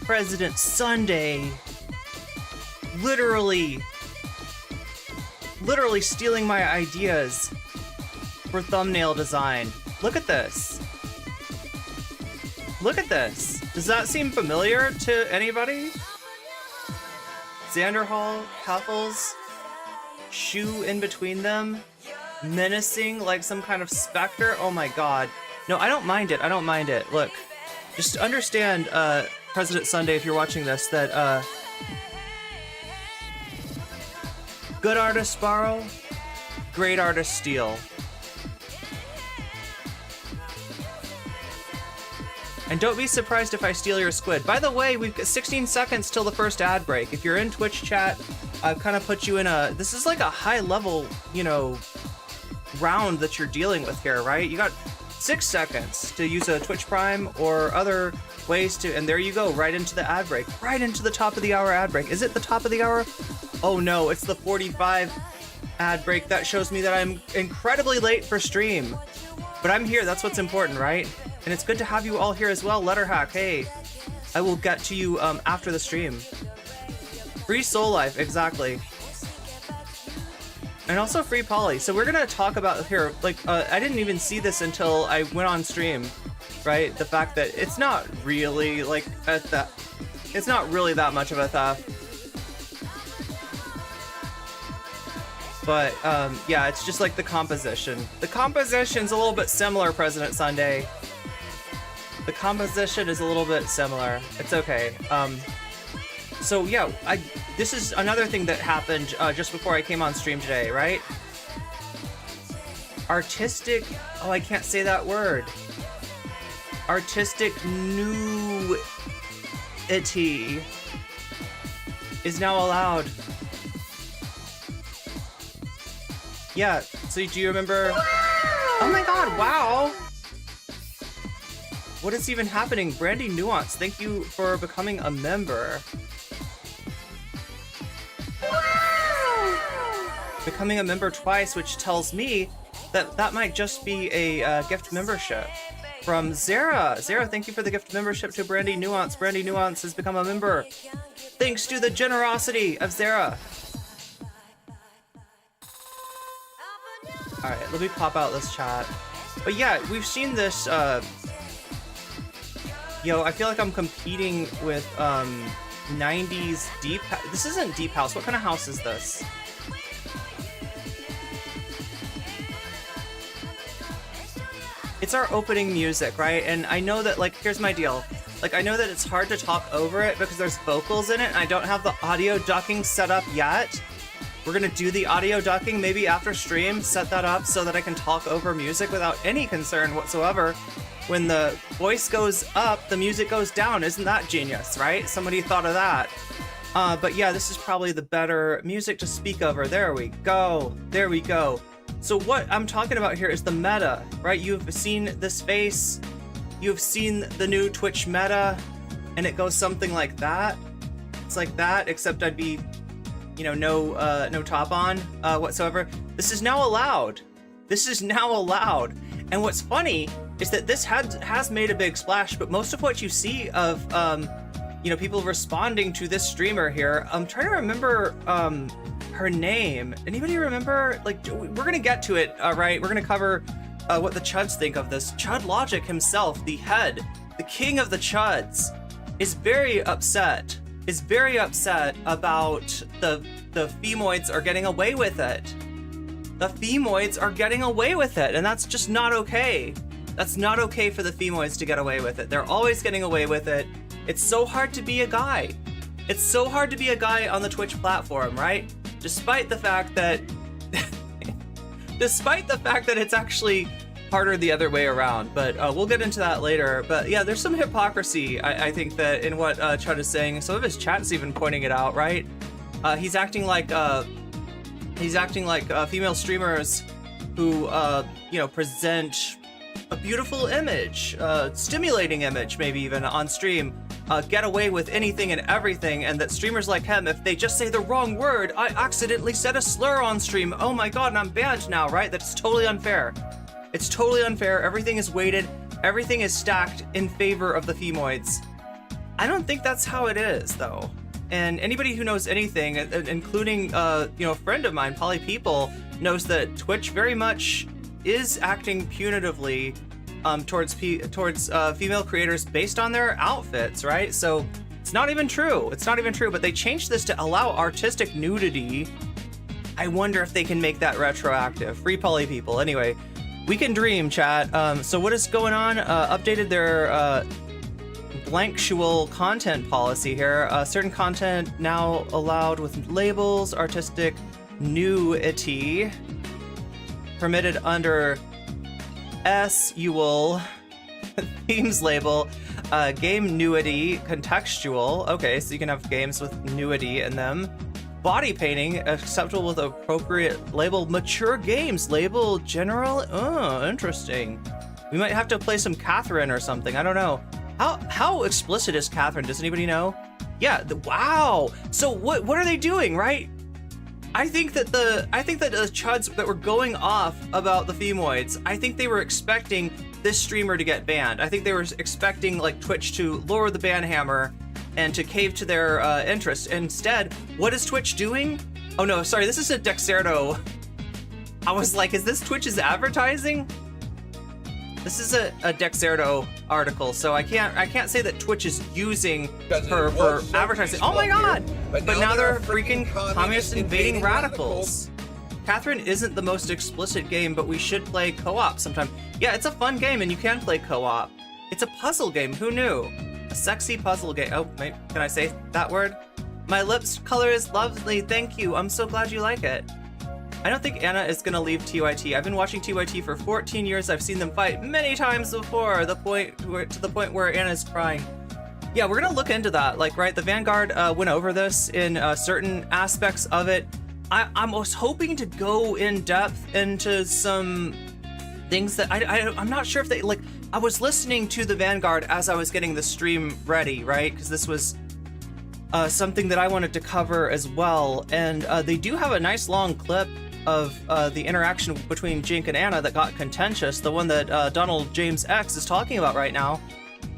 President Sunday literally stealing my ideas for thumbnail design. Look at this. Look at this. Does that seem familiar to anybody? Xanderhal, Huffles, shoe in between them, menacing like some kind of specter. Oh my god. No, I don't mind it. I don't mind it. Look, just understand, President Sunday, if you're watching this, that good artists borrow, great artists steal. And don't be surprised if I steal your squid. By the way, we've got 16 seconds till the first ad break. If you're in Twitch chat, I've kind of put you in a, this is like a high level, you know, round that you're dealing with here, right? You got 6 seconds to use a Twitch Prime or other ways to, and there you go, right into the ad break, right into the top of the hour ad break. Is it the top of the hour? Oh no, it's the 45 ad break. That shows me that I'm incredibly late for stream. But I'm here, that's what's important, right? And it's good to have you all here as well. Letterhack, hey, I will get to you after the stream. Free Soul Life, exactly. And also free Poly. So we're gonna talk about here, like, I didn't even see this until I went on stream, right? The fact that it's not really like it's not really that much of a theft. But yeah, it's just like the composition. The composition's a little bit similar, President Sunday. The composition is a little bit similar. It's okay. So yeah, this is another thing that happened just before I came on stream today, right? Artistic, oh, I can't say that word. Artistic nudity is now allowed. Yeah, so do you remember? Oh my god, wow! What is even happening? Brandy Nuance, thank you for becoming a member. Becoming a member twice, which tells me that that might just be a gift membership from Zara. Zara, thank you for the gift membership to Brandy Nuance. Brandy Nuance has become a member thanks to the generosity of Zara. All right, let me pop out this chat. But yeah, we've seen this. Yo, I feel like I'm competing with 90s deep. This isn't deep house. What kind of house is this? It's our opening music, right? And I know that, like, here's my deal. Like, I know that it's hard to talk over it because there's vocals in it, and I don't have the audio ducking set up yet. We're gonna do the audio ducking maybe after stream, set that up so that I can talk over music without any concern whatsoever. When the voice goes up, the music goes down. Isn't that genius, right? Somebody thought of that. But yeah, this is probably the better music to speak over. There we go. There we go. So what I'm talking about here is the meta, right? You've seen this face. You've seen the new Twitch meta, and it goes something like that. It's like that, except I'd be, you know, no top on whatsoever. This is now allowed. This is now allowed. And what's funny is that this has made a big splash, but most of what you see of, you know, people responding to this streamer here, I'm trying to remember her name. Anybody remember? Like, we're gonna get to it, right? We're gonna cover what the Chuds think of this. Chud Logic himself, the head, the king of the Chuds, is very upset. Is very upset about the femoids are getting away with it. The femoids are getting away with it, and that's just not okay. That's not okay for the femoids to get away with it. They're always getting away with it. It's so hard to be a guy. It's so hard to be a guy on the Twitch platform, right? Despite the fact that it's actually harder the other way around, but we'll get into that later. But yeah, there's some hypocrisy, I think, that in what Chud is saying. Some of his chat's even pointing it out, right? He's acting like female streamers who, you know, present a beautiful image, stimulating image, maybe even on stream, get away with anything and everything, and that streamers like him, if they just say the wrong word, I accidentally said a slur on stream, oh my god, and I'm banned now, right? That's totally unfair. It's totally unfair. Everything is weighted. Everything is stacked in favor of the femoids. I don't think that's how it is, though. And anybody who knows anything, including a friend of mine, Polly People, knows that Twitch very much is acting punitively towards female creators based on their outfits, right? So it's not even true. It's not even true. But they changed this to allow artistic nudity. I wonder if they can make that retroactive. Free Polly People. Anyway, we can dream, chat. So what is going on? Updated their blanksual content policy here. Certain content now allowed with labels, artistic nudity permitted under SUL themes label, game nudity contextual. Okay, so you can have games with nudity in them. Body painting acceptable with appropriate label. Mature games label general. Oh, interesting. We might have to play some Catherine or something. I don't know. How explicit is Catherine? Does anybody know? Yeah. Wow. So what are they doing, right? I think that the chuds that were going off about the femoids, I think they were expecting this streamer to get banned. I think they were expecting like Twitch to lower the ban hammer and to cave to their interest. Instead, what is Twitch doing? Oh no, sorry, this is a Dexerto. I was like, is this Twitch's advertising? This is a Dexerto article, so I can't say that Twitch is using her for advertising. Oh my god! But now they're freaking communist invading radicals. Catherine isn't the most explicit game, but we should play co-op sometime. Yeah, it's a fun game and you can play co-op. It's a puzzle game, who knew? A sexy puzzle game. Oh, wait, can I say that word? My lips color is lovely, thank you. I'm so glad you like it. I don't think Anna is gonna leave TYT. I've been watching TYT for 14 years. I've seen them fight many times before, to the point where Anna's crying. Yeah, we're gonna look into that. Like, right, the Vanguard went over this in certain aspects of it. I was hoping to go in depth into some things that I'm not sure if they, like, I was listening to the Vanguard as I was getting the stream ready, right? Because this was something that I wanted to cover as well. And they do have a nice long clip of the interaction between Jink and Anna that got contentious, the one that Donald James X is talking about right now.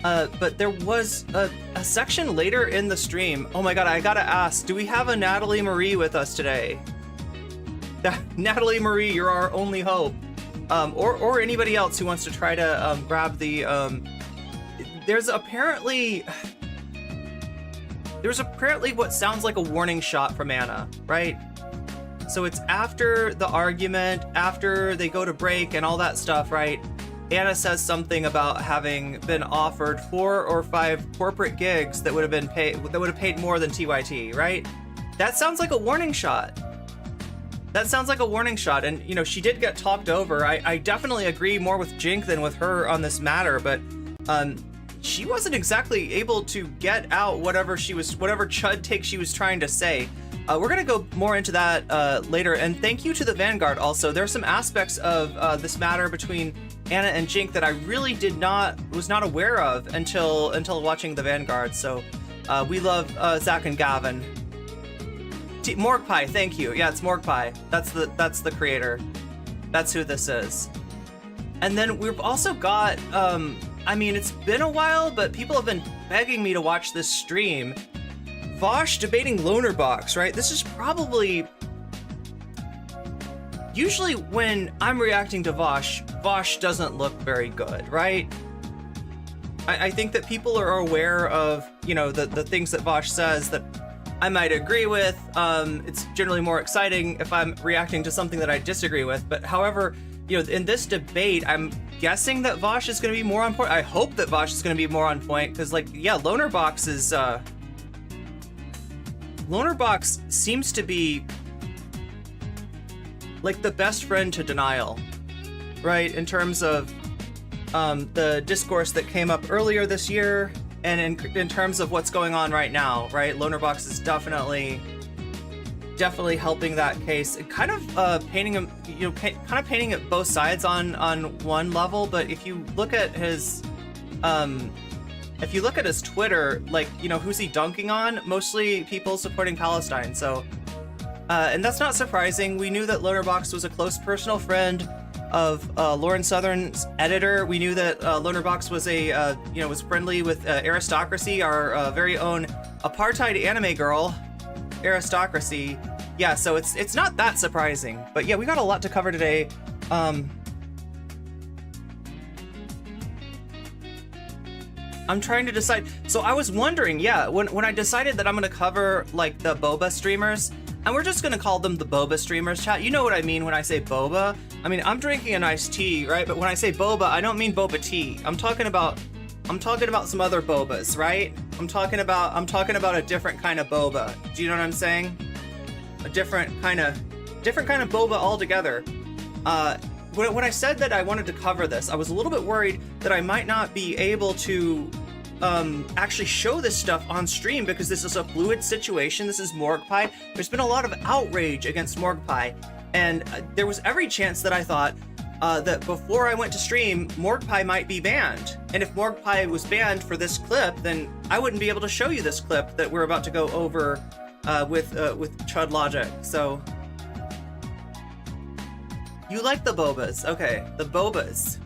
But there was a section later in the stream. Oh my god, I gotta ask, do we have a Natalie Marie with us today? Natalie Marie, you're our only hope. Or anybody else who wants to try to grab the... There's apparently what sounds like a warning shot from Anna, right? So it's after the argument, after they go to break and all that stuff, right? Anna says something about having been offered 4 or 5 corporate gigs that would have paid more than TYT, right? That sounds like a warning shot. That sounds like a warning shot, and you know, she did get talked over. I definitely agree more with Jink than with her on this matter, but she wasn't exactly able to get out whatever chud take she was trying to say. We're gonna go more into that later, and thank you to the Vanguard also. There are some aspects of this matter between Anna and Jink that I really was not aware of until watching the Vanguard. So we love Zach and Gavin. Morgpie, thank you. Yeah, it's Morgpie. That's the creator. That's who this is. And then we've also got I mean, it's been a while, but people have been begging me to watch this stream. Vosch debating Loserbox, right? This is probably... Usually when I'm reacting to Vosch doesn't look very good, right? I think that people are aware of, you know, the things that Vosch says that I might agree with. It's generally more exciting if I'm reacting to something that I disagree with. But however, you know, in this debate, I'm guessing that Vosch is going to be more on point. I hope that Vosch is going to be more on point because, like, yeah, Loserbox is... Loserbox seems to be like the best friend to denial, right? In terms of the discourse that came up earlier this year, and in terms of what's going on right now, right? Loserbox is definitely helping that case, and kind of painting him, you know, kind of painting it both sides on one level. But if you look at his Twitter, like, you know, who's he dunking on? Mostly people supporting Palestine. So, and that's not surprising. We knew that Loserbox was a close personal friend Lauren Southern's editor. We knew that Loserbox was was friendly with Aristocracy, our very own apartheid anime girl, Aristocracy. Yeah, so it's not that surprising. But yeah, we got a lot to cover today. I'm trying to decide. So I was wondering, yeah, when I decided that I'm gonna cover like the Boba streamers, and we're just gonna call them the Boba streamers, chat. You know what I mean when I say Boba? I mean, I'm drinking an iced tea, right? But when I say Boba, I don't mean Boba tea. I'm talking about some other Bobas, right? I'm talking about a different kind of Boba. Do you know what I'm saying? A different kind of Boba altogether. When I said that I wanted to cover this, I was a little bit worried that I might not be able to actually show this stuff on stream because this is a fluid situation. This is Morgpie. There's been a lot of outrage against Morgpie, and there was every chance that I thought that before I went to stream, Morgpie might be banned. And if Morgpie was banned for this clip, then I wouldn't be able to show you this clip that we're about to go over with Chud Logic. So you like the Bobas. Okay, the Bobas.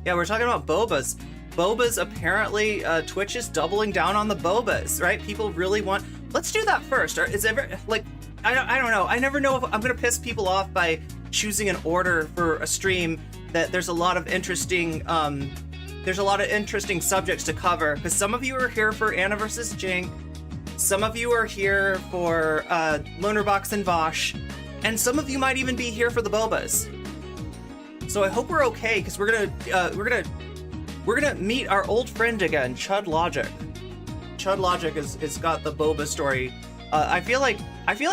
Yeah, we're talking about Bobas. Bobas, apparently, Twitch is doubling down on the Bobas, right? People really want... Let's do that first. Or is ever like, I don't know. I never know if I'm gonna piss people off by choosing an order for a stream that there's a lot of interesting subjects to cover, because some of you are here for Anna versus Jink, some of you are here for Loserbox and Vaush, and some of you might even be here for the Bobas. So I hope we're okay, because we're gonna meet our old friend again, Chud Logic. Chud Logic is got the Boba story. I feel like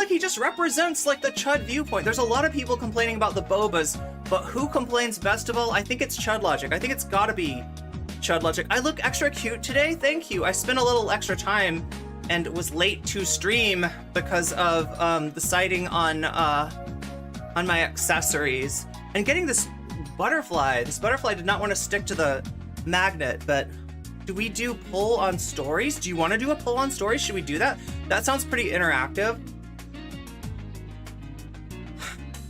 he just represents like the Chud viewpoint. There's a lot of people complaining about the Bobas, but who complains best of all? I think it's Chud Logic. I think it's gotta be Chud Logic. I look extra cute today. Thank you. I spent a little extra time and was late to stream because of the sighting on my accessories and getting this butterfly. This butterfly did not want to stick to the magnet, but do we do poll on stories? Do you want to do a poll on stories? Should we do that? That sounds pretty interactive.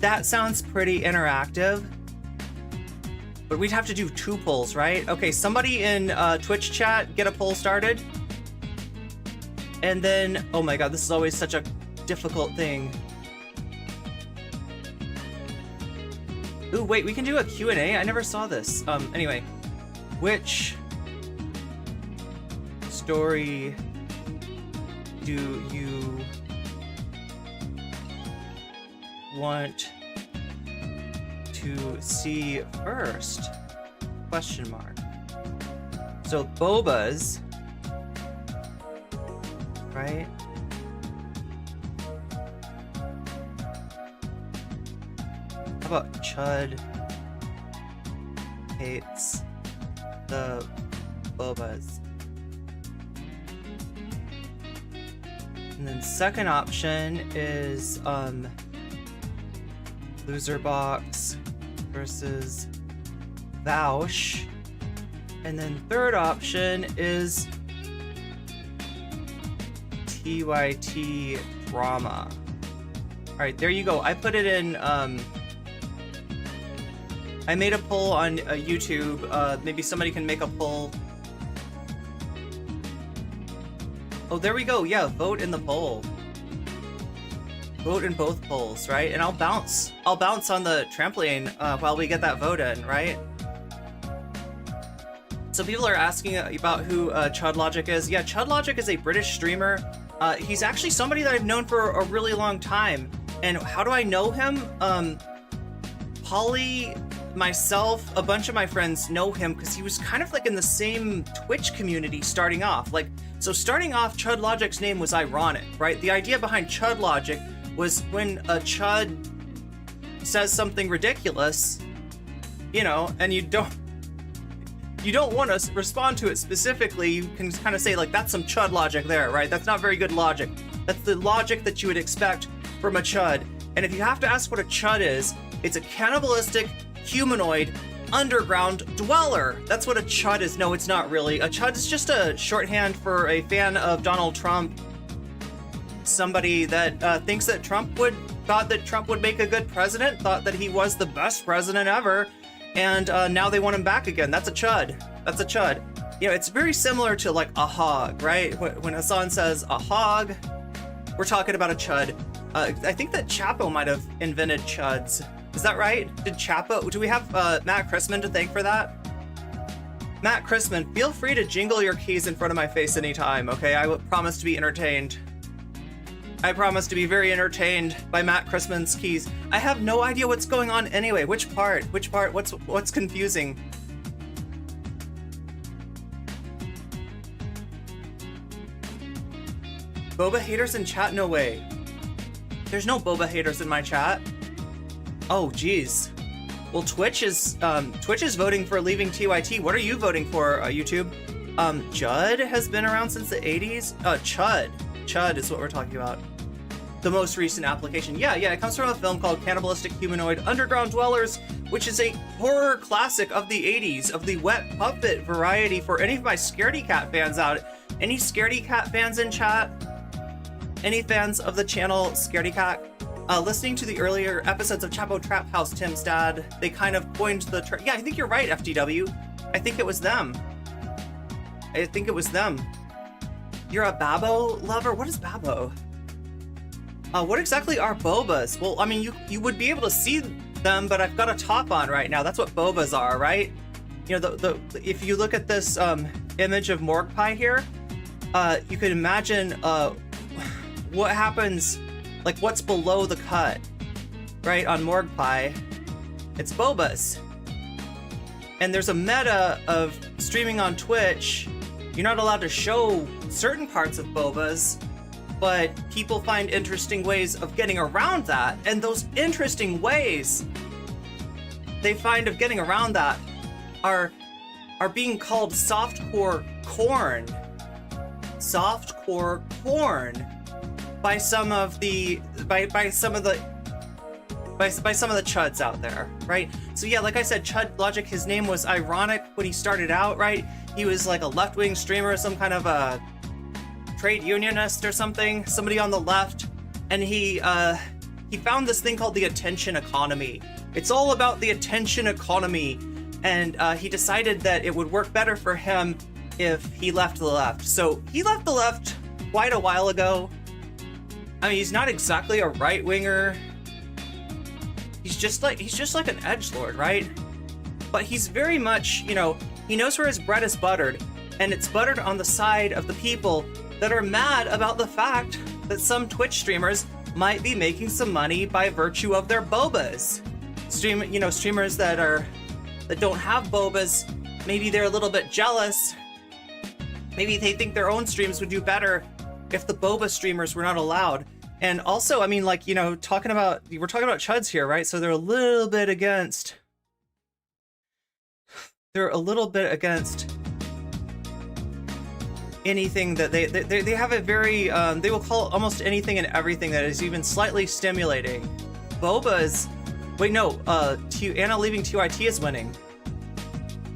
That sounds pretty interactive. But we'd have to do 2 polls, right? Okay, somebody in Twitch chat, get a poll started. And then, oh my god, this is always such a difficult thing. Ooh, wait, we can do a Q&A? I never saw this. Anyway, which story do you want to see first? Question mark. So Bobas, right? How about Chud hates the Bobas? And then second option is Loserbox versus Vaush. And then third option is TYT drama. All right, there you go. I put it in. I made a poll on YouTube. Maybe somebody can make a poll. Oh, there we go. Yeah, vote in the poll. Vote in both polls, right? And I'll bounce on the trampoline while we get that vote in, right? So people are asking about who Chud Logic is. Yeah, Chud Logic is a British streamer. He's actually somebody that I've known for a really long time. And how do I know him? Polly, myself, a bunch of my friends know him because he was kind of like in the same Twitch community starting off. Like, so starting off, Chud Logic's name was ironic, right? The idea behind Chud Logic was when a Chud says something ridiculous, you know, and you don't want to respond to it specifically, you can kind of say like, that's some Chud logic there, right? That's not very good logic. That's the logic that you would expect from a Chud. And if you have to ask what a Chud is, it's a cannibalistic, humanoid, underground dweller. That's what a Chud is. No, it's not really. A Chud is just a shorthand for a fan of Donald Trump. Somebody that thought that Trump would make a good president, thought that he was the best president ever, and now they want him back again. That's a chud. That's a chud. You know, it's very similar to like a hog, right? When Hassan says a hog, we're talking about a chud. I think that Chapo might have invented chuds. Is that right? Did Chapo? Do we have Matt Chrisman to thank for that? Matt Chrisman, feel free to jingle your keys in front of my face anytime, okay? I promise to be entertained. I promise to be very entertained by Matt Chrisman's keys. I have no idea what's going on anyway. Which part? Which part? What's confusing? Boba haters in chat? No way. There's no Boba haters in my chat. Oh, geez. Well, Twitch is voting for leaving TYT. What are you voting for, YouTube? Judd has been around since the 80s. Chud is what we're talking about. The most recent application. Yeah, it comes from a film called Cannibalistic Humanoid Underground Dwellers, which is a horror classic of the 80s, of the wet puppet variety for any of my Scaredy Cat fans out. Any Scaredy Cat fans in chat? Any fans of the channel Scaredy Cat? Listening to the earlier episodes of Chapo Trap House, Tim's dad, they kind of coined the term. Yeah, I think you're right, FTW. I think it was them. You're a Babo lover? What is Babo? What exactly are Bobas? Well, I mean, you would be able to see them, but I've got a top on right now. That's what Bobas are, right? You know, if you look at this image of Morgue Pie here, you can imagine what happens, like what's below the cut, right? On Morgue Pie, it's Bobas. And there's a meta of streaming on Twitch. You're not allowed to show certain parts of Bobas, but people find interesting ways of getting around that. And those interesting ways they find of getting around that are being called softcore corn. Softcore corn by some of the chuds out there, right? So yeah, like I said, Chud Logic, his name was ironic when he started out, right? He was like a left-wing streamer, some kind of a trade unionist or something, somebody on the left, and he found this thing called the attention economy. It's all about the attention economy, and he decided that it would work better for him if he left the left. So he left the left quite a while ago. I mean, he's not exactly a right-winger. He's just like an edgelord, right? But he's very much, you know, he knows where his bread is buttered, and it's buttered on the side of the people that are mad about the fact that some Twitch streamers might be making some money by virtue of their Bobas. Streamers that don't have Bobas, maybe they're a little bit jealous. Maybe they think their own streams would do better if the Boba streamers were not allowed. And also, I mean, like, you know, we're talking about chuds here, right? So they're a little bit against anything that they have a very they will call almost anything and everything that is even slightly stimulating. Boba's Anna leaving TYT is winning.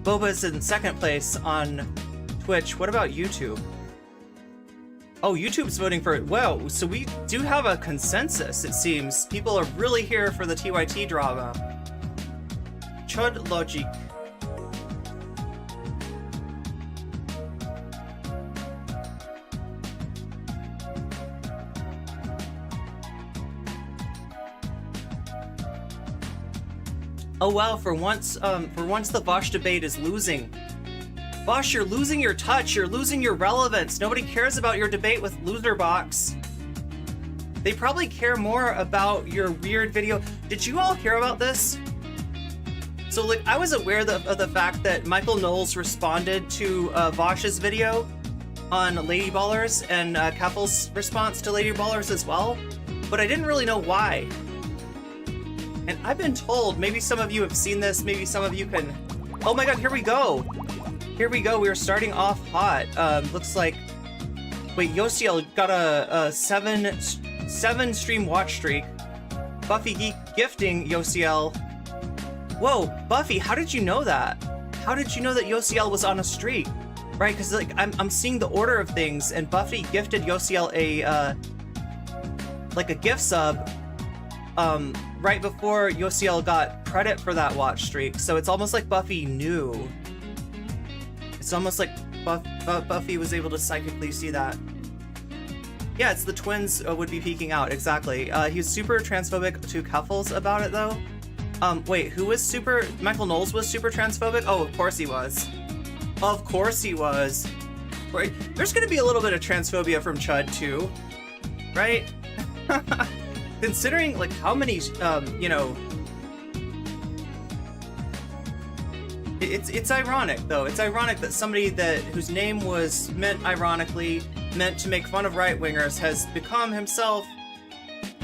Boba's in second place on Twitch. What about YouTube? Oh, YouTube's voting for it. Wow, so we do have a consensus, it seems. People are really here for the TYT drama. Chud Logic. Oh wow, for once the Vosch debate is losing. Vosch, you're losing your touch, you're losing your relevance. Nobody cares about your debate with Loserbox. They probably care more about your weird video. Did you all hear about this? So like, I was aware of the fact that Michael Knowles responded to Vosch's video on Lady Ballers and Keppel's response to Lady Ballers as well, but I didn't really know why. And I've been told, maybe some of you have seen this, maybe some of you can... Oh my god, here we go! Here we go, we are starting off hot. Looks like... Wait, Yosiel got a 7 stream watch streak. Buffy Geek gifting Yosiel. Whoa, Buffy, how did you know that? How did you know that Yosiel was on a streak? Right, because like I'm seeing the order of things, and Buffy gifted Yosiel a gift sub right before Yosiel got credit for that watch streak. So it's almost like Buffy knew. It's almost like Buffy was able to psychically see that. Yeah, it's the twins would be peeking out, exactly. He was super transphobic to Keffels about it, though. Wait, who was super... Michael Knowles was super transphobic? Oh, of course he was. Of course he was. Right? There's gonna be a little bit of transphobia from Chud, too. Right? Considering, like, how many, you know... It's ironic, though. It's ironic that somebody whose name was meant ironically, meant to make fun of right-wingers, has become himself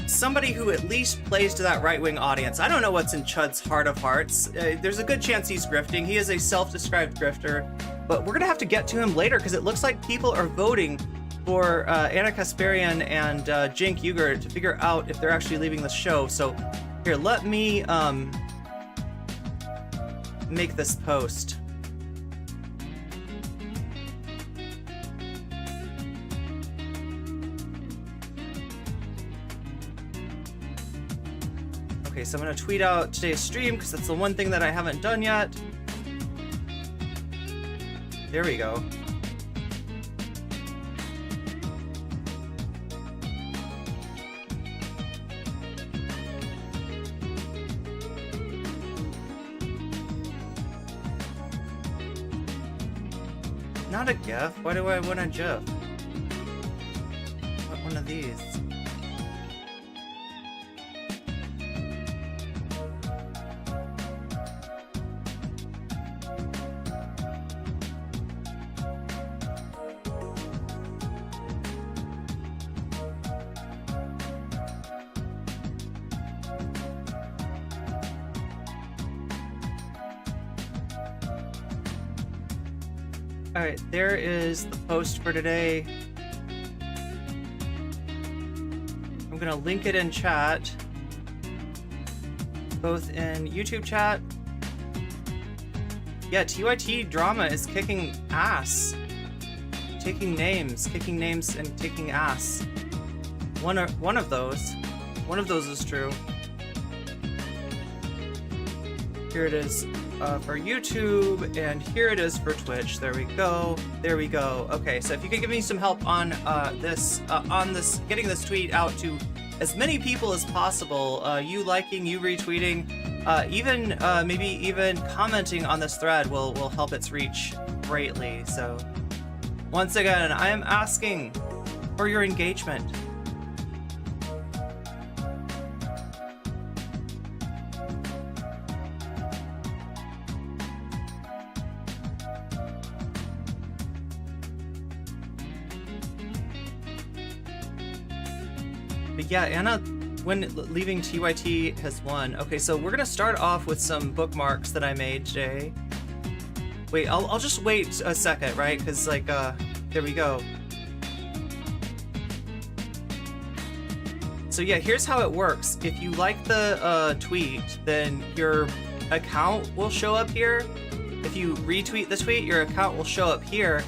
somebody who at least plays to that right-wing audience. I don't know what's in Chud's heart of hearts. There's a good chance he's grifting. He is a self-described grifter, but we're gonna have to get to him later because it looks like people are voting for Anna Kasparian and Cenk Uygur to figure out if they're actually leaving the show. So here, let me make this post. Okay, so I'm gonna tweet out today's stream because that's the one thing that I haven't done yet. There we go. Not a GIF? Why do I want a GIF? What one of these? Alright, there is the post for today. I'm gonna link it in chat, both in YouTube chat. Yeah, TYT drama is kicking ass. Taking names and taking ass. One of those is true. Here it is. For YouTube, and here it is for Twitch. There we go. There we go. Okay, so if you could give me some help on this, getting this tweet out to as many people as possible, you liking, you retweeting, even maybe even commenting on this thread will help its reach greatly. So once again, I am asking for your engagement. But yeah, Anna, when leaving TYT, has won. Okay, so we're gonna start off with some bookmarks that I made today. Wait, I'll just wait a second, right? Because like, there we go. So yeah, here's how it works. If you like the tweet, then your account will show up here. If you retweet the tweet, your account will show up here.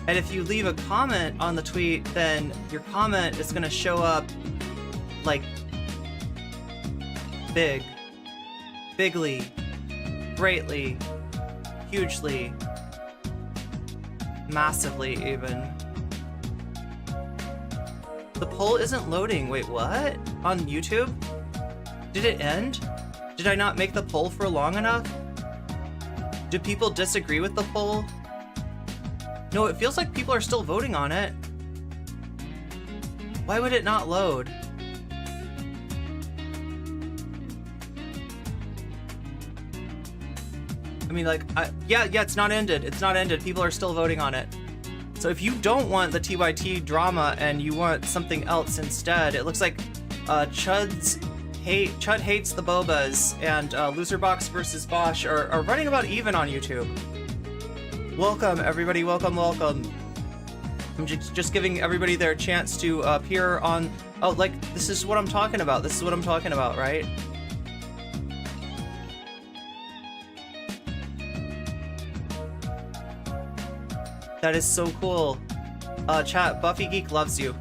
And if you leave a comment on the tweet, then your comment is gonna show up like bigly, greatly, hugely, massively even. The poll isn't loading. Wait, what? On YouTube? Did it end? Did I not make the poll for long enough? Do people disagree with the poll? No, it feels like people are still voting on it. Why would it not load? I mean, like, yeah, it's not ended. It's not ended. People are still voting on it. So if you don't want the TYT drama and you want something else instead, it looks like Chud hates the Bobas and Loserbox versus Vaush are running about even on YouTube. Welcome, everybody. Welcome. I'm just giving everybody their chance to appear on... Oh, like, this is what I'm talking about. This is what I'm talking about, right? That is so cool. Chat, Buffy Geek loves you.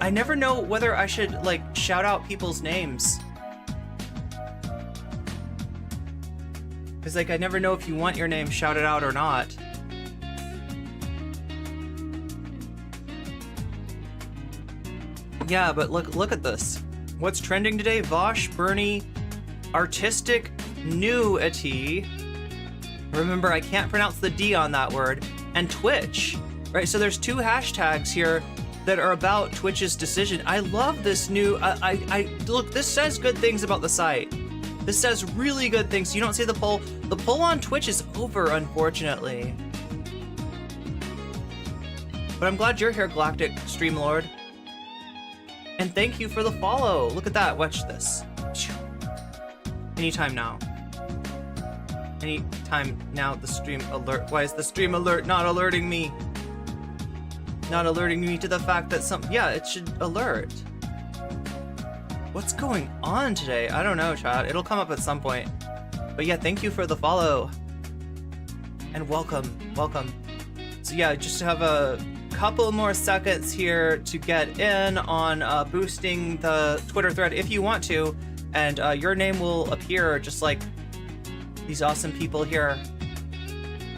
I never know whether I should, like, shout out people's names. Because, like, I never know if you want your name shouted out or not. Yeah, but look at this. What's trending today? Vaush, Bernie, artistic nudity. Remember, I can't pronounce the D on that word. And Twitch, right? So there's 2 hashtags here that are about Twitch's decision. I love this new, look, this says good things about the site. This says really good things. You don't see the poll. The poll on Twitch is over, unfortunately. But I'm glad you're here, Galactic Streamlord. And thank you for the follow. Look at that, watch this. Anytime now. Anytime now, the stream alert. Why is the stream alert not alerting me? Not alerting me to the fact that yeah, it should alert. What's going on today? I don't know, chat. It'll come up at some point. But yeah, thank you for the follow. And welcome. So yeah, just to have a couple more seconds here to get in on boosting the Twitter thread if you want to. And your name will appear just like these awesome people here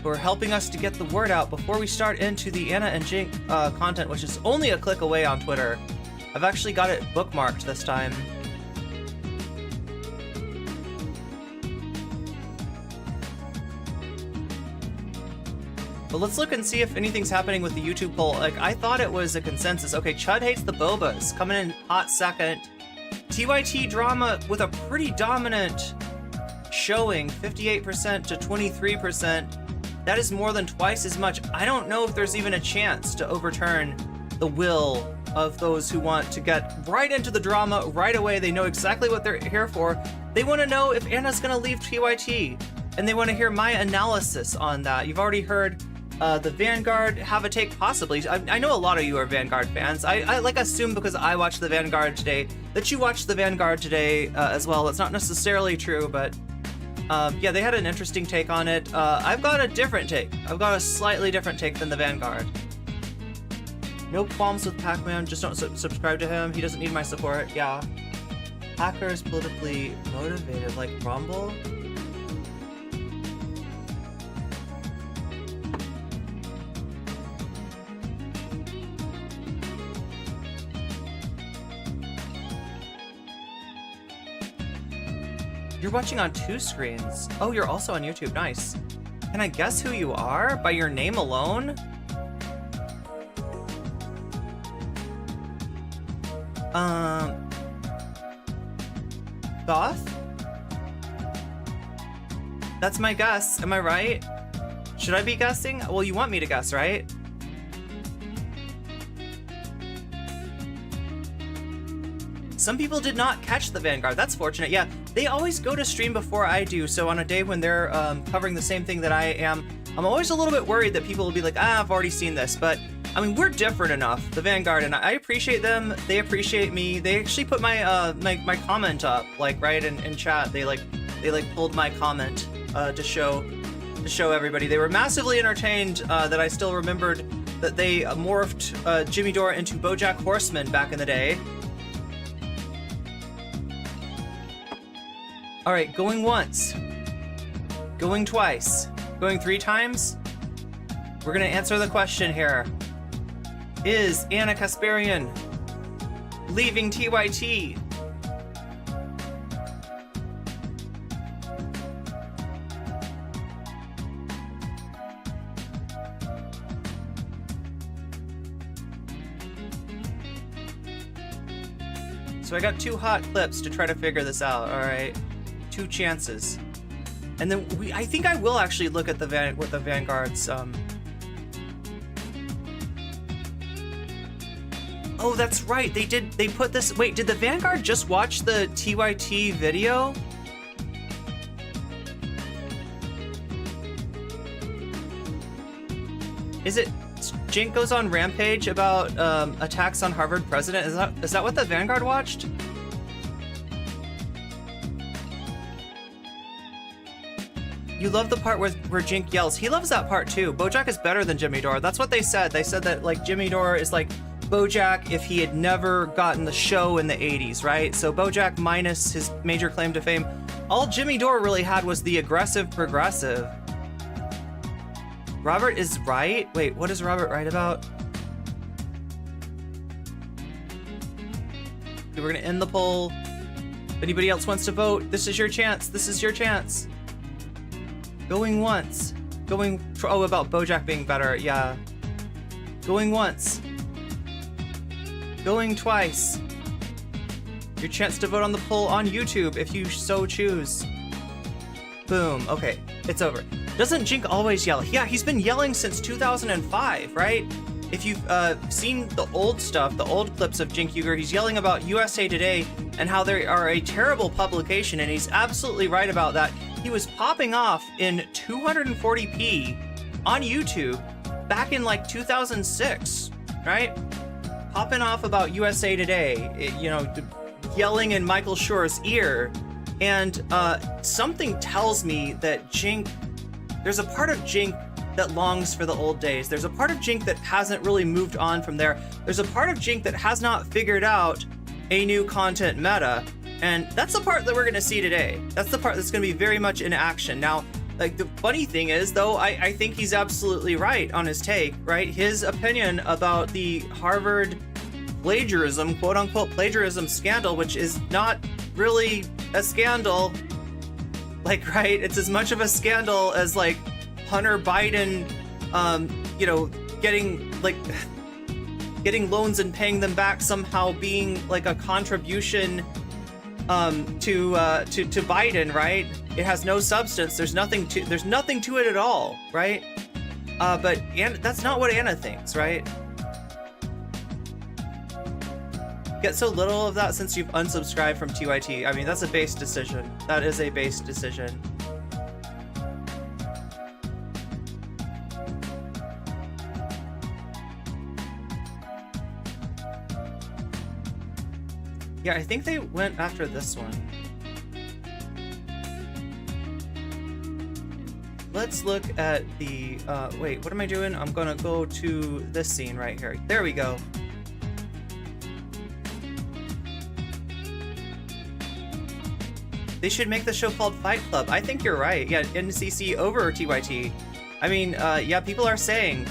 who are helping us to get the word out before we start into the Anna and Jink content, which is only a click away on Twitter. I've actually got it bookmarked this time. But let's look and see if anything's happening with the YouTube poll. Like, I thought it was a consensus. Okay, Chud hates the Bobas, coming in hot second. TYT drama with a pretty dominant showing, 58% to 23%. That is more than twice as much. I don't know if there's even a chance to overturn the will of those who want to get right into the drama right away. They know exactly what they're here for. They want to know if Anna's going to leave TYT, and they want to hear my analysis on that. You've already heard the Vanguard have a take, possibly. I know a lot of you are Vanguard fans. I like assume because I watched the Vanguard today that you watched the Vanguard today as well. It's not necessarily true, but yeah, they had an interesting take on it. I've got a different take. I've got a slightly different take than the Vanguard. No qualms with Pac-Man, just don't subscribe to him. He doesn't need my support. Yeah. Hackers politically motivated like Rumble. You're watching on 2 screens. Oh, you're also on YouTube. Nice. Can I guess who you are by your name alone? Goth? That's my guess. Am I right? Should I be guessing? Well, you want me to guess, right? Some people did not catch the Vanguard. That's fortunate. Yeah, they always go to stream before I do. So on a day when they're covering the same thing that I am, I'm always a little bit worried that people will be like, I've already seen this. But I mean, we're different enough, the Vanguard, and I appreciate them. They appreciate me. They actually put my my comment up, like right in chat. They pulled my comment to show everybody. They were massively entertained that I still remembered that they morphed Jimmy Dore into BoJack Horseman back in the day. All right, going once, going twice, going 3 times. We're gonna answer the question here. Is Anna Kasparian leaving TYT? So I got 2 hot clips to try to figure this out, all right? 2 chances. And then I think I will actually look at what the Vanguard's Oh, that's right. They put this. Wait, did the Vanguard just watch the TYT video? Is it Jink goes on rampage about attacks on Harvard president? Is that what the Vanguard watched? You love the part where Jink yells. He loves that part too. BoJack is better than Jimmy Dore. That's what they said. They said that like Jimmy Dore is like Bojack if he had never gotten the show in the 80s, right? So Bojack minus his major claim to fame. All Jimmy Dore really had was the aggressive progressive. Robert is right? Wait, what is Robert right about? Okay, we're gonna end the poll. If anybody else wants to vote, this is your chance. This is your chance. Going once. Going, oh, about Bojack being better, yeah. Going once. Going twice. Your chance to vote on the poll on YouTube if you so choose. Boom, okay, it's over. Doesn't Jink always yell? Yeah, he's been yelling since 2005, right? If you've seen the old stuff, the old clips of Jink Uger, he's yelling about USA Today and how they are a terrible publication, and he's absolutely right about that. He was popping off in 240p on YouTube back in like 2006, right? Popping off about USA Today, you know, yelling in Michael Schur's ear. And something tells me that Jink, there's a part of Jink that longs for the old days. There's a part of Jink that hasn't really moved on from there. There's a part of Jink that has not figured out a new content meta. And that's the part that we're gonna see today. That's the part that's gonna be very much in action. Now, like, the funny thing is, though, I think he's absolutely right on his take, right? His opinion about the Harvard plagiarism, quote unquote plagiarism scandal, which is not really a scandal. Like, right? It's as much of a scandal as like Hunter Biden, you know, getting loans and paying them back somehow being like a contribution to Biden, right? It has no substance. There's nothing to it at all, right? But Anna, that's not what Anna thinks, right? Get so little of that since you've unsubscribed from TYT. I mean, that's a base decision. That is a base decision. Yeah, I think they went after this one. Let's look at the, wait, what am I doing? I'm gonna go to this scene right here. There we go. They should make the show called Fight Club. I think you're right. Yeah, NCC over TYT. I mean, yeah, people are saying.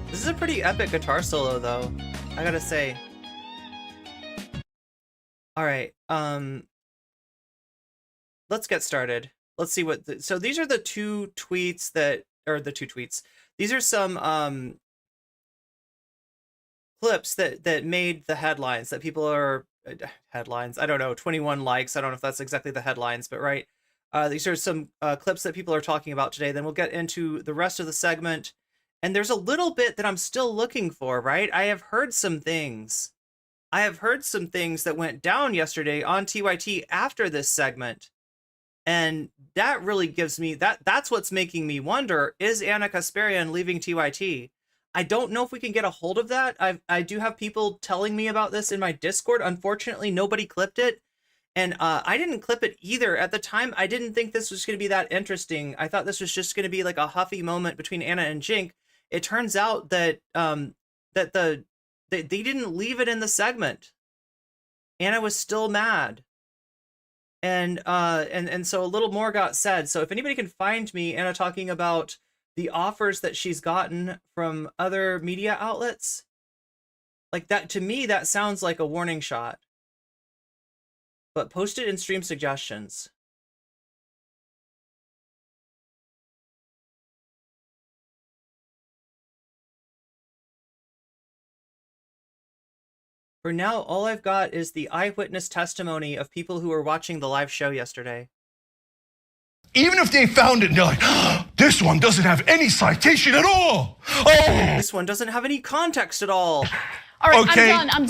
This is a pretty epic guitar solo, though, I gotta say. All right, let's get started. Let's see what, so these are the two tweets that, these are some clips that made the headlines that people are, headlines, I don't know, 21 likes, I don't know if that's exactly the headlines, but right. These are some clips that people are talking about today. Then we'll get into the rest of the segment. And there's a little bit that I'm still looking for, right? I have heard some things that went down yesterday on TYT after this segment. And that really gives me, that's what's making me wonder, is Anna Kasparian leaving TYT? I don't know if we can get a hold of that. I do have people telling me about this in my Discord. Unfortunately, nobody clipped it. And I didn't clip it either. At the time, I didn't think this was going to be that interesting. I thought this was just going to be like a huffy moment between Anna and Jink. It turns out that they didn't leave it in the segment. Anna was still mad. And so a little more got said. So if anybody can find me, Anna talking about the offers that she's gotten from other media outlets, like that, to me, that sounds like a warning shot. But post it in stream suggestions. For now, all I've got is the eyewitness testimony of people who were watching the live show yesterday. Even if they found it and they're like, oh, this one doesn't have any citation at all. Oh, this one doesn't have any context at all. All right, okay. I'm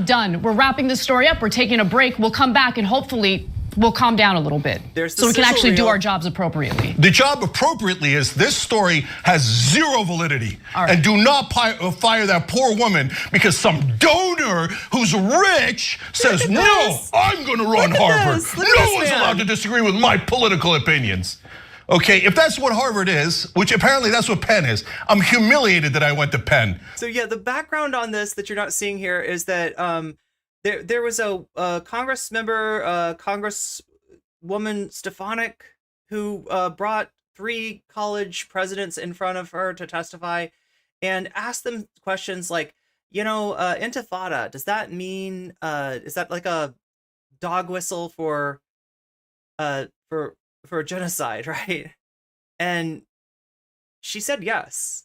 done. We're wrapping this story up. We're taking a break. We'll come back and hopefully we'll calm down a little bit, so we can actually do our jobs appropriately. The job appropriately is this story has zero validity. Right. And do not fire that poor woman because some donor who's rich says, no, I'm gonna run Harvard. No one's allowed to disagree with my political opinions. Okay, if that's what Harvard is, which apparently that's what Penn is, I'm humiliated that I went to Penn. So yeah, the background on this that you're not seeing here is that there was a Congress member, Congresswoman Stefanik, who brought 3 college presidents in front of her to testify and asked them questions like, intifada, does that mean, is that like a dog whistle for genocide, right? And she said yes.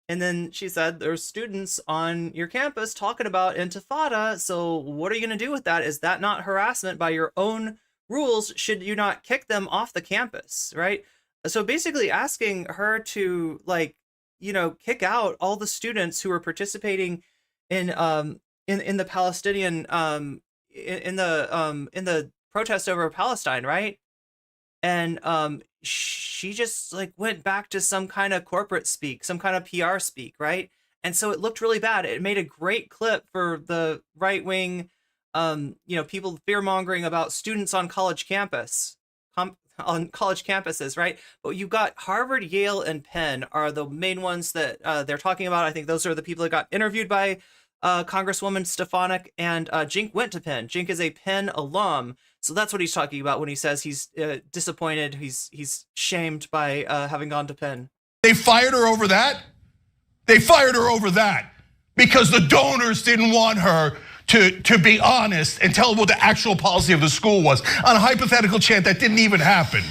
And then she said, there's students on your campus talking about intifada, so what are you going to do with that? Is that not harassment by your own rules? Should you not kick them off the campus, right? So basically asking her to, like, kick out all the students who are participating in the Palestinian in the protest over Palestine, right? And she just like went back to some kind of corporate speak, some kind of PR speak, right? And so it looked really bad. It made a great clip for the right wing, people fear mongering about students on college campuses, right? But you've got Harvard, Yale, and Penn are the main ones that they're talking about. I think those are the people that got interviewed by Congresswoman Stefanik, and Jink went to Penn. Jink is a Penn alum, so that's what he's talking about when he says he's disappointed, he's shamed by having gone to Penn. They fired her over that? They fired her over that because the donors didn't want her to be honest and tell what the actual policy of the school was on a hypothetical chance that didn't even happen.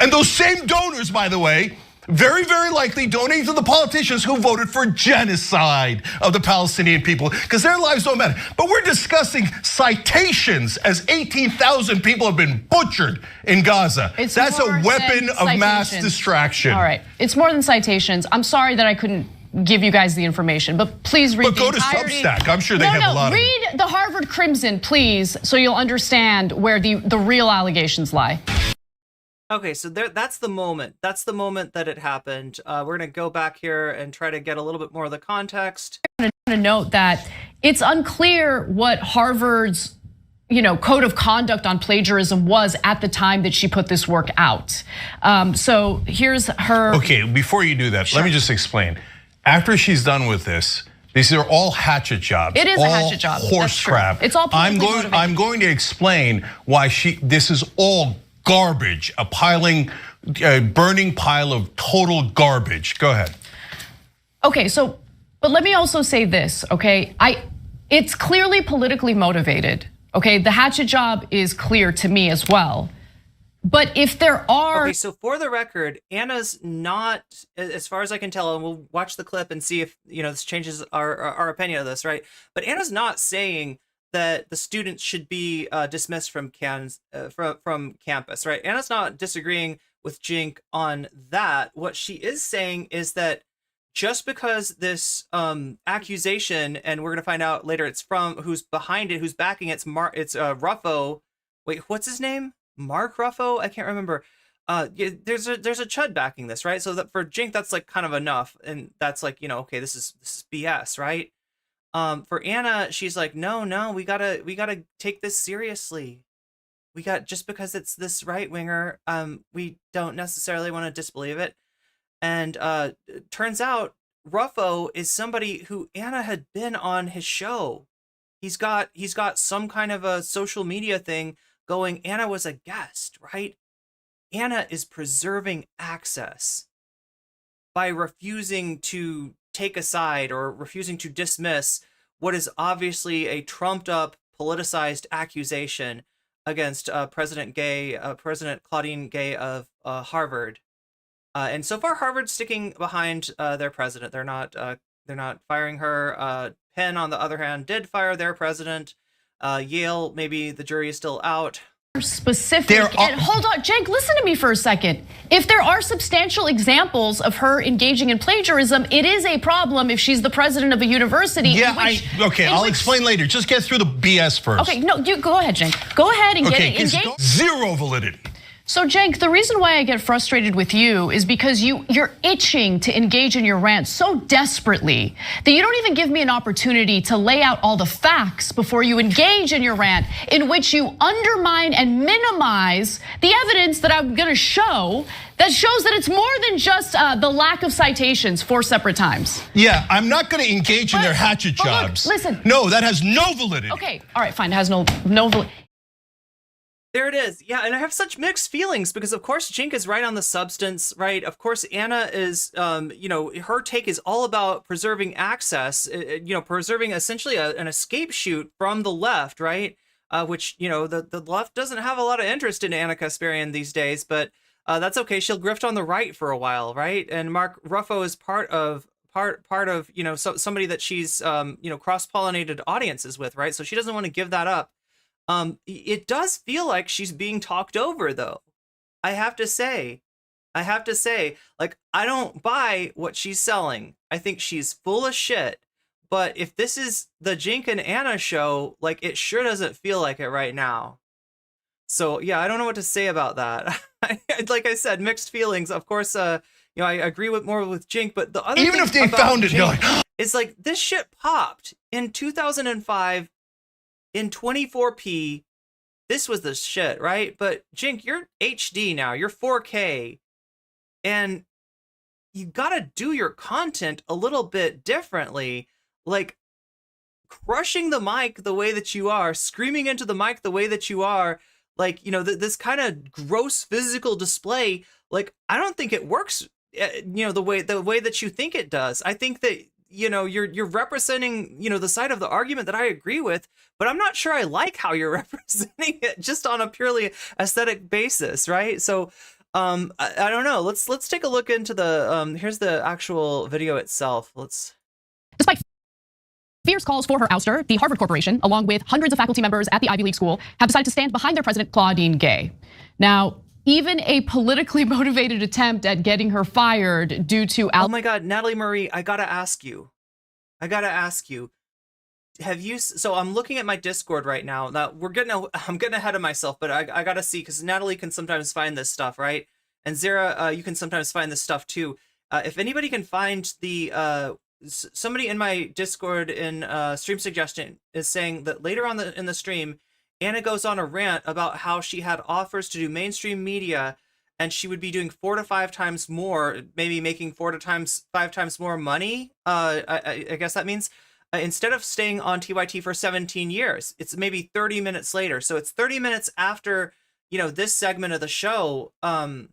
And those same donors, by the way, very, very likely donating to the politicians who voted for genocide of the Palestinian people because their lives don't matter. But we're discussing citations as 18,000 people have been butchered in Gaza. That's a weapon of mass distraction. All right, it's more than citations. I'm sorry that I couldn't give you guys the information, but please read the entirety. But go to Substack, I'm sure they have a lot of it. Read the Harvard Crimson, please, so you'll understand where the real allegations lie. Okay, so that's the moment. That's the moment that it happened. We're going to go back here and try to get a little bit more of the context. I want to note that it's unclear what Harvard's code of conduct on plagiarism was at the time that she put this work out. So here's her. Okay, before you do that, let me just explain. After she's done with this, these are all hatchet jobs. It is a hatchet job. Horse crap. It's all politically motivated. I'm going to explain why this is all garbage, a burning pile of total garbage. Go ahead. Okay, but let me also say this, okay? It's clearly politically motivated, okay? The hatchet job is clear to me as well. But if there are... Okay, so for the record, Anna's not, as far as I can tell, and we'll watch the clip and see if, this changes our opinion of this, right? But Anna's not saying that the students should be dismissed from campus, right? Anna's not disagreeing with Jink on that. What she is saying is that just because this accusation, and we're going to find out later, it's from who's behind it, who's backing it, it's Rufo. Wait, what's his name? Mark Ruffo? I can't remember. There's a Chud backing this, right? So that for Jink, that's like kind of enough, and that's like, okay, this is BS, right? For Anna, she's like, no, we gotta take this seriously. Just because it's this right winger, we don't necessarily want to disbelieve it. And turns out Ruffo is somebody who Anna had been on his show. He's got some kind of a social media thing going. Anna was a guest, right? Anna is preserving access by refusing to take a side or refusing to dismiss what is obviously a trumped up, politicized accusation against President Claudine Gay of Harvard. And so far, Harvard's sticking behind their president. They're not firing her. Penn, on the other hand, did fire their president. Yale, maybe the jury is still out. specific, and hold on, Jake, listen to me for a second. If there are substantial examples of her engaging in plagiarism, it is a problem if she's the president of a university. Yeah, I'll explain later. Just get through the BS first. Okay, no, you go ahead, Jake. Go ahead and get it. Engage. Zero validity. So, Jake, the reason why I get frustrated with you is because you're itching to engage in your rant so desperately that you don't even give me an opportunity to lay out all the facts before you engage in your rant, in which you undermine and minimize the evidence that I'm gonna show that shows that it's more than just the lack of citations 4 separate times. Yeah, I'm not gonna engage in their hatchet jobs. Look, listen. No, that has no validity. Okay, all right, fine, it has no validity. There it is. Yeah, and I have such mixed feelings because, of course, Jink is right on the substance, right? Of course, Anna is, her take is all about preserving access, preserving essentially an escape chute from the left, right? Which, the left doesn't have a lot of interest in Anna Kasparian these days, but that's okay. She'll grift on the right for a while, right? And Mark Ruffo is part of somebody that she's cross-pollinated audiences with, right? So she doesn't want to give that up. It does feel like she's being talked over, though. I have to say, like, I don't buy what she's selling. I think she's full of shit. But if this is the Jink and Anna show, like, it sure doesn't feel like it right now. So yeah, I don't know what to say about that. Like I said, mixed feelings. Of course, I agree more with Jink, but the other even if they found it, Jink, it's like this shit popped in 2005. In 24p, this was the shit, right? But Jink, you're HD now, you're 4K, and you gotta do your content a little bit differently. Like, crushing the mic the way that you are, screaming into the mic the way that you are, like, this kind of gross physical display, like, I don't think it works, the way that you think it does. I think that you're representing, the side of the argument that I agree with, but I'm not sure I like how you're representing it just on a purely aesthetic basis, right? So I don't know. Let's take a look into the here's the actual video itself. Despite fierce calls for her ouster, the Harvard Corporation, along with hundreds of faculty members at the Ivy League school, have decided to stand behind their president, Claudine Gay. Now, even a politically motivated attempt at getting her fired due to oh my God, Natalie Marie, I gotta ask you. Have you? So I'm looking at my Discord right now. Now I'm getting ahead of myself, but I gotta see, because Natalie can sometimes find this stuff, right? And Zara, you can sometimes find this stuff too. If anybody can find the somebody in my Discord in stream suggestion is saying that later on in the stream, Anna goes on a rant about how she had offers to do mainstream media and she would be doing 4 to 5 times more, maybe making 4 to 5 times more money. I guess that means instead of staying on TYT for 17 years, it's maybe 30 minutes later. So it's 30 minutes after, this segment of the show. And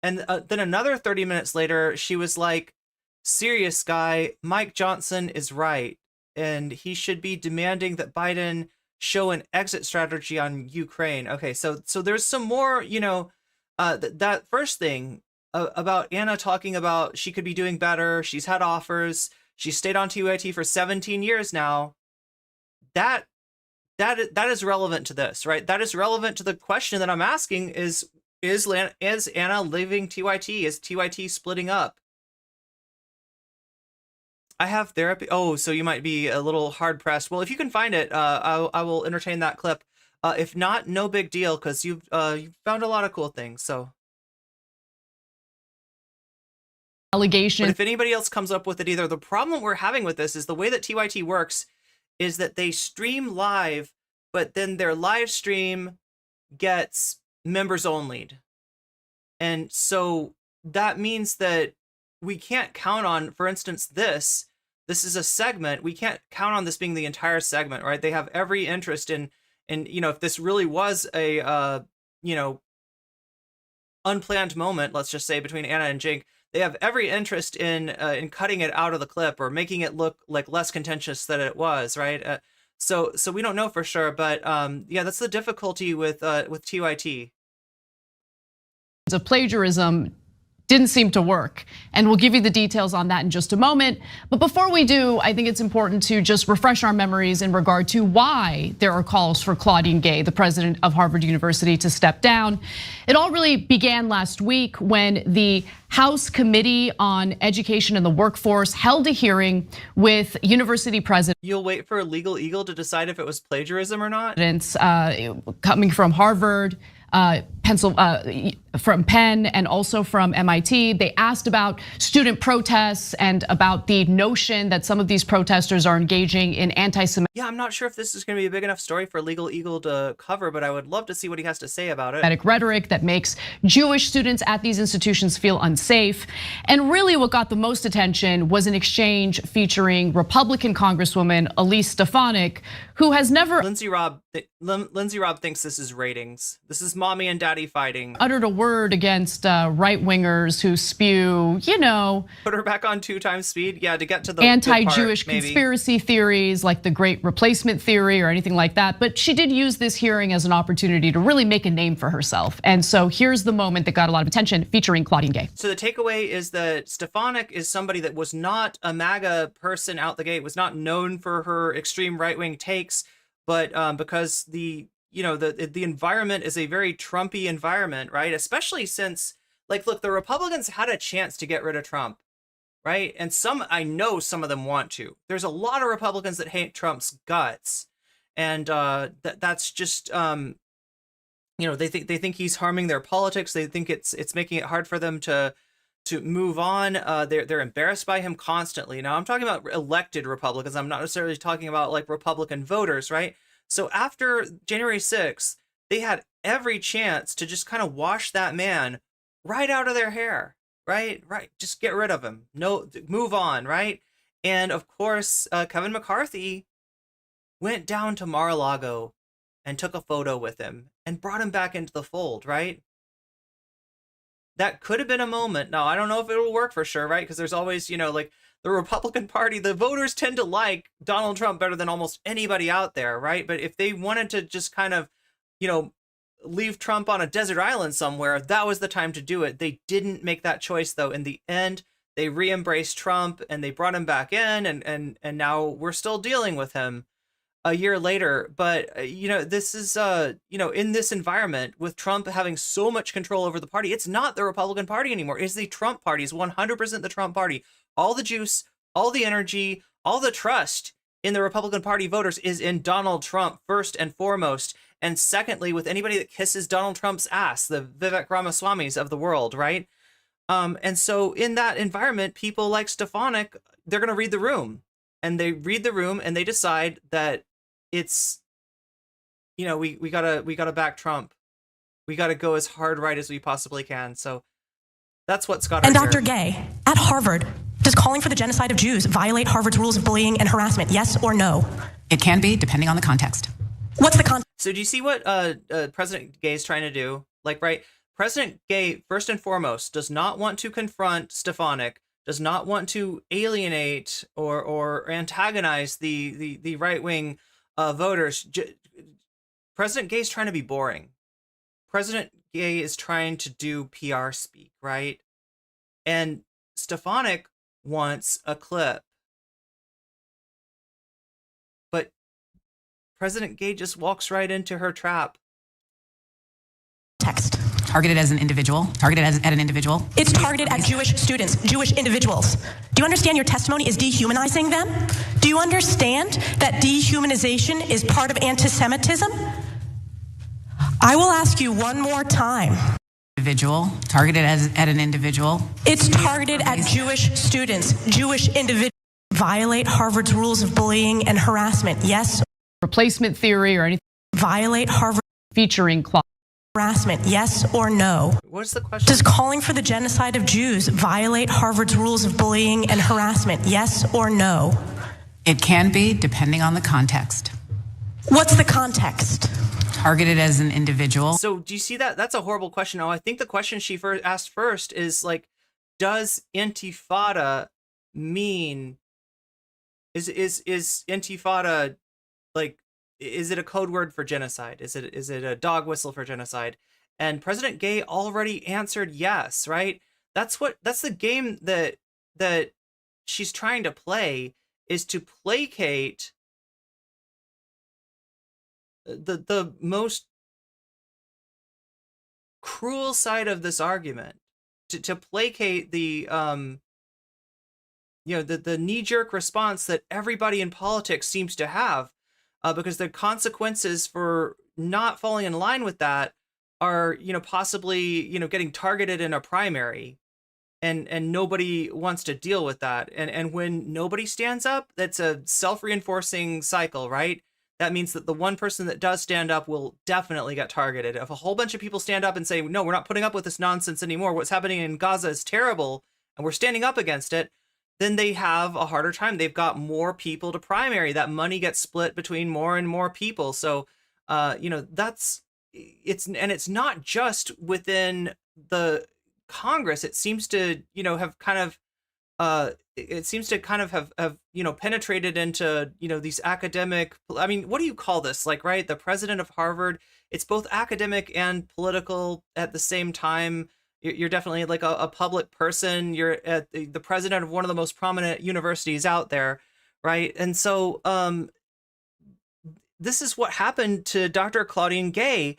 then another 30 minutes later, she was like, serious guy, Mike Johnson is right. And he should be demanding that Biden show an exit strategy on Ukraine. Okay, so there's some more, that first thing about Anna talking about she could be doing better. She's had offers. She stayed on TYT for 17 years now. That is relevant to this, right? That is relevant to the question that I'm asking is Anna leaving TYT? Is TYT splitting up? I have therapy. Oh, so you might be a little hard pressed. Well, if you can find it, I will entertain that clip. If not, no big deal, because you've found a lot of cool things. So, allegation. But if anybody else comes up with it either, the problem we're having with this is the way that TYT works is that they stream live, but then their live stream gets members only, and so that means that we can't count on, for instance, this is a segment. We can't count on this being the entire segment, right? They have every interest in if this really was a, unplanned moment, let's just say, between Anna and Jink, they have every interest in cutting it out of the clip or making it look like less contentious than it was, right? So we don't know for sure, but yeah, that's the difficulty with TYT. Of plagiarism didn't seem to work. And we'll give you the details on that in just a moment. But before we do, I think it's important to just refresh our memories in regard to why there are calls for Claudine Gay, the president of Harvard University, to step down. It all really began last week when the House Committee on Education and the Workforce held a hearing with university presidents. You'll wait for a legal eagle to decide if it was plagiarism or not? Coming from Harvard, from Penn, and also from MIT. They asked about student protests and about the notion that some of these protesters are engaging in anti-Semitic. Yeah, I'm not sure if this is going to be a big enough story for Legal Eagle to cover, but I would love to see what he has to say about it. Rhetoric that makes Jewish students at these institutions feel unsafe. And really what got the most attention was an exchange featuring Republican Congresswoman Elise Stefanik, who has never— Lindsey Robb thinks this is ratings. This is mommy and daddy fighting. Uttered a word against right-wingers who spew, put her back on 2 times speed. Yeah, to get to the anti-Jewish part, conspiracy theories like the Great Replacement theory or anything like that. But she did use this hearing as an opportunity to really make a name for herself. And so here's the moment that got a lot of attention, featuring Claudine Gay. So the takeaway is that Stefanik is somebody that was not a MAGA person out the gate, was not known for her extreme right-wing takes, but because the environment is a very Trumpy environment, right? Especially since, look, the Republicans had a chance to get rid of Trump, right? And I know some of them want to. There's a lot of Republicans that hate Trump's guts, and that's just they think he's harming their politics. They think it's making it hard for them to move on. They're embarrassed by him constantly. Now I'm talking about elected Republicans. I'm not necessarily talking about like Republican voters, right? So after January 6th, they had every chance to just kind of wash that man right out of their hair, right? Just get rid of him. No, move on, right? And of course, Kevin McCarthy went down to Mar-a-Lago and took a photo with him and brought him back into the fold, right? That could have been a moment. Now, I don't know if it will work for sure, right? Because there's always, the Republican Party, the voters tend to like Donald Trump better than almost anybody out there, right? But if they wanted to just kind of, leave Trump on a desert island somewhere, that was the time to do it. They didn't make that choice, though. In the end, they re-embraced Trump and they brought him back in, and now we're still dealing with him a year later. But this is in this environment with Trump having so much control over the party, it's not the Republican Party anymore. It's the Trump Party. It's 100% the Trump Party. All the juice, all the energy, all the trust in the Republican Party voters is in Donald Trump first and foremost, and secondly with anybody that kisses Donald Trump's ass, the Vivek Ramaswamis of the world, right? And so in that environment, people like Stefanik, they're going to read the room, and they read the room and they decide that it's, we gotta back Trump. We gotta go as hard right as we possibly can. So that's what's got. And Dr. Gay at Harvard, does calling for the genocide of Jews violate Harvard's rules of bullying and harassment? Yes or no? It can be, depending on the context. What's the context? So do you see what President Gay is trying to do? Right? President Gay, first and foremost, does not want to confront Stefanik, does not want to alienate or antagonize the right-wing voters. President Gay is trying to be boring. President Gay is trying to do PR speak, right? And Stefanik wants a clip. But President Gay just walks right into her trap. Text. Targeted as an individual, at an individual. It's targeted at Jewish students, Jewish individuals. Do you understand your testimony is dehumanizing them? Do you understand that dehumanization is part of anti-Semitism? I will ask you one more time. Individual, targeted at an individual. It's targeted at Jewish students, Jewish individuals. Violate Harvard's rules of bullying and harassment, yes? Replacement theory or anything. Violate Harvard featuring harassment, yes or no? What's the question? Does calling for the genocide of Jews violate Harvard's rules of bullying and harassment, yes or no? It can be, depending on the context. What's the context? Targeted as an individual. So do you see that? That's a horrible question. Now, I think the question she asked first is does intifada mean, is intifada, is it a code word for genocide? Is it a dog whistle for genocide? And President Gay already answered yes, right? That's the game that she's trying to play, is to placate the most cruel side of this argument, to placate the the knee-jerk response that everybody in politics seems to have, because the consequences for not falling in line with that are possibly getting targeted in a primary, and nobody wants to deal with that. And when nobody stands up, that's a self-reinforcing cycle, right? That means that the one person that does stand up will definitely get targeted. If a whole bunch of people stand up and say, no, we're not putting up with this nonsense anymore, what's happening in Gaza is terrible, and we're standing up against it, then they have a harder time. They've got more people to primary. That money gets split between more and more people. So, it's not just within the Congress. It seems to, have kind of, have penetrated into, these academic, I mean, what do you call this? Like, right, the president of Harvard, it's both academic and political at the same time. You're definitely like a public person. You're at the president of one of the most prominent universities out there, right? And so this is what happened to Dr. Claudine Gay.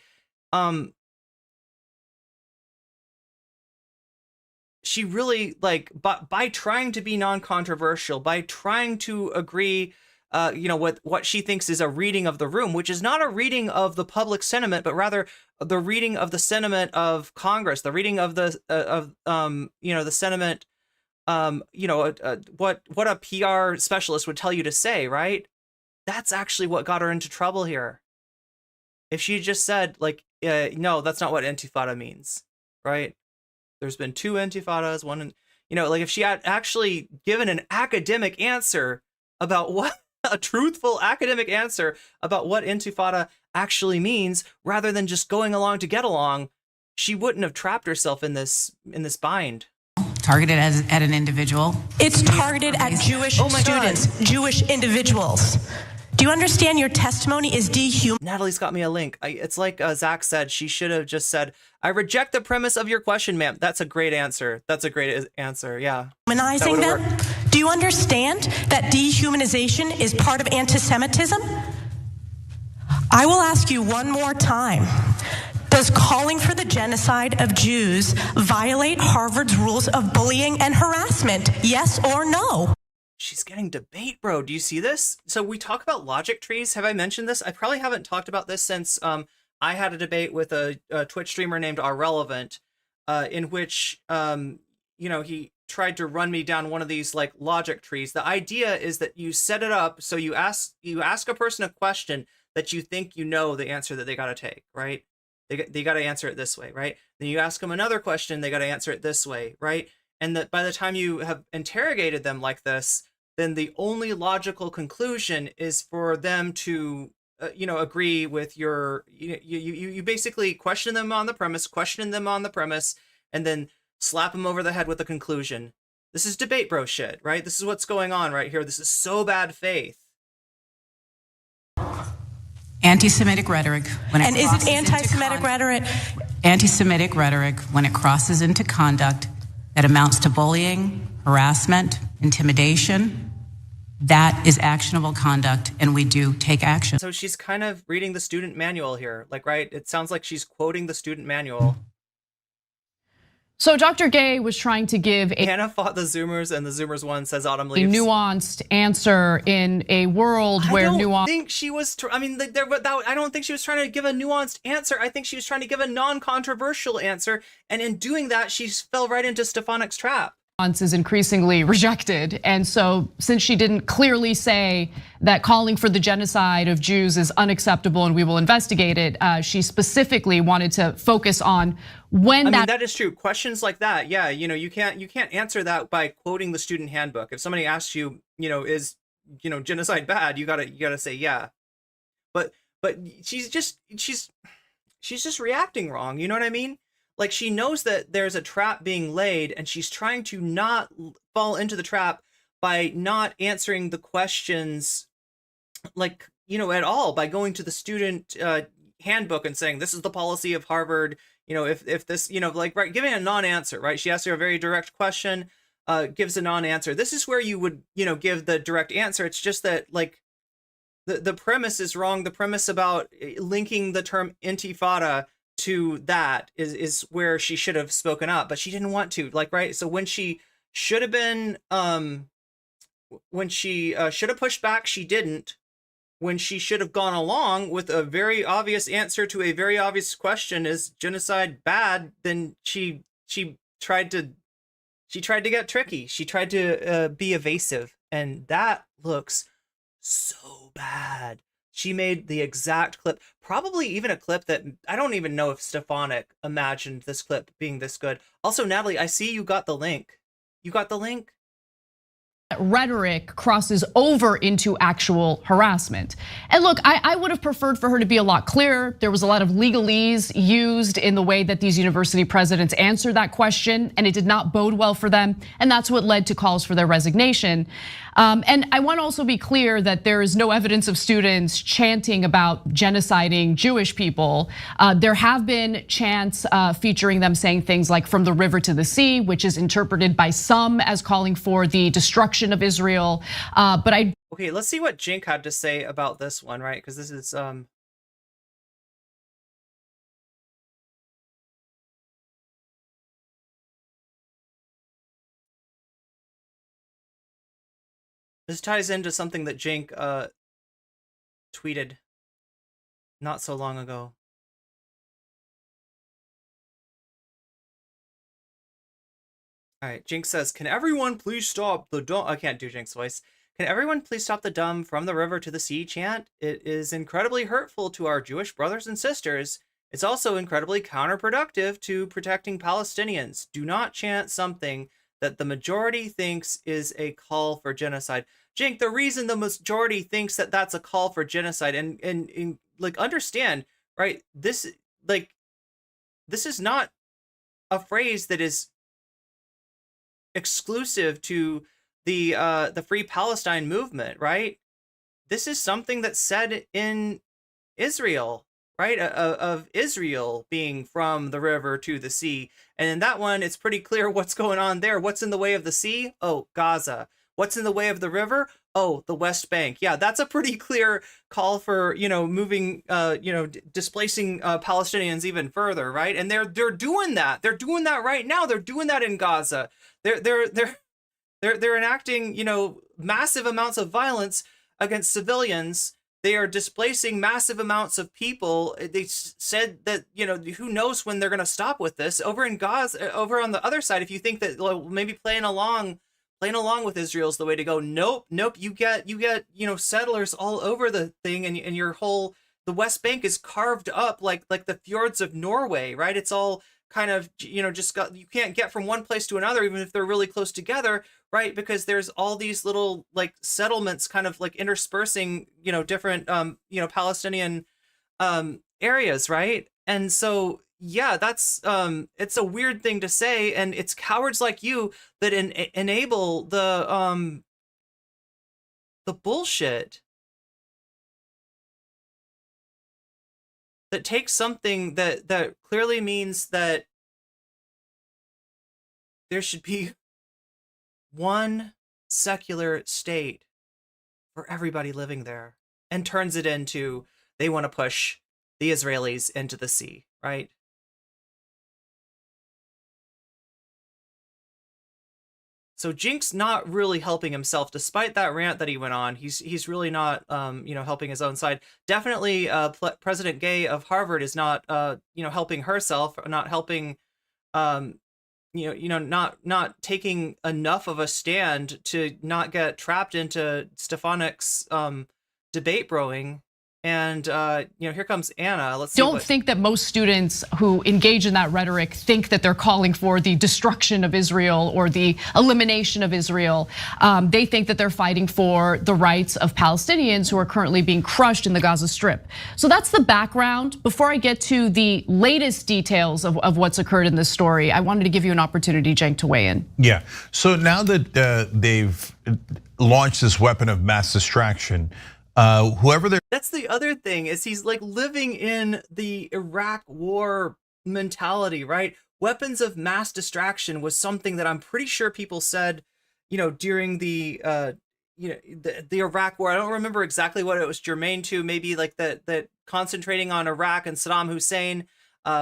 She really, like, by trying to be non-controversial, by trying to agree, with what she thinks is a reading of the room, which is not a reading of the public sentiment, but rather the reading of the sentiment of Congress, the reading of the the sentiment, what a PR specialist would tell you to say, right? That's actually what got her into trouble here. If she just said, like, no, that's not what Intifada means, right? There's been 2 Intifadas, one, like, if she had actually given an academic answer about a truthful academic answer about what Intifada actually means, rather than just going along to get along, she wouldn't have trapped herself in this bind. Targeted at an individual. It's targeted at Jewish students, Jewish individuals. Do you understand your testimony is dehumanizing? Natalie's got me a link. It's like Zach said, she should have just said, I reject the premise of your question, ma'am. That's a great answer. That's a great answer, yeah. Humanizing them? Do you understand that dehumanization is part of anti-Semitism? I will ask you one more time. Does calling for the genocide of Jews violate Harvard's rules of bullying and harassment? Yes or no? She's getting debate, bro. Do you see this? So we talk about logic trees. Have I mentioned this? I probably haven't talked about this since I had a debate with a Twitch streamer named Irrelevant, in which he tried to run me down one of these, like, logic trees. The idea is that you set it up so you ask a person a question that you think the answer that they got to take, right? They got to answer it this way, right? Then you ask them another question, they got to answer it this way, right? And that by the time you have interrogated them like this, then the only logical conclusion is for them to, agree with your, you basically question them on the premise, and then slap them over the head with a conclusion. This is debate bro shit, right? This is what's going on right here. This is so bad faith. Anti-Semitic rhetoric. And is it anti-Semitic rhetoric? Anti-Semitic rhetoric when it crosses into conduct that amounts to bullying, harassment, intimidation, that is actionable conduct, and we do take action. So she's kind of reading the student manual here, like, right? It sounds like she's quoting the student manual. So Dr. Gay was trying to give Hannah fought the Zoomers, and the Zoomers won, says Autumn Leaves. A nuanced answer in a world where nuance. I think she was. I don't think she was trying to give a nuanced answer. I think she was trying to give a non-controversial answer, and in doing that, she fell right into Stefanik's trap. Is increasingly rejected. And so since she didn't clearly say that calling for the genocide of Jews is unacceptable and we will investigate it, she specifically wanted to focus on when that is true. Questions like that, yeah, you can't answer that by quoting the student handbook. If somebody asks you, is genocide bad, you gotta say yeah. But she's just reacting wrong, you know what I mean? Like, she knows that there's a trap being laid, and she's trying to not fall into the trap by not answering the questions, like, at all, by going to the student handbook and saying, this is the policy of Harvard, if this, like, right, giving a non-answer, right? She asks her a very direct question, gives a non-answer. This is where you would, give the direct answer. It's just that, like, the premise is wrong. The premise about linking the term intifada to that is where she should have spoken up, but she didn't want to, like, right? So when she should have been, when she should have pushed back, she didn't. When she should have gone along with a very obvious answer to a very obvious question, is genocide bad? Then she tried to get tricky. She tried to be evasive, and that looks so bad. She made the exact clip, probably even a clip that I don't even know if Stefanik imagined this clip being this good. Also, Natalie, I see you got the link. You got the link? Rhetoric crosses over into actual harassment. And look, I would have preferred for her to be a lot clearer. There was a lot of legalese used in the way that these university presidents answered that question, and it did not bode well for them. And that's what led to calls for their resignation. And I want to also be clear that there is no evidence of students chanting about genociding Jewish people. There have been chants featuring them saying things like "from the river to the sea," which is interpreted by some as calling for the destruction of Israel. Okay, let's see what Jink had to say about this one, right? Because this is this ties into something that Jink tweeted not so long ago. All right, Jink says, "Can everyone please stop the dumb?" I can't do Jink's voice. "Can everyone please stop the dumb from the river to the sea chant? It is incredibly hurtful to our Jewish brothers and sisters. It's also incredibly counterproductive to protecting Palestinians. Do not chant something that the majority thinks is a call for genocide." Jink, the reason the majority thinks that that's a call for genocide, and like, understand, right? This is not a phrase that is exclusive to the Free Palestine movement, right? This is something that's said in Israel, right? Of Israel being from the river to the sea. And in that one, it's pretty clear what's going on there. What's in the way of the sea? Oh, Gaza. What's in the way of the river? Oh, the West Bank. Yeah, that's a pretty clear call for, moving, displacing Palestinians even further, right? And they're doing that. They're doing that right now. They're doing that in Gaza. They're enacting, massive amounts of violence against civilians. They are displacing massive amounts of people. They said that, who knows when they're going to stop with this. Over in Gaza, over on the other side, if you think that, well, maybe playing along with Israel is the way to go. Nope. You get settlers all over the thing, and your whole, the West Bank is carved up like the fjords of Norway, right? It's all kind of, you can't get from one place to another, even if they're really close together, right? Because there's all these little, like, settlements kind of like interspersing, different, Palestinian areas, right? And so, yeah, that's it's a weird thing to say, and it's cowards like you that enable the bullshit that takes something that clearly means that there should be one secular state for everybody living there, and turns it into, they want to push the Israelis into the sea, right? So Jink's not really helping himself, despite that rant that he went on. He's really not, helping his own side. Definitely, President Gay of Harvard is not, helping herself, not helping, not taking enough of a stand to not get trapped into Stefanik's debate broing. And here comes Anna. Let's see. Don't think that most students who engage in that rhetoric think that they're calling for the destruction of Israel or the elimination of Israel. They think that they're fighting for the rights of Palestinians who are currently being crushed in the Gaza Strip. So that's the background. Before I get to the latest details of what's occurred in this story, I wanted to give you an opportunity, Cenk, to weigh in. Yeah. So now that they've launched this weapon of mass distraction, whoever they're— That's the other thing, is he's like living in the Iraq war, mentality, right? Weapons of mass distraction was something that I'm pretty sure people said, during the the Iraq War. I don't remember exactly what it was germane to. Maybe like that concentrating on Iraq and Saddam Hussein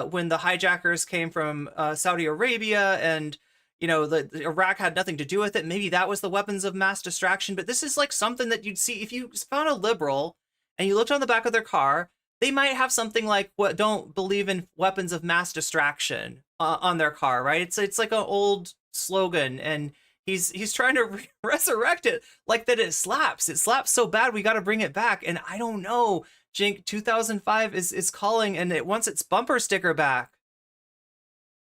when the hijackers came from Saudi Arabia, and the Iraq had nothing to do with it. Maybe that was the weapons of mass distraction. But this is like something that you'd see if you found a liberal and you looked on the back of their car. They might have something like "What don't believe in weapons of mass distraction" on their car, right? It's like an old slogan, and he's trying to resurrect it like that. It slaps so bad we got to bring it back. And I don't know, Jink, 2005 is calling, and it wants its bumper sticker back.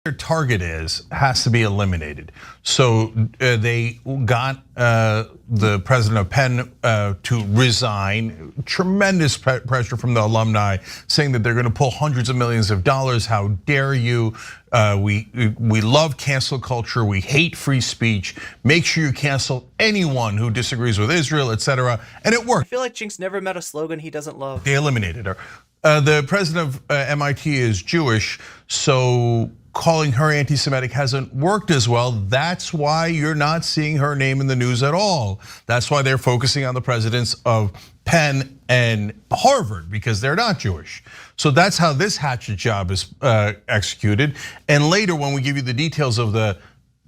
Their target has to be eliminated. So they got the president of Penn to resign. Tremendous pressure from the alumni saying that they're going to pull hundreds of millions of dollars. How dare you? We love cancel culture. We hate free speech. Make sure you cancel anyone who disagrees with Israel, etc. And it worked. I feel like Jink's never met a slogan he doesn't love. They eliminated her. The president of MIT is Jewish, so calling her anti-Semitic hasn't worked as well. That's why you're not seeing her name in the news at all. That's why they're focusing on the presidents of Penn and Harvard, because they're not Jewish. So that's how this hatchet job is executed. And later, when we give you the details of the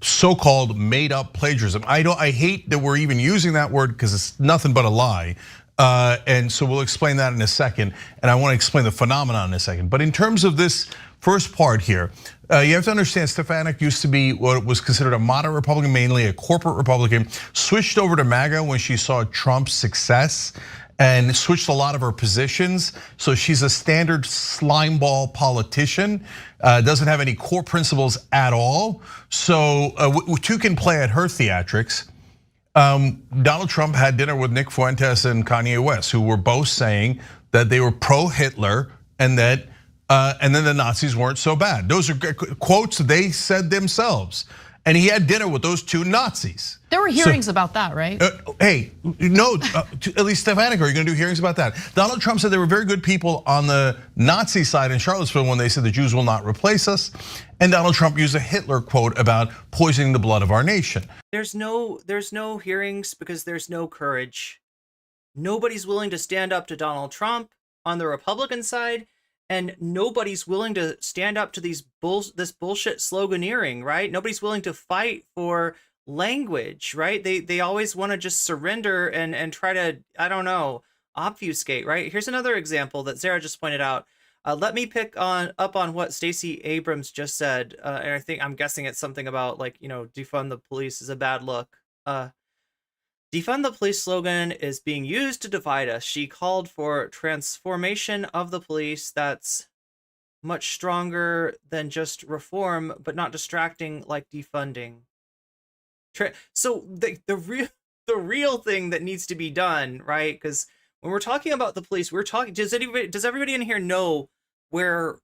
so-called made-up plagiarism, I hate that we're even using that word because it's nothing but a lie. And so we'll explain that in a second. And I want to explain the phenomenon in a second. But in terms of this first part here, you have to understand Stefanik used to be what was considered a moderate Republican, mainly a corporate Republican, switched over to MAGA when she saw Trump's success and switched a lot of her positions. So she's a standard slimeball politician, doesn't have any core principles at all. So two can play at her theatrics. Donald Trump had dinner with Nick Fuentes and Kanye West, who were both saying that they were pro-Hitler and that and then the Nazis weren't so bad. Those are quotes they said themselves. And he had dinner with those two Nazis. There were hearings about that, right? Hey, no, at least Stefanik, are you gonna do hearings about that? Donald Trump said there were very good people on the Nazi side in Charlottesville when they said the Jews will not replace us. And Donald Trump used a Hitler quote about poisoning the blood of our nation. There's no hearings because there's no courage. Nobody's willing to stand up to Donald Trump on the Republican side, and nobody's willing to stand up to this bullshit sloganeering, right? Nobody's willing to fight for language, right? They always want to just surrender and try to, I don't know, obfuscate, right? Here's another example that Sarah just pointed out. Let me pick up on what Stacey Abrams just said, and I'm guessing it's something about like, defund the police is a bad look. Defund the police slogan is being used to divide us. She called for transformation of the police that's much stronger than just reform, but not distracting like defunding. So the real thing that needs to be done, right? Because when we're talking about the police, we're talking. Does everybody in here know where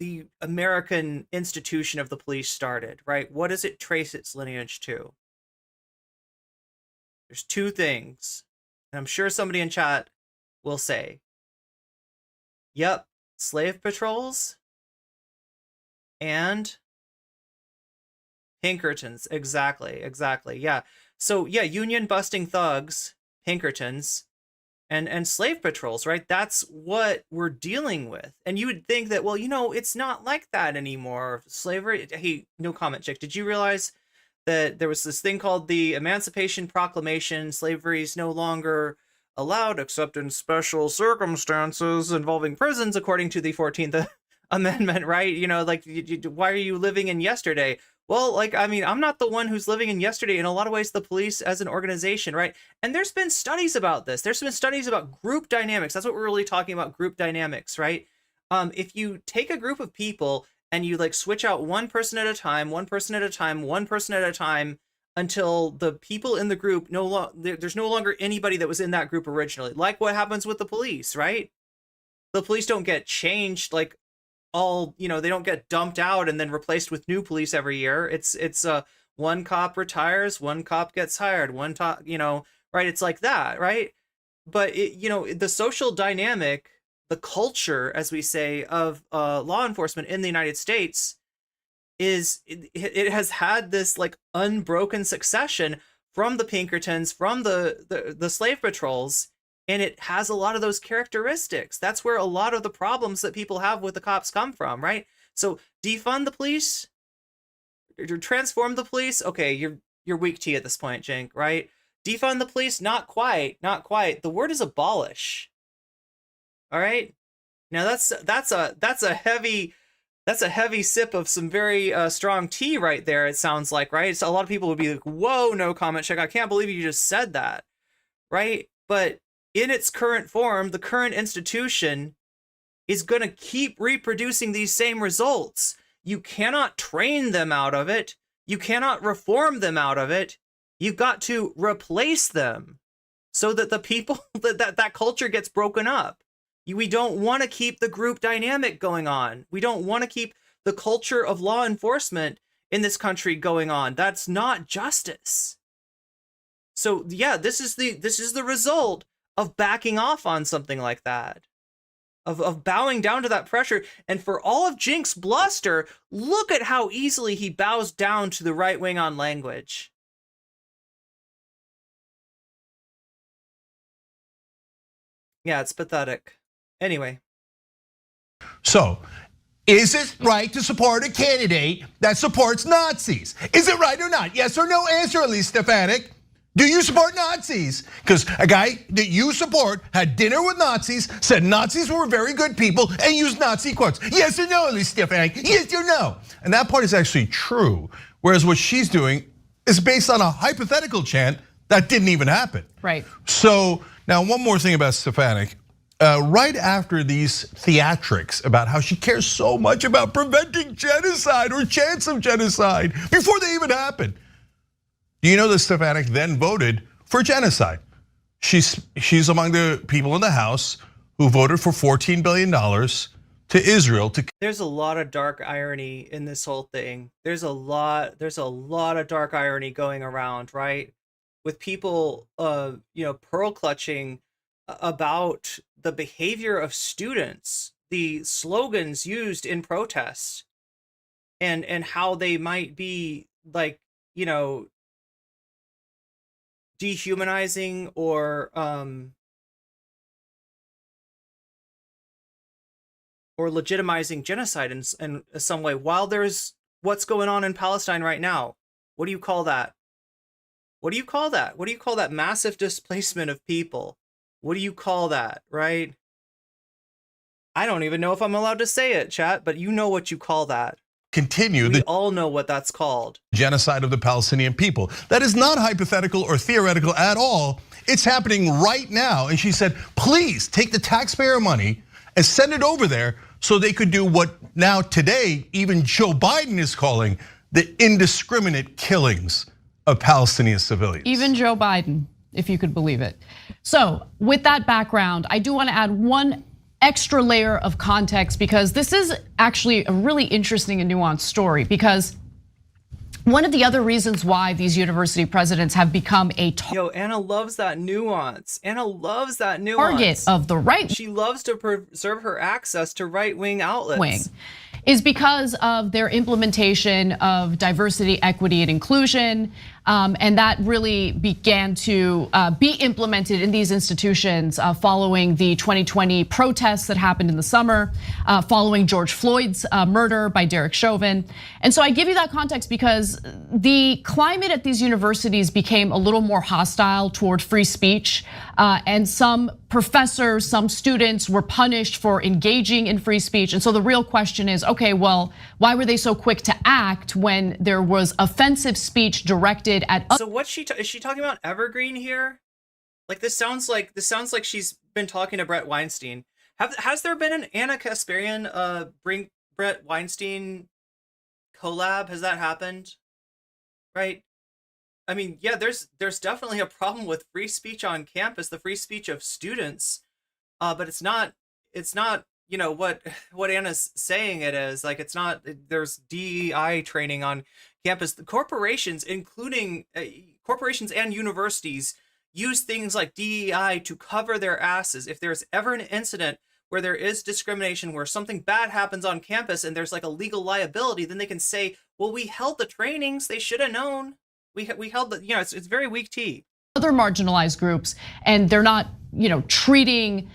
the American institution of the police started? Right? What does it trace its lineage to? There's two things, and I'm sure somebody in chat will say, yep, slave patrols and Pinkertons. Exactly. Yeah. So yeah, union busting thugs, Pinkertons, and slave patrols, right? That's what we're dealing with. And you would think that, well, it's not like that anymore. Slavery, hey, no comment, chick. Did you realize that there was this thing called the Emancipation Proclamation? Slavery is no longer allowed except in special circumstances involving prisons, according to the 14th Amendment, right? Why are you living in yesterday? Well, I'm not the one who's living in yesterday. In a lot of ways, the police as an organization, right? And there's been studies about this. There's been studies about group dynamics. That's what we're really talking about, group dynamics, right? If you take a group of people and you switch out one person at a time, until the people in the group there's no longer anybody that was in that group originally. Like what happens with the police, right? The police don't get changed they don't get dumped out and then replaced with new police every year. It's one cop retires, one cop gets hired, right? It's like that, right? But the social dynamic the culture, as we say, of law enforcement in the United States is it has had this like unbroken succession from the Pinkertons, from the slave patrols, and it has a lot of those characteristics. That's where a lot of the problems that people have with the cops come from, right? So defund the police, transform the police. Okay, you're weak tea at this point, Jink, right? Defund the police, not quite. The word is abolish. All right. Now that's a heavy sip of some very strong tea right there. It sounds like, right? So a lot of people would be like, "Whoa, no comment check. I can't believe you just said that," right? But in its current form, the current institution is going to keep reproducing these same results. You cannot train them out of it. You cannot reform them out of it. You've got to replace them so that the people that culture gets broken up. We don't want to keep the group dynamic going on. We don't want to keep the culture of law enforcement in this country going on. That's not justice. So yeah, this is the result of backing off on something like that, of bowing down to that pressure. And for all of Jink's bluster, look at how easily he bows down to the right wing on language. Yeah, it's pathetic. Anyway. So, is it right to support a candidate that supports Nazis? Is it right or not? Yes or no answer, at least, Stefanik. Do you support Nazis? Because a guy that you support had dinner with Nazis, said Nazis were very good people, and used Nazi quotes. Yes or no, at least, Stefanik? Yes or no? And that part is actually true. Whereas what she's doing is based on a hypothetical chant that didn't even happen. Right. So now one more thing about Stefanik. Right after these theatrics about how she cares so much about preventing genocide or chance of genocide before they even happen. Do you know that Stefanik then voted for genocide? She's among the people in the House who voted for $14 billion to Israel. There's a lot of dark irony in this whole thing. There's a lot of dark irony going around, right? With people, pearl clutching about the behavior of students, the slogans used in protest, and how they might be like, dehumanizing or legitimizing genocide in some way, while there's what's going on in Palestine right now. What do you call that? What do you call that? What do you call that massive displacement of people? What do you call that, right? I don't even know if I'm allowed to say it, chat, but you know what you call that. We all know what that's called. Genocide of the Palestinian people. That is not hypothetical or theoretical at all. It's happening right now. And she said, please take the taxpayer money and send it over there so they could do what now today, even Joe Biden is calling the indiscriminate killings of Palestinian civilians. Even Joe Biden, if you could believe it. So with that background, I do want to add one extra layer of context, because this is actually a really interesting and nuanced story. Because one of the other reasons why these university presidents have become a Anna loves that nuance. Target of the right. She loves to preserve her access to right-wing outlets. Is because of their implementation of diversity, equity, and inclusion. And that really began to be implemented in these institutions following the 2020 protests that happened in the summer, following George Floyd's murder by Derek Chauvin. And so I give you that context because the climate at these universities became a little more hostile toward free speech. And some professors, some students were punished for engaging in free speech. And so the real question is, okay, well, why were they so quick to act when there was offensive speech directed at? So is she talking about Evergreen here? Like this sounds like she's been talking to Brett Weinstein. Has there been an Anna Kasparian bring Brett Weinstein collab? Has that happened? Right? I mean, yeah, there's definitely a problem with free speech on campus, the free speech of students, but it's not what Anna's saying it is. Like it's not. There's DEI training on campus. The corporations, including corporations and universities, use things like DEI to cover their asses. If there's ever an incident where there is discrimination, where something bad happens on campus and there's like a legal liability, then they can say, well, we held the trainings, they should have known. We held the, it's very weak tea. Other marginalized groups, and they're not, treating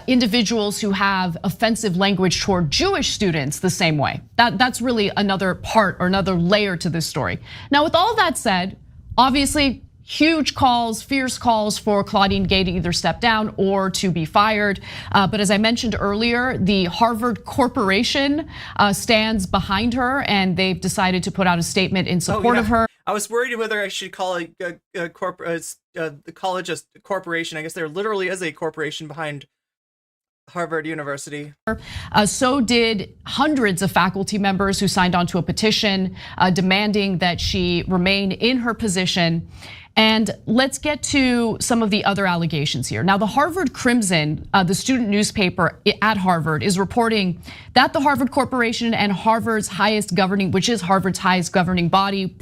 individuals who have offensive language toward Jewish students the same way. That's really another part or another layer to this story. Now, with all that said, obviously, huge calls, fierce calls for Claudine Gay to either step down or to be fired. But as I mentioned earlier, the Harvard Corporation stands behind her, and they've decided to put out a statement in support of her. I was worried whether I should call the college a corporation. I guess there literally is a corporation behind Harvard University. So did hundreds of faculty members who signed on to a petition demanding that she remain in her position. And let's get to some of the other allegations here. Now, the Harvard Crimson, the student newspaper at Harvard, is reporting that the Harvard Corporation and Harvard's highest governing body,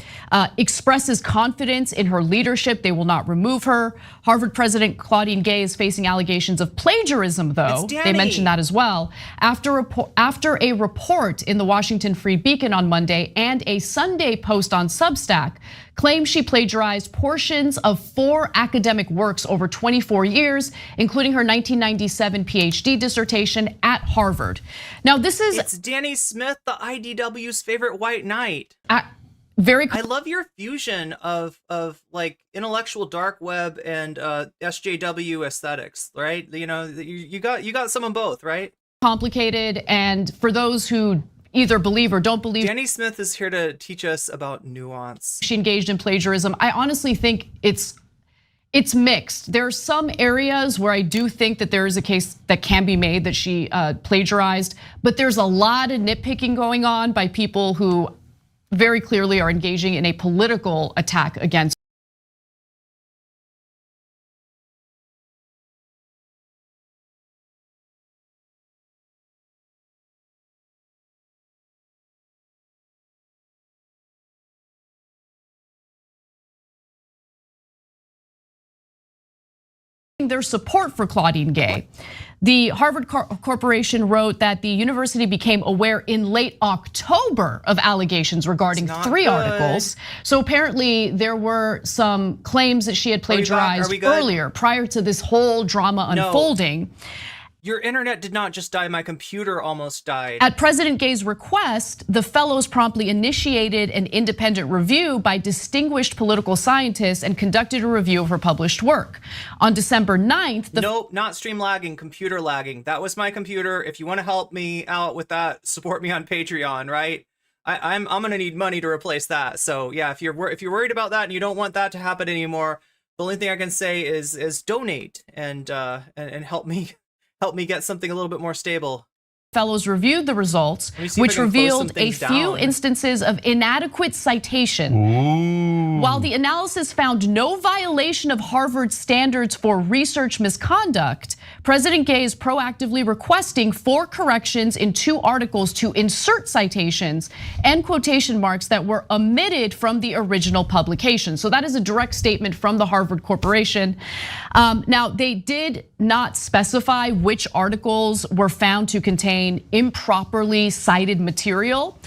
expresses confidence in her leadership. They will not remove her. Harvard President Claudine Gay is facing allegations of plagiarism, though. They mentioned that as well. After a report in the Washington Free Beacon on Monday and a Sunday post on Substack claims she plagiarized portions of 4 academic works over 24 years, including her 1997 PhD dissertation at Harvard. Now, it's Danny Smith, the IDW's favorite white knight. I love your fusion of like intellectual dark web and SJW aesthetics, right? You got some of both, right? Complicated, and for those who either believe or don't believe, Danny Smith is here to teach us about nuance. She engaged in plagiarism. I honestly think it's mixed. There are some areas where I do think that there is a case that can be made that she plagiarized, but there's a lot of nitpicking going on by people who very clearly are engaging in a political attack against. Their support for Claudine Gay. The Harvard Corporation wrote that the university became aware in late October of allegations regarding 3 articles. So apparently there were some claims that she had plagiarized earlier, prior to this whole drama unfolding. Your internet did not just die, my computer almost died. At President Gay's request, the fellows promptly initiated an independent review by distinguished political scientists and conducted a review of her published work. On December 9th, Nope, not stream lagging, computer lagging. That was my computer. If you want to help me out with that, support me on Patreon, right? I'm gonna need money to replace that. So yeah, if you're worried about that and you don't want that to happen anymore, the only thing I can say is donate and help me get something a little bit more stable. Fellows reviewed the results, which revealed a few instances of inadequate citation. Ooh. While the analysis found no violation of Harvard's standards for research misconduct, President Gay is proactively requesting 4 corrections in 2 articles to insert citations and quotation marks that were omitted from the original publication. So that is a direct statement from the Harvard Corporation. Now, they did not specify which articles were found to contain improperly cited material,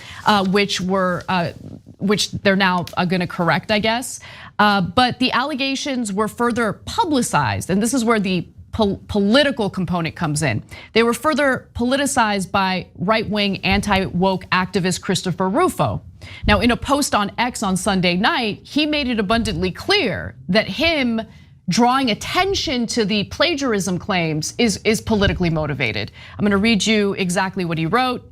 which they're now going to correct, I guess. But the allegations were further publicized, and this is where the political component comes in. They were further politicized by right-wing anti-woke activist Christopher Rufo. Now, in a post on X on Sunday night, he made it abundantly clear that him drawing attention to the plagiarism claims is politically motivated. I'm gonna read you exactly what he wrote.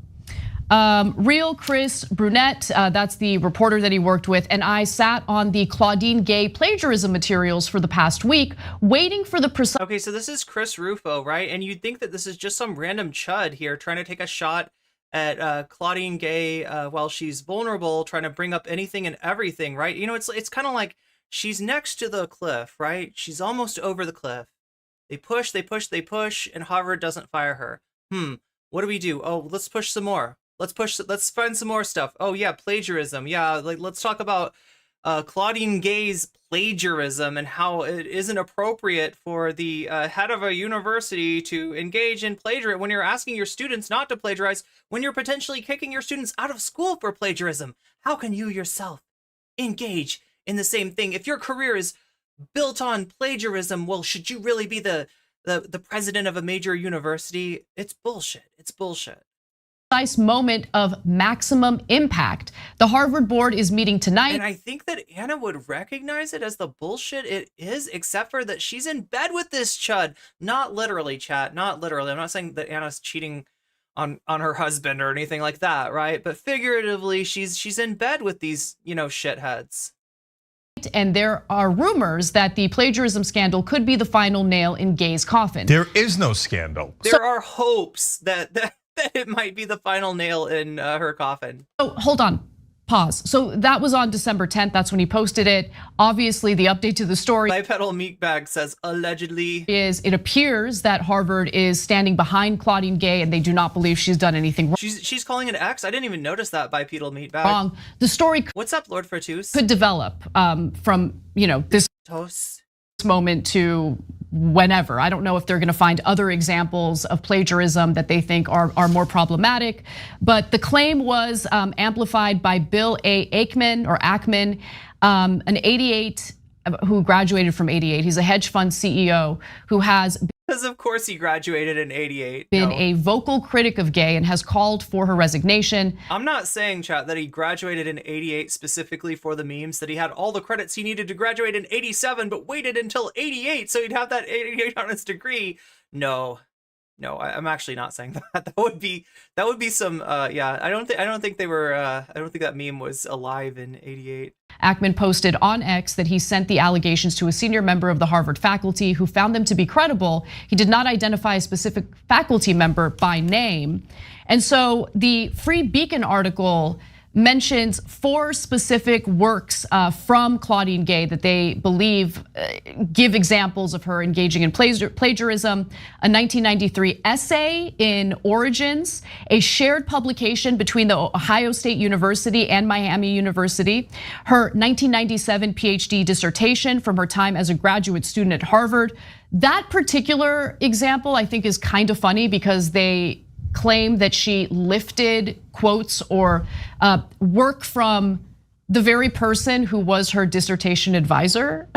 Real Chris Brunette, that's the reporter that he worked with, and I sat on the Claudine Gay plagiarism materials for the past week, waiting for the precise. Okay, so this is Chris Rufo, right? And you'd think that this is just some random chud here trying to take a shot at Claudine Gay while she's vulnerable, trying to bring up anything and everything, right? It's kind of like she's next to the cliff, right? She's almost over the cliff. They push, and Harvard doesn't fire her. What do we do? Oh, let's push some more. Let's find some more stuff. Oh yeah, plagiarism. Yeah, like let's talk about Claudine Gay's plagiarism and how it isn't appropriate for the head of a university to engage in plagiarism when you're asking your students not to plagiarize, when you're potentially kicking your students out of school for plagiarism. How can you yourself engage in the same thing? If your career is built on plagiarism, well, should you really be the president of a major university? It's bullshit. It's bullshit. Moment of maximum impact. The Harvard board is meeting tonight. And I think that Anna would recognize it as the bullshit it is, except for that she's in bed with this chud. Not literally, chat, not literally. I'm not saying that Anna's cheating on her husband or anything like that, right? But figuratively, she's in bed with these, shitheads. And there are rumors that the plagiarism scandal could be the final nail in Gay's coffin. There is no scandal. There are hopes that it might be the final nail in her coffin. So hold on, pause. So that was on December 10th. That's when he posted it. Obviously, the update to the story. Bipedal Meatbag says allegedly is it appears that Harvard is standing behind Claudine Gay, and they do not believe she's done anything wrong. She's calling it X. I didn't even notice that. Bipedal Meatbag. Wrong. The story. What's up, Lord Fortus? Could develop from this moment to whenever. I don't know if they're going to find other examples of plagiarism that they think are more problematic, but the claim was amplified by Bill A. Ackman, an 88 who graduated from 88. He's a hedge fund CEO who has because of course he graduated in 88. Been a vocal critic of Gay and has called for her resignation. I'm not saying, chat, that he graduated in 88 specifically for the memes, that he had all the credits he needed to graduate in 87, but waited until 88 so he'd have that 88 on his degree. No, I'm actually not saying that. That would be some yeah. I don't think they were. I don't think that meme was alive in 88. Ackman posted on X that he sent the allegations to a senior member of the Harvard faculty who found them to be credible. He did not identify a specific faculty member by name. And so the Free Beacon article mentions 4 specific works from Claudine Gay that they believe give examples of her engaging in plagiarism. A 1993 essay in Origins, a shared publication between the Ohio State University and Miami University, her 1997 PhD dissertation from her time as a graduate student at Harvard. That particular example I think is kind of funny because they claim that she lifted quotes or work from the very person who was her dissertation advisor.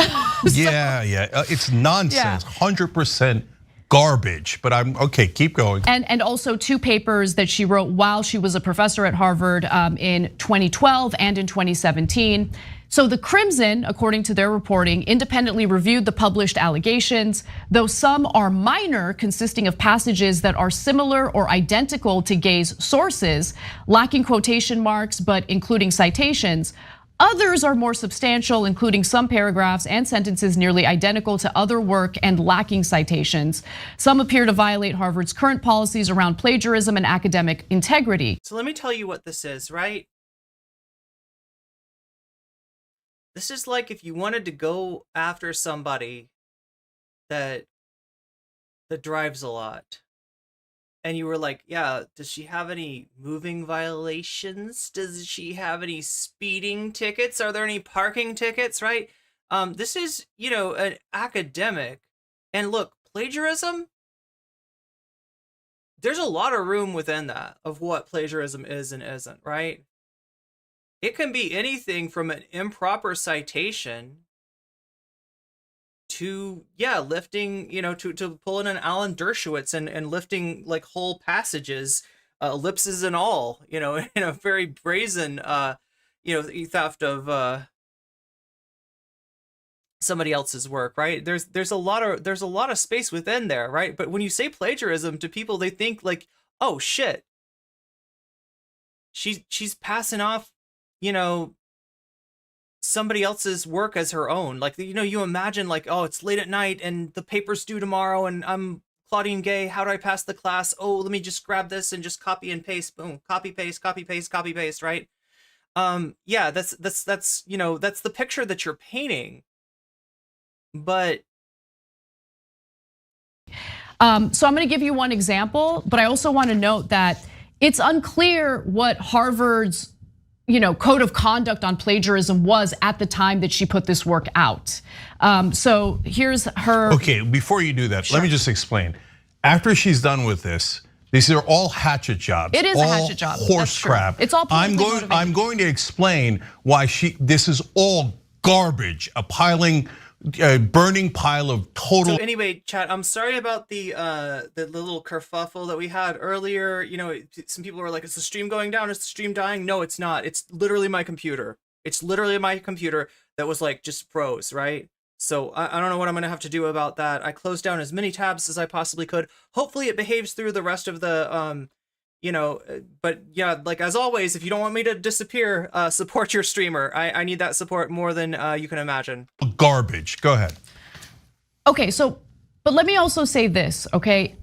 Yeah, it's nonsense, 100% garbage, but I'm okay, keep going. And also 2 papers that she wrote while she was a professor at Harvard in 2012 and in 2017. So the Crimson, according to their reporting, independently reviewed the published allegations, though some are minor, consisting of passages that are similar or identical to Gay's sources, lacking quotation marks but including citations. Others are more substantial, including some paragraphs and sentences nearly identical to other work and lacking citations. Some appear to violate Harvard's current policies around plagiarism and academic integrity. So let me tell you what this is, right? This is like if you wanted to go after somebody that drives a lot. And you were like, yeah, does she have any moving violations? Does she have any speeding tickets? Are there any parking tickets, right? This is, an academic. And look, plagiarism, there's a lot of room within that of what plagiarism is and isn't, right? It can be anything from an improper citation to, lifting, to pulling an Alan Dershowitz and lifting like whole passages, ellipses and all, in a very brazen, theft of somebody else's work, right? There's a lot of space within there, right? But when you say plagiarism to people, they think like, oh shit, she's passing off, somebody else's work as her own. Like, you imagine like, oh, it's late at night and the paper's due tomorrow and I'm Claudine Gay. How do I pass the class? Oh, let me just grab this and just copy and paste. Boom, copy, paste, copy, paste, copy, paste, right? Yeah, that's the picture that you're painting. But so I'm going to give you one example, but I also want to note that it's unclear what Harvard's code of conduct on plagiarism was at the time that she put this work out. So here's her. Okay, before you do that, let me just explain. After she's done with this, these are all hatchet jobs. It is a hatchet job. Horse crap. It's all politically motivated. I'm going to explain why this is all garbage, a burning pile of total. So anyway, chat, I'm sorry about the little kerfuffle that we had earlier. Some people were like, "Is the stream going down? Is the stream dying?" No, it's not. It's literally my computer. It's literally my computer that was like just froze, right? So I don't know what I'm gonna have to do about that. I closed down as many tabs as I possibly could. Hopefully it behaves through the rest of the but yeah, like as always, if you don't want me to disappear, support your streamer. I need that support more than you can imagine. Garbage. Go ahead. Okay, so, but let me also say this, okay?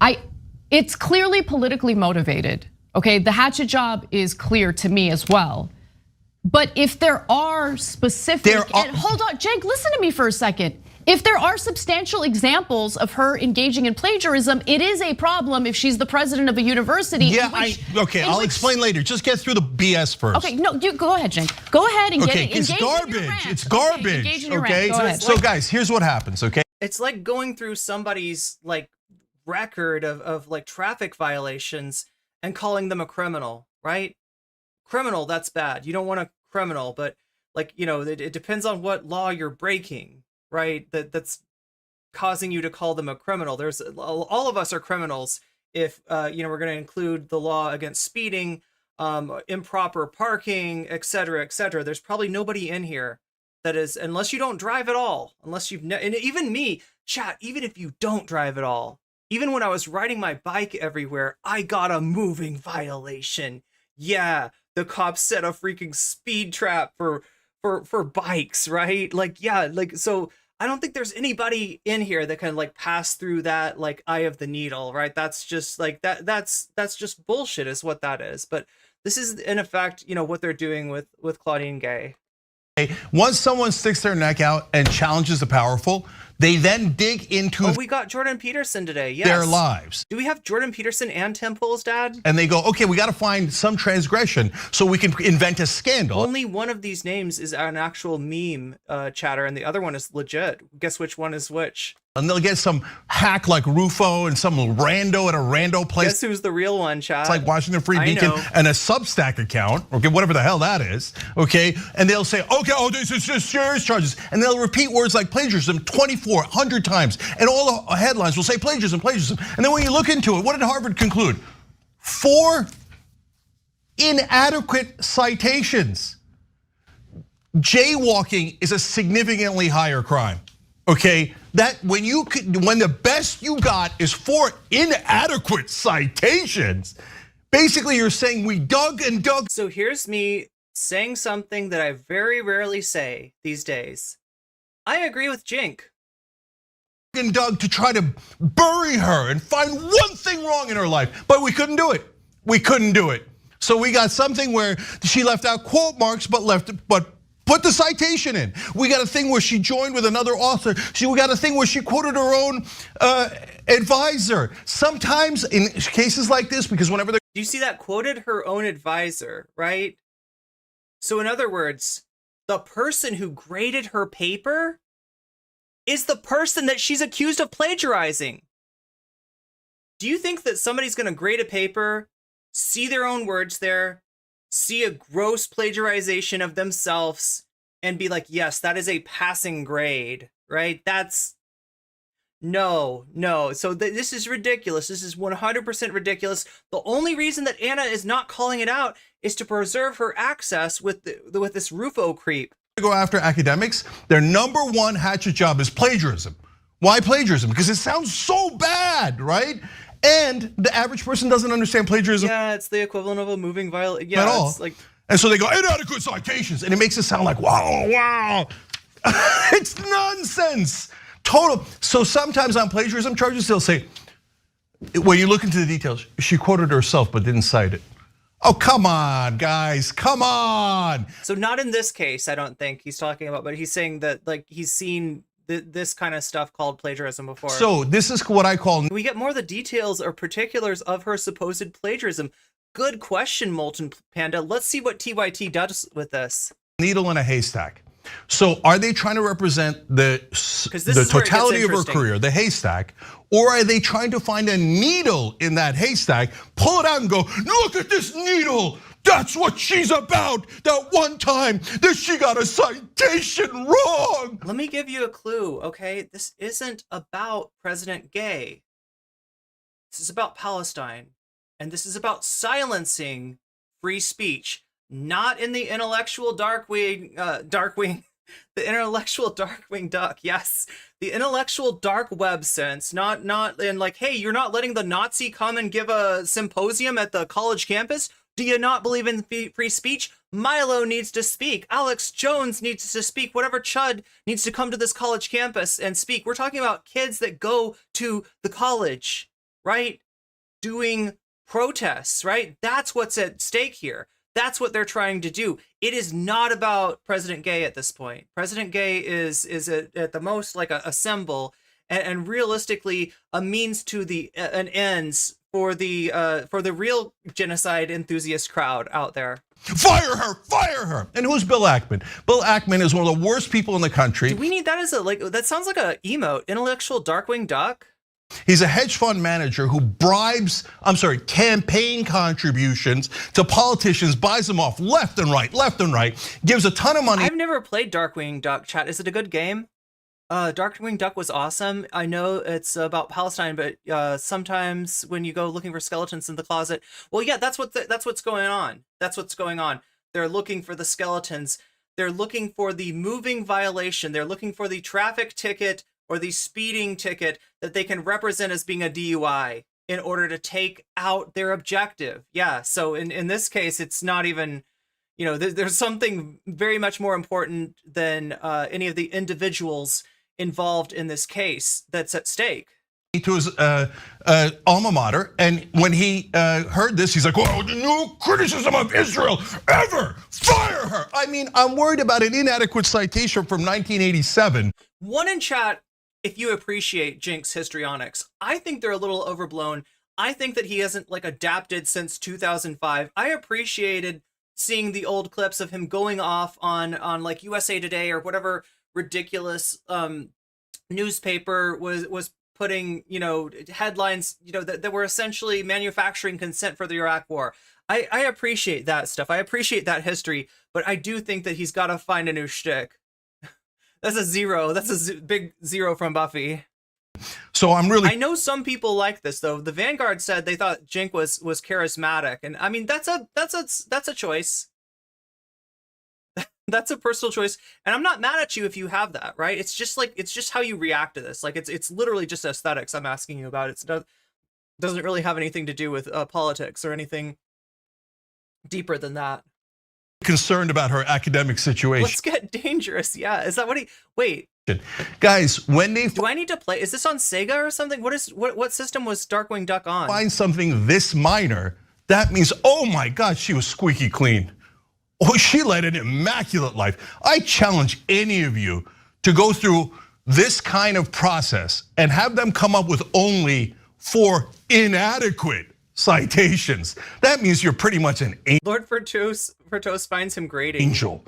It's clearly politically motivated, okay? The hatchet job is clear to me as well. But if there are specific, and hold on, Jake, listen to me for a second. If there are substantial examples of her engaging in plagiarism, it is a problem if she's the president of a university. Yeah, I'll explain later. Just get through the BS first. Okay, no, you go ahead, Jake. Go ahead and engage in your rant. It's garbage. Okay, so guys, here's what happens. Okay, it's like going through somebody's like record of like traffic violations and calling them a criminal, right? Criminal, that's bad. You don't want a criminal, but like, it depends on what law you're breaking, right? That's causing you to call them a criminal. All of us are criminals if we're going to include the law against speeding, improper parking, etc., etc. There's probably nobody in here that is, unless you don't drive at all, and even me, chat, even if you don't drive at all, even when I was riding my bike everywhere, I got a moving violation. Yeah, the cops set a freaking speed trap for bikes, right? Like, yeah, like, so I don't think there's anybody in here that can like pass through that like eye of the needle, right? That's just like that's just bullshit is what that is. But this is in effect, what they're doing with Claudine Gay. Once someone sticks their neck out and challenges the powerful, they then dig into we got Jordan Peterson today. Yes. Their lives. Do we have Jordan Peterson and Tim Pool's dad? And they go, okay, we got to find some transgression so we can invent a scandal. Only one of these names is an actual meme chatter, and the other one is legit. Guess which one is which? And they'll get some hack like Rufo and some rando at a rando place. Guess who's the real one, chat? It's like Washington Free Beacon and a Substack account, okay, whatever the hell that is, okay? And they'll say, okay, this is just serious charges. And they'll repeat words like plagiarism 2,400 times. And all the headlines will say plagiarism, plagiarism. And then when you look into it, what did Harvard conclude? 4 inadequate citations. Jaywalking is a significantly higher crime. Okay, that when the best you got is 4 inadequate citations, basically you're saying we dug and dug. So here's me saying something that I very rarely say these days. I agree with Jink. And dug to try to bury her and find one thing wrong in her life, but we couldn't do it. We couldn't do it. So we got something where she left out quote marks, but put the citation in. We got a thing where she joined with another author. We got a thing where she quoted her own advisor. Sometimes in cases like this, because whenever do you see that quoted her own advisor, right? So in other words, the person who graded her paper is the person that she's accused of plagiarizing. Do you think that somebody's gonna grade a paper, see their own words there, see a gross plagiarization of themselves and be like, yes, that is a passing grade, right? That's no. So this is ridiculous. This is 100% ridiculous. The only reason that Anna is not calling it out is to preserve her access with this Rufo creep. To go after academics, their #1 hatchet job is plagiarism. Why plagiarism? Because it sounds so bad, right? And the average person doesn't understand plagiarism. Yeah, it's the equivalent of a moving violation. Yeah, at all. It's like, and so they go inadequate citations, and it makes it sound like wow. It's nonsense. Total. So sometimes on plagiarism charges, they'll say, when you look into the details, she quoted herself but didn't cite it. Oh, come on, guys, come on. So not in this case, I don't think he's talking about, but he's saying that like he's seen this kind of stuff called plagiarism before. So this is what I call. We get more of the details or particulars of her supposed plagiarism. Good question, Molten Panda. Let's see what TYT does with this. Needle in a haystack. So are they trying to represent the totality of her career, the haystack, or are they trying to find a needle in that haystack, pull it out and go, look at this needle, that's what she's about, that one time that she got a citation wrong. Let me give you a clue, okay? This isn't about President Gay. This is about Palestine, and this is about silencing free speech. Not in the intellectual Darkwing, the intellectual Darkwing Duck. Yes, the intellectual dark web sense. Not in like, hey, you're not letting the Nazi come and give a symposium at the college campus. Do you not believe in free speech? Milo needs to speak. Alex Jones needs to speak. Whatever Chud needs to come to this college campus and speak. We're talking about kids that go to the college, right? Doing protests, right? That's what's at stake here. That's what they're trying to do. It is not about President Gay at this point. President Gay is at the most like a symbol, and realistically a means to an ends for the real genocide enthusiast crowd out there. Fire her! Fire her! And who's Bill Ackman? Bill Ackman is one of the worst people in the country. Do we need that as that sounds like a emote, intellectual Darkwing Duck? He's a hedge fund manager who bribes, campaign contributions to politicians, buys them off left and right, gives a ton of money. I've never played Darkwing Duck, chat. Is it a good game? Darkwing Duck was awesome. I know it's about Palestine, but sometimes when you go looking for skeletons in the closet, well, yeah, that's what's going on. That's what's going on. They're looking for the skeletons. They're looking for the moving violation. They're looking for the traffic ticket or the speeding ticket that they can represent as being a DUI in order to take out their objective. Yeah, so in this case, it's not even, there's something very much more important than any of the individuals involved in this case that's at stake. To his alma mater, and when he heard this, he's like, "Well, no criticism of Israel ever. Fire her." I mean, I'm worried about an inadequate citation from 1987. One in chat, if you appreciate Jinx histrionics, I think they're a little overblown. I think that he hasn't adapted since 2005. I appreciated seeing the old clips of him going off on like USA Today or whatever ridiculous newspaper was putting, headlines, that were essentially manufacturing consent for the Iraq War. I appreciate that stuff. I appreciate that history, but I do think that he's got to find a new shtick. That's a zero. That's a big zero from Buffy. So I know some people like this though. The Vanguard said they thought Jink was charismatic, and I mean that's a choice. That's a personal choice, and I'm not mad at you if you have that, right? It's just how you react to this. It's literally just aesthetics I'm asking you about. It doesn't really have anything to do with politics or anything deeper than that. Concerned about her academic situation. Let's get dangerous. Yeah, is that what wait? Guys, when they do I need to play? Is this on Sega or something? What system was Darkwing Duck on? Find something this minor, that means, oh my God, she was squeaky clean. Oh, she led an immaculate life. I challenge any of you to go through this kind of process and have them come up with only 4 inadequate citations. That means you're pretty much an angel. Lord Fertos finds him grating. Angel.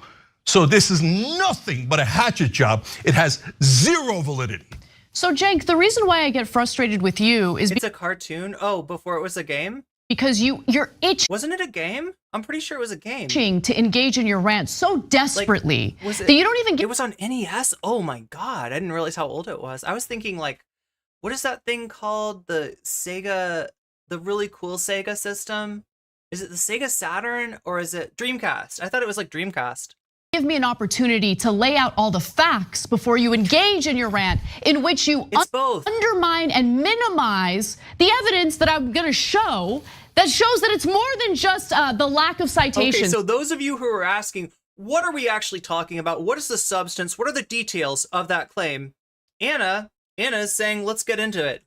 So this is nothing but a hatchet job. It has zero validity. So Cenk, the reason why I get frustrated with you is it's a cartoon. Oh, before it was a game? Because you're itching. Wasn't it a game? I'm pretty sure it was a game. To engage in your rant so desperately that you don't even get. It was on NES. Oh my God, I didn't realize how old it was. I was thinking what is that thing called? The Sega, the really cool Sega system. Is it the Sega Saturn or is it Dreamcast? I thought it was like Dreamcast. Give me an opportunity to lay out all the facts before you engage in your rant, in which you undermine and minimize the evidence that I'm gonna show that shows that it's more than just the lack of citations. Okay, so those of you who are asking, what are we actually talking about? What is the substance? What are the details of that claim? Anna's saying, let's get into it.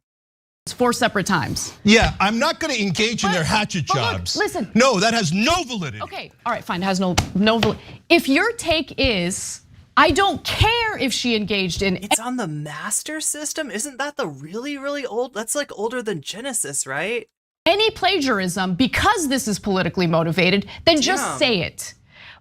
4 separate times. Yeah, I'm not going to engage in their hatchet jobs. Look, listen. No, that has no validity. Okay, all right, fine, it has no validity. If your take is, I don't care if she engaged in. It's on the Master System? Isn't that the really, really old? That's older than Genesis, right? any plagiarism because this is politically motivated, then just say it.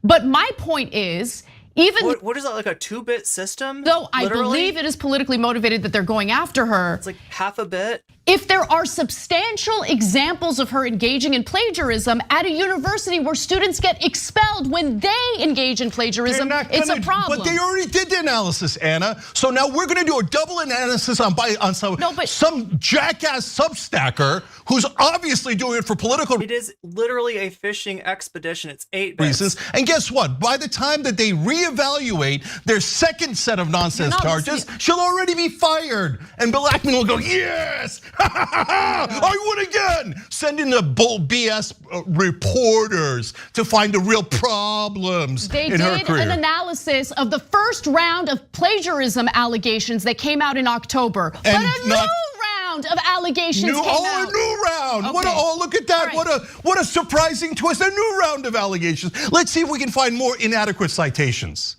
But my point is, even what is that, like a 2-bit system? though I literally? believe it is politically motivated that they're going after her, It's like half a bit. if there are substantial examples of her engaging in plagiarism at a university where students get expelled when they engage in plagiarism, it's a problem. But they already did the analysis, Anna. So now we're gonna do a double analysis on some jackass substacker who's obviously doing it for political It is literally a fishing expedition. It's 8 bits. reasons. And guess what? By the time that they reevaluate their second set of nonsense charges, she'll already be fired. And Blackman will go, yes, I won again. Send in the bull BS reporters to find the real problems in her career. They did an analysis of the first round of plagiarism allegations that came out in October. But a new round of allegations came out. A new round. Okay. Look at that. Right. What a surprising twist. A new round of allegations. Let's see if we can find more inadequate citations.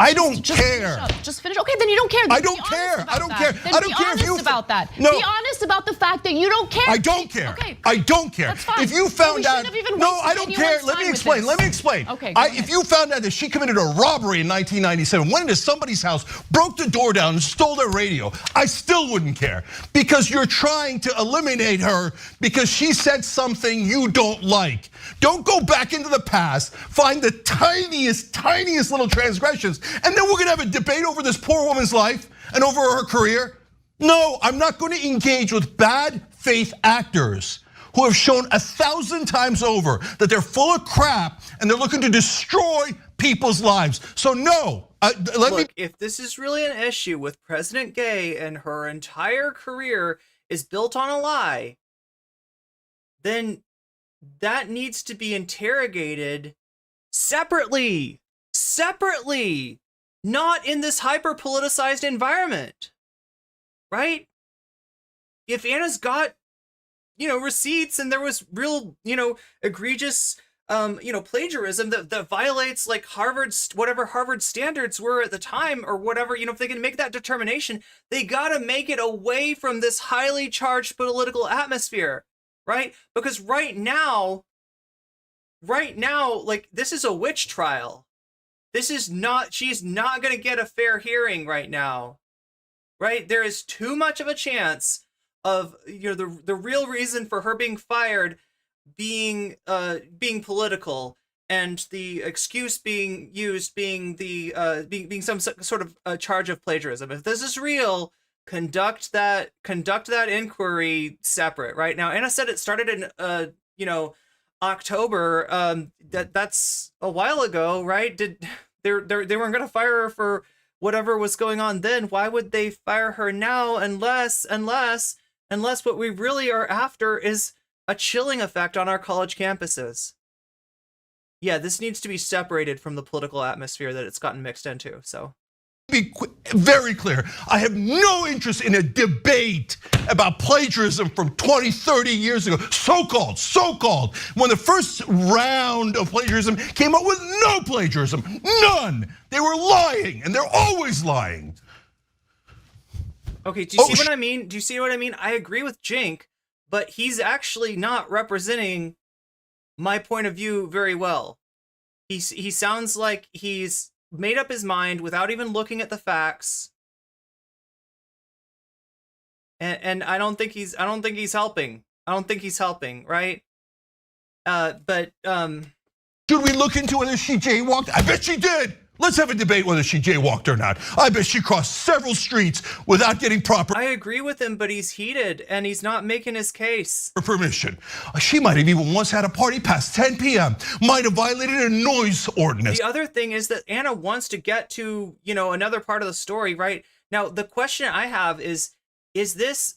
I don't care. Just finish. Okay, then you don't care. I don't care. I don't care. Then I don't be care if you honest about that. No. Be honest about the fact that you don't care. I don't care. Okay. I don't care. That's fine. If you found So we out, shouldn't have even no, wasted I don't care. anyone's Let me time with explain. this. Let me explain. Okay, go ahead. If you found out that she committed a robbery in 1997, went into somebody's house, broke the door down, and stole their radio, I still wouldn't care because you're trying to eliminate her because she said something you don't like. Don't go back into the past, find the tiniest little transgressions, and then we're gonna have a debate over this poor woman's life and over her career. No, I'm not going to engage with bad faith actors who have shown 1,000 times over that they're full of crap and they're looking to destroy people's lives. So no, Look, if this is really an issue with President Gay and her entire career is built on a lie, then that needs to be interrogated separately, not in this hyper-politicized environment, right? If Anna's got, receipts and there was real, egregious, plagiarism that violates like whatever Harvard standards were at the time or whatever, if they can make that determination, they gotta make it away from this highly charged political atmosphere, right? Because right now, like this is a witch trial. She's not gonna get a fair hearing right now, right? There is too much of a chance of, the real reason for her being fired being political, and the excuse being used being being some sort of charge of plagiarism. If this is real, conduct that inquiry separate. Right now, Anna said it started in October. That's a while ago, right? They weren't going to fire her for whatever was going on then? Why would they fire her now unless what we really are after is a chilling effect on our college campuses? Yeah, this needs to be separated from the political atmosphere that it's gotten mixed into. So be very clear. I have no interest in a debate about plagiarism from 20, 30 years ago. So-called. When the first round of plagiarism came up with no plagiarism, none. They were lying, and they're always lying. Okay, do you see what I mean? Do you see what I mean? I agree with Jink, but he's actually not representing my point of view very well. He sounds like he's made up his mind without even looking at the facts, and I don't think he's helping. I don't think he's helping, right? But should we look into whether she jaywalked? I bet she did. Let's have a debate whether she jaywalked or not. I bet she crossed several streets without getting proper. I agree with him, but he's heated and he's not making his case. Permission. She might have even once had a party past 10 p.m. Might have violated a noise ordinance. The other thing is that Anna wants to get to, another part of the story, right? Now, the question I have is this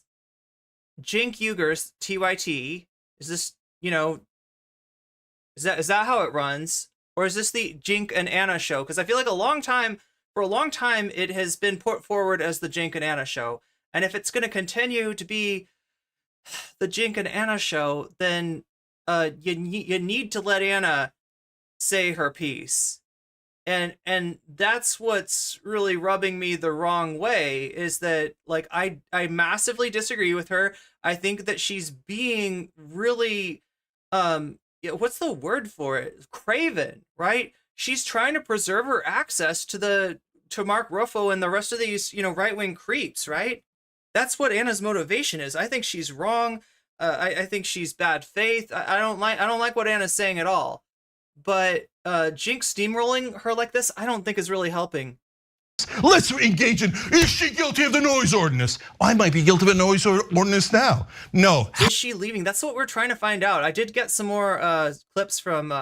Jink Uyghur's TYT? Is this, is that how it runs? Or is this the Jink and Anna show? Because I feel like for a long time, it has been put forward as the Jink and Anna show. And if it's going to continue to be the Jink and Anna show, then you need to let Anna say her piece. And that's what's really rubbing me the wrong way, is that like I massively disagree with her. I think that she's being really what's the word for it, craven, right? She's trying to preserve her access to Mark Ruffalo and the rest of these right-wing creeps, right? That's what Anna's motivation is. I think she's wrong. I think she's bad faith. I don't like what Anna's saying at all. But Jinx steamrolling her like this, I don't think is really helping. Let's engage in, is she guilty of the noise ordinance? I might be guilty of a noise ordinance now. No. Is she leaving? That's what we're trying to find out. I did get some more clips from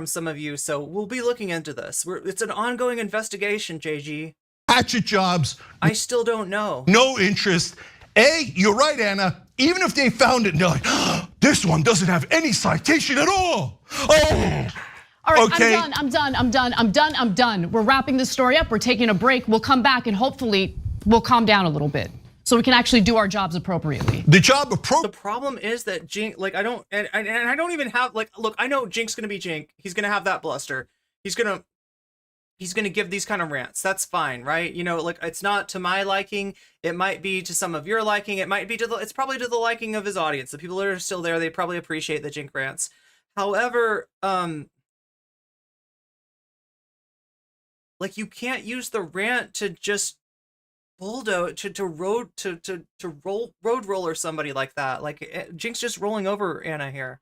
some of you, so we'll be looking into this. It's an ongoing investigation, JG. Hatchet jobs. I still don't know. No interest. You're right, Anna. Even if they found it and they're like, this one doesn't have any citation at all. Oh. All right, okay. I'm done. We're wrapping this story up. We're taking a break. We'll come back and hopefully we'll calm down a little bit so we can actually do our jobs appropriately. The problem is that Jinx, like I don't even have like, look, I know Jink's gonna be Jink. He's gonna have that bluster. He's gonna give these kind of rants. That's fine, right? Like it's not to my liking. It might be to some of your liking. It might be it's probably to the liking of his audience. The people that are still there, they probably appreciate the Jink rants. However, like you can't use the rant to just bulldoze to road roller somebody like that. Like Jink's just rolling over Anna here.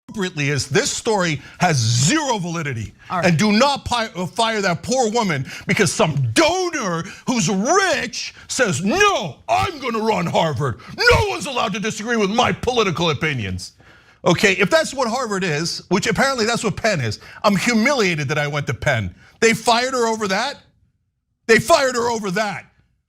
Appropriately is this story has zero validity. Right. And do not fire that poor woman because some donor who's rich says, no, I'm gonna run Harvard. No one's allowed to disagree with my political opinions. Okay, if that's what Harvard is, which apparently that's what Penn is, I'm humiliated that I went to Penn. They fired her over that? They fired her over that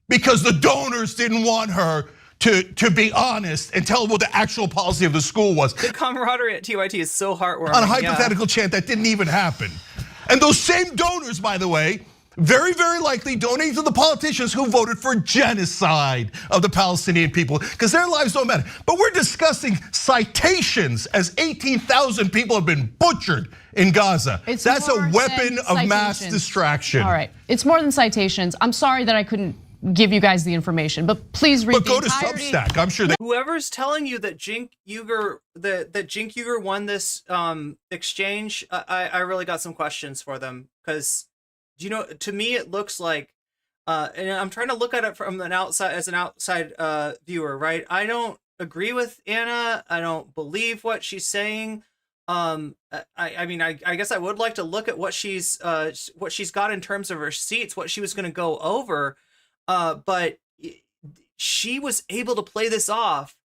because the donors didn't want her to be honest and tell what the actual policy of the school was. The camaraderie at TYT is so heartwarming. On a hypothetical chant that didn't even happen. And those same donors, by the way, very, very likely donating to the politicians who voted for genocide of the Palestinian people because their lives don't matter. But we're discussing citations as 18,000 people have been butchered in Gaza. That's a weapon of mass distraction. All right, it's more than citations. I'm sorry that I couldn't give you guys the information, but please read. But go to Substack. I'm sure whoever's telling you that Jink Uygur won this exchange, I really got some questions for them because to me it looks like, and I'm trying to look at it from an outside as an outside viewer, right? I don't agree with Anna. I don't believe what she's saying. I mean, I guess I would like to look at what she's got in terms of receipts, what she was going to go over. But she was able to play this off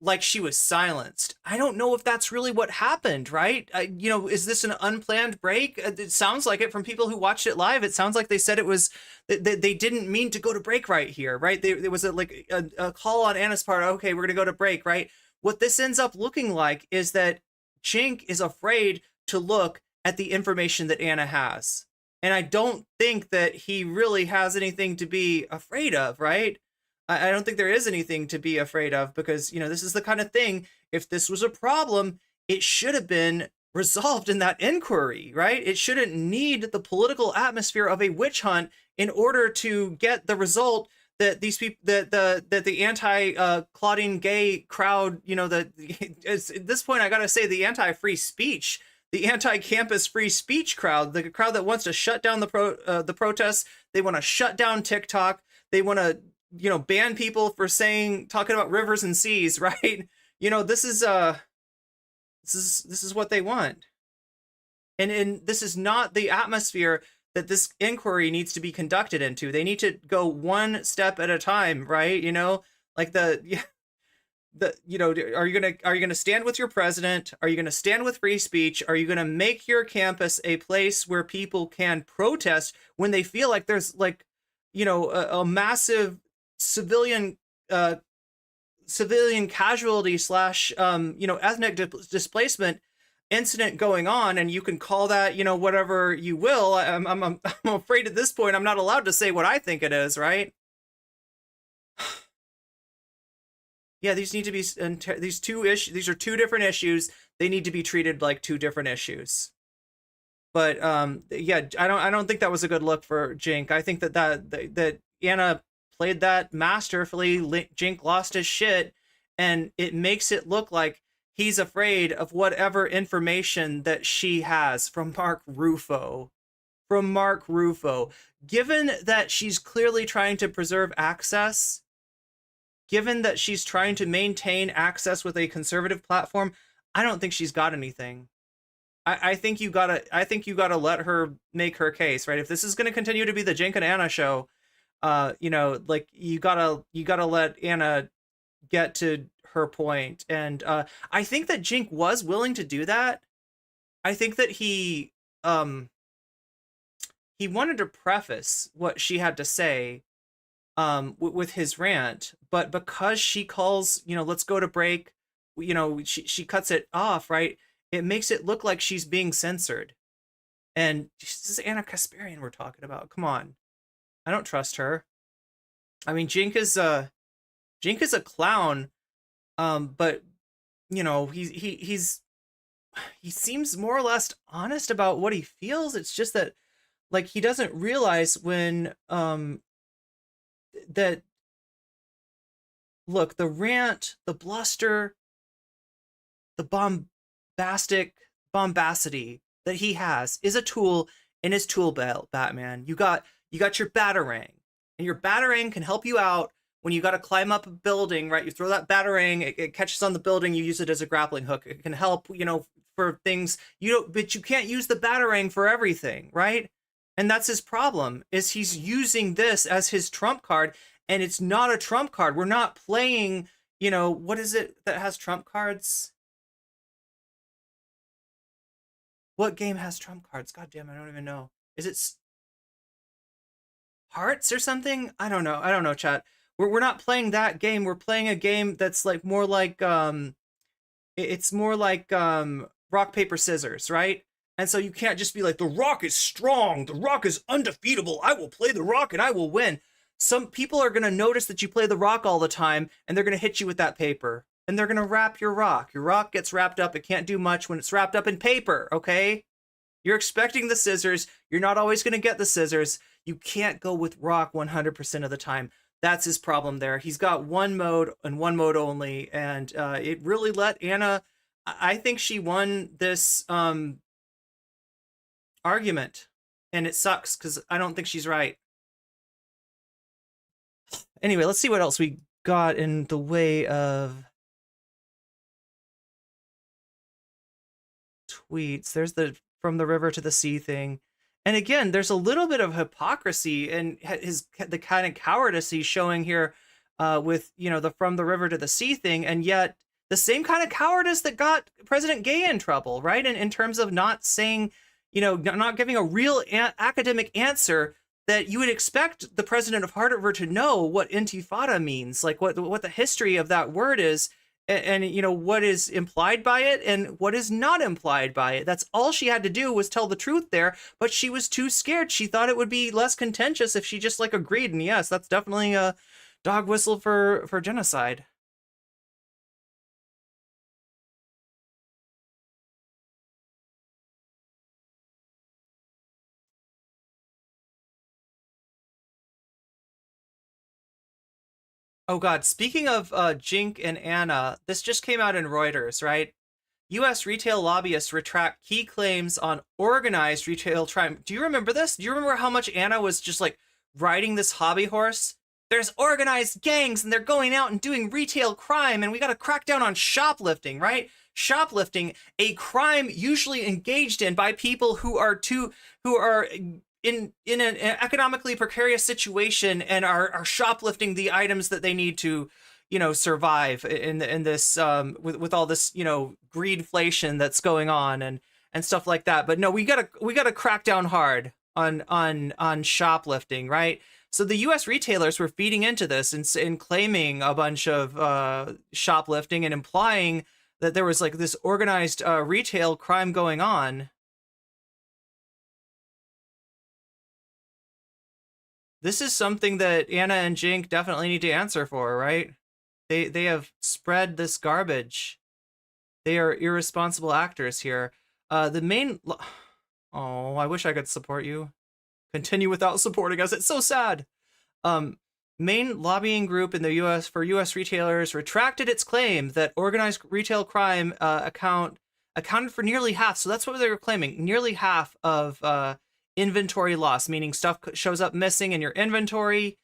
like she was silenced. I don't know if that's really what happened, right? Is this an unplanned break? It sounds like it from people who watched it live. It sounds like they said it was they didn't mean to go to break right here, right? There was a call on Anna's part. Okay, we're gonna go to break, right? What this ends up looking like is that Jink is afraid to look at the information that Anna has. And I don't think that he really has anything to be afraid of, right? I don't think there is anything to be afraid of because, this is the kind of thing, if this was a problem, it should have been resolved in that inquiry, right? It shouldn't need the political atmosphere of a witch hunt in order to get the result that these people, that the anti-Claudine Gay crowd, at this point, I gotta say the anti-free speech, the anti-campus free speech crowd, the crowd that wants to shut down the protests, they want to shut down TikTok, they want to ban people for talking about rivers and seas, right? This is what they want, and this is not the atmosphere that this inquiry needs to be conducted into. They need to go one step at a time, right? Like are you gonna stand with your president? Are you gonna stand with free speech? Are you gonna make your campus a place where people can protest when they feel like there's a massive civilian casualty / ethnic displacement incident going on, and you can call that whatever you will. I'm afraid at this point I'm not allowed to say what I think it is, right? Yeah, these need to be these are two different issues. They need to be treated like two different issues. But yeah, I don't think that was a good look for Jink. I think that Anna played that masterfully. Jink lost his shit, and it makes it look like he's afraid of whatever information that she has from Mark Rufo. Given that she's clearly trying to preserve access, given that she's trying to maintain access with a conservative platform, I don't think she's got anything. I think you gotta let her make her case, right? If this is gonna continue to be the Jink and Anna show, you know, like you gotta let Anna get to her point. And I think that Jink was willing to do that. I think that he wanted to preface what she had to say with his rant, but because she calls, you know, let's go to break, you know, she cuts it off, right? It makes it look like she's being censored. And this is Anna Kasparian we're talking about. Come on. I don't trust her. I mean, Jink is a clown, but you know, he seems more or less honest about what he feels. It's just that, like, he doesn't realize when that, look, the rant, the bluster, the bombacity that he has is a tool in his tool belt, Batman. You got your batarang, and your batarang can help you out when you got to climb up a building, right? You throw that batarang, it catches on the building, you use it as a grappling hook. It can help, you know, for things but you can't use the batarang for everything, right? And that's his problem, is he's using this as his trump card, and it's not a trump card. We're not playing, you know, what is it that has trump cards? What game has trump cards? God damn, I don't even know. Is it Hearts or something? I don't know, chat. We're not playing that game. We're playing a game that's like more like it's more like rock, paper, scissors, right? And so you can't just be like, the rock is strong, the rock is undefeatable, I will play the rock and I will win. Some people are gonna notice that you play the rock all the time, and they're gonna hit you with that paper. And they're gonna wrap your rock. Your rock gets wrapped up. It can't do much when it's wrapped up in paper, okay? You're expecting the scissors. You're not always gonna get the scissors. You can't go with rock 100% of the time. That's his problem there. He's got one mode and one mode only, and it really let Anna, I think she won this argument, and it sucks because I don't think she's right. Anyway, let's see what else we got in the way of tweets. There's the from the river to the sea thing. And again, there's a little bit of hypocrisy and the kind of cowardice he's showing here with, you know, the from the river to the sea thing, and yet the same kind of cowardice that got President Gay in trouble, right? And in terms of not saying, you know, not giving a real academic answer that you would expect the president of Harvard to know what intifada means, like what the history of that word is, and you know, what is implied by it and what is not implied by it. That's all she had to do, was tell the truth there, but she was too scared. She thought it would be less contentious if she just like agreed. And yes, that's definitely a dog whistle for genocide. Oh God, speaking of Jink and Anna, this just came out in Reuters, right? U.S. retail lobbyists retract key claims on organized retail crime. Do you remember this? Do you remember how much Anna was just like riding this hobby horse? There's organized gangs and they're going out and doing retail crime, and we got to crack down on shoplifting, right? Shoplifting, a crime usually engaged in by people who are in an economically precarious situation and are shoplifting the items that they need to, you know, survive in this with all this, you know, greedflation that's going on and stuff like that. But no, we gotta crack down hard on shoplifting, right? So the U.S. retailers were feeding into this and claiming a bunch of shoplifting and implying that there was like this organized retail crime going on. This is something that Anna and Jink definitely need to answer for, right? They have spread this garbage. They are irresponsible actors here. The main, Oh, I wish I could support you. Continue without supporting us. It's so sad. Main lobbying group in the U.S. for U.S. retailers retracted its claim that organized retail crime accounted for nearly half. So that's what they were claiming. Nearly half of inventory loss, meaning stuff shows up missing in your inventory.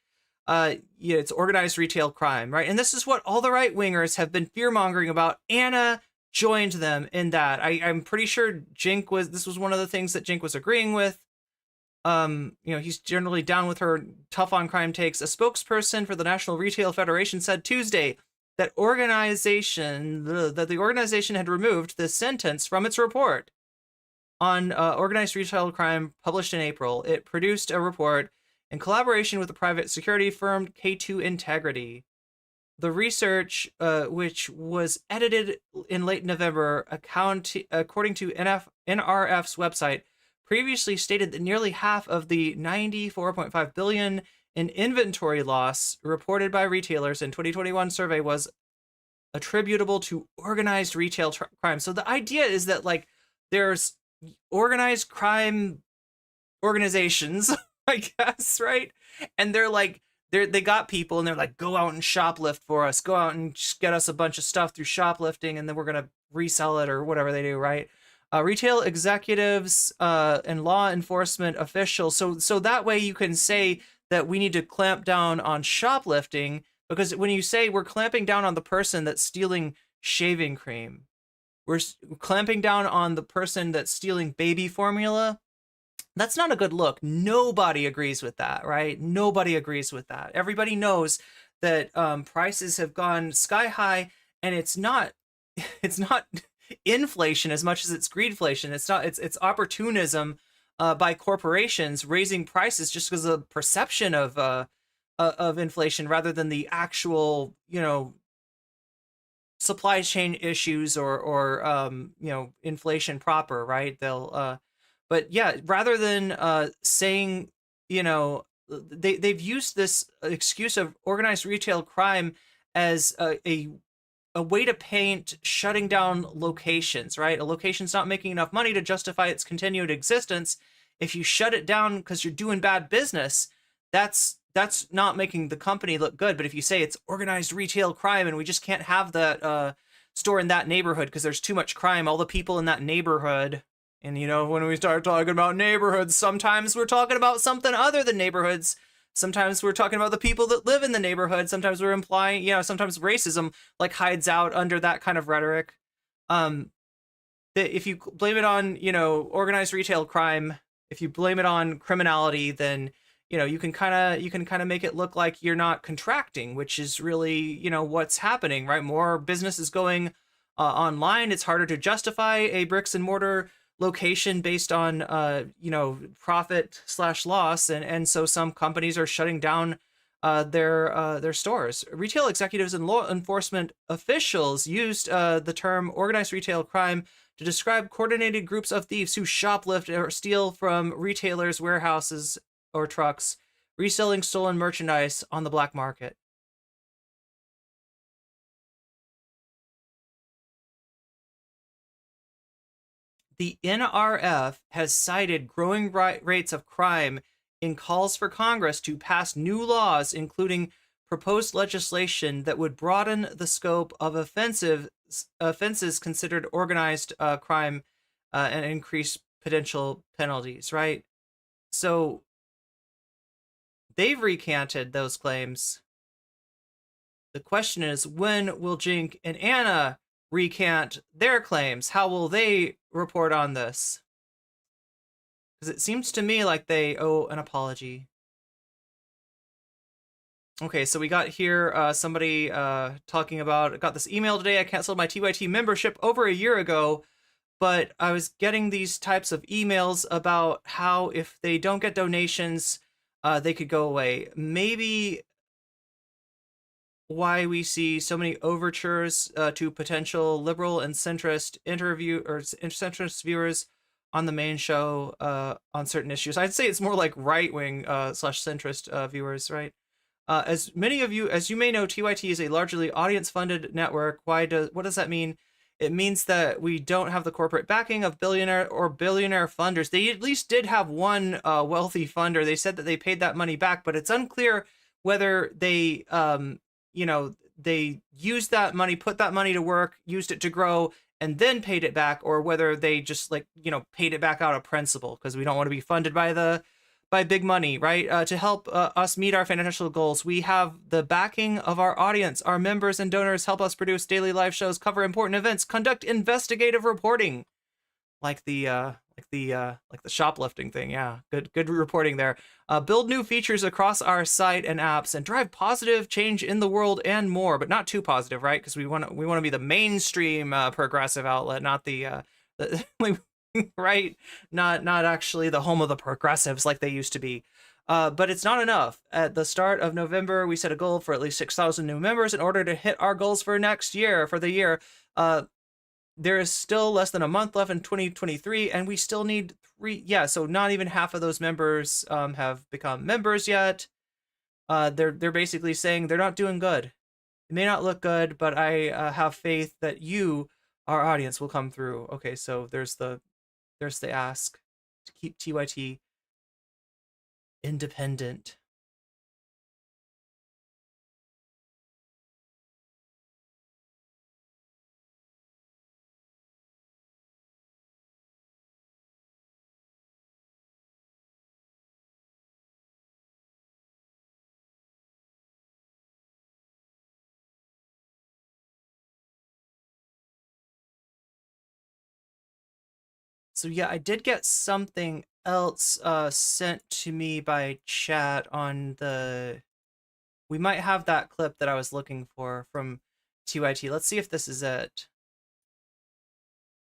It's organized retail crime, right? And this is what all the right-wingers have been fear-mongering about. Anna joined them in that. I'm pretty sure this was one of the things that Jink was agreeing with. He's generally down with her tough on crime takes. A spokesperson for the National Retail Federation said Tuesday that the organization had removed this sentence from its report on organized retail crime published in April. It produced a report in collaboration with the private security firm K2 Integrity. The research, which was edited in late November, according to NRF's website, previously stated that nearly half of the $94.5 billion in inventory loss reported by retailers in 2021 survey was attributable to organized retail crime. So the idea is that like there's organized crime organizations, I guess, right? And they're like they got people and they're like, go out and shoplift for us, go out and just get us a bunch of stuff through shoplifting, and then we're gonna resell it or whatever they do, right? Retail executives and law enforcement officials. So that way you can say that we need to clamp down on shoplifting, because when you say we're clamping down on the person that's stealing shaving cream, we're clamping down on the person that's stealing baby formula. That's not a good look. Nobody agrees with that, right? Nobody agrees with that. Everybody knows that prices have gone sky high, and it's not inflation as much as it's greedflation. It's opportunism by corporations raising prices just because of the perception of inflation rather than the actual, supply chain issues or inflation proper, right? But yeah, rather than saying, they've used this excuse of organized retail crime as a way to paint shutting down locations, right? A location's not making enough money to justify its continued existence. If you shut it down because you're doing bad business, that's not making the company look good. But if you say it's organized retail crime and we just can't have that store in that neighborhood because there's too much crime, all the people in that neighborhood, and when we start talking about neighborhoods, sometimes we're talking about something other than neighborhoods. Sometimes we're talking about the people that live in the neighborhood. Sometimes we're implying, sometimes racism like hides out under that kind of rhetoric. That if you blame it on, organized retail crime, if you blame it on criminality, then, you can kind of make it look like you're not contracting, which is really, what's happening, right? More business is going online. It's harder to justify a bricks and mortar location based on profit/loss, and so some companies are shutting down their stores. Retail executives and law enforcement officials used the term organized retail crime to describe coordinated groups of thieves who shoplift or steal from retailers' warehouses or trucks, reselling stolen merchandise on the black market. The NRF has cited growing rates of crime in calls for Congress to pass new laws, including proposed legislation that would broaden the scope of offenses considered organized crime and increase potential penalties, right? So they've recanted those claims. The question is, when will Jink and Anna recant their claims? How will they report on this? Because it seems to me like they owe an apology. Okay, so we got here somebody talking about, got this email today. I canceled my TYT membership over a year ago, but I was getting these types of emails about how if they don't get donations, they could go away. Maybe why we see so many overtures to potential liberal and centrist centrist viewers on the main show on certain issues. I'd say it's more like right-wing / centrist viewers, right? As many of you, as you may know, TYT is a largely audience-funded network. What does that mean? It means that we don't have the corporate backing of billionaire funders. They at least did have one wealthy funder. They said that they paid that money back, but it's unclear whether they, they used that money, put that money to work, used it to grow, and then paid it back, or whether they just paid it back out of principle, because we don't want to be funded by big money, right? To help us meet our financial goals, we have the backing of our audience. Our members and donors help us produce daily live shows, cover important events, conduct investigative reporting, like the shoplifting thing. Yeah, good reporting there. Build new features across our site and apps, and drive positive change in the world and more, but not too positive, right? Because we want to be the mainstream progressive outlet, not the right? Not actually the home of the progressives like they used to be. But it's not enough. At the start of November, we set a goal for at least 6,000 new members in order to hit our goals for the year. There is still less than a month left in 2023, and we still need 3. Yeah, so not even half of those members have become members yet. They're basically saying they're not doing good. It may not look good, but I have faith that you, our audience, will come through. Okay, so there's the ask to keep TYT independent. So yeah, I did get something else sent to me by chat on the... We might have that clip that I was looking for from TYT. Let's see if this is it.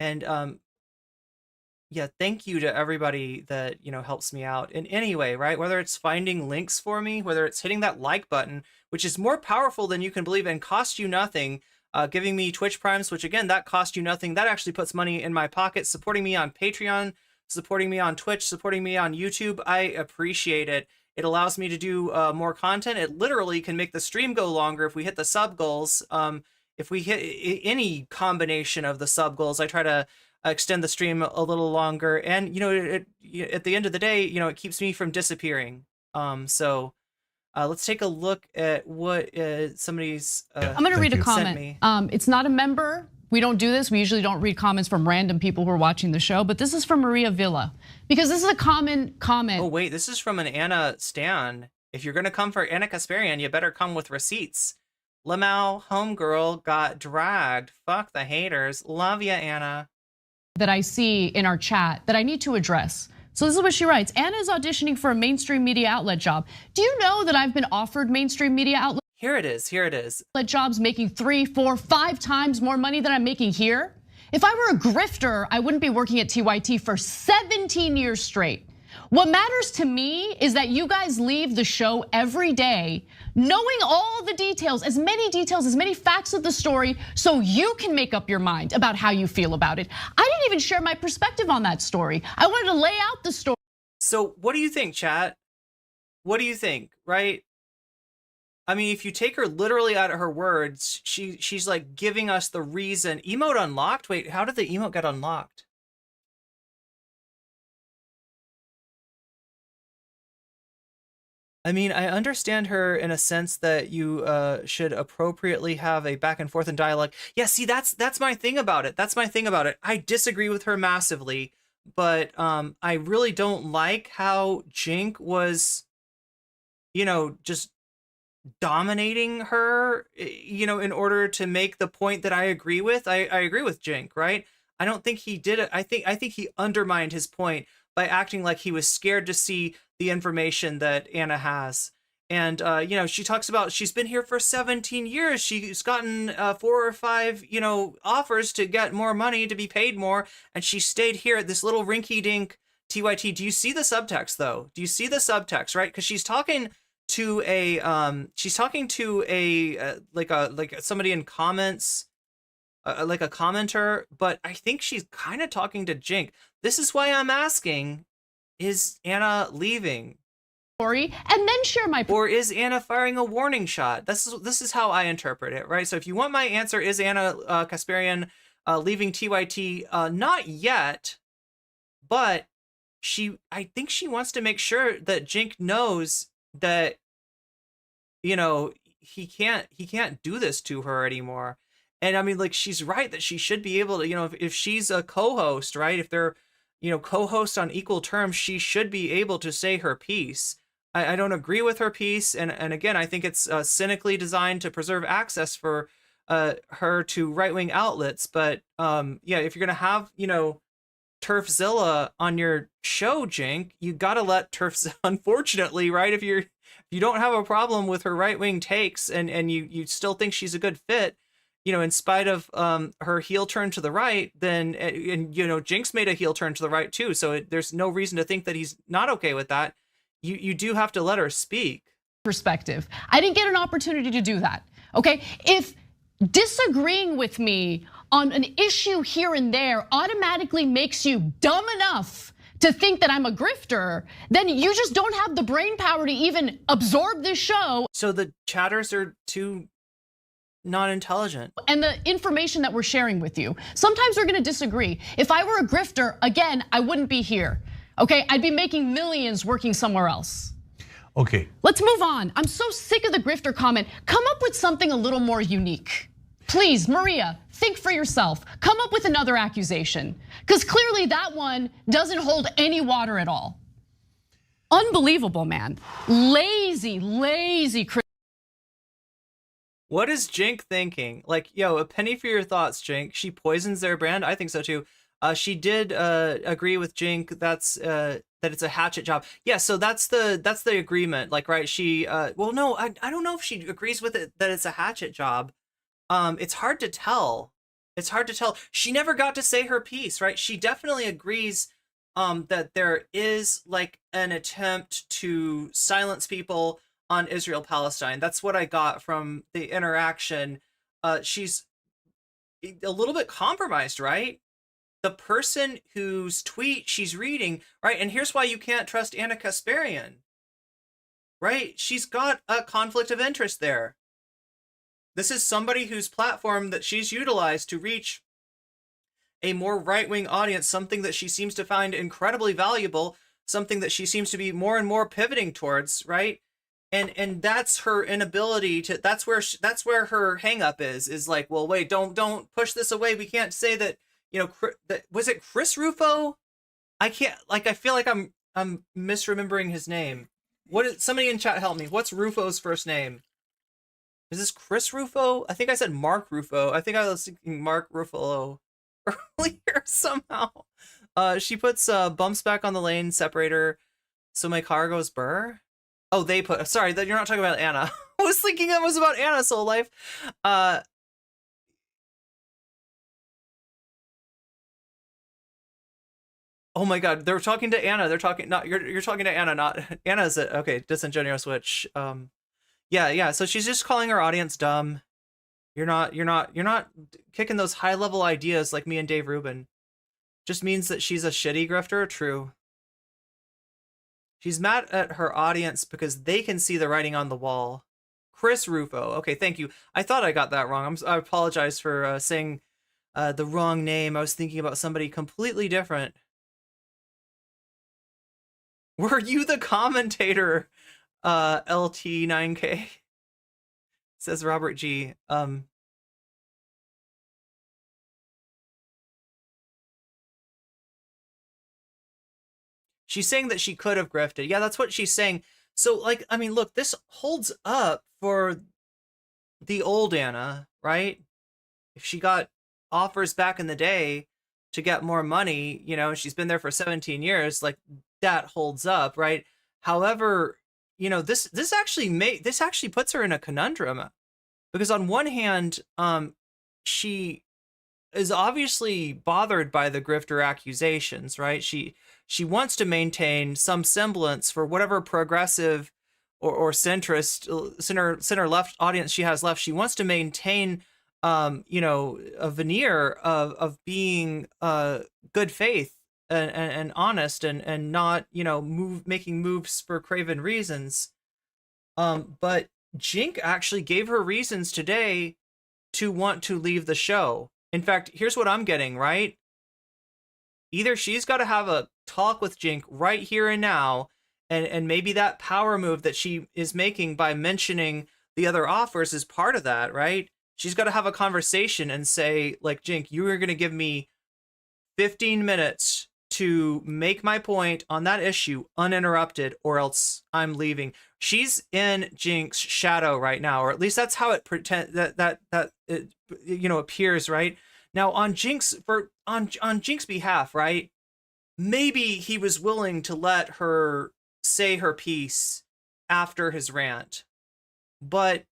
And yeah, thank you to everybody that, helps me out in any way, right? Whether it's finding links for me, whether it's hitting that like button, which is more powerful than you can believe and costs you nothing. Giving me Twitch Primes, which again, that cost you nothing. That actually puts money in my pocket. Supporting me on Patreon, supporting me on Twitch, supporting me on YouTube. I appreciate it. It allows me to do more content. It literally can make the stream go longer if we hit the sub goals. If we hit any combination of the sub goals, I try to extend the stream a little longer. And, at the end of the day, it keeps me from disappearing. Let's take a look at what somebody's I'm going to read a comment. It's not a member. We don't do this. We usually don't read comments from random people who are watching the show. But this is from Maria Villa, because this is a common comment. Oh, wait, this is from an Anna Stan. If you're going to come for Anna Kasparian, you better come with receipts. Lamau, homegirl, got dragged. Fuck the haters. Love ya, Anna. That I see in our chat that I need to address. So this is what she writes. Anna is auditioning for a mainstream media outlet job. Do you know that I've been offered mainstream media outlet? Here it is. Jobs making 3, 4, 5 times more money than I'm making here. If I were a grifter, I wouldn't be working at TYT for 17 years straight. What matters to me is that you guys leave the show every day knowing all the details, as many facts of the story, so you can make up your mind about how you feel about it. I didn't even share my perspective on that story. I wanted to lay out the story. So what do you think, chat? What do you think, right? I mean, if you take her literally out of her words, she's like giving us the reason. Emote unlocked? Wait, how did the emote get unlocked? I mean, I understand her in a sense that you should appropriately have a back and forth and dialogue. Yeah, see, that's my thing about it. I disagree with her massively, but I really don't like how Jink was, just dominating her, in order to make the point that I agree with. I agree with Jink, right? I don't think he did it. I think he undermined his point by acting like he was scared to see the information that Anna has. And, she talks about she's been here for 17 years. She's gotten 4 or 5, offers to get more money, to be paid more. And she stayed here at this little rinky dink TYT. Do you see the subtext though? Do you see the subtext, right? Because she's talking to like somebody in comments, like a commenter, but I think she's kind of talking to Jink. This is why I'm asking, is Anna leaving? And then share my... Or is Anna firing a warning shot? This is how I interpret it, right? So if you want my answer, is Anna Kasparian leaving TYT. Not yet, but I think she wants to make sure that Jink knows that, you know, he can't do this to her anymore. And I mean, like, she's right that she should be able to, you know, if she's a co-host, right? If they're, you know, co-host on equal terms, she should be able to say her piece. I don't agree with her piece. And again, I think it's cynically designed to preserve access for her to right-wing outlets. But yeah, if you're going to have, you know, Turfzilla on your show, Jink, you got to let Turfzilla, unfortunately, right? If you don't have a problem with her right-wing takes and you still think she's a good fit, you know, in spite of her heel turn to the right, then, and you know, Jink's made a heel turn to the right too. So there's no reason to think that he's not okay with that. You do have to let her speak. Perspective. I didn't get an opportunity to do that, okay? If disagreeing with me on an issue here and there automatically makes you dumb enough to think that I'm a grifter, then you just don't have the brain power to even absorb this show. So the chatters are too not intelligent. And the information that we're sharing with you. Sometimes we're gonna disagree. If I were a grifter, again, I wouldn't be here, okay? I'd be making millions working somewhere else. Okay. Let's move on. I'm so sick of the grifter comment. Come up with something a little more unique. Please, Maria, think for yourself. Come up with another accusation. Because clearly that one doesn't hold any water at all. Unbelievable, man. Lazy. What is Jink thinking? Like, yo, a penny for your thoughts, Jink. She poisons their brand. I think so too. She did agree with Jink. That's that it's a hatchet job. Yeah, so that's the agreement. Like, right? She well, no, I don't know if she agrees with it that it's a hatchet job. It's hard to tell. It's hard to tell. She never got to say her piece, right? She definitely agrees that there is like an attempt to silence people on Israel-Palestine. That's what I got from the interaction. She's a little bit compromised, right? The person whose tweet she's reading, right? And here's why you can't trust Anna Kasparian, right? She's got a conflict of interest there. This is somebody whose platform that she's utilized to reach a more right-wing audience, something that she seems to find incredibly valuable, something that she seems to be more and more pivoting towards, right? And that's her inability to, that's where her hang up is like, well, wait, don't push this away. We can't say that, you know, was it Chris Rufo? I can't, like, I feel like I'm misremembering his name. What is, somebody in chat help me. What's Rufo's first name? Is this Chris Rufo? I think I said Mark Rufo. I think I was thinking Mark Ruffalo earlier somehow. She puts bumps back on the lane separator so my car goes burr. Oh, they put, sorry, that you're not talking about Anna. I was thinking it was about Anna's whole life. Oh my God, they're talking to Anna. They're talking, not, you're talking to Anna, not, Anna's a, okay, disingenuous switch. Yeah, so she's just calling her audience dumb. You're not kicking those high level ideas like me and Dave Rubin. Just means that she's a shitty grifter, true. She's mad at her audience because they can see the writing on the wall. Chris Rufo. Okay, thank you. I thought I got that wrong. I apologize for saying the wrong name. I was thinking about somebody completely different. Were you the commentator, LT9K? Says Robert G. She's saying that she could have grifted. Yeah, that's what she's saying. So, like, I mean, look, this holds up for the old Anna, right? If she got offers back in the day to get more money, you know, she's been there for 17 years, like, that holds up, right? However, you know, this actually puts her in a conundrum, because on one hand, she is obviously bothered by the grifter accusations, right? She wants to maintain some semblance for whatever progressive or centrist, center left audience she has left. She wants to maintain, you know, a veneer of being good faith and honest and not, you know, making moves for craven reasons. But Jink actually gave her reasons today to want to leave the show. In fact, here's what I'm getting, right? Either she's got to have a talk with Jink right here and now, and maybe that power move that she is making by mentioning the other offers is part of that, right? She's got to have a conversation and say, like, Jink, you are going to give me 15 minutes to make my point on that issue uninterrupted, or else I'm leaving. She's in Jink's shadow right now, or at least that's how it appears, right? Now on Jink's behalf, right? Maybe he was willing to let her say her piece after his rant, but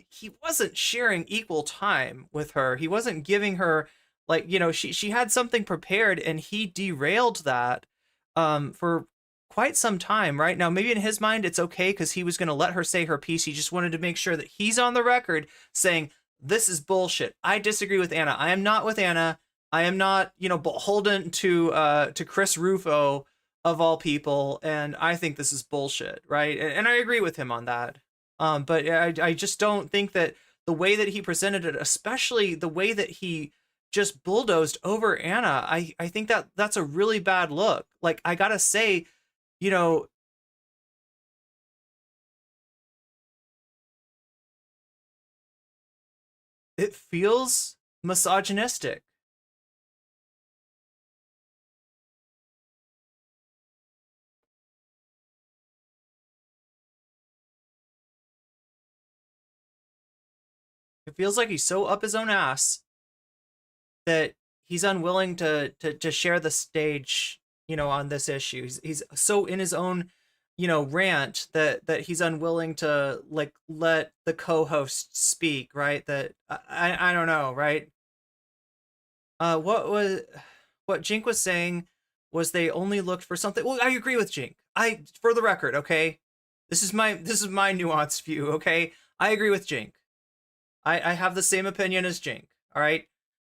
he wasn't sharing equal time with her. He wasn't giving her, like, she had something prepared and he derailed that for quite some time. Right now, maybe in his mind it's okay because he was going to let her say her piece. He just wanted to make sure that he's on the record saying, this is bullshit. I disagree with Anna. I am not with Anna. I am not, beholden to Chris Rufo of all people, and I think this is bullshit, right? And I agree with him on that. But I just don't think that the way that he presented it, especially the way that he just bulldozed over Anna, I think that that's a really bad look. Like, I gotta say, it feels misogynistic. It feels like he's so up his own ass that he's unwilling to share the stage, on this issue. He's so in his own, rant that he's unwilling to, like, let the co-host speak, right? That I don't know, right? What Jink was saying was they only looked for something. Well, I agree with Jink. For the record, okay? This is my nuanced view, okay? I agree with Jink. I have the same opinion as Jink, all right?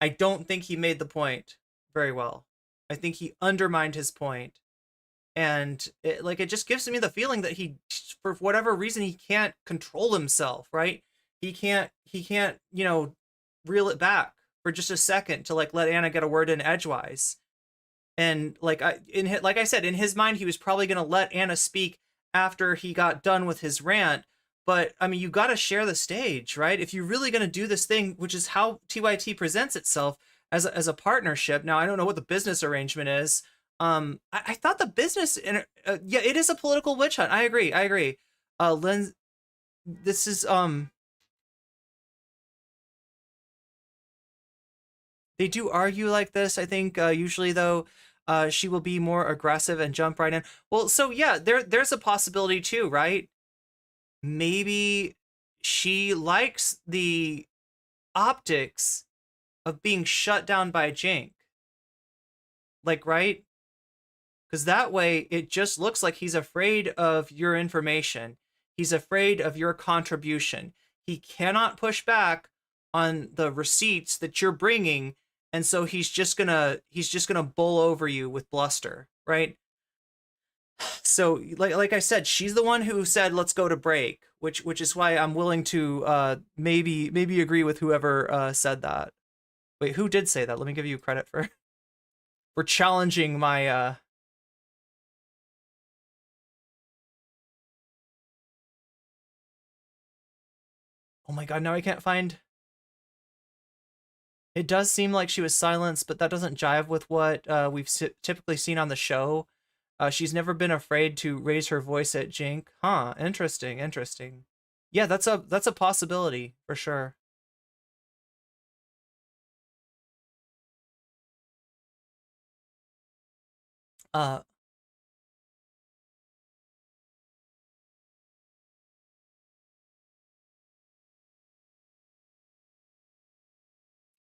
I don't think he made the point very well. I think he undermined his point. And it just gives me the feeling that he, for whatever reason, he can't control himself, right? He can't, reel it back for just a second to, like, let Anna get a word in edgewise. And like I said, in his mind, he was probably going to let Anna speak after he got done with his rant. But I mean, you got to share the stage, right? If you're really going to do this thing, which is how TYT presents itself as a partnership. Now, I don't know what the business arrangement is. I thought the business, yeah, it is a political witch hunt. I agree. Lynn, this is, they do argue like this. I think usually though, she will be more aggressive and jump right in. Well, so yeah, there's a possibility too, right? Maybe she likes the optics of being shut down by Jink. Like, right? Because that way it just looks like he's afraid of your information. He's afraid of your contribution. He cannot push back on the receipts that you're bringing, and so he's just gonna bull over you with bluster, right? So like I said, she's the one who said let's go to break, which is why I'm willing to maybe agree with whoever said that. Wait, who did say that? Let me give you credit for challenging my oh my god, now I can't find. It does seem like she was silenced, but that doesn't jive with what we've typically seen on the show. She's never been afraid to raise her voice at Jink. Huh, interesting. Yeah, that's a possibility for sure.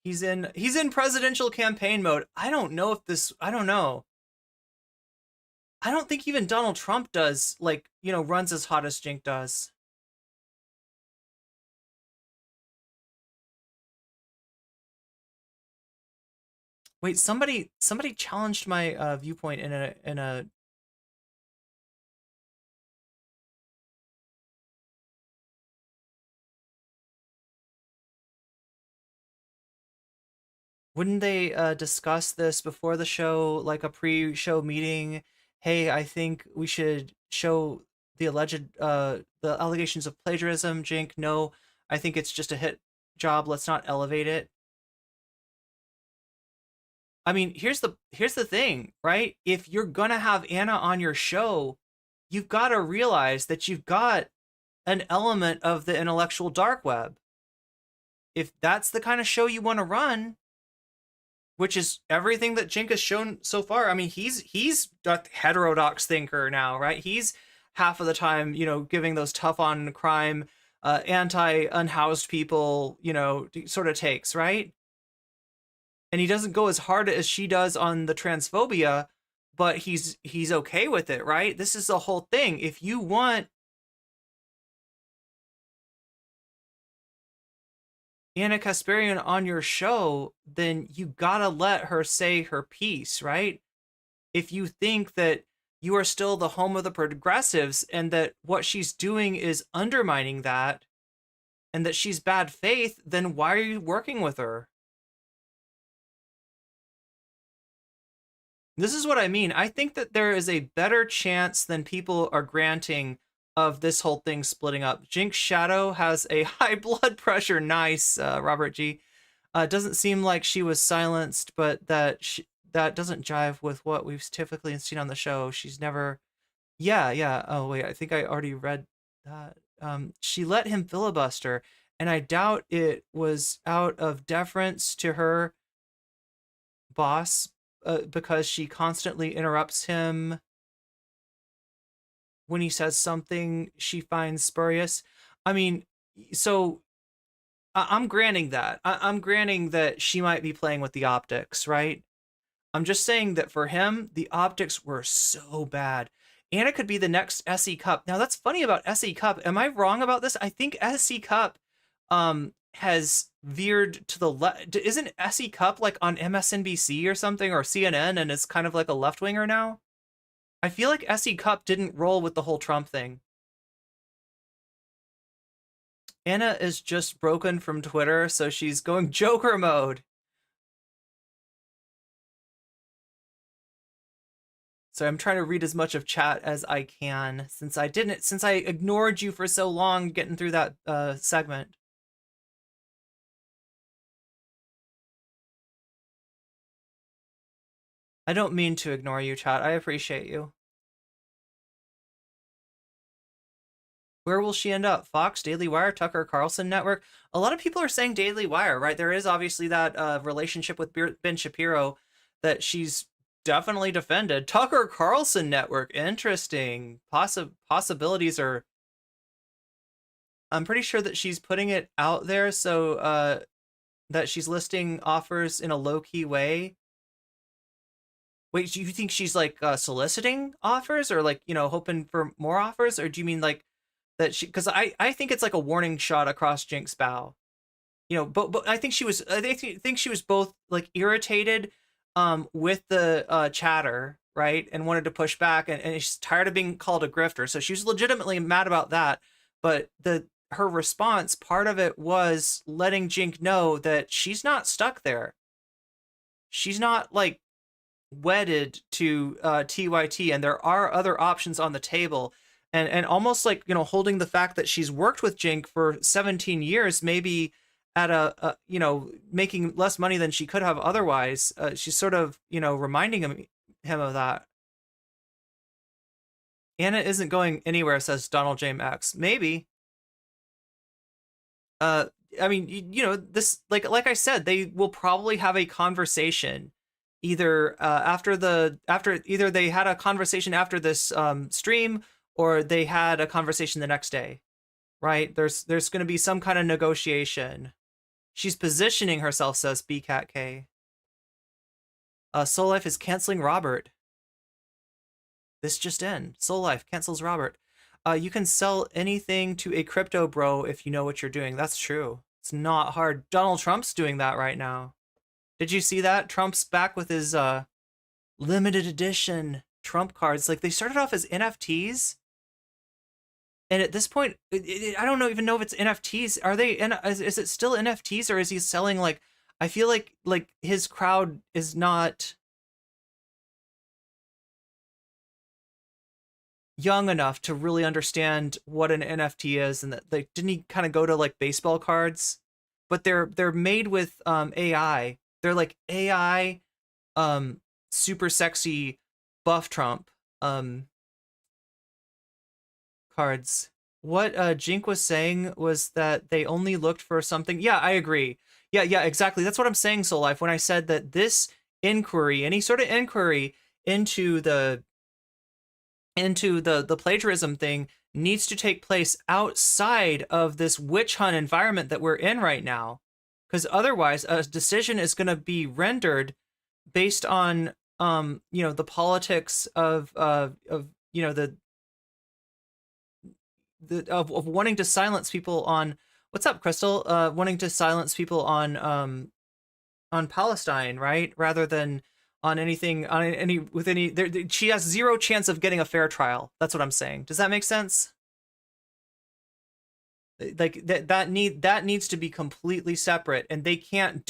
He's in presidential campaign mode. I don't know. I don't think even Donald Trump does, like, runs as hot as Jink does. Wait, somebody challenged my viewpoint in a Wouldn't they discuss this before the show, like a pre-show meeting? Hey, I think we should show the alleged the allegations of plagiarism. Jink, no, I think it's just a hit job. Let's not elevate it. I mean, here's the thing, right? If you're gonna have Anna on your show, you've got to realize that you've got an element of the intellectual dark web. If that's the kind of show you want to run, which is everything that Jink has shown so far. I mean, he's a heterodox thinker now, right? He's half of the time, giving those tough on crime, anti-unhoused people, sort of takes, right? And he doesn't go as hard as she does on the transphobia, but he's okay with it, right? This is the whole thing. If you want Anna Kasparian on your show, then you gotta let her say her piece, right? If you think that you are still the home of the progressives and that what she's doing is undermining that and that she's bad faith, then why are you working with her? This is what I mean. I think that there is a better chance than people are granting of this whole thing splitting up. Jink's shadow has a high blood pressure. Nice, Robert G. Doesn't seem like she was silenced, but that doesn't jive with what we've typically seen on the show. She's never... Yeah. Oh, wait, I think I already read that. She let him filibuster, and I doubt it was out of deference to her boss, because she constantly interrupts him when he says something she finds spurious. I mean, so I'm granting that. I'm granting that she might be playing with the optics, right? I'm just saying that for him, the optics were so bad. Anna could be the next SE Cup. Now, that's funny about SE Cup. Am I wrong about this? I think SE Cup has veered to the left. Isn't SE Cup like on MSNBC or something, or CNN, and is kind of like a left-winger now? I feel like SE Cup didn't roll with the whole Trump thing. Anna is just broken from Twitter, so she's going Joker mode. So I'm trying to read as much of chat as I can, since I ignored you for so long getting through that segment. I don't mean to ignore you, chat. I appreciate you. Where will she end up? Fox, Daily Wire, Tucker Carlson Network? A lot of people are saying Daily Wire, right? There is obviously that relationship with Ben Shapiro that she's definitely defended. Tucker Carlson Network, interesting. Possibilities are... I'm pretty sure that she's putting it out there so that she's listing offers in a low-key way. Wait, do you think she's like soliciting offers, or like, hoping for more offers? Or do you mean like that she, because I think it's like a warning shot across Jink's bow, but I think she was, think she was both like irritated with the chatter, right, and wanted to push back, and she's tired of being called a grifter, so she was legitimately mad about that. But her response, part of it was letting Jink know that she's not stuck there. She's not like wedded to TYT, and there are other options on the table, and almost like, holding the fact that she's worked with Jink for 17 years, maybe at a making less money than she could have otherwise. She's sort of, reminding him of that. Anna isn't going anywhere, says Donald James X. Maybe. I mean, this, like I said, they will probably have a conversation either after they had a conversation after this stream, or they had a conversation the next day, right? There's going to be some kind of negotiation. She's positioning herself, says BCatK. Soul Life is canceling Robert. This just in. Soul Life cancels Robert. You can sell anything to a crypto bro if you know what you're doing. That's true. It's not hard. Donald Trump's doing that right now. Did you see that? Trump's back with his limited edition Trump cards. Like, they started off as NFTs. And at this point, I don't even know if it's NFTs. Are they? Is it still NFTs, or is he selling like I feel like his crowd is not young enough to really understand what an NFT is, and that like didn't he kind of go to like baseball cards, but they're made with AI. They're like AI super sexy buff Trump cards. What Jink was saying was that they only looked for something. Yeah, I agree. Yeah, exactly. That's what I'm saying, Soul Life, when I said that this inquiry, any sort of inquiry into the plagiarism thing needs to take place outside of this witch hunt environment that we're in right now, because otherwise a decision is going to be rendered based on the politics of of wanting to silence people on what's up, Crystal, wanting to silence people on Palestine, right, rather than on anything on any with any she has zero chance of getting a fair trial. That's what I'm saying. Does that make sense? Like that needs to be completely separate, and they can't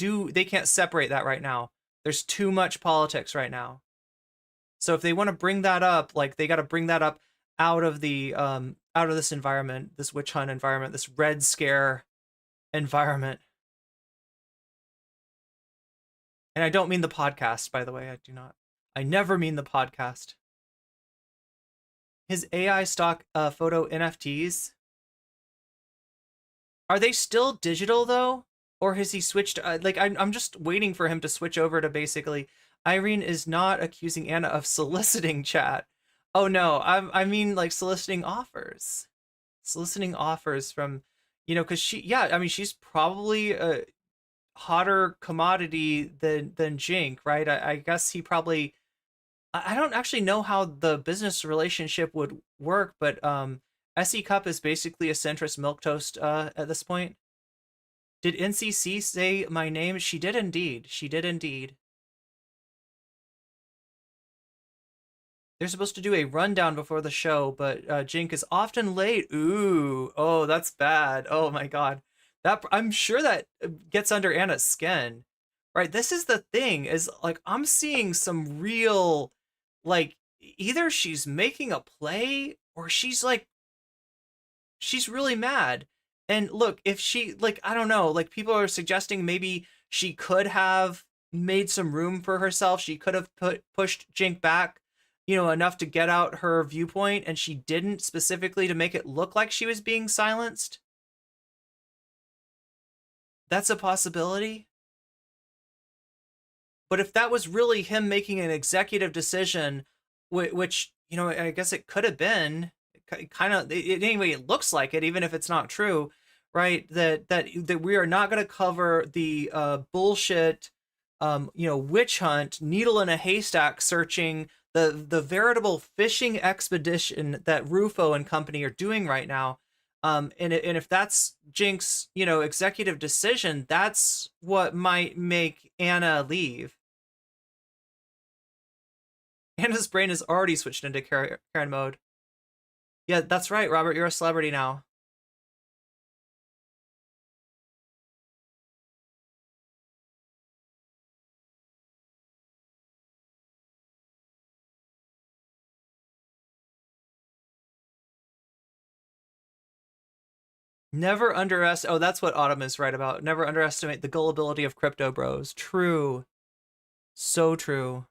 separate that right now. There's too much politics right now. So if they want to bring that up, like they got to bring that up out of this environment, this witch hunt environment, this Red Scare environment. And I don't mean the podcast, by the way. I do not. I never mean the podcast. His AI stock photo NFTs, are they still digital though, or has he switched? I'm just waiting for him to switch over to basically. Irene is not accusing Anna of soliciting chat. Oh no, I mean like soliciting offers from, because she's probably a hotter commodity than Jink, right? I guess he probably. I don't actually know how the business relationship would work, but SE Cup is basically a centrist milquetoast at this point. Did NCC say my name? She did indeed. She did indeed. They're supposed to do a rundown before the show, but Jink is often late. Ooh, oh, that's bad. Oh my god. I'm sure that gets under Anna's skin. Right? This is the thing, is like I'm seeing some real, like, either she's making a play or she's really mad. And look, if she, like, I don't know, like people are suggesting maybe she could have made some room for herself. She could have pushed Jink back, enough to get out her viewpoint, and she didn't, specifically to make it look like she was being silenced. That's a possibility. But if that was really him making an executive decision, which, I guess it could have been, anyway, it looks like it, even if it's not true, right? That we are not going to cover the bullshit, witch hunt, needle in a haystack searching, the veritable fishing expedition that Rufo and company are doing right now. And if that's Jink's, executive decision, that's what might make Anna leave. Anna's brain is already switched into Karen mode. Yeah, that's right, Robert. You're a celebrity now. Never underestimate. Oh, that's what Autumn is right about. Never underestimate the gullibility of crypto bros. True. So true.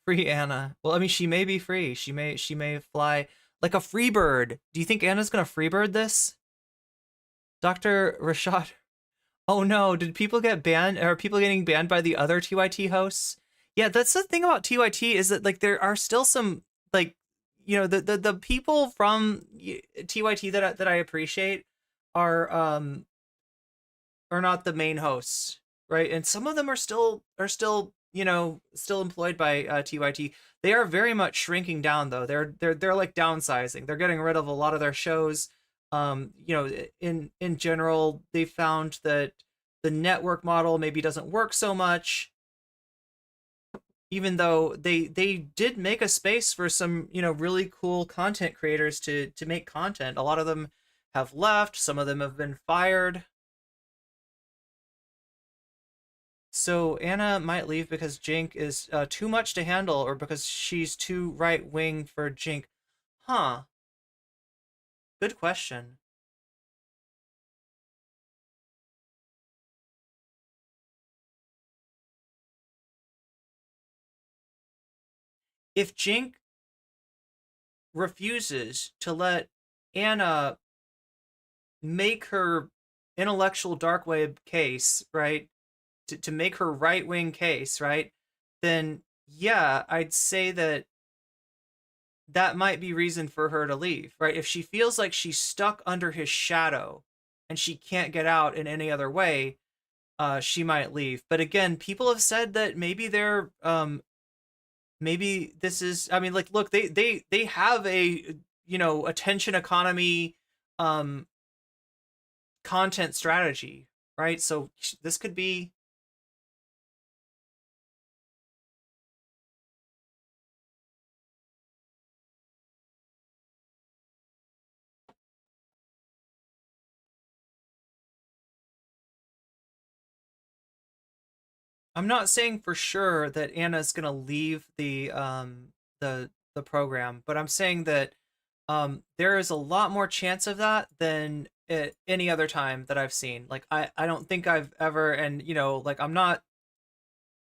Free Anna. Well, I mean, she may be free. She may fly like a free bird. Do you think Anna's gonna free bird this? Dr. Rashad. Oh no, did people get banned? Are people getting banned by the other TYT hosts? Yeah, that's the thing about TYT, is that like there are still some, like, the people from TYT that I appreciate are not the main hosts, right? And some of them are still still employed by TYT. They are very much shrinking down though. They're like downsizing. They're getting rid of a lot of their shows. In general, they found that the network model maybe doesn't work so much. even though they did make a space for some, you know, really cool content creators to make content. A lot of them have left, some of them have been fired. So Anna might leave because Jink is too much to handle, or because she's too right-wing for Jink. Huh. Good question. If Jink refuses to let Anna make her intellectual dark web case, right? To make her right-wing case, right? Then yeah, I'd say that that might be reason for her to leave, right? If she feels like she's stuck under his shadow and she can't get out in any other way, she might leave. But again, people have said that maybe they're maybe this is, I mean, like, look, they have a, you know, attention economy content strategy, right? So this could be. I'm not saying for sure that Anna's gonna leave the program, but I'm saying that there is a lot more chance of that than at any other time that I've seen. Like I don't think I've ever, and you know, like I'm not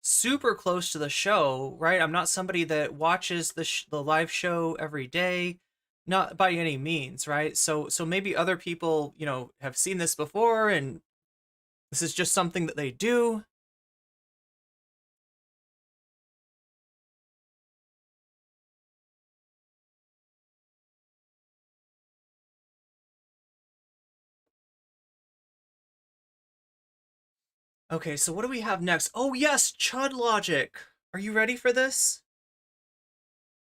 super close to the show, right? I'm not somebody that watches the live show every day, not by any means, right? So maybe other people, you know, have seen this before, and this is just something that they do. Okay, so what do we have next? Oh yes, Chud Logic. Are you ready for this?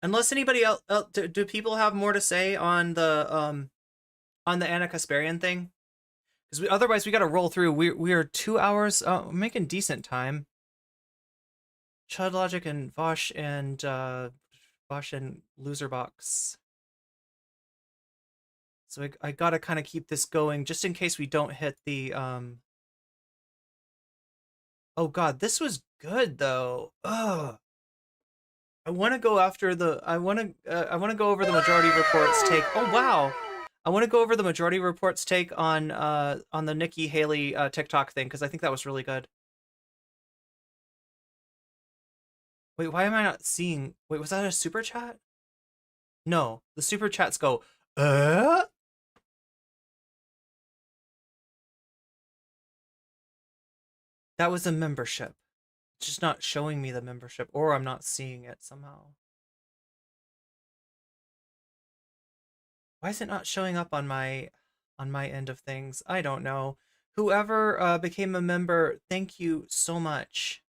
Unless anybody else, do people have more to say on the Anna Kasparian thing? Because otherwise we got to roll through. We are 2 hours. We're making decent time. Chud Logic and Vosch and Loserbox. So I gotta kind of keep this going just in case we don't hit the Oh god, this was good though. Ugh. I want to go after the. I want to go over the majority report's take. Oh wow, I want to go over the majority report's take on the Nikki Haley TikTok thing, because I think that was really good. Wait, why am I not seeing? Wait, was that a super chat? No, the super chats go. That was a membership. It's just not showing me the membership, or I'm not seeing it somehow. Why is it not showing up on my end of things? I don't know. Whoever became a member, thank you so much.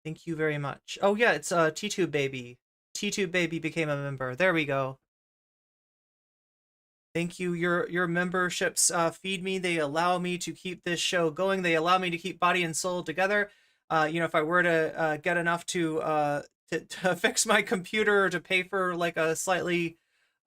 Thank you very much. Oh yeah, it's T2 Baby. T2 Baby became a member. There we go. Thank you. Your memberships feed me. They allow me to keep this show going. They allow me to keep body and soul together. You know, if I were to get enough to fix my computer, to pay for like a slightly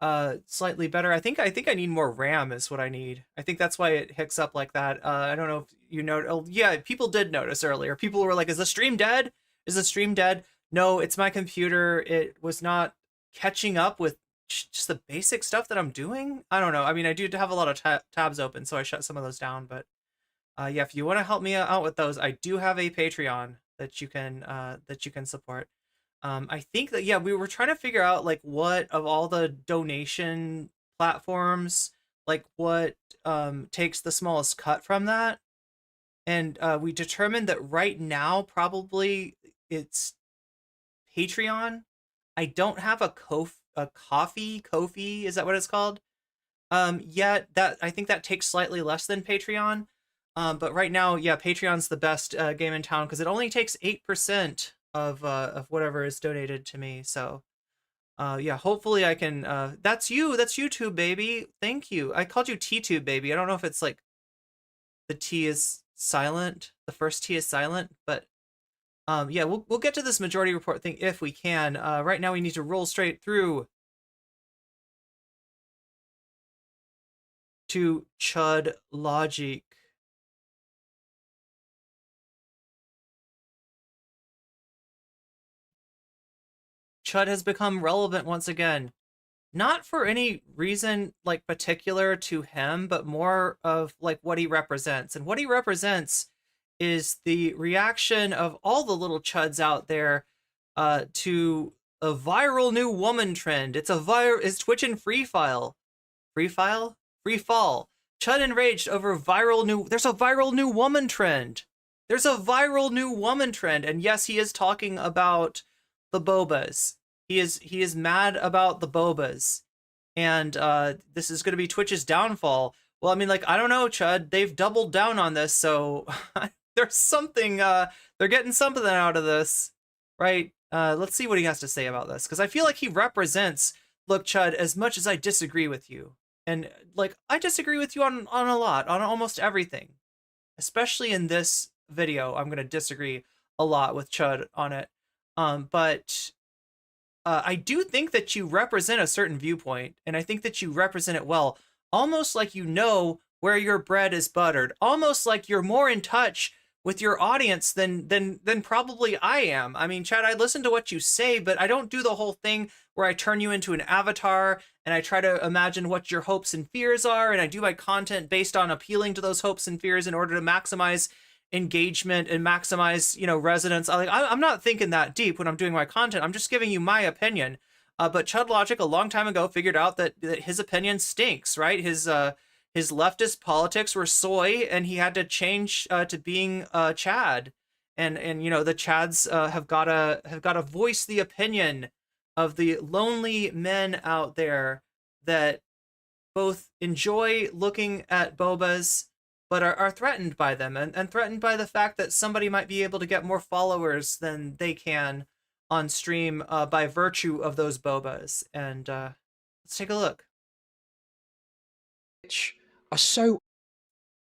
better. I think I need more RAM is what I need. I think that's why it hicks up like that. I don't know if you know. Oh yeah, people did notice earlier. People were like, "Is the stream dead? Is the stream dead?" No, it's my computer. It was not catching up with just the basic stuff that I'm doing. I don't know. I mean, I do have a lot of tabs open, so I shut some of those down. But yeah, if you want to help me out with those, I do have a Patreon that you can support. I think that, yeah, we were trying to figure out like what of all the donation platforms, like what takes the smallest cut from that. And we determined that right now, probably it's Patreon. I don't have a Ko-fi, is that what it's called? Yet that, I think that takes slightly less than Patreon. But right now, yeah, Patreon's the best game in town, because it only takes 8% of whatever is donated to me. So yeah, hopefully I can that's YouTube baby. Thank you. I called you T-tube baby. I don't know if it's like the T is silent, the first T is silent, but Yeah, we'll get to this majority report thing if we can. Right now we need to roll straight through to Chud Logic. Chud has become relevant once again. Not for any reason like particular to him, but more of like what he represents. And what he represents is the reaction of all the little chuds out there to a viral new woman trend. It's Twitch and Free Fall. Free Fall? Free Fall. Chud enraged over there's a viral new woman trend. There's a viral new woman trend. And yes, he is talking about the Bobas. He is mad about the Bobas. And this is going to be Twitch's downfall. Well, I mean, like, I don't know, Chud. They've doubled down on this, so there's something, they're getting something out of this, right? Let's see what he has to say about this, because I feel like he represents, look, Chud, as much as I disagree with you, and, like, I disagree with you on a lot, on almost everything, especially in this video, I'm going to disagree a lot with Chud on it, but I do think that you represent a certain viewpoint, and I think that you represent it well, almost like you know where your bread is buttered, almost like you're more in touch with your audience than probably I am. I mean, Chad, I listen to what you say, but I don't do the whole thing where I turn you into an avatar and I try to imagine what your hopes and fears are, and I do my content based on appealing to those hopes and fears in order to maximize engagement and maximize, you know, resonance. I'm not thinking that deep when I'm doing my content. I'm just giving you my opinion. But Chud Logic a long time ago figured out that his opinion stinks, right? His leftist politics were soy, and he had to change to being Chad. And you know, the Chads have gotta voice the opinion of the lonely men out there that both enjoy looking at Bobas but are threatened by them, and threatened by the fact that somebody might be able to get more followers than they can on stream by virtue of those Bobas. And let's take a look. Are so,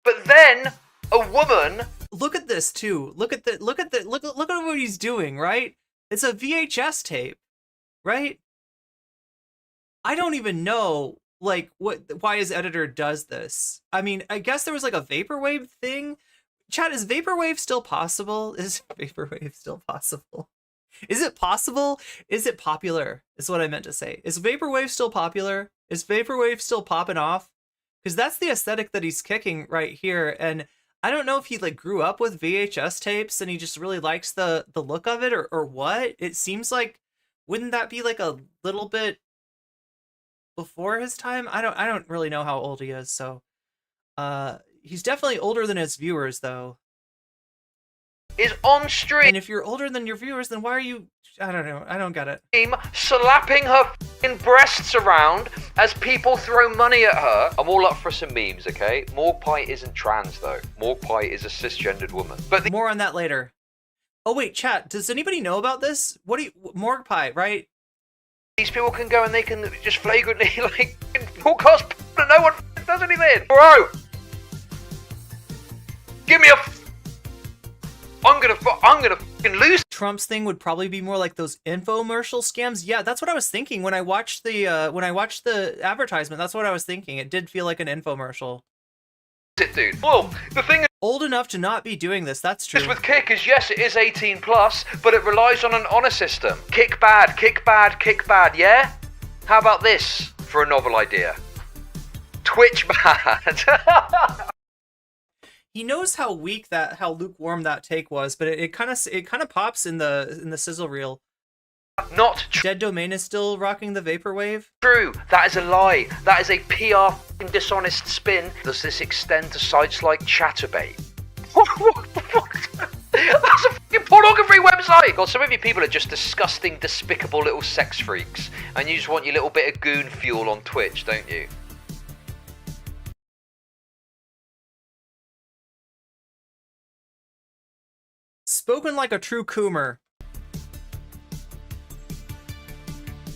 but then a woman. Look at this too. Look at what he's doing. Right? It's a VHS tape, right? I don't even know like why his editor does this. I mean, I guess there was like a vaporwave thing. Chat, is vaporwave still possible? Is vaporwave still possible? Is it possible? Is it popular? Is what I meant to say. Is vaporwave still popular? Is vaporwave still popping off? Because that's the aesthetic that he's kicking right here. And I don't know if he like grew up with VHS tapes and he just really likes the look of it, or what. It seems like, wouldn't that be like a little bit before his time? I don't really know how old he is, so he's definitely older than his viewers though. Is on stream. And if you're older than your viewers, then why are you, I don't know, I don't get it. Slapping her f***ing breasts around as people throw money at her. I'm all up for some memes, okay? Morpie isn't trans though. Morpie is a cisgendered woman. But more on that later. Oh wait, chat, does anybody know about this? Morpie, right? These people can go and they can just flagrantly like broadcast and no one does anything. Bro! Give me a I'm gonna fucking lose. Trump's thing would probably be more like those infomercial scams. Yeah, that's what I was thinking when I watched the advertisement. That's what I was thinking. It did feel like an infomercial. It, dude. Well, the thing is, old enough to not be doing this. That's true. With Kick is yes, it is 18 plus, but it relies on an honor system. Kick bad, kick bad, kick bad. Yeah. How about this for a novel idea? Twitch bad. He knows how lukewarm that take was, but it kind of pops in the sizzle reel. Not true. Dead Domain is still rocking the vaporwave. True. That is a lie. That is a PR dishonest spin. Does this extend to sites like Chatterbait? What the fuck? That's a fucking pornography website. God, some of you people are just disgusting, despicable little sex freaks, and you just want your little bit of goon fuel on Twitch, don't you? Spoken like a true coomer.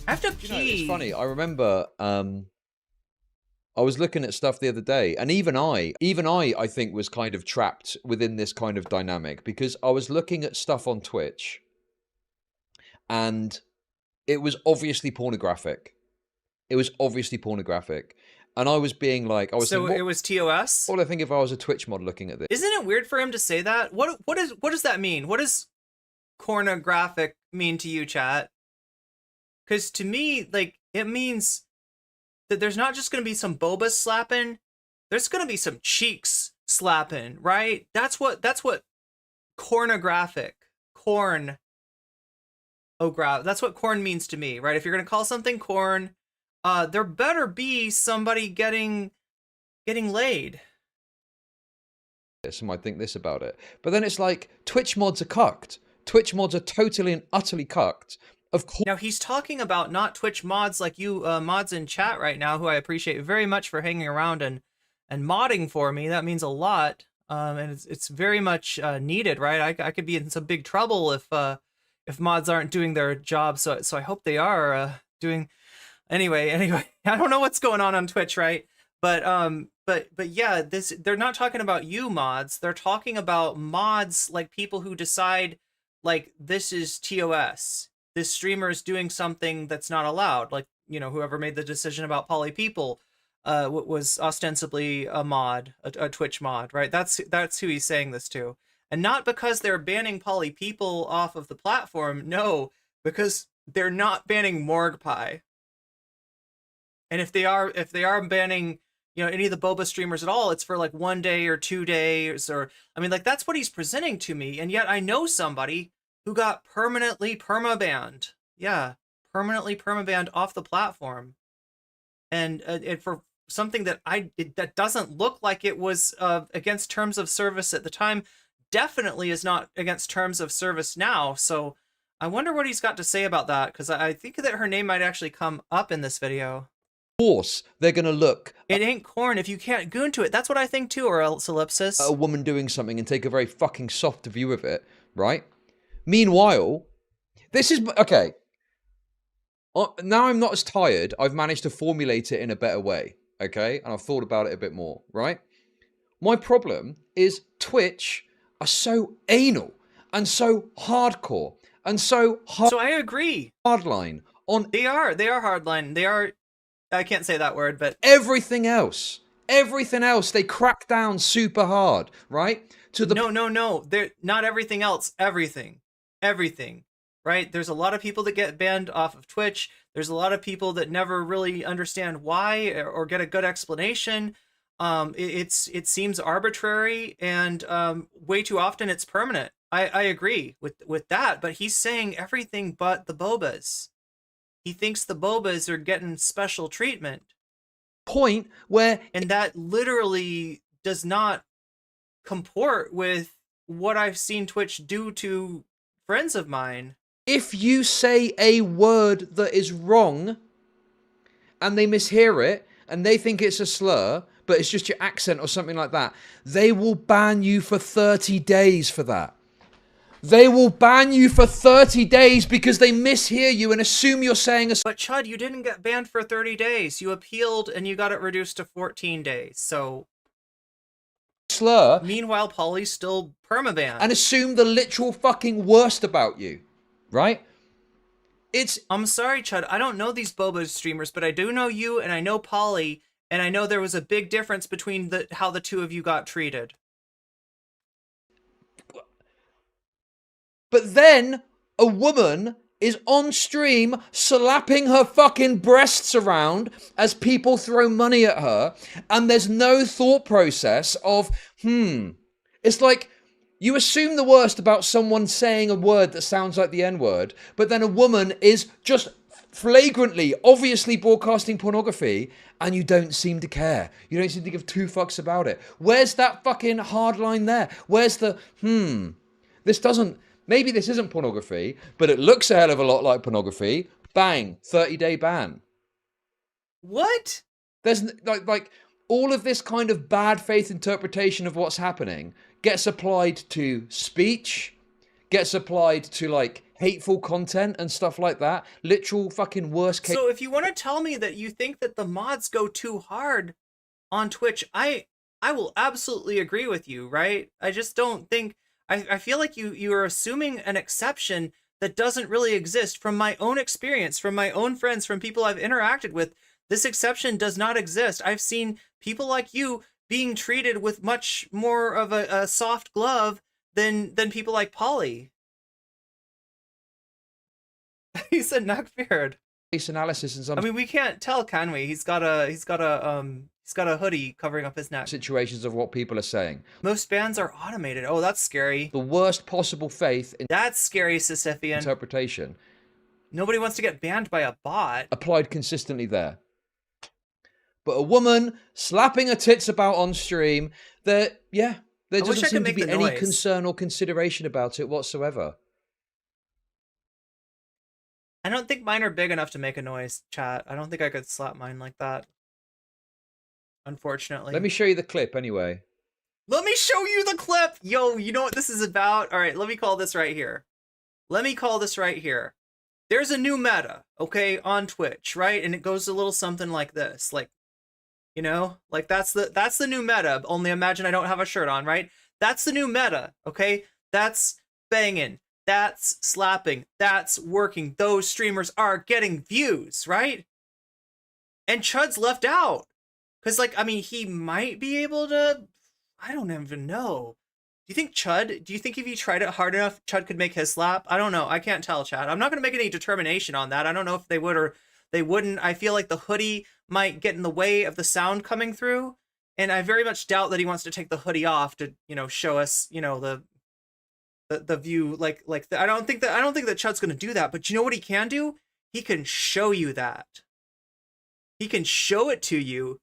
I have to pee. You know, it's funny. I remember I was looking at stuff the other day, and even I think was kind of trapped within this kind of dynamic, because I was looking at stuff on Twitch and it was obviously pornographic. It was obviously pornographic. And I was being like, So it was TOS? What would I think if I was a Twitch mod looking at this? Isn't it weird for him to say that? What does that mean? What does pornographic mean to you, chat? Because to me, like, it means that there's not just going to be some Boba slapping. There's going to be some cheeks slapping, right? That's what cornographic, that's what corn means to me, right? If you're going to call something corn, there better be somebody getting laid. Some might think this about it. But then it's like, Twitch mods are cucked. Twitch mods are totally and utterly cucked. Of course. Now, he's talking about not Twitch mods like you mods in chat right now, who I appreciate very much for hanging around and modding for me. That means a lot. And it's very much needed, right? I could be in some big trouble if mods aren't doing their job. So I hope they are doing. Anyway, I don't know what's going on Twitch, right? But yeah, they're not talking about you mods. They're talking about mods like people who decide, like, this is TOS. This streamer is doing something that's not allowed. Like, you know, whoever made the decision about poly people was ostensibly a mod, a Twitch mod, right? That's who he's saying this to. And not because they're banning poly people off of the platform. No, because they're not banning MorgPie. And if they are banning, you know, any of the Boba streamers at all, it's for like 1 day or 2 days, or, I mean, like, that's what he's presenting to me. And yet I know somebody who got permanently permabanned. Yeah, permanently permabanned off the platform. And for something that that doesn't look like it was against terms of service at the time, definitely is not against terms of service now. So I wonder what he's got to say about that, because I think that her name might actually come up in this video. Course, they're going to look. It ain't corn if you can't goon to it. That's what I think too, or else ellipsis. A woman doing something and take a very fucking soft view of it, right? Meanwhile, this is okay. Now I'm not as tired. I've managed to formulate it in a better way, okay? And I've thought about it a bit more, right? My problem is Twitch are so anal and so hardcore and so hard. So I agree. Hardline on. They are hardline. They are. I can't say that word, but everything else, they crack down super hard, right? To the no. They're not everything else. Everything, right? There's a lot of people that get banned off of Twitch. There's a lot of people that never really understand why or get a good explanation. It seems arbitrary, and way too often it's permanent. I agree with that, but he's saying everything but the Bobas. He thinks the Bobas are getting special treatment. Point where... And that literally does not comport with what I've seen Twitch do to friends of mine. If you say a word that is wrong and they mishear it and they think it's a slur, but it's just your accent or something like that, they will ban you for 30 days for that. They will ban you for 30 days because they mishear you and assume you're saying a... But Chud, you didn't get banned for 30 days. You appealed and you got it reduced to 14 days. So... slur. Meanwhile, Polly's still permabanned. And assume the literal fucking worst about you. Right? I'm sorry, Chud. I don't know these Boba streamers, but I do know you and I know Polly, and I know there was a big difference between how the two of you got treated. But then a woman is on stream slapping her fucking breasts around as people throw money at her, and there's no thought process of, It's like you assume the worst about someone saying a word that sounds like the N-word, but then a woman is just flagrantly, obviously broadcasting pornography, and you don't seem to care. You don't seem to give two fucks about it. Where's that fucking hard line there? Where's the, this doesn't... Maybe this isn't pornography, but it looks a hell of a lot like pornography. Bang, 30-day ban. What? There's like all of this kind of bad faith interpretation of what's happening gets applied to speech, gets applied to like hateful content and stuff like that. Literal fucking worst case. So if you want to tell me that you think that the mods go too hard, on Twitch, I will absolutely agree with you, right? I just don't think, I feel like you are assuming an exception that doesn't really exist. From my own experience, from my own friends, from people I've interacted with, this exception does not exist. I've seen people like you being treated with much more of a soft glove than people like Polly. He said neckbeard. Analysis and some. I mean, we can't tell, can we? He's got a hoodie covering up his neck. Situations of what people are saying. Most bans are automated. Oh, that's scary. The worst possible faith in That's scary, Sisyphean. interpretation. Nobody wants to get banned by a bot. Applied consistently there. But a woman slapping her tits about on stream, there doesn't seem to be any concern or consideration about it whatsoever. I don't think mine are big enough to make a noise, chat. I don't think I could slap mine like that. Unfortunately. Let me show you the clip anyway. Let me show you the clip! Yo, you know what this is about? Alright, let me call this right here. Let me call this right here. There's a new meta, okay, on Twitch, right? And it goes a little something like this. Like, you know? Like, that's the new meta. Only imagine I don't have a shirt on, right? That's the new meta, okay? That's banging. That's slapping. That's working. Those streamers are getting views, right? And Chud's left out. Because, like, I mean, he might be able to... I don't even know. Do you think if he tried it hard enough, Chud could make his slap? I don't know. I can't tell, chat. I'm not going to make any determination on that. I don't know if they would or they wouldn't. I feel like the hoodie might get in the way of the sound coming through. And I very much doubt that he wants to take the hoodie off to, you know, show us, you know, the view. I don't think that Chud's going to do that. But you know what he can do? He can show you that. He can show it to you.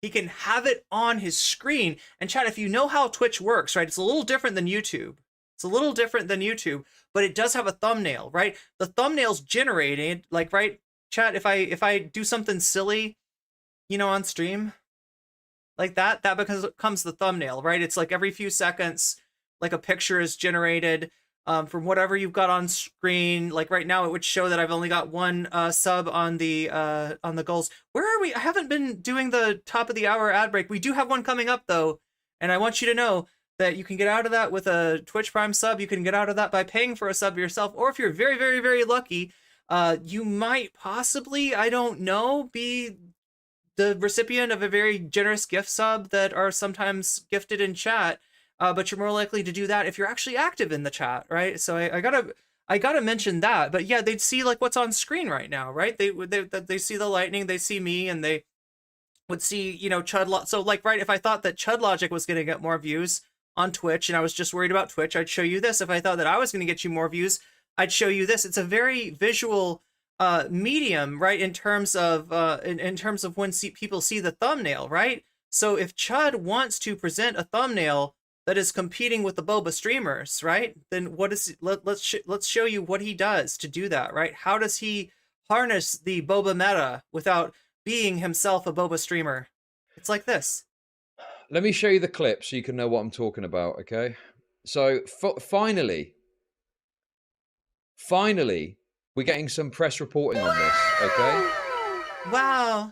He can have it on his screen. And chat, if you know how Twitch works, right? It's a little different than YouTube. It's a little different than YouTube, but it does have a thumbnail, right? The thumbnail's generated, like, right? Chat, if I do something silly, you know, on stream, like that becomes the thumbnail, right? It's like every few seconds, like a picture is generated from whatever you've got on screen. Like right now, it would show that I've only got one sub on the goals. Where are we? I haven't been doing the top of the hour ad break. We do have one coming up though, and I want you to know that you can get out of that with a Twitch Prime sub. You can get out of that by paying for a sub yourself, or if you're very, very, very lucky, you might possibly, I don't know, be the recipient of a very generous gift sub that are sometimes gifted in chat. But you're more likely to do that if you're actually active in the chat, right? So I gotta mention that. But yeah, they'd see like what's on screen right now, right? They see the lightning, they see me, and they would see, you know, so like, right, if I thought that Chud Logic was gonna get more views on Twitch and I was just worried about Twitch, I'd show you this. If I thought that I was gonna get you more views, I'd show you this. It's a very visual medium, right? In terms of when people see the thumbnail, right? So if Chud wants to present a thumbnail that is competing with the Boba streamers, right? Then what is let's show you what he does to do that, right? How does he harness the Boba meta without being himself a Boba streamer? It's like this. Let me show you the clip so you can know what I'm talking about, okay? So finally, we're getting some press reporting on this, okay? Wow.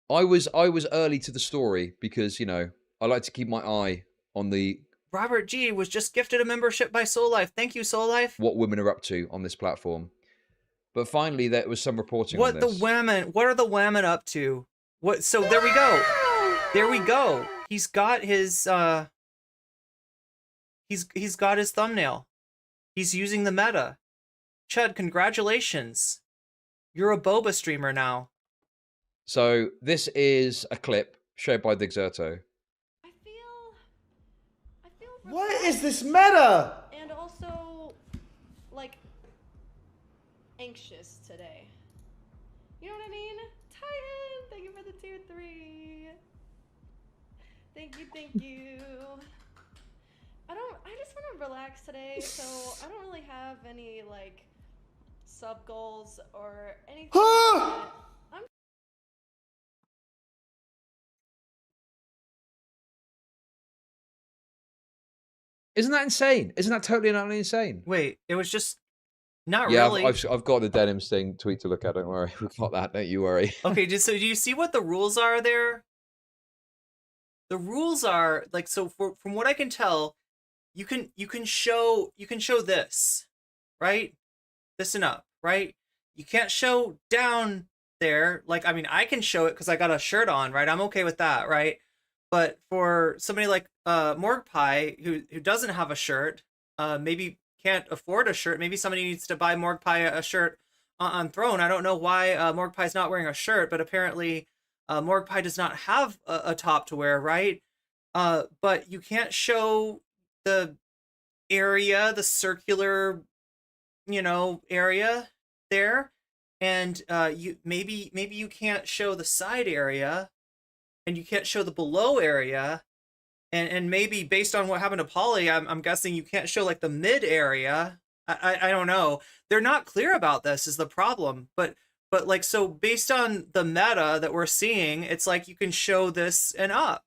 I was early to the story because, you know, I like to keep my eye on the... Robert G was just gifted a membership by Soul Life. Thank you, Soul Life. What women are up to on this platform. But finally, there was some reporting on this. What are the women up to? So there we go. There we go. He's got his he's got his thumbnail. He's using the meta. Chud, congratulations. You're a Boba streamer now. So this is a clip shared by the Exerto. What is this meta? And also, like, anxious today. You know what I mean? Titan, thank you for the tier 3. Thank you. I just want to relax today, so I don't really have any, like, sub goals or anything like that. Isn't that insane? Isn't that totally and utterly insane? Wait, it was just Not Yeah, really. I've got the denims thing tweet to look at. Don't worry, we've got that. Don't you worry. Okay, so do you see what the rules are there? The rules are like, so from what I can tell, you can show this, right? This and up, right? You can't show down there. Like, I mean, I can show it because I got a shirt on, right? I'm okay with that, right? But for somebody like Morg Pie who doesn't have a shirt, maybe can't afford a shirt, maybe somebody needs to buy Morg Pie a shirt on Throne. I don't know why Morg Pie's not wearing a shirt, but apparently Morg Pie does not have a top to wear, right? But you can't show the area, the circular, area there, and you maybe you can't show the side area, and you can't show the below area, and maybe based on what happened to Polly, I'm guessing you can't show like the mid area. I don't know. They're not clear about this is the problem, but like, so based on the meta that we're seeing, it's like you can show this and up,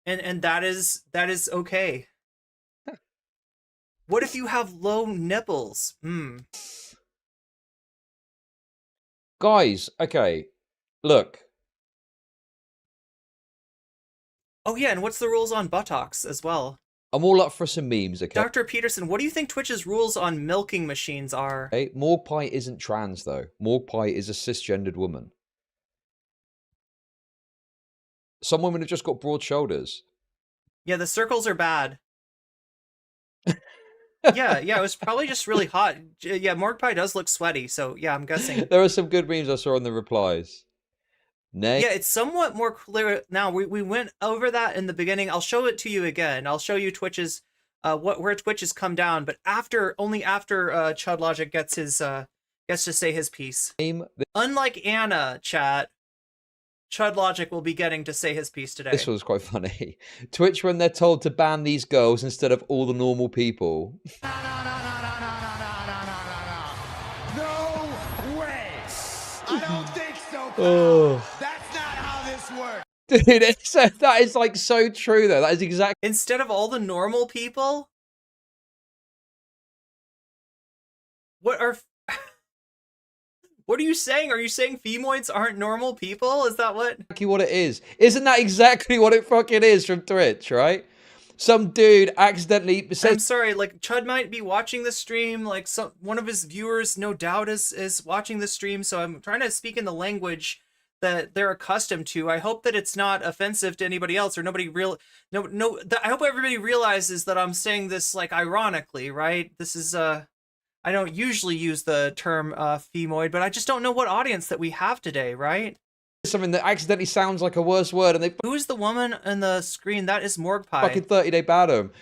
and that is okay. What if you have low nipples? Guys, okay, look. Oh yeah, and what's the rules on buttocks as well? I'm all up for some memes, okay? Dr. Peterson, what do you think Twitch's rules on milking machines are? Hey, Morg Pie isn't trans, though. Morg Pie is a cisgendered woman. Some women have just got broad shoulders. Yeah, the circles are bad. yeah, it was probably just really hot. Yeah, Morg Pie does look sweaty, so yeah, I'm guessing. There are some good memes I saw in the replies. Nay. Yeah, it's somewhat more clear now. We went over that in the beginning. I'll show it to you again. I'll show you Twitch's where Twitch has come down, but only after Chud Logic gets to say his piece. Unlike Anna, chat, Chud Logic will be getting to say his piece today. This was quite funny. Twitch, when they're told to ban these girls instead of all the normal people. No way! I don't think so, pal. Oh. That's not how this works. Dude, that is like so true though. That is exactly. Instead of all the normal people, what are you saying? Are you saying femoids aren't normal people? Is that what? Exactly what it is. Isn't that exactly what it fucking is from Twitch, right? Some dude accidentally says. I'm sorry, like Chud might be watching the stream, like one of his viewers no doubt is watching the stream, so I'm trying to speak in the language that they're accustomed to. I hope that it's not offensive to anybody else, or I hope everybody realizes that I'm saying this like ironically, right? This is I don't usually use the term femoid, but I just don't know what audience that we have today, right? Something that accidentally sounds like a worse word, and they. Who is the woman on the screen? That is Morg Pie. Fucking 30-day ban him.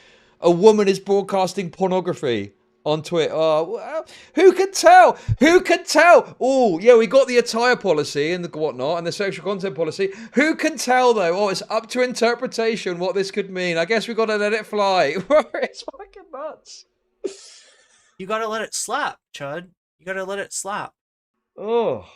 A woman is broadcasting pornography on Twitter. Oh, who could tell? Who could tell? Oh, yeah, we got the attire policy and the whatnot, and the sexual content policy. Who can tell though? Oh, it's up to interpretation what this could mean. I guess we got to let it fly. It's fucking nuts. You gotta let it slap, Chud. You gotta let it slap. Oh.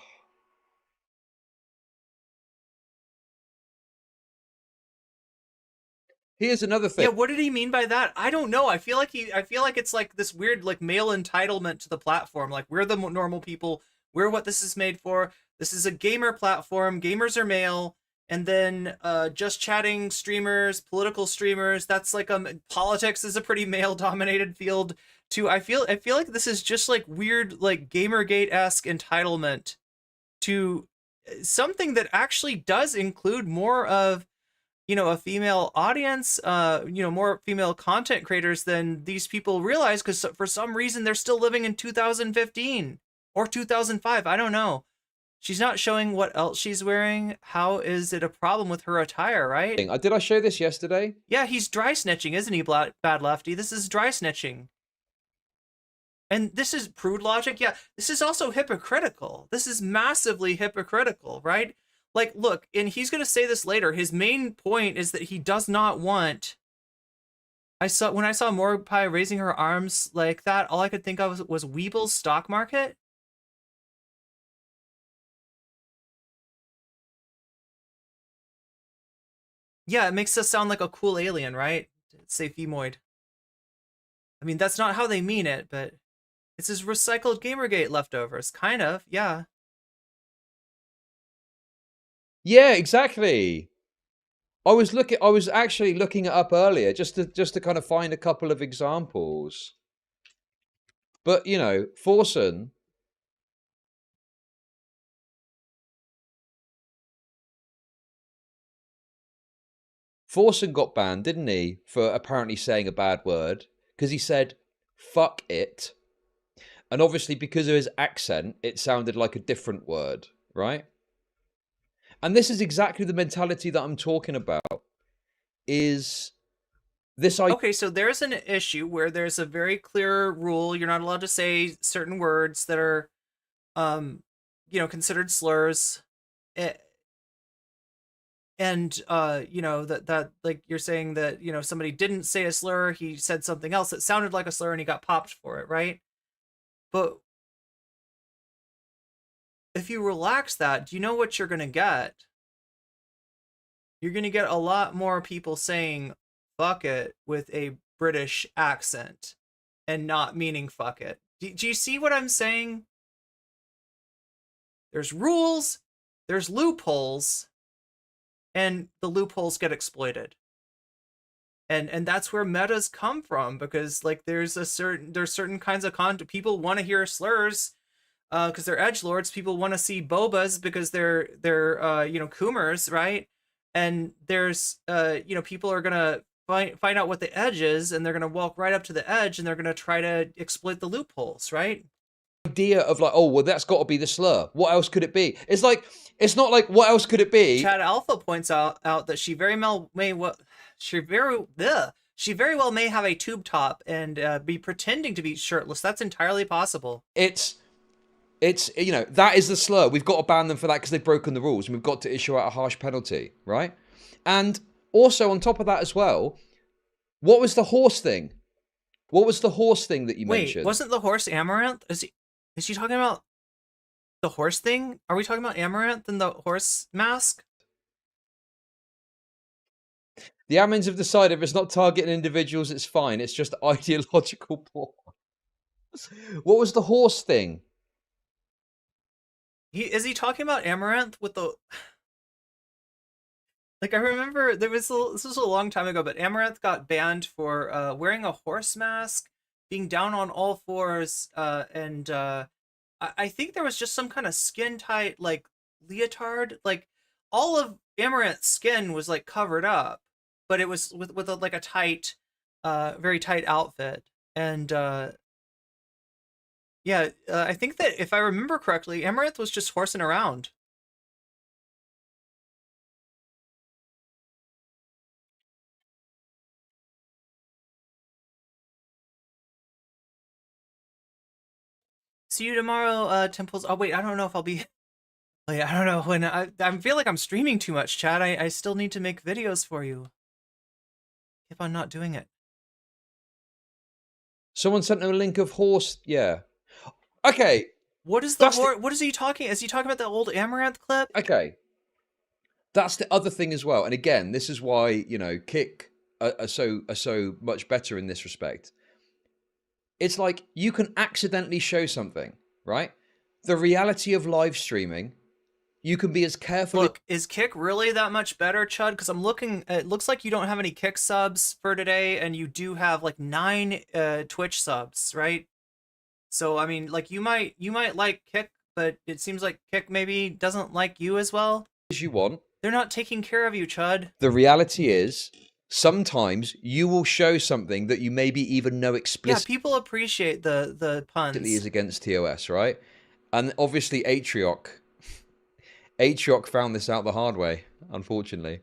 Here's another thing. Yeah, what did he mean by that? I don't know. I feel like it's like this weird like male entitlement to the platform. Like, we're the normal people. We're what this is made for. This is a gamer platform. Gamers are male. And then just chatting streamers, political streamers, that's like politics is a pretty male dominated field too. I feel like this is just like weird like Gamergate-esque entitlement to something that actually does include more of a female audience, more female content creators than these people realize, because for some reason they're still living in 2015 or 2005. I don't know. She's not showing what else she's wearing. How is it a problem with her attire, right? Did I show this yesterday? Yeah, he's dry snitching, isn't he, Bad Lefty? This is dry snitching. And this is prude logic. Yeah, this is also hypocritical. This is massively hypocritical, right? Like, look, and he's going to say this later. His main point is that he does not want... When I saw Morg Pie raising her arms like that, all I could think of was Weeble's stock market. Yeah, it makes us sound like a cool alien, right? Say femoid. I mean, that's not how they mean it, but It's his recycled Gamergate leftovers, kind of, yeah. Yeah, exactly. I was actually looking it up earlier just to kind of find a couple of examples. But you know, Forsen. Forsen got banned, didn't he, for apparently saying a bad word because he said "fuck it," and obviously because of his accent, it sounded like a different word, right? And this is exactly the mentality that I'm talking about. Is this okay, so there's an issue where there's a very clear rule. You're not allowed to say certain words that are, considered slurs. And, that like you're saying that, somebody didn't say a slur. He said something else that sounded like a slur and he got popped for it, right? But if you relax that, do you know what you're going to get? You're going to get a lot more people saying fuck it with a British accent and not meaning fuck it. Do you see what I'm saying? There's rules, there's loopholes, and the loopholes get exploited. And that's where metas come from, because like there's certain kinds of content. People want to hear slurs because they're edgelords. People want to see bobas because they're coomers, right? And there's people are gonna find out what the edge is, and they're gonna walk right up to the edge, and they're gonna try to exploit the loopholes, right? Idea of like, oh well, that's got to be the slur. What else could it be? It's like, it's not like what else could it be. Chad Alpha points out that she very well may have a tube top and be pretending to be shirtless. That's entirely possible. It's that is the slur. We've got to ban them for that because they've broken the rules, and we've got to issue out a harsh penalty, right? And also on top of that as well, what was the horse thing? What was the horse thing that you mentioned? Wasn't the horse Amaranth? Is she talking about the horse thing? Are we talking about Amaranth and the horse mask? The admins have decided if it's not targeting individuals, it's fine. It's just ideological porn. What was the horse thing? Is he talking about Amaranth with the... Like, I remember this was a long time ago, but Amaranth got banned for wearing a horse mask, being down on all fours, and I think there was just some kind of skin tight, like, leotard. Like, all of Amaranth's skin was, like, covered up, but it was with like a tight, very tight outfit. And I think that if I remember correctly, Amaranth was just horsing around. See you tomorrow, Temples. Oh wait, I don't know if I'll be. Wait, I don't know when. I feel like I'm streaming too much, Chad. I still need to make videos for you. If I'm not doing it. Someone sent them a link of horse. Yeah. Okay. What is the horse? What is he talking? Is he talking about the old Amaranth clip? Okay. That's the other thing as well. And again, this is why Kick are so much better in this respect. It's like you can accidentally show something, right? The reality of live streaming, you can be as careful. Look, is Kick really that much better, Chud? Because I'm looking, it looks like you don't have any Kick subs for today, and you do have like 9 Twitch subs, right? So I mean, like you might like Kick, but it seems like Kick maybe doesn't like you as well. As you want. They're not taking care of you, Chud. The reality is, sometimes you will show something that you maybe even know explicitly. Yeah, people appreciate the puns. Is against TOS, right? And obviously Atrioc found this out the hard way, unfortunately.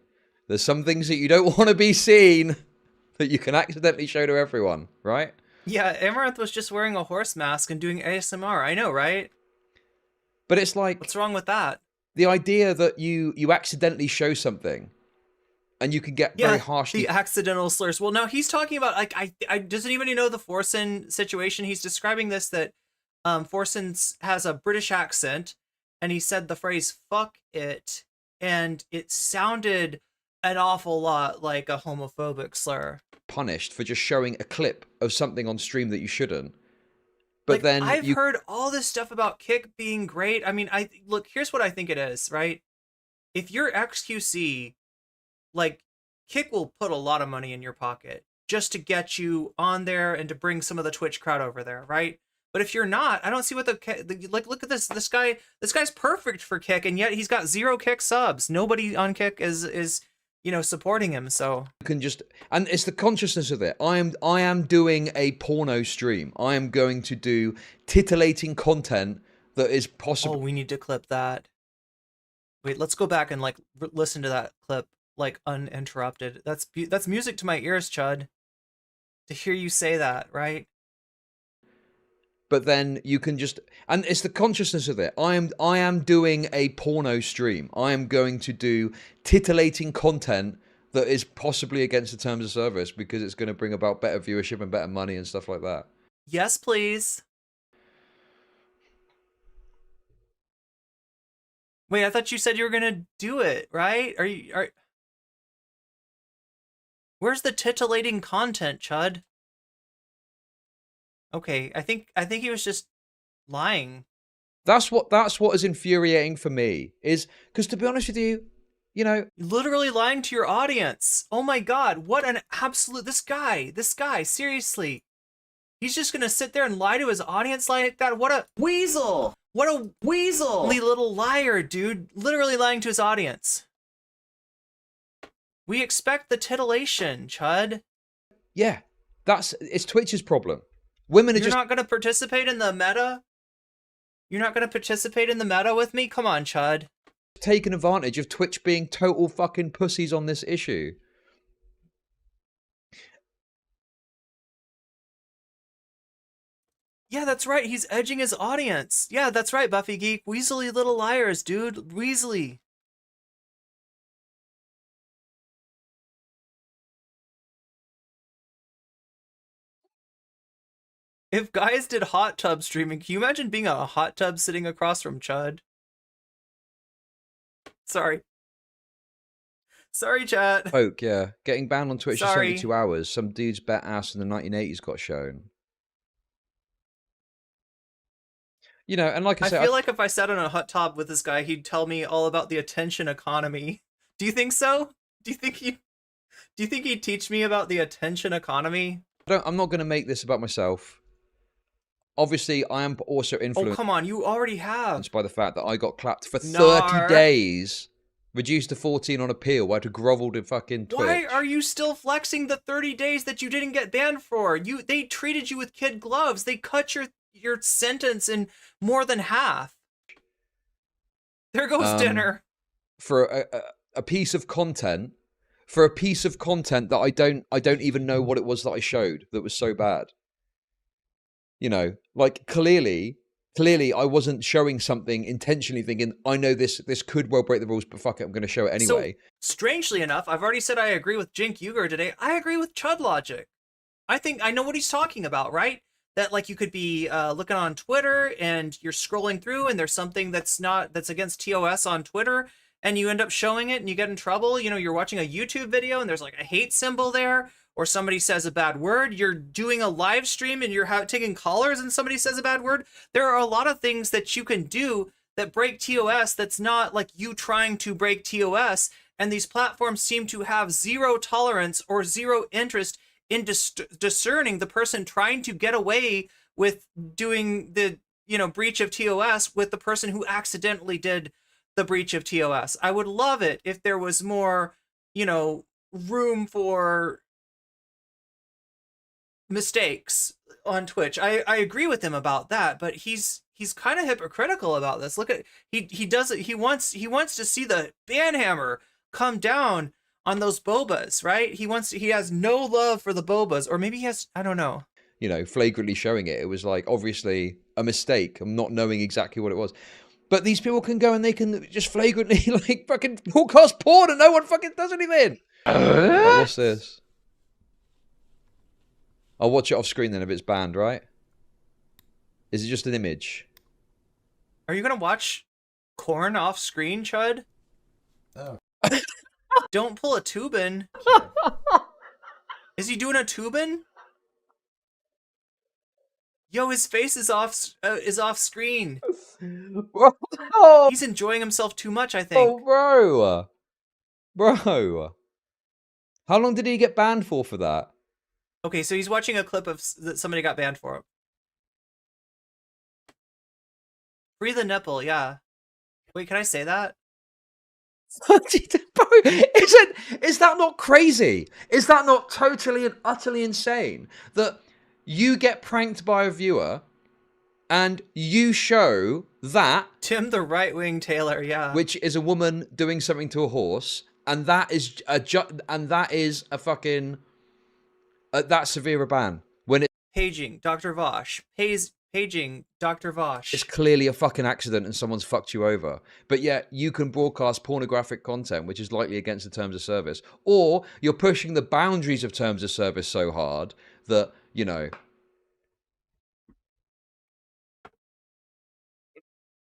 There's some things that you don't want to be seen that you can accidentally show to everyone, right? Yeah, Amaranth was just wearing a horse mask and doing ASMR. I know, right? But it's like... What's wrong with that? The idea that you accidentally show something and you can get very harsh. The accidental slurs. Well, no, he's talking about, like, I doesn't even know the Forsen situation. He's describing this, that Forsen has a British accent, and he said the phrase "fuck it," and it sounded an awful lot like a homophobic slur. Punished for just showing a clip of something on stream that you shouldn't. But like, then I've heard all this stuff about Kick being great. I mean, look, here's what I think it is, right? If you're XQC, like, Kick will put a lot of money in your pocket just to get you on there and to bring some of the Twitch crowd over there, right? But if you're not, I don't see what like, look at this guy. This guy's perfect for Kick, and yet he's got 0 Kick subs. Nobody on Kick is supporting him. So you can just, and it's the consciousness of it. I am doing a porno stream. I am going to do titillating content that is possible. Oh, we need to clip that. Wait, let's go back and like listen to that clip like uninterrupted. That's music to my ears, Chud. To hear you say that, right? But then you can just, and it's the consciousness of it. I am doing a porno stream. I am going to do titillating content that is possibly against the terms of service because it's going to bring about better viewership and better money and stuff like that. Yes, please. Wait, I thought you said you were gonna do it, right? Where's the titillating content, Chud? Okay, I think he was just lying. That's what is infuriating for me, is because, to be honest with you, literally lying to your audience. Oh my god, what an absolute this guy, seriously. He's just gonna sit there and lie to his audience like that. What a weasel! What a weaselly little liar, dude. Literally lying to his audience. We expect the titillation, Chud. Yeah, it's Twitch's problem. Women are You're not going to participate in the meta? You're not going to participate in the meta with me? Come on, Chud. Taking advantage of Twitch being total fucking pussies on this issue. Yeah, that's right. He's edging his audience. Yeah, that's right, Buffy Geek. Weaselly little liars, dude. Weaselly. If guys did hot tub streaming, can you imagine being a hot tub sitting across from Chud? Sorry. Sorry, chat. Oak, yeah. Getting banned on Twitch for Sorry. 72 hours. Some dude's bet ass in the 1980s got shown. And like I said, I feel like if I sat on a hot tub with this guy, he'd tell me all about the attention economy. Do you think so? Do you think he'd teach me about the attention economy? I'm not going to make this about myself. Obviously, I am also influenced. Oh, come on, you already have. By the fact that I got clapped for 30 days, reduced to 14 on appeal. I had to grovel to fucking Twitch. Why are you still flexing the 30 days that you didn't get banned for? They treated you with kid gloves. They cut your sentence in more than half. There goes dinner. For a piece of content, that I don't even know what it was that I showed that was so bad. Like clearly I wasn't showing something intentionally thinking, I know this could well break the rules, but fuck it, I'm going to show it anyway. So, strangely enough, I've already said I agree with Jink Uger today. I agree with Chud Logic. I think I know what he's talking about, right? That like you could be looking on Twitter and you're scrolling through and there's something that's against TOS on Twitter and you end up showing it and you get in trouble. You're watching a YouTube video and there's like a hate symbol there, or somebody says a bad word. You're doing a live stream and you're taking callers and somebody says a bad word. There are a lot of things that you can do that break TOS that's not like you trying to break TOS. And these platforms seem to have zero tolerance or zero interest in discerning the person trying to get away with doing the breach of TOS with the person who accidentally did the breach of TOS. I would love it if there was more, room for mistakes on Twitch. I agree with him about that, but he's kind of hypocritical about this. Look at he does it. He wants to see the ban hammer come down on those Bobas, right? He has no love for the Bobas, or maybe he has, I don't know. Flagrantly showing it. It was like obviously a mistake. I'm not knowing exactly what it was. But these people can go and they can just flagrantly like fucking broadcast porn and no one fucking does anything. Like, what's this? I'll watch it off screen then if it's banned, right? Is it just an image? Are you gonna watch corn off screen, Chud? Oh. Don't pull a Tubin. Is he doing a Tubin? Yo, his face is off screen. Oh, He's enjoying himself too much, I think. bro. How long did he get banned for that? Okay, so he's watching a clip of that somebody got banned for. Free the nipple, yeah. Wait, can I say that? Bro, is that not crazy? Is that not totally and utterly insane that you get pranked by a viewer and you show that Tim the right-wing Taylor, yeah. which is a woman doing something to a horse, and that is a fucking that severe a ban when Paging Dr. Vosch. Paging Dr. Vosch. it's clearly a fucking accident and someone's fucked you over. But yet you can broadcast pornographic content, which is likely against the terms of service. Or you're pushing the boundaries of terms of service so hard that, you know...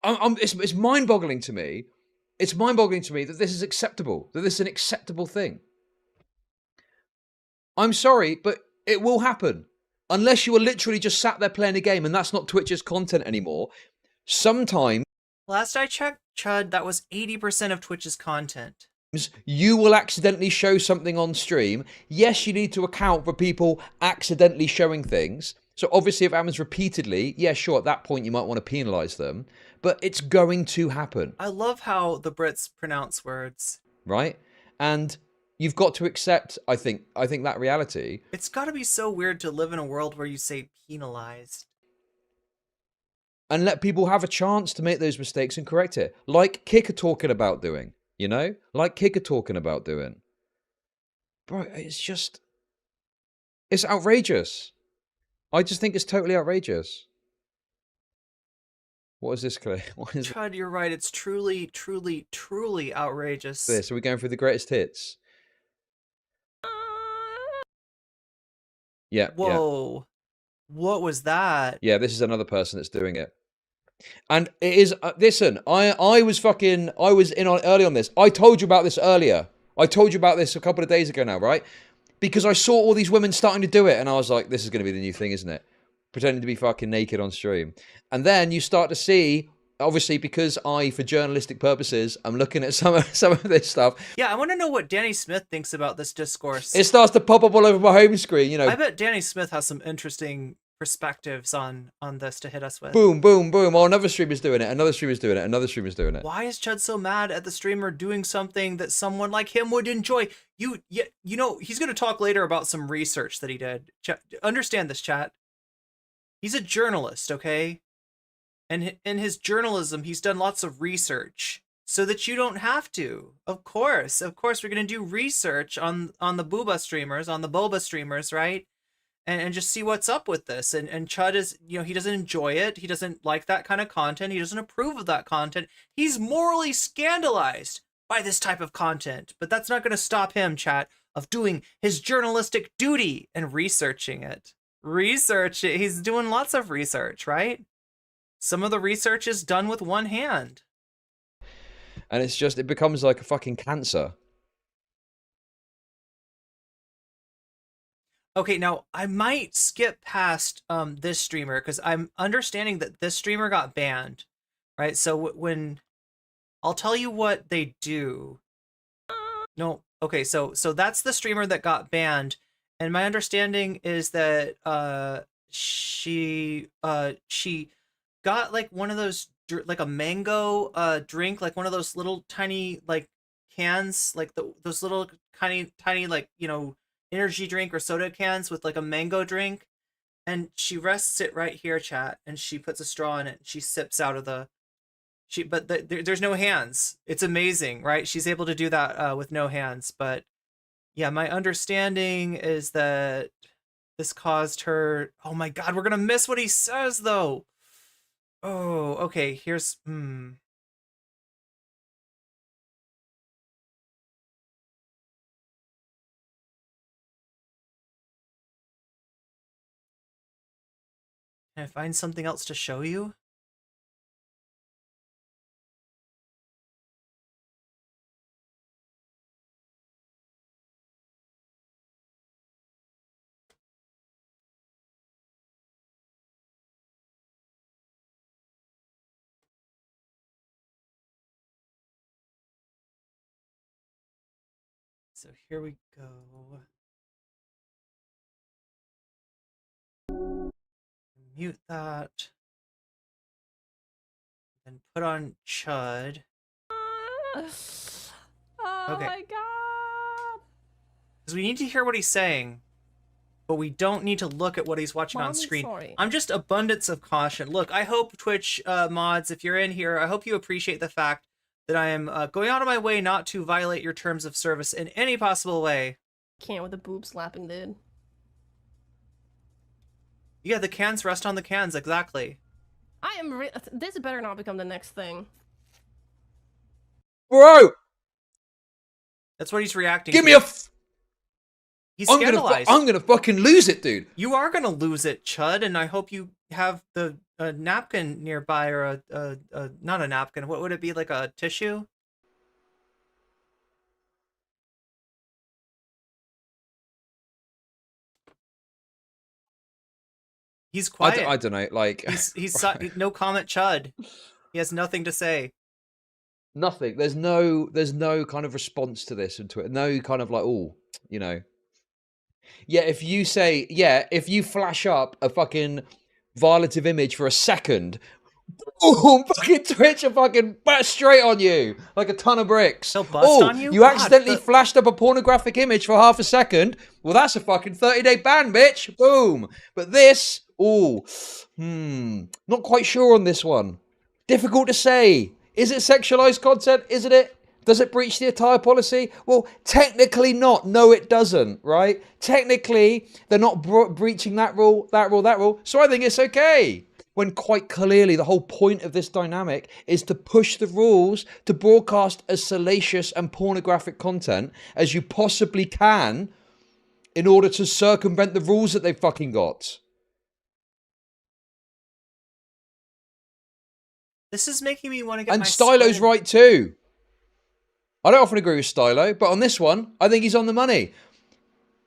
It's mind-boggling to me. It's mind-boggling to me that this is acceptable, that this is an acceptable thing. I'm sorry, but it will happen. Unless you are literally just sat there playing a game, and that's not Twitch's content anymore. Sometimes... Last I checked, Chud, that was 80% of Twitch's content. You will accidentally show something on stream. Yes, you need to account for people accidentally showing things. So obviously if it happens repeatedly, yeah, sure, at that point you might want to penalise them. But it's going to happen. I love how the Brits pronounce words. Right? And you've got to accept, I think that reality. It's got to be so weird to live in a world where you say penalized. And let people have a chance to make those mistakes and correct it. Like Kick are talking about doing. You know? Like Kick are talking about doing. Bro, it's just... It's outrageous. I just think it's totally outrageous. What is this, Clay? What is Chud, you're right. It's truly, truly, truly outrageous. this? Are we going through the greatest hits? Yeah. Whoa. Yeah. What was that? Yeah, this is another person that's doing it. And it is, listen, I was in on early on this. I told you about this earlier. I told you about this a couple of days ago now, right? Because I saw all these women starting to do it, and I was like, this is going to be the new thing, isn't it? Pretending to be fucking naked on stream. And then you start to see, obviously, because for journalistic purposes, I'm looking at some of this stuff. Yeah, I want to know what Danny Smith thinks about this discourse. It starts to pop up all over my home screen, you know. I bet Danny Smith has some interesting perspectives on this to hit us with. Boom, boom, boom. Oh, another streamer's doing it. Another streamer's doing it. Another streamer's doing it. Why is Chud so mad at the streamer doing something that someone like him would enjoy? You know, he's going to talk later about some research that he did. Understand this, chat. He's a journalist, okay? And in his journalism, he's done lots of research so that you don't have to. Of course, we're going to do research on the Boba streamers, on the Boba streamers, right? And just see what's up with this. And Chud is, you know, he doesn't enjoy it. He doesn't like that kind of content. He doesn't approve of that content. He's morally scandalized by this type of content. But that's not going to stop him, chat, of doing his journalistic duty and researching it. He's doing lots of research, right? Some of the research is done with one hand. And it's just, it becomes like a fucking cancer. Okay, now I might skip past this streamer because I'm understanding that this streamer got banned, right? So when I'll tell you what they do. No, okay, so that's the streamer that got banned, and my understanding is that she got like one of those like a mango drink, like one of those little tiny like cans, like those little tiny like, you know, energy drink or soda cans with like a mango drink, and she rests it right here, chat, and she puts a straw in it and she sips out of there's no hands. It's amazing, right? She's able to do that with no hands. But yeah, my understanding is that this caused her, oh my god, we're gonna miss what he says though. Oh, okay, here's Can I find something else to show you? so here we go. Mute that. And put on Chud. Oh Okay. my god. Because we need to hear what he's saying, but we don't need to look at what he's watching on Mommy, screen. sorry. I'm just abundance of caution. Look, I hope Twitch mods, if you're in here, I hope you appreciate the fact that I am going out of my way not to violate your terms of service in any possible way. Can't with the boob slapping, dude. Yeah, the cans rest on the cans, exactly. I am. This better not become the next thing. Bro, That's what he's reacting give to. me a. He's I'm scandalized. gonna fucking lose it, dude. You are gonna lose it, Chud, and I hope you have the napkin nearby, or a not a napkin. What would it be, like a tissue? He's quiet. I don't know, like He's no comment, Chud. He has nothing to say. nothing. There's no kind of response to this and to it. No kind of like, oh, you know. Yeah, if you flash up a fucking violative image for a second, boom, fucking Twitch will fucking bat straight on you like a ton of bricks. They'll bust on you? You God, accidentally flashed up a pornographic image for half a second. Well, that's a fucking 30-day ban, bitch. Boom. But this, not quite sure on this one. Difficult to say. Is it sexualized content? Isn't it? Does it breach the attire policy? Well, technically not. No, it doesn't, right? Technically, they're not breaching that rule. So I think it's okay. When quite clearly the whole point of this dynamic is to push the rules to broadcast as salacious and pornographic content as you possibly can in order to circumvent the rules that they've fucking got. This is making me want to get And my Stylo's spin. right too. I don't often agree with Stylo, but on this one, I think he's on the money.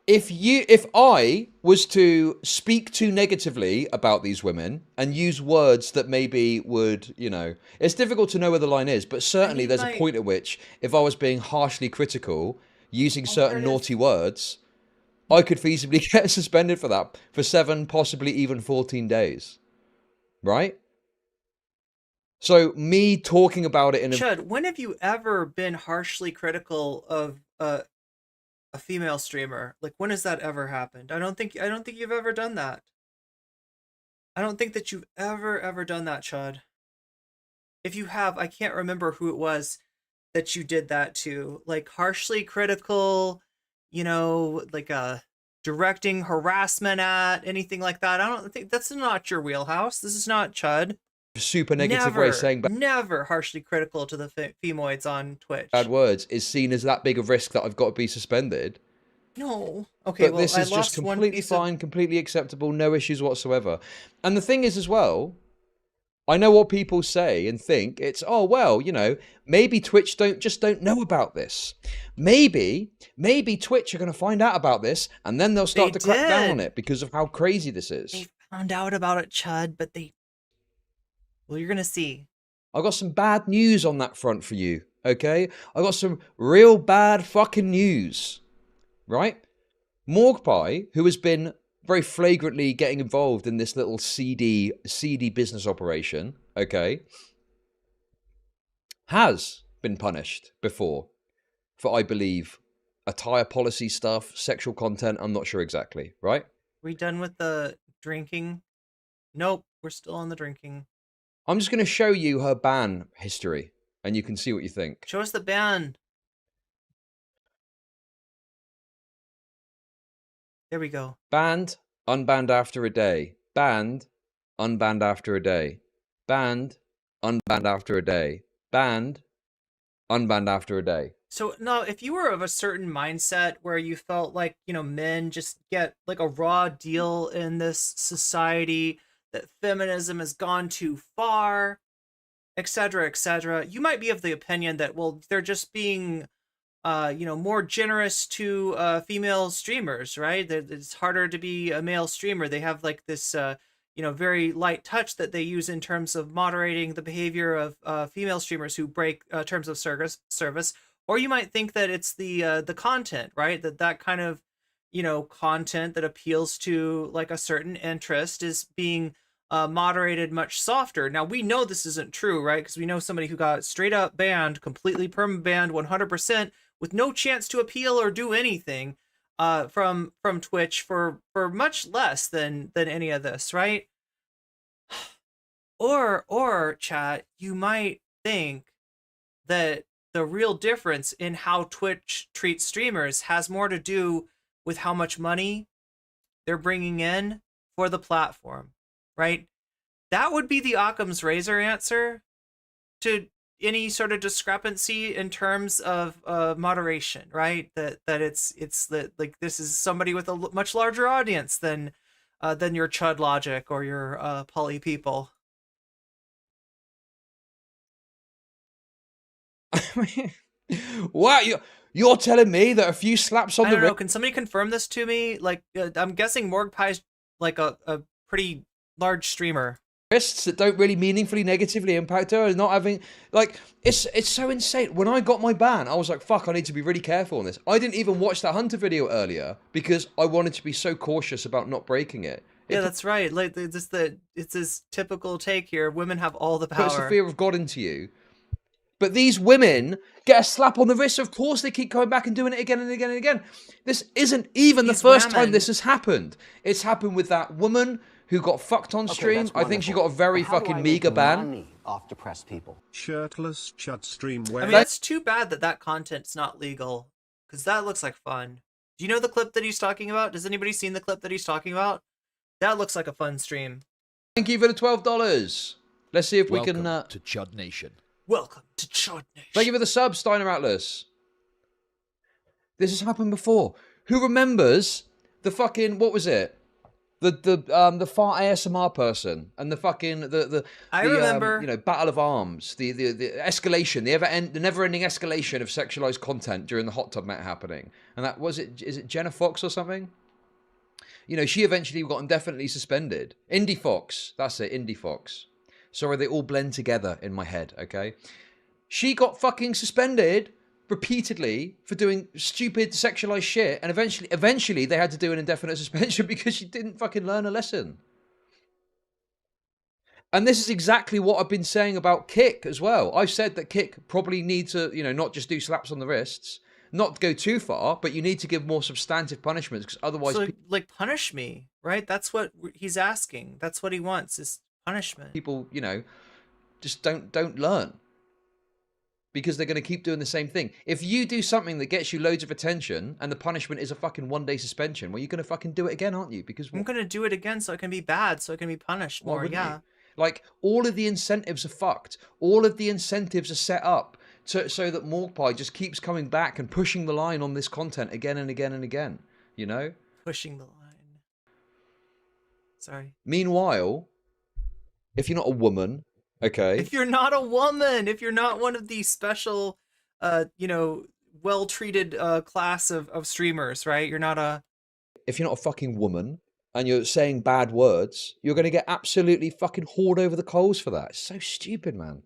If I was to speak too negatively about these women and use words that maybe would, you know, it's difficult to know where the line is, but certainly there's a point at which if I was being harshly critical, using certain naughty words, I could feasibly get suspended for that for 7, possibly even 14 days. Right? So me talking about it in a... Chud, when have you ever been harshly critical of a female streamer? Like, when has that ever happened? I don't think you've ever done that. I don't think that you've ever done that, Chud. If you have, I can't remember who it was that you did that to. Like, harshly critical, you know, like directing harassment at, anything like that. I don't think that's not your wheelhouse. This is not Chud. Super negative way of saying never harshly critical to the femoids on Twitch. Bad words is seen as that big a risk that I've got to be suspended. No. Okay, but this is just completely fine, completely acceptable, no issues whatsoever. And the thing is as well, I know what people say and think. It's, oh, well, you know, maybe Twitch don't know about this. Maybe Twitch are going to find out about this and then they'll start to crack down on it because of how crazy this is. They found out about it, Chud, but well, you're going to see. I got some bad news on that front for you, okay? I got some real bad fucking news, right? Morgpie, who has been very flagrantly getting involved in this little seedy business operation, okay, has been punished before for, I believe, attire policy stuff, sexual content, I'm not sure exactly, right? We done with the drinking? Nope, we're still on the drinking. I'm just going to show you her ban history, and you can see what you think. Show us the ban. There we go. Banned, unbanned after a day. Banned, unbanned after a day. Banned, unbanned after a day. Banned, unbanned after a day. So, no, if you were of a certain mindset where you felt like, you know, men just get like a raw deal in this society, that feminism has gone too far, etc., you might be of the opinion that, well, they're just being, you know, more generous to female streamers, right? It's harder to be a male streamer. They have like this, you know, very light touch that they use in terms of moderating the behavior of female streamers who break terms of service. Or you might think that it's the content, right? That kind of, content that appeals to like a certain interest is being moderated much softer. Now we know this isn't true, right? Because we know somebody who got straight up banned, completely perma banned, 100%, with no chance to appeal or do anything from Twitch for much less than any of this, right? Or chat, you might think that the real difference in how Twitch treats streamers has more to do with how much money they're bringing in for the platform, right? That would be the Occam's razor answer to any sort of discrepancy in terms of moderation, right? That it's that like this is somebody with a much larger audience than your Chud Logic or your Poly people. Wow, you're telling me that a few slaps on I the don't know. Can somebody confirm this to me? Like, I'm guessing Morgpie's like a pretty large streamer. Wrists that don't really meaningfully negatively impact her, not having like it's so insane. When I got my ban, I was like, fuck, I need to be really careful on this. I didn't even watch that Hunter video earlier because I wanted to be so cautious about not breaking it. Yeah, that's right. Like it's this typical take here. Women have all the power. Puts the fear of God into you. But these women get a slap on the wrist. Of course, they keep coming back and doing it again and again and again. This isn't even the first time this has happened. It's happened with that woman who got fucked on stream. I think she got a very fucking meager ban. Off depressed people. Shirtless Chud stream. I mean, that's too bad that content's not legal, because that looks like fun. Do you know the clip that he's talking about? Does anybody seen the clip that he's talking about? That looks like a fun stream. Thank you for the $12. Let's see if we can. to Chud Nation. Welcome to Chud Nation. Thank you for the sub, Steiner Atlas. This has happened before. Who remembers the fucking, what was it? The fart ASMR person and the fucking I remember Battle of Arms, the escalation, the never-ending escalation of sexualized content during the hot tub meta happening. And that is it Jenna Fox or something? She eventually got indefinitely suspended. Indie Fox, that's it, Indie Fox. Sorry, they all blend together in my head, okay? She got fucking suspended repeatedly for doing stupid sexualized shit, and eventually they had to do an indefinite suspension because she didn't fucking learn a lesson. And this is exactly what I've been saying about Kick as well. I've said that Kick probably needs to, not just do slaps on the wrists, not go too far, but you need to give more substantive punishments, because otherwise... So, like, punish me, right? That's what he's asking. That's what he wants, is punishment. People, just don't learn. Because they're going to keep doing the same thing. If you do something that gets you loads of attention and the punishment is a fucking one-day suspension, well, you're going to fucking do it again, aren't you? Because I'm going to do it again so I can be bad, so I can be punished more, yeah. You? Like, all of the incentives are fucked. All of the incentives are set up so that Morgpie just keeps coming back and pushing the line on this content again and again and again, Pushing the line. Sorry. Meanwhile, if you're not a woman... Okay. If you're not a woman, if you're not one of these special, well-treated class of streamers, right? You're not a... If you're not a fucking woman and you're saying bad words, you're going to get absolutely fucking hauled over the coals for that. It's so stupid, man.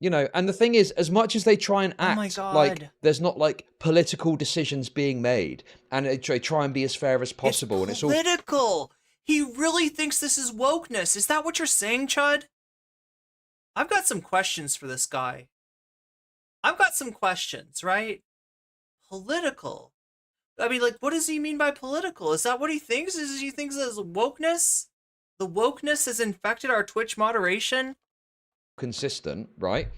And the thing is, as much as they try and act like there's not like political decisions being made and they try and be as fair as possible. It's political! He really thinks this is wokeness. Is that what you're saying, Chud? I've got some questions for this guy. I've got some questions, right? Political. I mean, like, what does he mean by political? Is that what he thinks? Is he thinks as wokeness? The wokeness has infected our Twitch moderation? Consistent, right?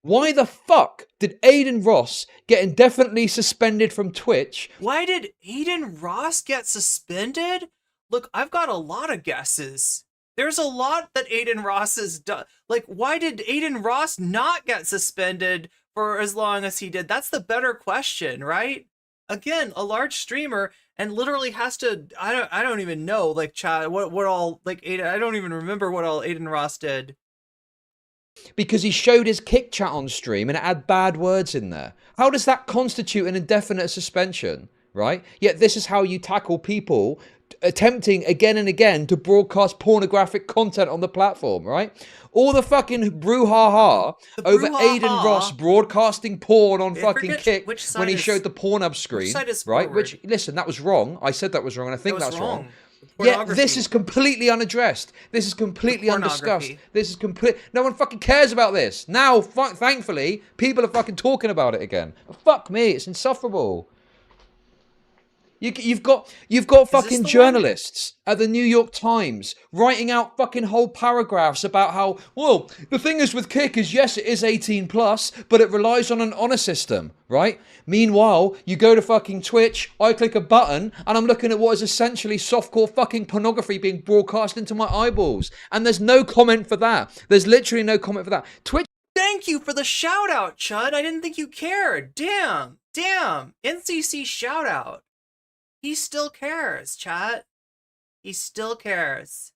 Why the fuck did Aiden Ross get indefinitely suspended from Twitch? Why did Aiden Ross get suspended? Look, I've got a lot of guesses. There's a lot that Aiden Ross has done. Like, why did Aiden Ross not get suspended for as long as he did? That's the better question, right? Again, a large streamer and literally has to, I don't even know, like, chat, what all, like, Aiden, I don't even remember what all Aiden Ross did. Because he showed his Kick chat on stream and it had bad words in there. How does that constitute an indefinite suspension? right? Yet this is how you tackle people attempting again and again to broadcast pornographic content on the platform, right? All the fucking brouhaha over Aiden Ross broadcasting porn on fucking Kick when he showed the Pornhub screen, right? Which, listen, that was wrong. I said that was wrong, and I think that's wrong. Yeah, this is completely unaddressed. This is completely undiscussed. This is complete. No one fucking cares about this. Now, thankfully, people are fucking talking about it again. But fuck me, it's insufferable. You've got fucking journalists at the New York Times writing out fucking whole paragraphs about how, well, the thing is with Kick is, yes, it is 18 plus, but it relies on an honor system, right? Meanwhile, you go to fucking Twitch, I click a button, and I'm looking at what is essentially softcore fucking pornography being broadcast into my eyeballs. And there's no comment for that. There's literally no comment for that. Twitch. Thank you for the shout out, Chud. I didn't think you cared. Damn. NCC shout out. He still cares, chat. He still cares.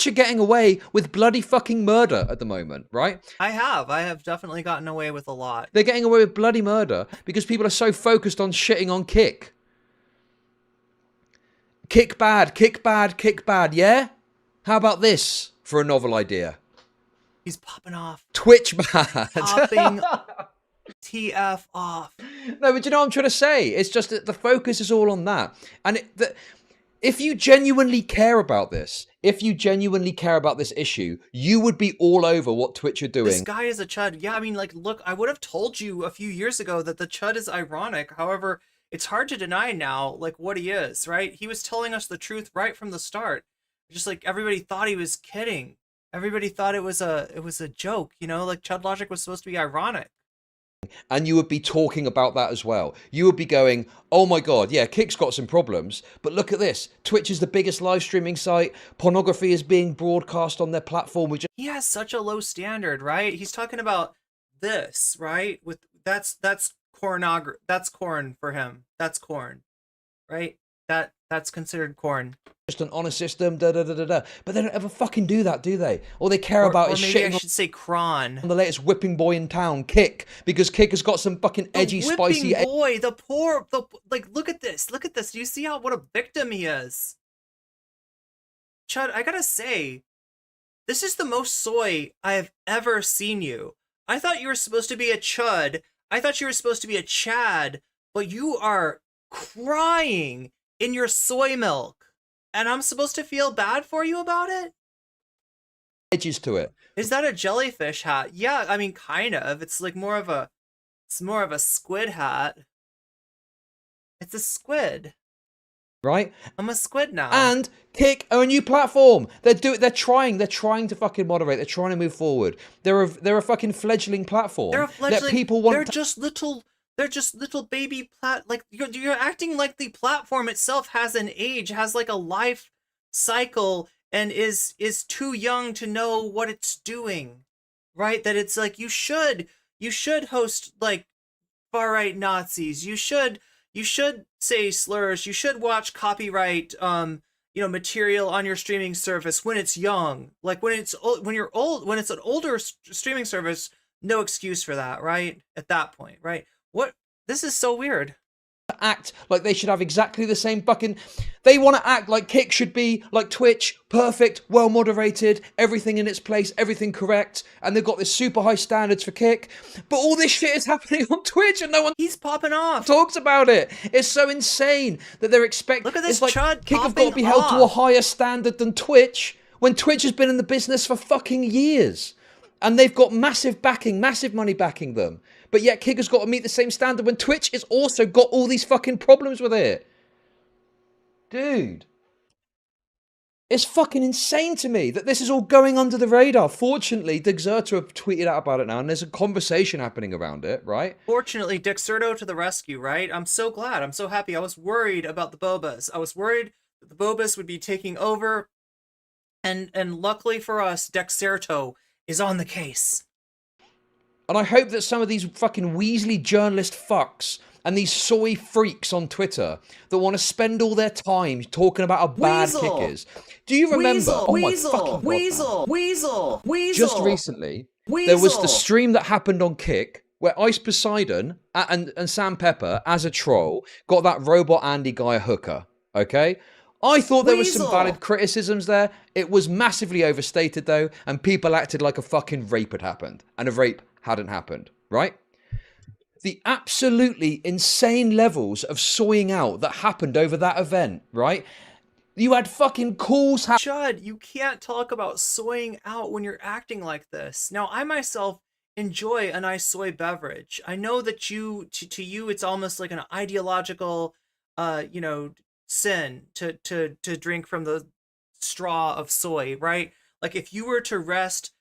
You're getting away with bloody fucking murder at the moment, right? I have definitely gotten away with a lot. They're getting away with bloody murder because people are so focused on shitting on Kick. Kick bad, yeah? How about this for a novel idea? He's popping off. Twitch bad. Popping TF off. No, but you know what I'm trying to say? It's just that the focus is all on that. And if you genuinely care about this, if you genuinely care about this issue, you would be all over what Twitch are doing. This guy is a chud. Yeah, I mean, like, look, I would have told you a few years ago that the chud is ironic. However, it's hard to deny now, like, what he is, right? He was telling us the truth right from the start. Just like everybody thought he was kidding. Everybody thought it was a joke, you know, like Chud Logic was supposed to be ironic. And you would be talking about that as well. You would be going, oh my God, yeah, Kick's got some problems, but look at this. Twitch is the biggest live streaming site. Pornography is being broadcast on their platform. He has such a low standard, right? He's talking about this, right? With that's corn for him. That's corn, right? That's considered corn. Just an honor system, But they don't ever fucking do that, do they? All they care about is shitting. I should say Kron. On the latest whipping boy in town, Kick, because Kick has got some fucking edgy, spicy. Whipping boy, like, look at this. Do you see what a victim he is? Chud, I gotta say, this is the most soy I have ever seen you. I thought you were supposed to be a Chud. I thought you were supposed to be a Chad, but you are crying in your soy milk. And I'm supposed to feel bad for you about it? Edges to it. Is that a jellyfish hat? Yeah, I mean, kind of. It's like more of a squid hat. It's a squid. Right? I'm a squid now. And Kick are a new platform. They're trying to fucking moderate. They're trying to move forward. They're a fucking fledgling platform. They're a fledgling. That people want. They're just little baby like you're acting like the platform itself has an age, has like a life cycle, and is too young to know what it's doing, right? That it's like you should host like far right Nazis. You should say slurs. You should watch copyright material on your streaming service when it's young. Like when it's an older streaming service, no excuse for that, right? At that point, right? What? This is so weird. Act like they should have exactly the same fucking. They want to act like Kick should be like Twitch, perfect, well moderated, everything in its place, everything correct, and they've got this super high standards for Kick. But all this shit is happening on Twitch, and no one. He's popping off. Talks about it. It's so insane that they're expecting. Look at this Chud. Kick have got to be held to a higher standard than Twitch when Twitch has been in the business for fucking years, and they've got massive backing, massive money backing them. But yet Kick has got to meet the same standard when Twitch has also got all these fucking problems with it. Dude. It's fucking insane to me that this is all going under the radar. Fortunately, Dexerto have tweeted out about it now, and there's a conversation happening around it, right? Fortunately, Dexerto to the rescue, right? I'm so glad. I'm so happy. I was worried about the Bobas. I was worried that the Bobas would be taking over. And luckily for us, Dexerto is on the case. And I hope that some of these fucking Weasley journalist fucks and these soy freaks on Twitter that want to spend all their time talking about how bad Kick is. Do you remember? Weasel. Just recently, There was the Weasel. stream that happened on Kick where Ice Poseidon and Sam Pepper, as a troll, got that robot Andy guy a hooker, okay? I thought there was some Weasel. valid criticisms there. It was massively overstated, though, and people acted like a fucking rape had happened, and a rape hadn't happened, right? The absolutely insane levels of soying out that happened over that event, right? You had fucking calls Chud, you can't talk about soying out when you're acting like this. Now, I myself enjoy a nice soy beverage. I know that to you, it's almost like an ideological, sin to drink from the straw of soy, right? Like if you were to rest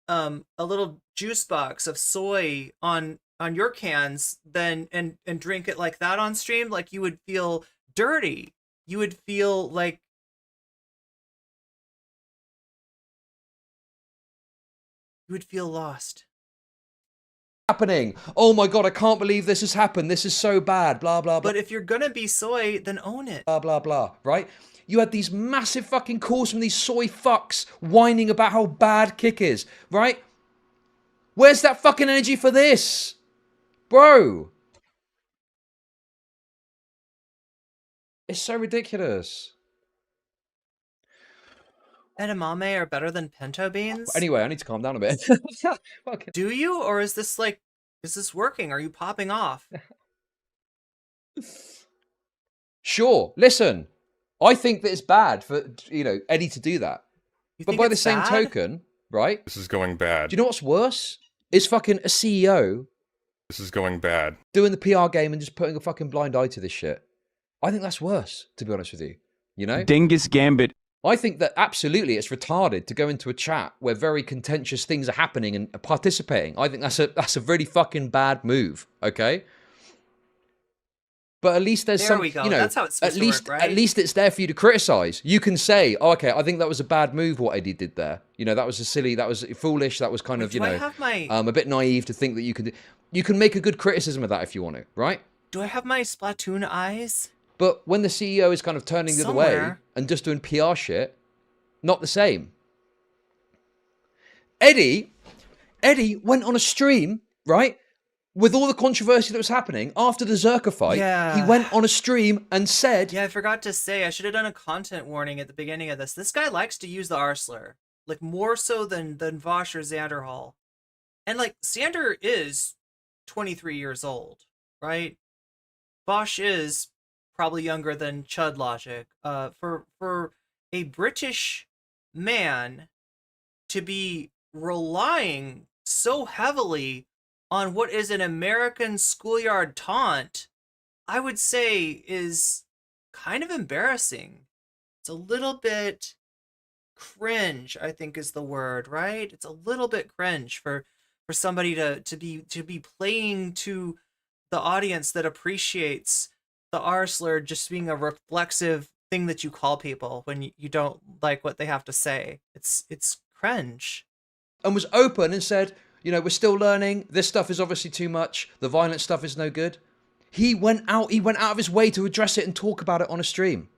a little juice box of soy on your cans, then and drink it like that on stream, like you would feel dirty. You would feel like you would feel lost. happening. Oh my god, I can't believe this has happened. This is so bad. Blah blah blah. But if you're gonna be soy, then own it. Blah blah blah. Right? You had these massive fucking calls from these soy fucks whining about how bad Kick is. Right? Where's that fucking energy for this, bro? It's so ridiculous. Edamame are better than pinto beans? Anyway, I need to calm down a bit. Do you? Or is this working? Are you popping off? Sure. Listen, I think that it's bad for, Eddie to do that. But by the same token, right? This is going bad. Do you know what's worse? Is fucking a CEO. This is going bad. Doing the PR game and just putting a fucking blind eye to this shit. I think that's worse, to be honest with you. You know? Dingus Gambit. I think that absolutely it's retarded to go into a chat where very contentious things are happening and participating. I think that's a really fucking bad move, okay? But at least there's there we go. That's how it's supposed to work, right? At least it's there for you to criticize. You can say, oh, okay, I think that was a bad move what Eddie did there. That was that was foolish, that was kind of, a bit naive to think that you can make a good criticism of that if you want to, right? Do I have my Splatoon eyes? But when the CEO is kind of turning the other way and just doing PR shit, not the same. Eddie went on a stream, right? With all the controversy that was happening after the Zerka fight, he went on a stream and said... Yeah, I forgot to say, I should have done a content warning at the beginning of this. This guy likes to use the R-slur. Like, more so than Vaush or Xander Hall. And, Xander is 23 years old, right? Vaush is probably younger than Chud Logic. For a British man to be relying so heavily on what is an American schoolyard taunt, I would say is kind of embarrassing. It's a little bit cringe, I think is the word, right? It's a little bit cringe for somebody to be playing to the audience that appreciates the R-slur just being a reflexive thing that you call people when you don't like what they have to say. It's cringe. And was open and said, we're still learning. This stuff is obviously too much. The violent stuff is no good. He went out of his way to address it and talk about it on a stream.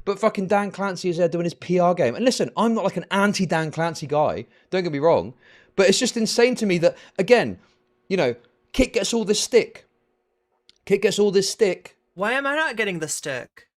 But fucking Dan Clancy is there doing his PR game. And listen, I'm not like an anti-Dan Clancy guy. Don't get me wrong. But it's just insane to me that, again, Kit gets all this stick. Kit gets all this stick. Why am I not getting the stick?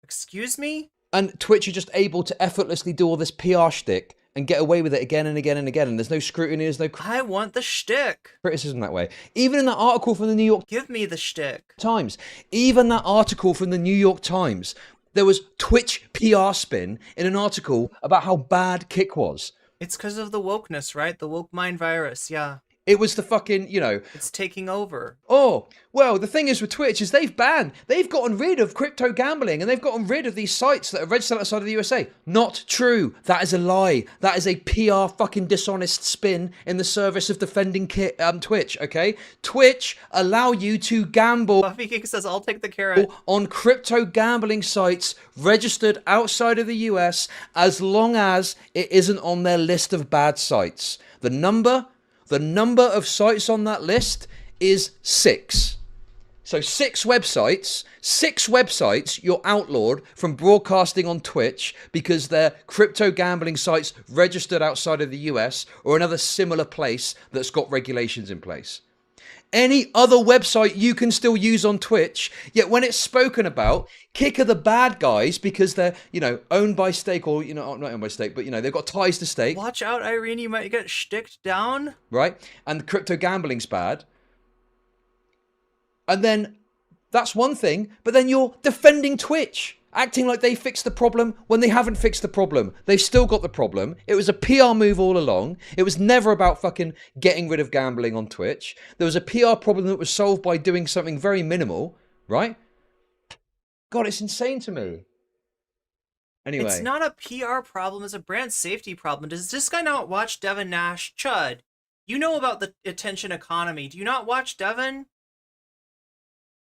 Excuse me? And Twitch are just able to effortlessly do all this PR shtick and get away with it again and again and again. And there's no scrutiny, there's no... I want the shtick. Criticism that way. Even in that article from the New York... Give me the shtick. Times. Even that article from the New York Times, there was Twitch PR spin in an article about how bad Kick was. It's because of the wokeness, right? The woke mind virus, yeah. It was the fucking, It's taking over. Oh, well, the thing is with Twitch is they've gotten rid of crypto gambling and they've gotten rid of these sites that are registered outside of the USA. Not true. That is a lie. That is a PR fucking dishonest spin in the service of defending Twitch, okay? Twitch allow you to gamble. Buffy King says, I'll take the carrot. On crypto gambling sites registered outside of the US as long as it isn't on their list of bad sites. The number of sites on that list is 6. So 6 websites you're outlawed from broadcasting on Twitch because they're crypto gambling sites registered outside of the US or another similar place that's got regulations in place. Any other website you can still use on Twitch, yet when it's spoken about, Kick are the bad guys because they're, owned by stake or, not owned by stake, but, they've got ties to stake. Watch out, Irene, you might get shticked down. Right? And the crypto gambling's bad. And then that's one thing, but then you're defending Twitch, acting like they fixed the problem when they haven't fixed the problem. They've still got the problem. It was a PR move all along. It was never about fucking getting rid of gambling on Twitch. There was a PR problem that was solved by doing something very minimal, right? God, it's insane to me. Anyway. It's not a PR problem, it's a brand safety problem. Does this guy not watch Devin Nash? Chud, you know about the attention economy. Do you not watch Devin?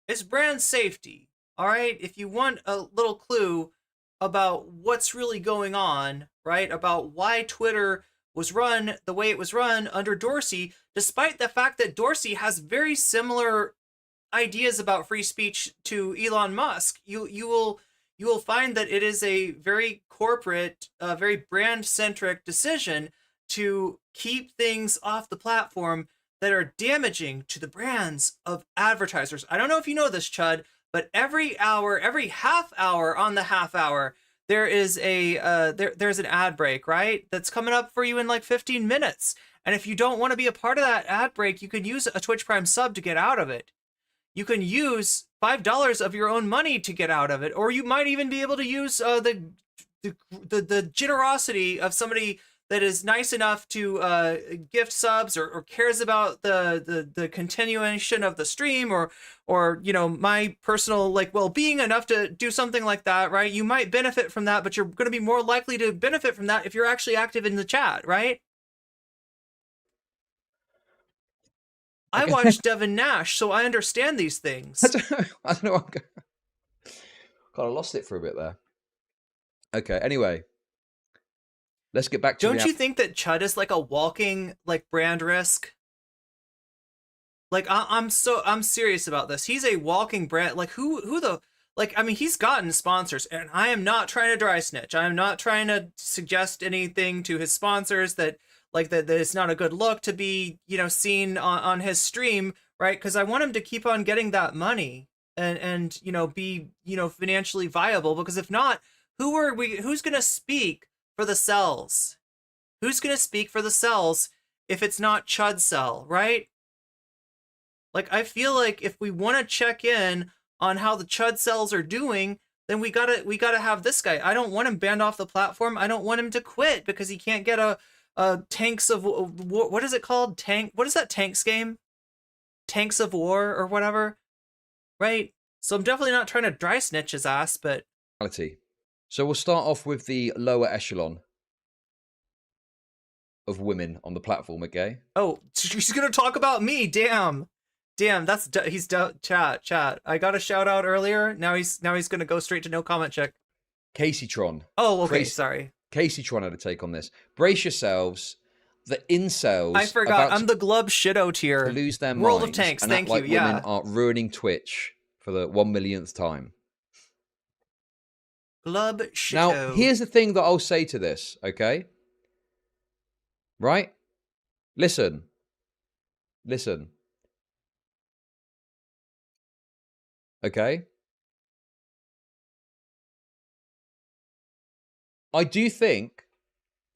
It's brand safety, all right? If you want a little clue about what's really going on, right? About why Twitter was run the way it was run under Dorsey, despite the fact that Dorsey has very similar ideas about free speech to Elon Musk, you will find that it is a very corporate, very brand-centric decision to keep things off the platform that are damaging to the brands of advertisers. I don't know if you know this, Chud, but every hour, every half hour on the half hour, there is there's an ad break, right? That's coming up for you in like 15 minutes. And if you don't want to be a part of that ad break, you can use a Twitch Prime sub to get out of it. You can use $5 of your own money to get out of it, or you might even be able to use the generosity of somebody that is nice enough to gift subs or cares about the continuation of the stream or my personal well-being enough to do something like that, right? You might benefit from that, but you're going to be more likely to benefit from that if you're actually active in the chat, right? I watched Devin Nash, so I understand these things. I don't know. Kind of lost it for a bit there. Okay, anyway. Let's get back to Don't you think that Chud is like a walking brand risk? I'm serious about this. He's a walking brand. He's gotten sponsors, and I am not trying to dry snitch. I am not trying to suggest anything to his sponsors that it's not a good look to be, seen on his stream, right? Because I want him to keep on getting that money and be, financially viable, because if not, who's going to speak for the cells? Who's going to speak for the cells if it's not Chud Cell, right? I feel like if we want to check in on how the Chud cells are doing, then we gotta have this guy. I don't want him banned off the platform. I don't want him to quit because he can't get a Tanks of War. What is it called? What is that Tanks game? Tanks of War or whatever, right? So I'm definitely not trying to dry snitch his ass, but... So we'll start off with the lower echelon of women on the platform, okay? Oh, she's gonna talk about me. Damn, he's chat. I got a shout out earlier. Now he's gonna go straight to no comment check. Caseytron. Oh, okay, sorry. Caseytron had a take on this. Brace yourselves. The incels. I forgot. I'm the Glub Shitto tier. To lose their World minds of Tanks. and Thank act you. like Yeah. Women are ruining Twitch for the 1 millionth time. Glub Shitto. Now, here's the thing that I'll say to this, okay? Right? Listen. Okay? I do think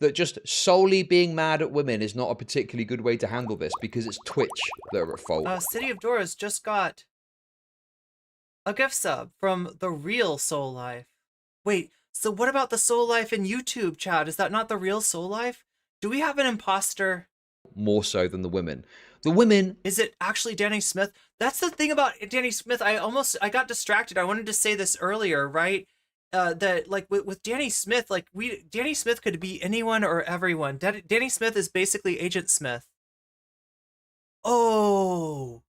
that just solely being mad at women is not a particularly good way to handle this, because it's Twitch that are at fault. City of Doors just got a gift sub from the real Soul Life. Wait, so what about the Soul Life in YouTube, Chad? Is that not the real Soul Life? Do we have an imposter? More so than the women. The women... Is it actually Danny Smith? That's the thing about Danny Smith. I got distracted. I wanted to say this earlier, right? That with Danny Smith, Danny Smith could be anyone or everyone. Danny Smith is basically Agent Smith. Oh,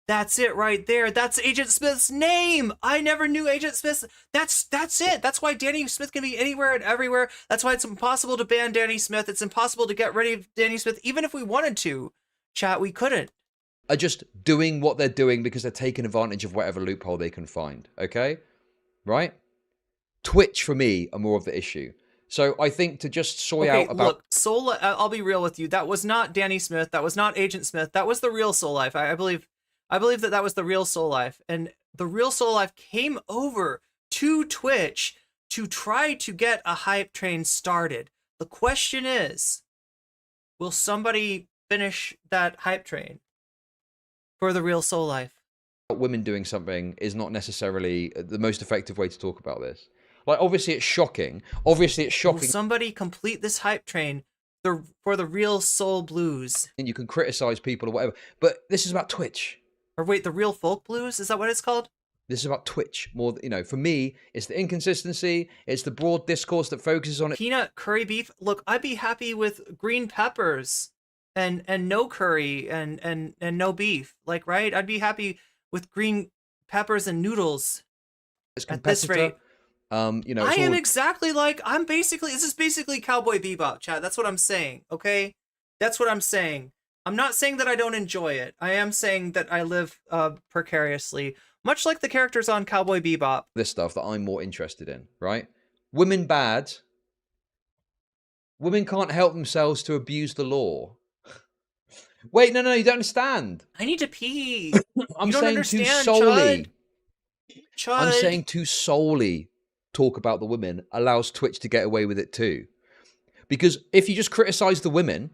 that's it right there. That's Agent Smith's name. I never knew Agent Smith. That's it. That's why Danny Smith can be anywhere and everywhere. That's why it's impossible to ban Danny Smith. It's impossible to get rid of Danny Smith, even if we wanted to. Chat, we couldn't. are just doing what they're doing because they're taking advantage of whatever loophole they can find. Okay? Right? Twitch, for me, are more of the issue. So I think to just soy out about... Look, I'll be real with you. That was not Danny Smith. That was not Agent Smith. That was the real Soul Life. I believe that was the real Soul Life. And the real Soul Life came over to Twitch to try to get a hype train started. The question is, will somebody finish that hype train for the real Soul Life? Women doing something is not necessarily the most effective way to talk about this. Like, obviously it's shocking. Will somebody complete this hype train for the real Soul Blues? And you can criticize people or whatever, but this is about Twitch. Or wait, the real Folk Blues? Is that what it's called? This is about Twitch more. For me, it's the inconsistency. It's the broad discourse that focuses on it. Peanut curry beef. Look, I'd be happy with green peppers and no curry and no beef. Like, right? I'd be happy with green peppers and noodles. At this rate. I am exactly like, this is basically Cowboy Bebop, chat. That's what I'm saying, okay? That's what I'm saying. I'm not saying that I don't enjoy it. I am saying that I live precariously, much like the characters on Cowboy Bebop. This stuff that I'm more interested in, right? Women bad. Women can't help themselves to abuse the law. Wait, no, you don't understand. I need to pee. I'm saying too solely talk about the women allows Twitch to get away with it too. Because if you just criticize the women,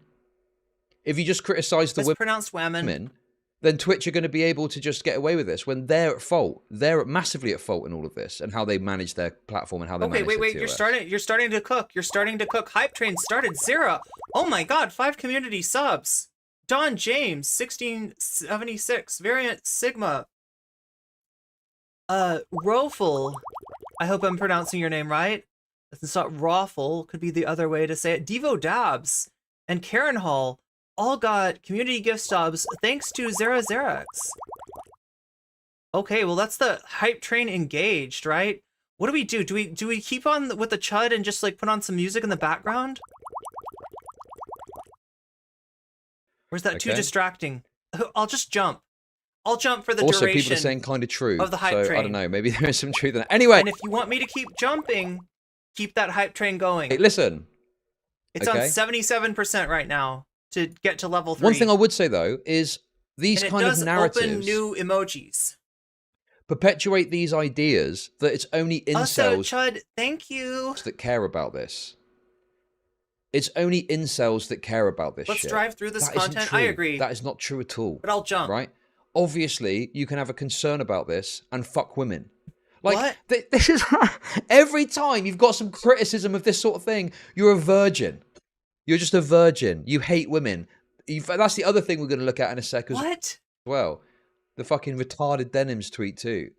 pronounced women, then Twitch are going to be able to just get away with this when they're at fault. They're massively at fault in all of this and how they manage their platform and how they manage their wait, you're starting to cook. You're starting to cook. Hype train started 0. Oh my god, 5 community subs. Don James, 1676, Variant Sigma. Rofel. I hope I'm pronouncing your name right. It's not Raffle, could be the other way to say it. Devo Dabs and Karen Hall all got community gift subs thanks to Zerax. Okay, well that's the hype train engaged, right? What do we do? Do we keep on with the chud and just like put on some music in the background? Or is that too distracting? I'll just jump. I'll jump for the duration. Also, people are saying kind of true. Of the hype train. I don't know. Maybe there is some truth in it. Anyway. And if you want me to keep jumping, keep that hype train going. Hey, listen. It's on 77% right now to get to level 3. One thing I would say though is these kind of narratives open new emojis. Perpetuate these ideas that it's only incels also, Chud, thank you. That care about this. It's only incels that care about this shit. Let's drive through this content. I agree. That is not true at all. But I'll jump. Right? Obviously, you can have a concern about this and fuck women. Like, what? This is every time you've got some criticism of this sort of thing, you're a virgin. You're just a virgin. You hate women. That's the other thing we're going to look at in a second. What? Well, the fucking retarded denims tweet too.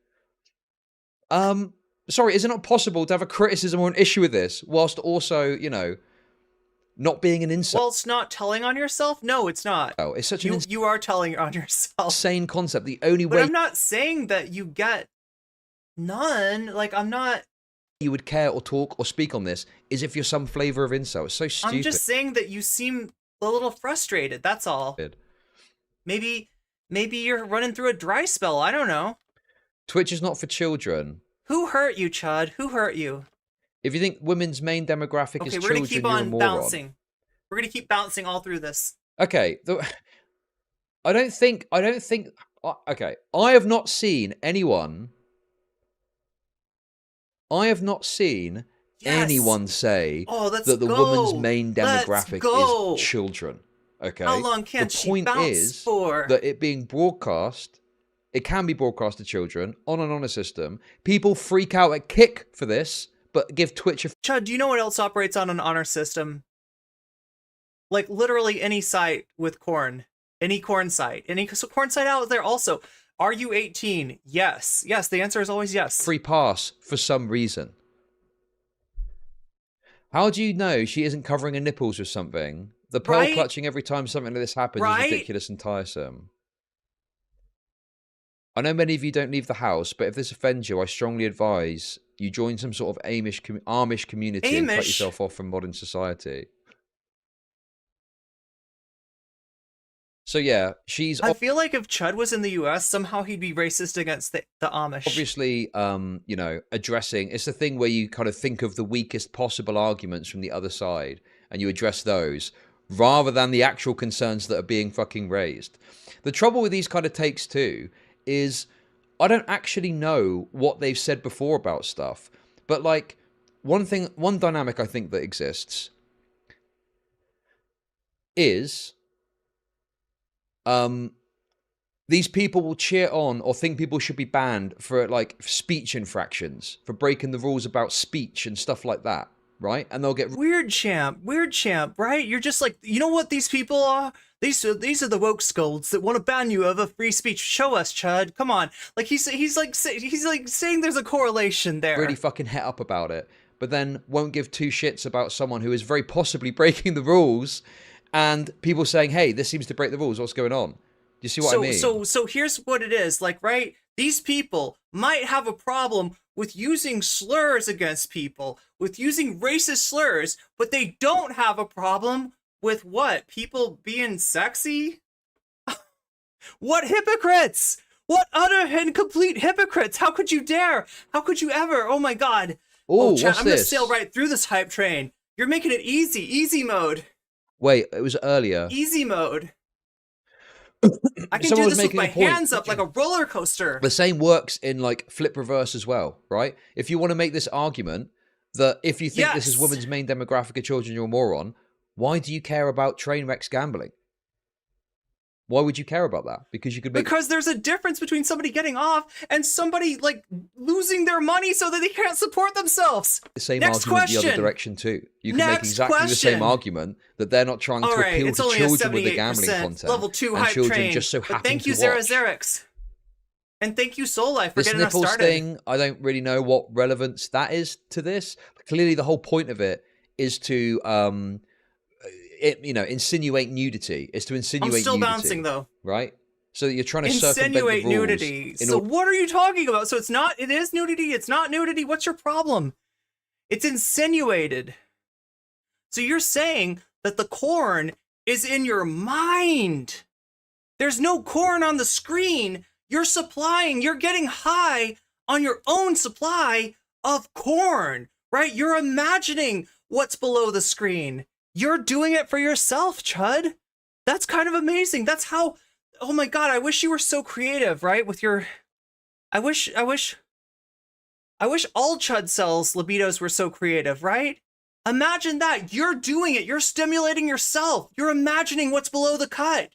Sorry, is it not possible to have a criticism or an issue with this whilst also, not being an incel? Well, it's not telling on yourself? No, it's not. Oh, it's such you are telling on yourself. Insane concept. The only way. But I'm not saying that you get none. Like, I'm not. You would care or talk or speak on this is if you're some flavor of incel. It's so stupid. I'm just saying that you seem a little frustrated. That's all. Maybe you're running through a dry spell. I don't know. Twitch is not for children. Who hurt you, Chud? Who hurt you? If you think women's main demographic is children, we're gonna keep on bouncing. We're gonna keep bouncing all through this. Okay. I don't think. Okay. I have not seen anyone. I have not seen anyone say that the woman's main demographic is children. Okay. How long can she bounce for? The point is that it being broadcast, it can be broadcast to children on an honor system. People freak out at Kick for this, but give Twitch a... Chud, do you know what else operates on an honor system? Like literally any site with corn. Any corn site. Any corn site out there also. Are you 18? Yes. Yes, the answer is always yes. Free pass for some reason. How do you know she isn't covering her nipples with something? The pearl clutching every time something like this happens is ridiculous and tiresome. I know many of you don't leave the house, but if this offends you, I strongly advise you join some sort of Amish community and cut yourself off from modern society. So yeah, she's I feel like if Chud was in the US, somehow he'd be racist against the Amish. obviously, you know, addressing. It's the thing where you kind of think of the weakest possible arguments from the other side, and you address those rather than the actual concerns that are being fucking raised. The trouble with these kind of takes too is I don't actually know what they've said before about stuff, but like one dynamic I think that exists is these people will cheer on or think people should be banned for like speech infractions, for breaking the rules about speech and stuff like that, right? And they'll get weird champ, right? You're just like, you know what these people are? These are the woke scolds that want to ban you over free speech. Show us, Chud. Come on. Like he's like saying there's a correlation there. really fucking het up about it, but then won't give two shits about someone who is very possibly breaking the rules, and people saying, "Hey, this seems to break the rules. What's going on?" Do you see what I mean? So here's what it is. Like, right? These people might have a problem with using slurs against people, with using racist slurs, but they don't have a problem with what? People being sexy? What hypocrites! What utter and complete hypocrites! How could you dare? How could you ever? Oh my god. Ooh, Chat, what's I'm gonna this? sail right through this hype train. You're making it easy mode. Wait, it was earlier. Easy mode. I can Someone do was this with making my a point. hands up like a roller coaster. The same works in like flip reverse as well, right? If you want to make this argument that if you think this is women's main demographic of children, you're a moron, why do you care about train wrecks gambling? Why would you care about that? Because you could make... Because there's a difference between somebody getting off and somebody like losing their money so that they can't support themselves. The same Next argument question. the other direction too. You can Next make exactly the same question. argument that they're not trying to All right, appeal it's to only a children with the gambling 78% content, level 2 and hype children train. just so But happen thank you, to Zara watch. Xerix. And thank you, Soul Life, for This getting us nipples started. thing, I don't really know what relevance that is to this. Clearly, the whole point of it is to, insinuate nudity. Is to insinuate I'm still nudity, bouncing though. right? So that you're trying to circumvent the Insinuate rules. nudity. So what are you talking about? So it is nudity, it's not nudity. What's your problem? It's insinuated. So you're saying that the corn is in your mind. There's no corn on the screen. You're getting high on your own supply of corn, right? You're imagining what's below the screen. You're doing it for yourself, Chud. That's kind of amazing. That's how, oh my god, I wish you were so creative, right? With your, I wish all Chud cells libidos were so creative, right? Imagine that. You're doing it. You're stimulating yourself. You're imagining what's below the cut.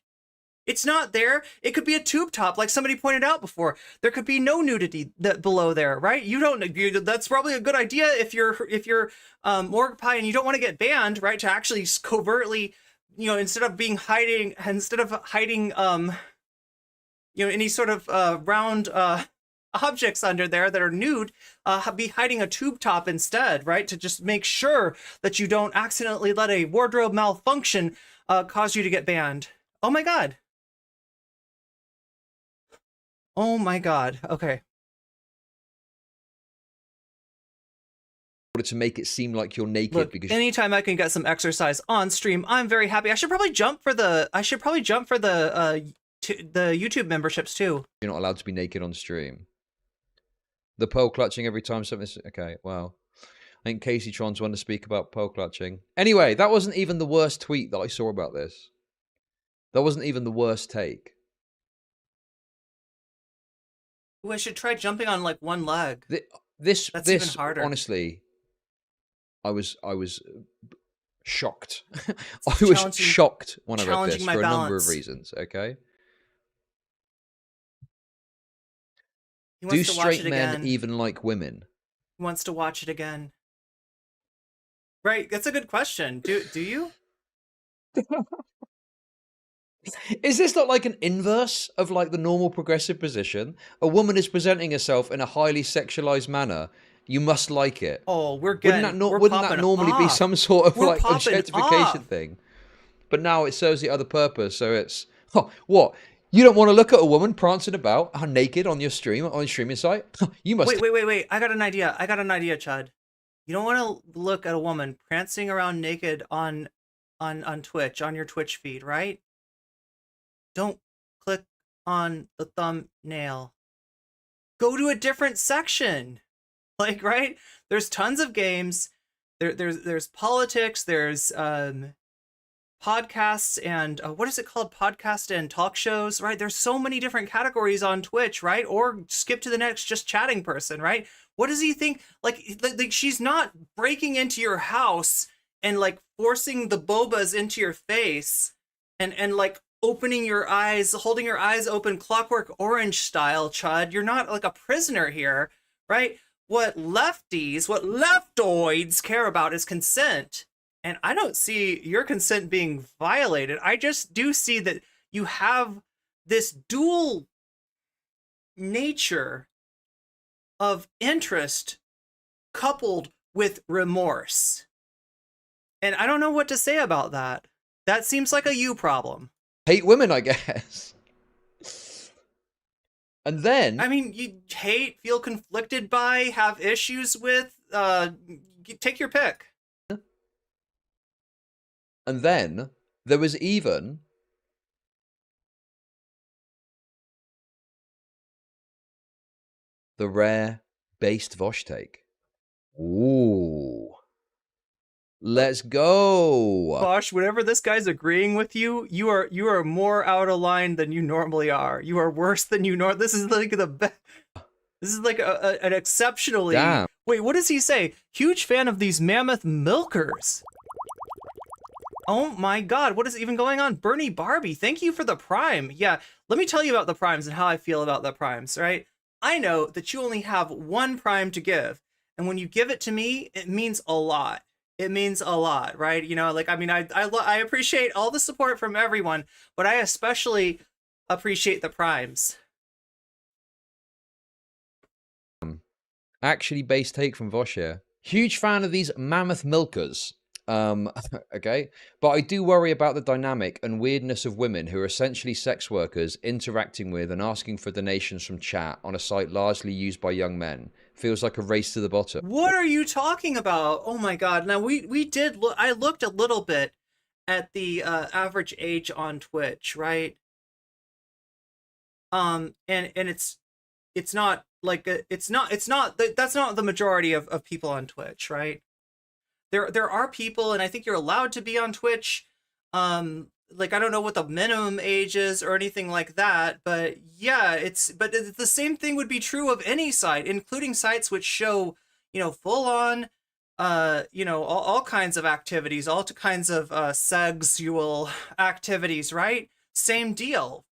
It's not there. It could be a tube top, like somebody pointed out before. There could be no nudity below there, right? That's probably a good idea if you're Morgpie and you don't want to get banned, right? To actually covertly, instead of hiding, any sort of round objects under there that are nude, be hiding a tube top instead, right? To just make sure that you don't accidentally let a wardrobe malfunction cause you to get banned. Oh my god. Oh my god. Okay. To make it seem like you're naked. Look, because anytime I can get some exercise on stream, I'm very happy. I should probably jump for the YouTube memberships too. You're not allowed to be naked on stream. The pearl clutching every time something's... Okay, wow. I think Casey Trons wanted to speak about pearl clutching. Anyway, that wasn't even the worst tweet that I saw about this. That wasn't even the worst take. Ooh, I should try jumping on like one leg. That's even harder. Honestly, I was shocked. I was shocked when I read this for a number of reasons. Okay. Do straight men even like women? He wants to watch it again. Right, that's a good question. Do you? Is this not like an inverse of like the normal progressive position? A woman is presenting herself in a highly sexualized manner. You must like it. Oh, wouldn't that normally be some sort of like objectification thing? But now it serves the other purpose. So it's what? You don't want to look at a woman prancing about naked on your streaming site? You must. Wait. I got an idea, Chud. You don't want to look at a woman prancing around naked on Twitch, on your Twitch feed, right? don't click on the thumbnail. Go to a different section. Like, right? There's tons of games. There's politics. There's podcasts and what is it called? Podcast and talk shows, right? There's so many different categories on Twitch, right? Or skip to the next just chatting person, right? What does he think? Like she's not breaking into your house and like forcing the bobas into your face and like opening your eyes, holding your eyes open Clockwork Orange style, Chud. You're not like a prisoner here, right? What lefties, what leftoids care about is consent. And I don't see your consent being violated. I just do see that you have this dual nature of interest coupled with remorse. And I don't know what to say about that. That seems like a you problem. Hate women, I guess. And then... I mean, you hate, feel conflicted by, have issues with, take your pick. And then there was even the rare based Vaush take. Ooh. Let's go. Vaush, whenever this guy's agreeing with you, you are more out of line than you normally are. You are worse than you know. This is like the best. This is like an exceptionally... Damn. Wait, what does he say? Huge fan of these mammoth milkers. Oh my god, what is even going on? Bernie Barbie, thank you for the prime. Yeah, let me tell you about the primes and how I feel about the primes, right? I know that you only have one prime to give, and when you give it to me, it means a lot. It means a lot, right? You know, like, I mean, I appreciate all the support from everyone, but I especially appreciate the primes. Actually, base take from Vaush here. Huge fan of these mammoth milkers. Okay, but I do worry about the dynamic and weirdness of women who are essentially sex workers interacting with and asking for donations from chat on a site largely used by young men. Feels like a race to the bottom. What are you talking about? Oh my god. Now we did look, I looked a little bit at the average age on Twitch, right? And it's not like that's not the majority of people on Twitch, right? There are people, and I think you're allowed to be on Twitch. Like, I don't know what the minimum age is or anything like that, but yeah, but the same thing would be true of any site, including sites which show, you know, full on, you know, all kinds of activities, all kinds of sexual activities, right? Same deal.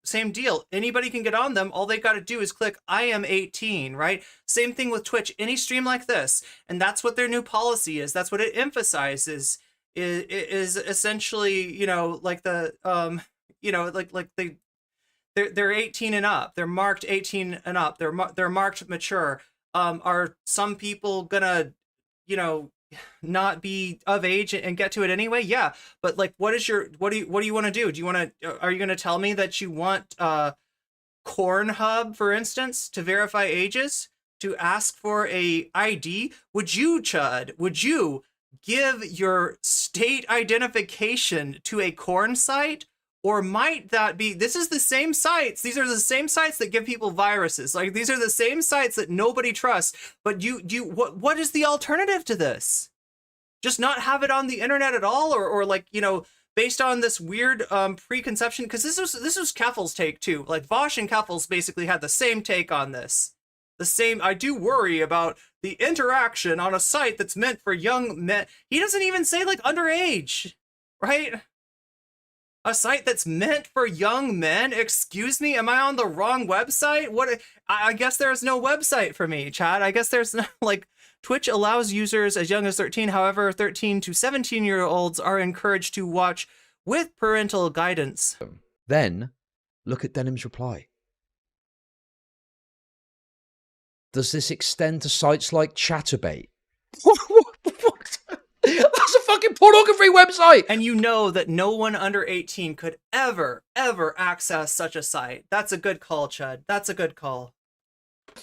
Anybody can get on them. All they got to do is click I am 18, right? Same thing with Twitch, any stream like this. And that's what their new policy is. That's what it emphasizes is essentially, you know, like the, you know, like they're 18 and up. They're marked 18 and up. They're marked mature. Are some people gonna, you know, not be of age and get to it anyway? Yeah, but like, what do you want to do? Are you going to tell me that you want Cornhub, for instance, to verify ages, to ask for a ID? Would you, Chud, would you give your state identification to a corn site? Or might that be, this is the same sites, these are the same sites that give people viruses. Like, these are the same sites that nobody trusts, but what is the alternative to this? Just not have it on the internet at all? Or like, you know, based on this weird preconception, because this was Keffel's take too. Like, Vosch and Keffels basically had the same take on this. The same, I do worry about the interaction on a site that's meant for young men. He doesn't even say like underage, right? A site that's meant for young men? Excuse me, am I on the wrong website? What? I guess there's no website for me, Chad. I guess there's no, like, Twitch allows users as young as 13. However, 13 to 17-year-olds are encouraged to watch with parental guidance. Then, look at Denim's reply. Does this extend to sites like Chatterbait? What? That's a fucking pornography website! And you know that no one under 18 could ever access such a site. That's a good call, Chud. That's a good call.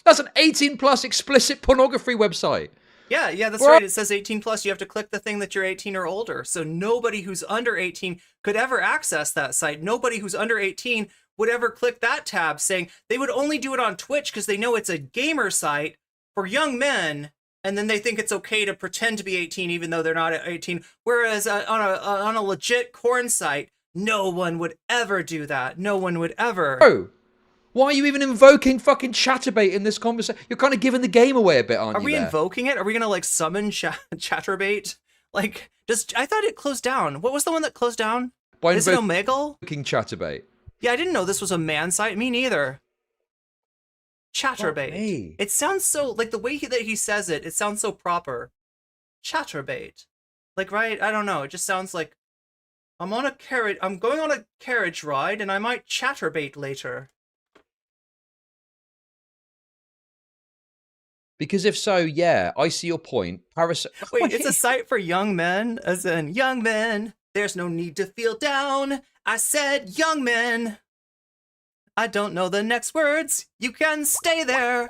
That's an 18+ explicit pornography website. Yeah, that's right. It says 18 plus. You have to click the thing that you're 18 or older. So nobody who's under 18 could ever access that site. Nobody who's under 18 would ever click that tab, saying they would only do it on Twitch because they know it's a gamer site for young men, and then they think it's okay to pretend to be 18 even though they're not 18. Whereas on a legit corn site, no one would ever do that. No one would ever. Bro, why are you even invoking fucking Chatterbait in this conversation? You're kind of giving the game away a bit, aren't you? Are we invoking it? Are we gonna like summon Chatterbait? Like, I thought it closed down. What was the one that closed down? Is it Omegle? Invoking Chatterbait. Yeah, I didn't know this was a man site. Me neither. Chatterbait. It sounds so, like the way that he says it, it sounds so proper. Chatterbait. Like, right? I don't know. It just sounds like I'm going on a carriage ride and I might chatterbait later. Because if so, yeah, I see your point. Wait, it's a site for young men, as in young men. There's no need to feel down. I said young men. I don't know the next words. You can stay there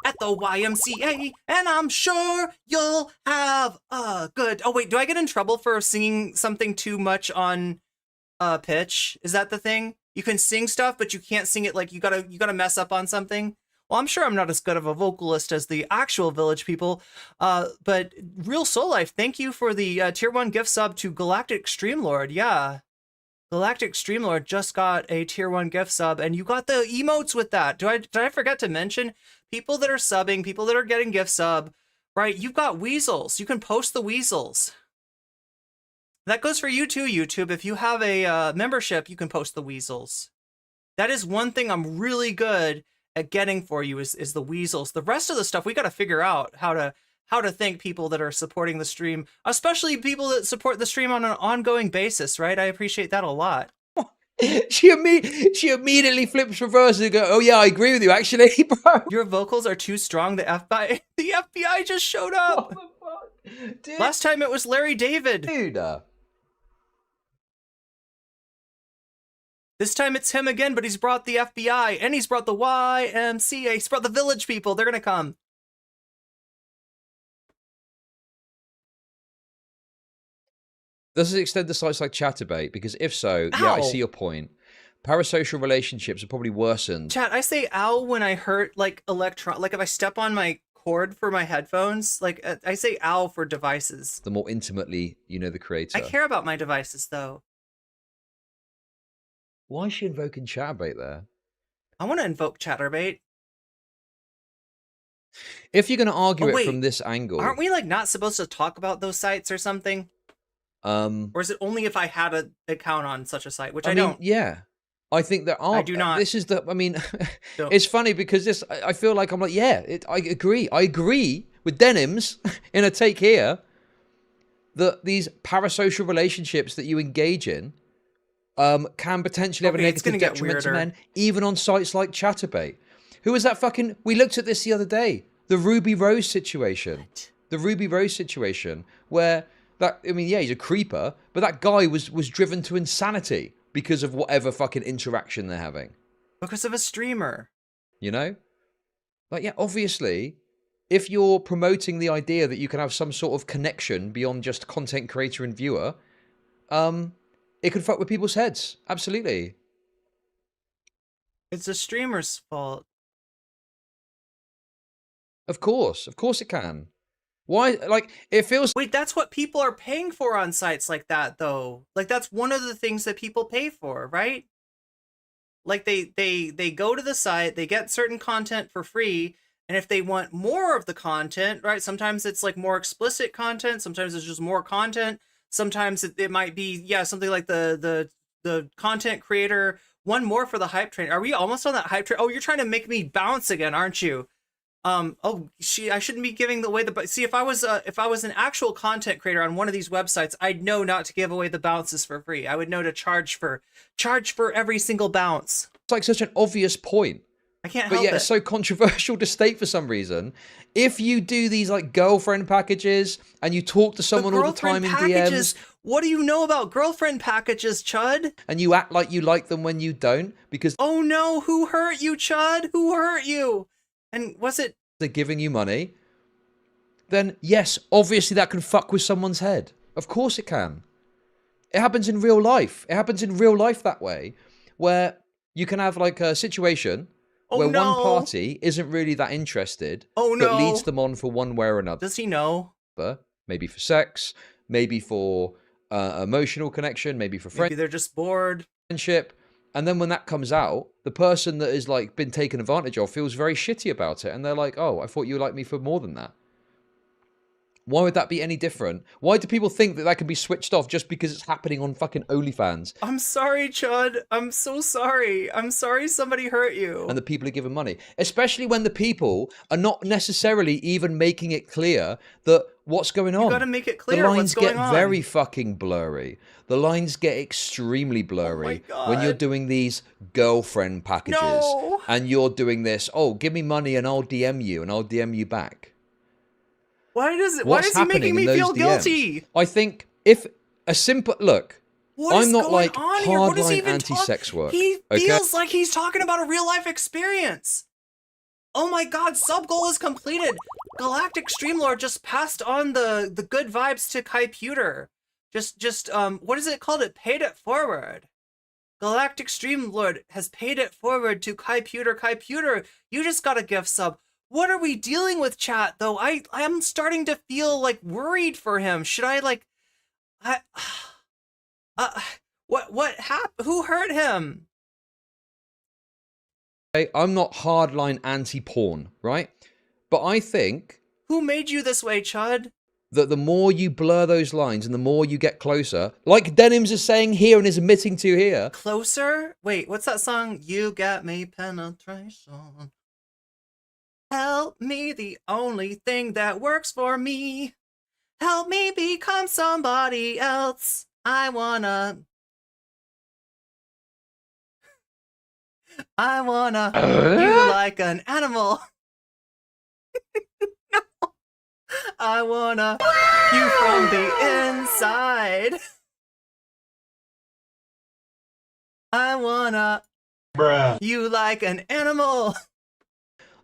at the YMCA, and I'm sure you'll have a good... Oh, wait, do I get in trouble for singing something too much on pitch? Is that the thing? You can sing stuff, but you can't sing it like you gotta mess up on something? Well, I'm sure I'm not as good of a vocalist as the actual Village people, but Real Soul Life, thank you for the tier 1 gift sub to Galactic Streamlord. Yeah, Galactic Streamlord just got a tier 1 gift sub, and you got the emotes with that. Did I forget to mention people that are subbing, people that are getting gift sub, right? You've got weasels. You can post the weasels. That goes for you too, YouTube. If you have a membership, you can post the weasels. That is one thing I'm really good at getting for you is the weasels. The rest of the stuff we got to figure out how to thank people that are supporting the stream, especially people that support the stream on an ongoing basis, right? I appreciate that a lot. She immediately flips reverse and go, "Oh yeah, I agree with you actually, bro. Your vocals are too strong. The FBI just showed up. What the fuck? Dude. Last time it was Larry David. Dude. This time it's him again, but he's brought the FBI, and he's brought the YMCA, he's brought the Village people, they're gonna come. Does it extend to sites like Chatterbait? Because if so, yeah, I see your point. Parasocial relationships are probably worsened. Chat, I say ow when I hurt, like, like if I step on my cord for my headphones, like, I say ow for devices. The more intimately you know the creator. I care about my devices, though. Why is she invoking Chatterbait there? I want to invoke Chatterbait. If you're going to argue it from this angle... Aren't we, like, not supposed to talk about those sites or something? Or is it only if I had an account on such a site, which I don't? Yeah. I think there are... I do not. This is the... I mean, it's funny because this... I feel like I'm like, yeah, I agree. I agree with Denims in a take here that these parasocial relationships that you engage in can potentially have a negative detriment to men, even on sites like Chatterbait. Who was that fucking... We looked at this the other day. The Ruby Rose situation. What? The Ruby Rose situation, where that... I mean, yeah, he's a creeper, but that guy was driven to insanity because of whatever fucking interaction they're having. Because of a streamer. You know? Like, yeah, obviously, if you're promoting the idea that you can have some sort of connection beyond just content creator and viewer, it could fuck with people's heads. Absolutely. It's the streamer's fault. Of course it can. Why? Like, it feels... Wait, that's what people are paying for on sites like that, though. Like, that's one of the things that people pay for, right? Like, they go to the site, they get certain content for free, and if they want more of the content, right? Sometimes it's like more explicit content, sometimes it's just more content, sometimes it might be, yeah, something like the content creator, one more for the hype train. Are we almost on that hype train? Oh, you're trying to make me bounce again, aren't you? I shouldn't be giving away the... See, if I was an actual content creator on one of these websites, I'd know not to give away the bounces for free. I would know to charge for every single bounce. It's like such an obvious point. I can't help it. But yeah, it's so controversial to state for some reason. If you do these like girlfriend packages and you talk to someone all the time in DMs... What do you know about girlfriend packages, Chud? And you act like you like them when you don't, because... Oh no, who hurt you, Chud? Who hurt you? And was it... They're giving you money. then yes, obviously that can fuck with someone's head. Of course it can. It happens in real life. It happens in real life that way, where you can have like a situation where one party isn't really that interested, but leads them on for one way or another. Does he know? Maybe for sex, maybe for emotional connection, maybe for Maybe they're just bored. Friendship. And then when that comes out, the person that is like been taken advantage of feels very shitty about it. And they're like, oh, I thought you liked me for more than that. Why would that be any different? Why do people think that can be switched off just because it's happening on fucking OnlyFans? I'm sorry, Chud. I'm so sorry. I'm sorry somebody hurt you. And the people are given money. Especially when the people are not necessarily even making it clear that what's going on. You gotta make it clear the lines what's going get on. very fucking blurry. The lines get extremely blurry when you're doing these girlfriend packages. No. And you're doing this, oh, give me money and I'll DM you and I'll DM you back. Why is he making me feel guilty? I think if a simple look, What I'm is not going like on here? What is he hardline even anti-sex work. He okay? feels like he's talking about a real life experience. Oh my god, sub goal is completed. Galactic Streamlord just passed on the good vibes to Kaiputer. Just what is it called? It paid it forward. Galactic Streamlord has paid it forward to Kaiputer. Kaiputer, you just got a gift sub. What are we dealing with, chat, though? I'm starting to feel, like, worried for him. Should I, like... what happened? Who hurt him? I'm not hardline anti-porn, right? But I think... Who made you this way, Chud? That the more you blur those lines and the more you get closer, like Denims is saying here and is admitting to here... Closer? Wait, what's that song? You got me penetration. Help me, the only thing that works for me. Help me become somebody else. I wanna you like an animal. No. I wanna you from the inside. I wanna you like an animal.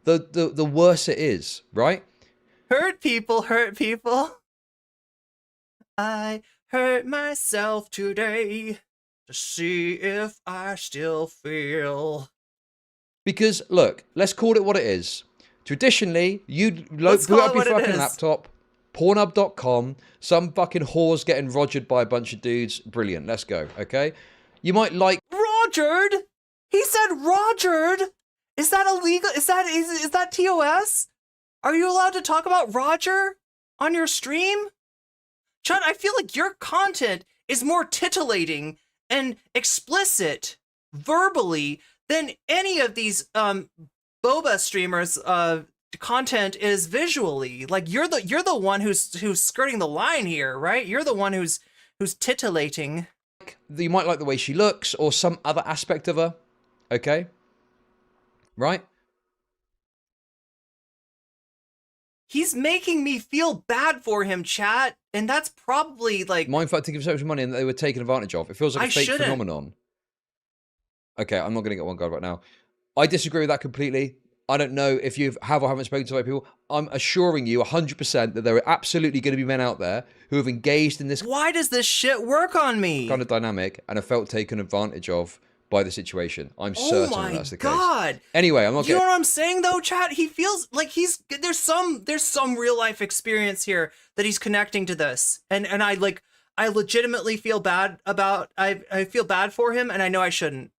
The worse it is, right? Hurt people, hurt people. I hurt myself today to see if I still feel. Because, look, let's call it what it is. Traditionally, you'd boot up your fucking laptop, Pornhub.com, some fucking whores getting rogered by a bunch of dudes. Brilliant, let's go, okay? You might like... Rogered? He said rogered? Is that illegal? Is that TOS? Are you allowed to talk about Roger on your stream? Chud, I feel like your content is more titillating and explicit verbally than any of these Boba streamers content is visually. Like you're the one who's skirting the line here, right? You're the one who's titillating. You might like the way she looks or some other aspect of her, okay? Right? He's making me feel bad for him, chat, and that's probably like... Mindfuck to give so much money and they were taken advantage of. It feels like a fake phenomenon. Okay, I'm not going to get one guard right now. I disagree with that completely. I don't know if you have or haven't spoken to other people. I'm assuring you 100% that there are absolutely going to be men out there who have engaged in this... Why does this shit work on me? ...kind of dynamic and have felt taken advantage of by the situation. I'm certain that that's the case. Oh my god! Anyway, I'm not You know what I'm saying though, chat? He feels like there's some real life experience here that he's connecting to this. And I legitimately feel bad about I feel bad for him and I know I shouldn't.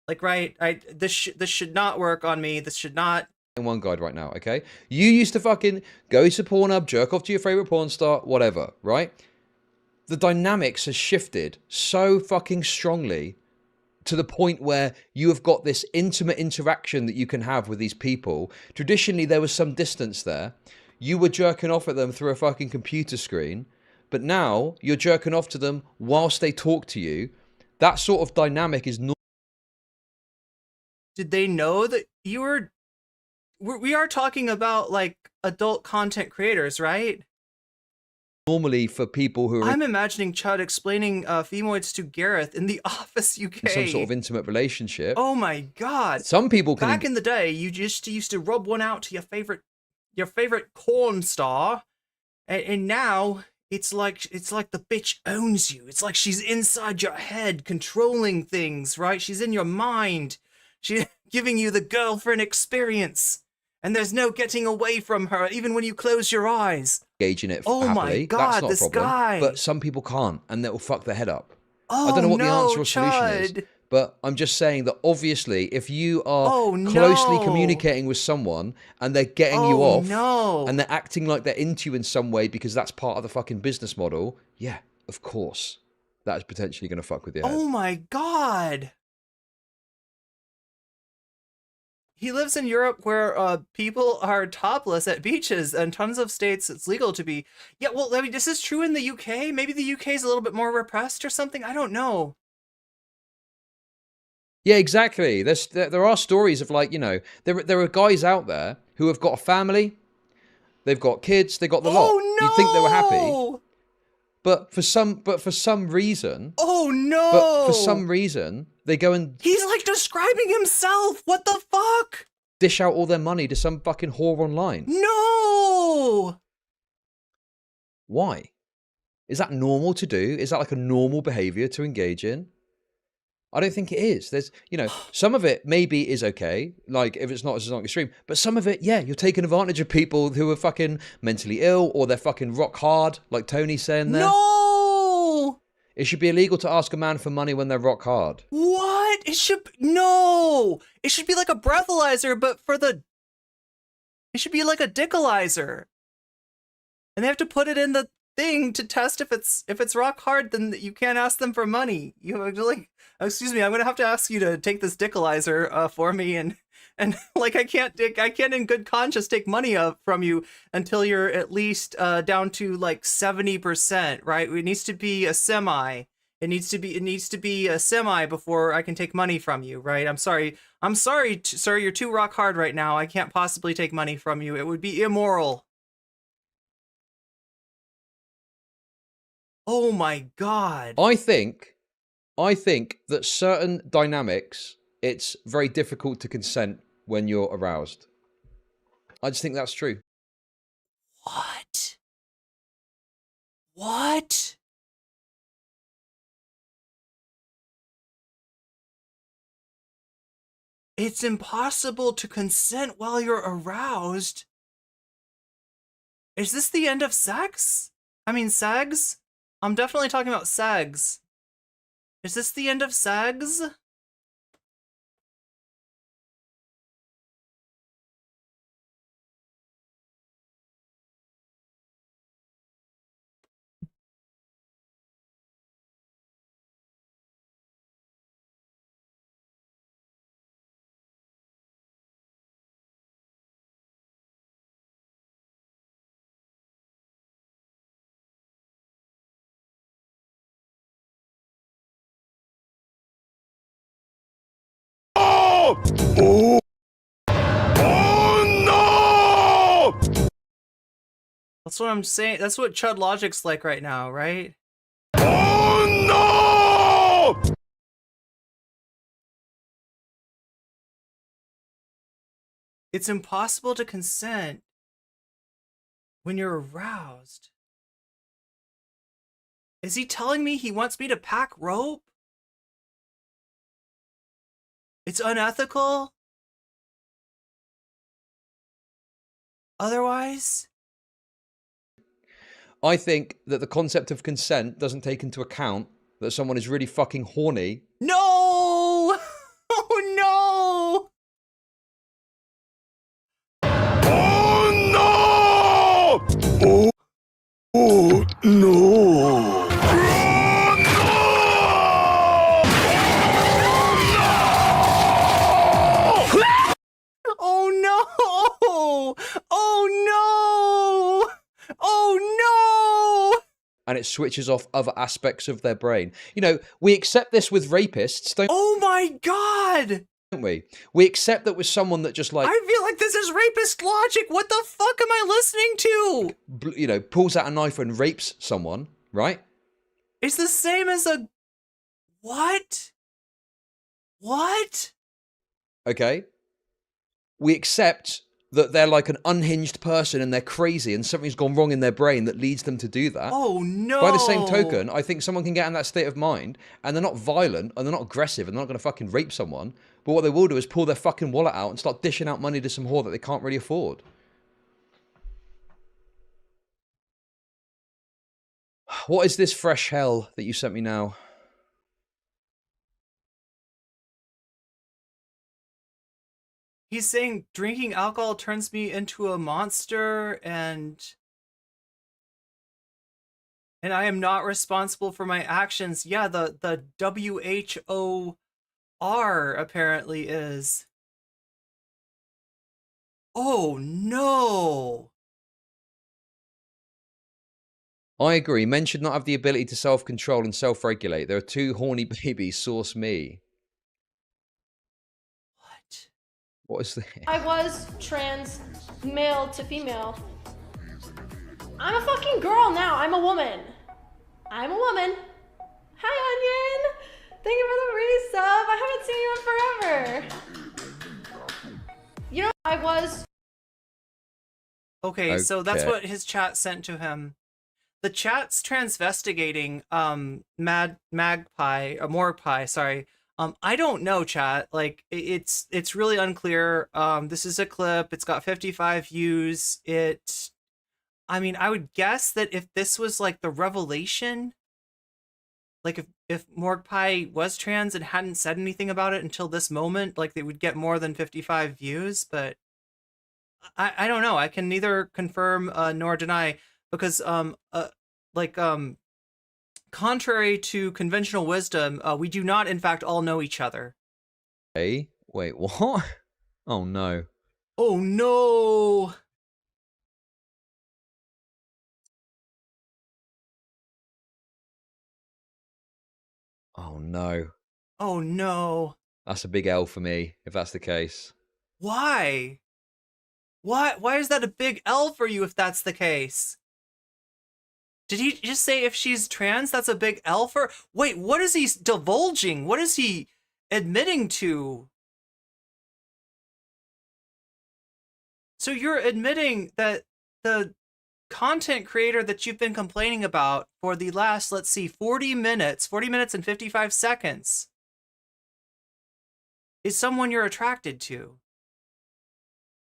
Like, right? This should not work on me. This should not. One guide right now, okay? You used to fucking go to Pornhub, jerk off to your favorite porn star, whatever, right? The dynamics has shifted so fucking strongly to the point where you have got this intimate interaction that you can have with these people. Traditionally, there was some distance there. You were jerking off at them through a fucking computer screen, but now you're jerking off to them whilst they talk to you. That sort of dynamic is not... Did they know that you were... We are talking about, like, adult content creators, right? Normally for people who are... I'm imagining Chud explaining femoids to Gareth in The Office UK. In some sort of intimate relationship. Oh my god. Some people can... Back in the day, you just used to rub one out to your favorite your favorite porn star, and now it's like the bitch owns you. It's like she's inside your head, controlling things, right? She's in your mind. She's giving you the girlfriend experience, and there's no getting away from her, even when you close your eyes. Engage in it Oh happily. my God, That's not this a problem. guy. But some people can't, and that will fuck their head up. Oh, I don't know what the no, answer or solution is, Chud. but I'm just saying that obviously if you are Oh, closely no. communicating with someone and they're getting you Oh, off no. and they're acting like they're into you in some way because that's part of the fucking business model, yeah, of course, that is potentially going to fuck with your head. Oh my God. He lives in Europe where people are topless at beaches, and tons of states it's legal to be. Yeah, well, I mean, this is true in the UK. Maybe the UK is a little bit more repressed or something. I don't know. Yeah, exactly. There are stories of, like, you know, there are guys out there who have got a family, they've got kids, they got the lot. Oh no! You'd think they were happy, but for some reason, oh no! But for some reason, they go and he's like describing himself. What the fuck? dish out all their money to some fucking whore online. No! Why? Is that normal to do? Is that like a normal behavior to engage in? I don't think it is. There's, you know, some of it maybe is okay, like if it's not extreme, but some of it, yeah, you're taking advantage of people who are fucking mentally ill or they're fucking rock hard, like Tony's saying there. No! It should be illegal to ask a man for money when they're rock hard. What? It should no. It should be like a breathalyzer, but for the. It should be like a dickalizer, and they have to put it in the thing to test if it's rock hard. Then you can't ask them for money. You have to, like, excuse me, I'm gonna have to ask you to take this dickalizer for me, and like I can't in good conscience take money from you until you're at least down to like 70%, right? It needs to be a semi. It needs to be a semi before I can take money from you, right? I'm sorry, sir. You're too rock hard right now. I can't possibly take money from you. It would be immoral. Oh my God. I think that certain dynamics, it's very difficult to consent when you're aroused. I just think that's true. What? What? It's impossible to consent while you're aroused. Is this the end of sex? I mean, segs? I'm definitely talking about segs. Is this the end of segs? Oh! Oh no! That's what I'm saying. That's what Chud Logic's like right now, right? Oh no! It's impossible to consent when you're aroused. Is he telling me he wants me to pack rope? It's unethical? Otherwise? I think that the concept of consent doesn't take into account that someone is really fucking horny. No! Oh no! Oh no! Oh no! Oh no! Oh no! Oh no! And it switches off other aspects of their brain. You know, we accept this with rapists, don't Oh my God! we? We accept that with someone that just, like, I feel like this is rapist logic. What the fuck am I listening to? you know, pulls out a knife and rapes someone, right? It's the same as a... What? What? Okay? We accept that they're like an unhinged person and they're crazy and something's gone wrong in their brain that leads them to do that. Oh no! By the same token, I think someone can get in that state of mind and they're not violent and they're not aggressive and they're not going to fucking rape someone. But what they will do is pull their fucking wallet out and start dishing out money to some whore that they can't really afford. What is this fresh hell that you sent me now? He's saying drinking alcohol turns me into a monster and I am not responsible for my actions. Yeah, the WHOR apparently is. Oh no. I agree. Men should not have the ability to self-control and self-regulate. There are two horny babies. Source me. What is this? I was trans male to female. I'm a fucking girl now. I'm a woman. I'm a woman. Hi, Onion. Thank you for the resub. I haven't seen you in forever. You know, I was. Okay, so that's what his chat sent to him. The chat's transvestigating Magpie, or Morpie, sorry. I don't know, chat. Like, it's really unclear. This is a clip. It's got 55 views. I mean, I would guess that if this was like the revelation, like if Morpie was trans and hadn't said anything about it until this moment, like they would get more than 55 views. But I don't know. I can neither confirm nor deny because contrary to conventional wisdom, we do not, in fact, all know each other. Hey, wait, what? Oh, no. Oh, no. Oh, no. Oh, no. That's a big L for me, if that's the case. Why? Why is that a big L for you if that's the case? Did he just say if she's trans, that's a big L for? Wait, what is he divulging? What is he admitting to? So you're admitting that the content creator that you've been complaining about for the last, let's see, 40 minutes and 55 seconds is someone you're attracted to.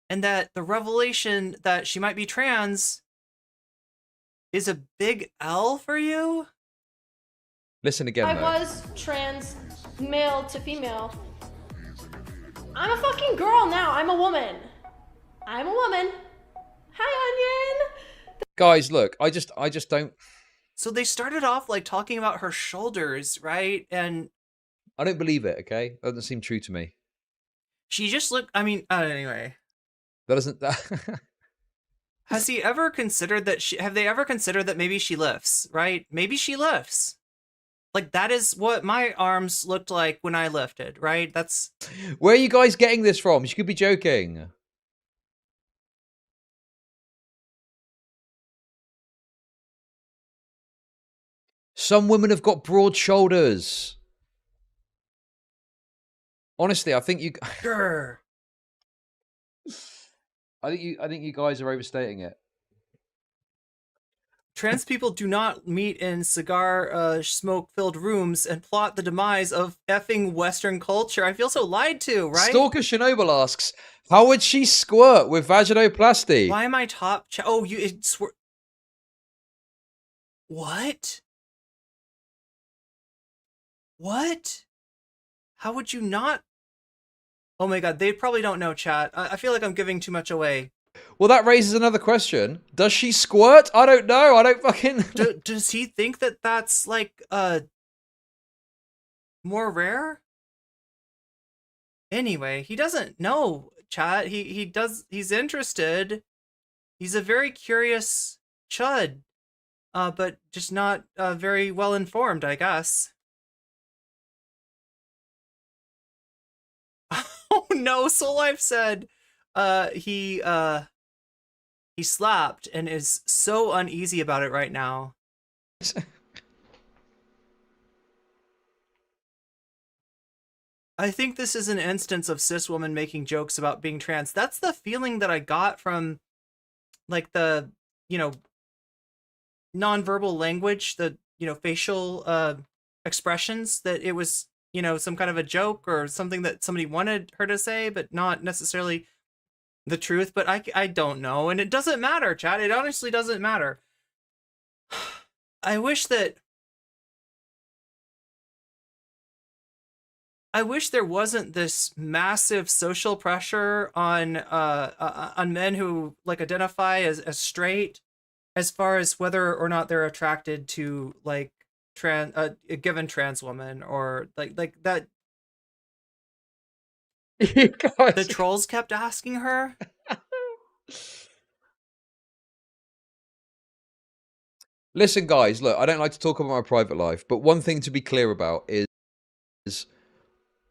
And that the revelation that she might be trans is a big L for you? Listen again, I though. was trans male to female. I'm a fucking girl now. I'm a woman. I'm a woman. Hi, Onion. Guys, look, I just don't. So they started off like talking about her shoulders, right? And I don't believe it. Okay, that doesn't seem true to me. she just looked. I mean, anyway. That doesn't. Has he ever considered that have they ever considered that maybe she lifts, right? Maybe she lifts. Like that is what my arms looked like when I lifted, right? That's. Where are you guys getting this from? She could be joking. Some women have got broad shoulders. Honestly, I think you. Sure. I think you guys are overstating it. Trans people do not meet in cigar smoke-filled rooms and plot the demise of effing Western culture. I feel so lied to, right? Stalker Chernobyl asks, how would she squirt with vaginoplasty? Why am I top? Oh, what? What? How would you not? Oh my god, they probably don't know, chat. I feel like I'm giving too much away. Well, that raises another question. Does she squirt? I don't know. I don't fucking... Does he think that that's, like, more rare? Anyway, he doesn't know, chat. He's interested. He's a very curious chud. But just not very well informed, I guess. Oh no, Soul Life said he slapped and is so uneasy about it right now. I think this is an instance of cis woman making jokes about being trans. That's the feeling that I got from like the, you know, nonverbal language, the, you know, facial expressions, that it was, you know, some kind of a joke or something that somebody wanted her to say, but not necessarily the truth. But I don't know. And it doesn't matter, Chad. It honestly doesn't matter. I wish there wasn't this massive social pressure on men who like identify as straight, as far as whether or not they're attracted to like a given trans woman, or like that. The trolls kept asking her. Listen, guys, look, I don't like to talk about my private life, but one thing to be clear about is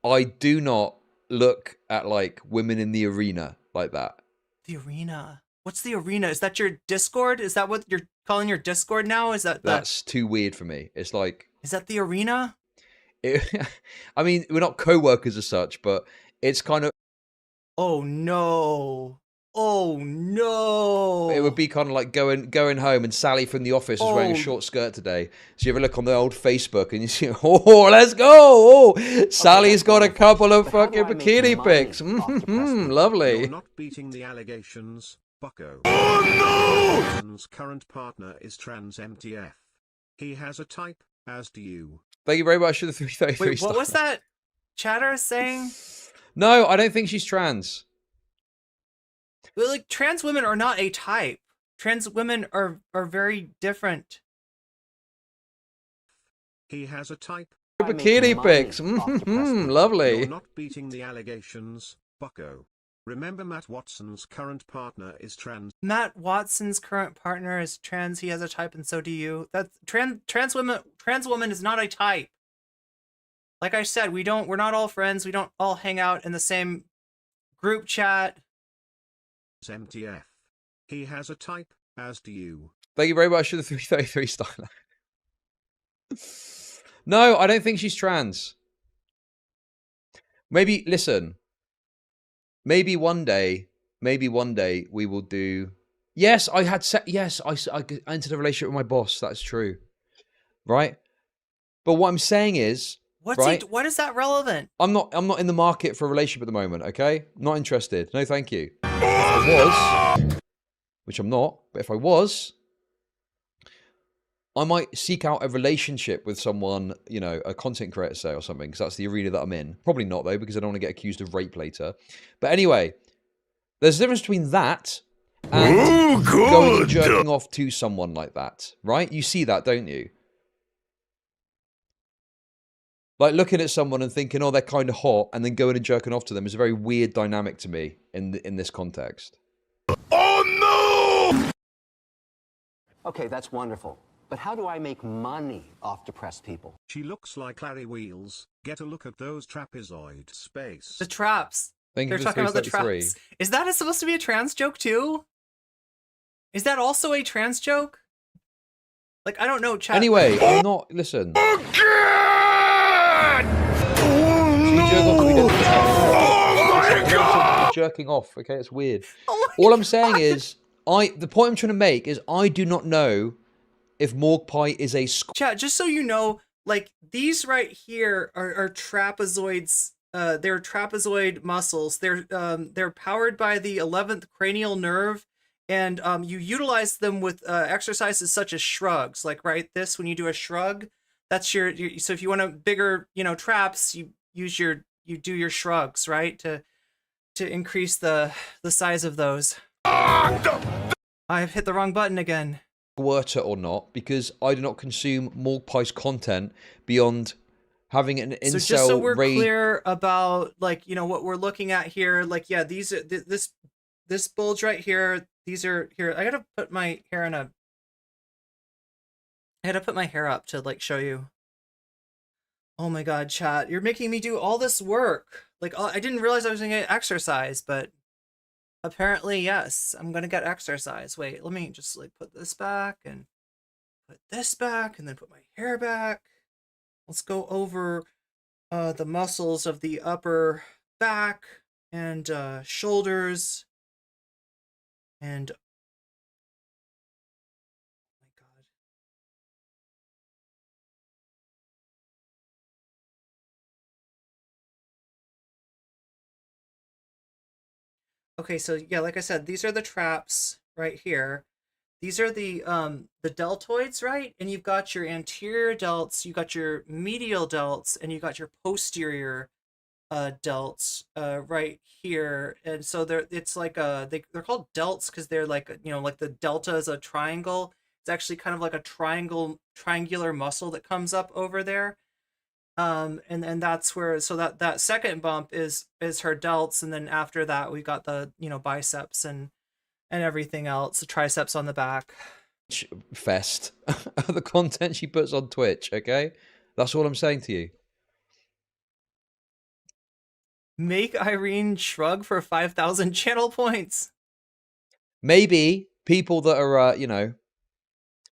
I do not look at like women in the arena like that. The arena? What's the arena? Is that your Discord? Is that what you're calling your Discord now? Is that that's too weird for me? It's like, is that the arena? I mean, we're not co-workers as such, but it's kind of. Oh no! Oh no! It would be kind of like going home, and Sally from the office is wearing a short skirt today. So you ever look on the old Facebook and you see, oh, let's go! Oh, Sally's got a couple of fucking bikini pics. Lovely. You're not beating the allegations, bucko. Oh no! Watson's current partner is trans MTF. He has a type, as do you. Thank you very much for the 333. Wait, what was that chatter saying? No, I don't think she's trans. But like, trans women are not a type. Trans women are very different. He has a type. Bikini pics. Lovely. You're not beating the allegations, bucko. Remember, Matt Watson's current partner is trans. Matt Watson's current partner is trans. He has a type, and so do you. That's trans woman is not a type. Like I said, we're not all friends. We don't all hang out in the same group chat. MTF. He has a type, as do you. Thank you very much for the 333 styler. No, I don't think she's trans. Maybe, listen. Maybe one day we will do. Yes, I entered a relationship with my boss. That's true, right? But what I'm saying is, what is that relevant? I'm not in the market for a relationship at the moment. Okay, not interested. No, thank you. If I was, which I'm not, but if I was, I might seek out a relationship with someone, you know, a content creator, say, or something, because that's the arena that I'm in. Probably not, though, because I don't want to get accused of rape later. But anyway, there's a difference between that and going and jerking off to someone like that, right? You see that, don't you? Like looking at someone and thinking, oh, they're kind of hot, and then going and jerking off to them is a very weird dynamic to me in this context. Oh, no! Okay, that's wonderful. But how do I make money off depressed people? She looks like Larry Wheels. Get a look at those trapezoid space. The traps. They're talking about the traps. Is that supposed to be a trans joke too? Is that also a trans joke? Like, I don't know, chat. Anyway, I'm not. Listen. Oh, God! Oh, my God! Jerking off. Okay, it's weird. Oh All I'm saying is, the point I'm trying to make is, I do not know if Morgue Pie is a chat. Just so you know, like these right here are trapezoids. They're trapezoid muscles. They're powered by the 11th cranial nerve, and you utilize them with exercises such as shrugs. Like this, when you do a shrug, that's your so if you want a bigger, you know, traps, you do your shrugs, right, to increase the size of those. I've hit the wrong button again. Squirter or not, because I do not consume Morgue Pie's content beyond having an incel. So just so we're clear about, like, you know, what we're looking at here, like, yeah, these are this bulge right here. These are here. I gotta put my hair in a. I had to put my hair up to like show you. Oh my God, chat! You're making me do all this work. Like, I didn't realize I was gonna get exercise, but apparently, yes, I'm gonna get exercise. Wait, let me just like put this back and put this back and then put my hair back. Let's go over the muscles of the upper back and shoulders and oh my god. Okay, so yeah, like I said, these are the traps right here. These are the deltoids, right? And you've got your anterior delts, you got your medial delts, and you got your posterior delts right here. And so it's like they're called delts because they're like, you know, like the delta is a triangle. It's actually kind of like a triangular muscle that comes up over there. And that's where, so that second bump is her delts, and then after that we got the, you know, biceps and everything else, the triceps on the back. Fest. The content she puts on Twitch, okay? That's all I'm saying to you. Make Irene shrug for 5,000 channel points. Maybe people that are, you know,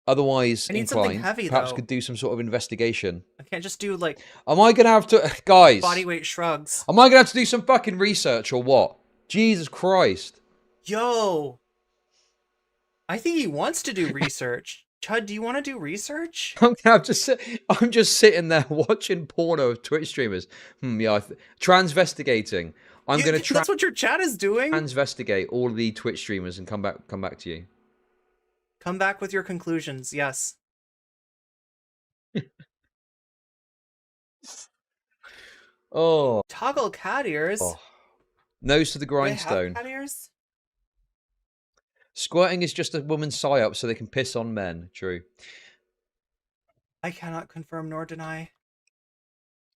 otherwise inclined, heavy, perhaps though. could do some sort of investigation. I can't just do like. Am I gonna have to, guys? Bodyweight shrugs. Am I gonna have to do some fucking research or what? Jesus Christ! Yo, I think he wants to do research. Chud, do you want to do research? I'm just sitting there watching porno of Twitch streamers. Yeah, transvestigating. I'm gonna try. That's what your chat is doing. Transvestigate all the Twitch streamers and come back to you. Come back with your conclusions. Yes. Oh. Toggle cat ears. Oh. Nose to the grindstone. Cat ears? Squirting is just a woman's psyop so they can piss on men. True. I cannot confirm nor deny.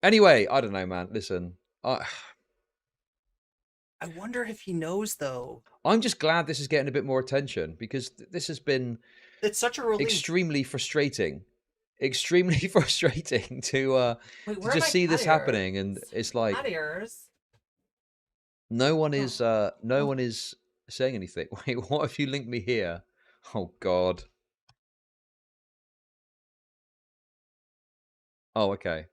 Anyway, I don't know, man. Listen, I wonder if he knows, though. I'm just glad this is getting a bit more attention because this has been. It's such a relief. Extremely frustrating. Extremely frustrating to just see this happening, and it's like no one is saying anything. Wait, what if you link me here? Oh God. Oh, okay.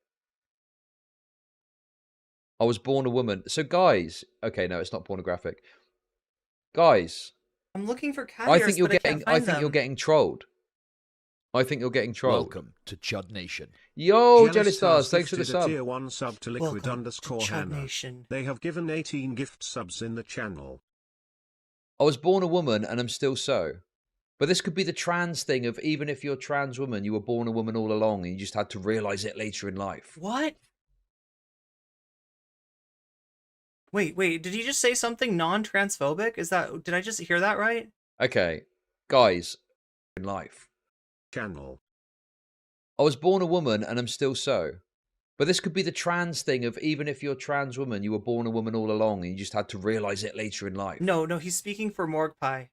I was born a woman. So guys, okay, no, it's not pornographic. Guys, I'm looking for cat ears. I think you're getting trolled. I think you're getting trolled. Welcome to Chud Nation. Yo, Jelly Stars, thanks for the sub. Tier 1 sub to Liquid_Hannah. They have given 18 gift subs in the channel. I was born a woman and I'm still so. But this could be the trans thing of even if you're a trans woman, you were born a woman all along and you just had to realize it later in life. What? Wait, did he just say something non-transphobic? Did I just hear that right? Okay, guys, in life. Channel. I was born a woman and I'm still so. But this could be the trans thing of even if you're a trans woman, you were born a woman all along and you just had to realize it later in life. No, he's speaking for Morgue Pie.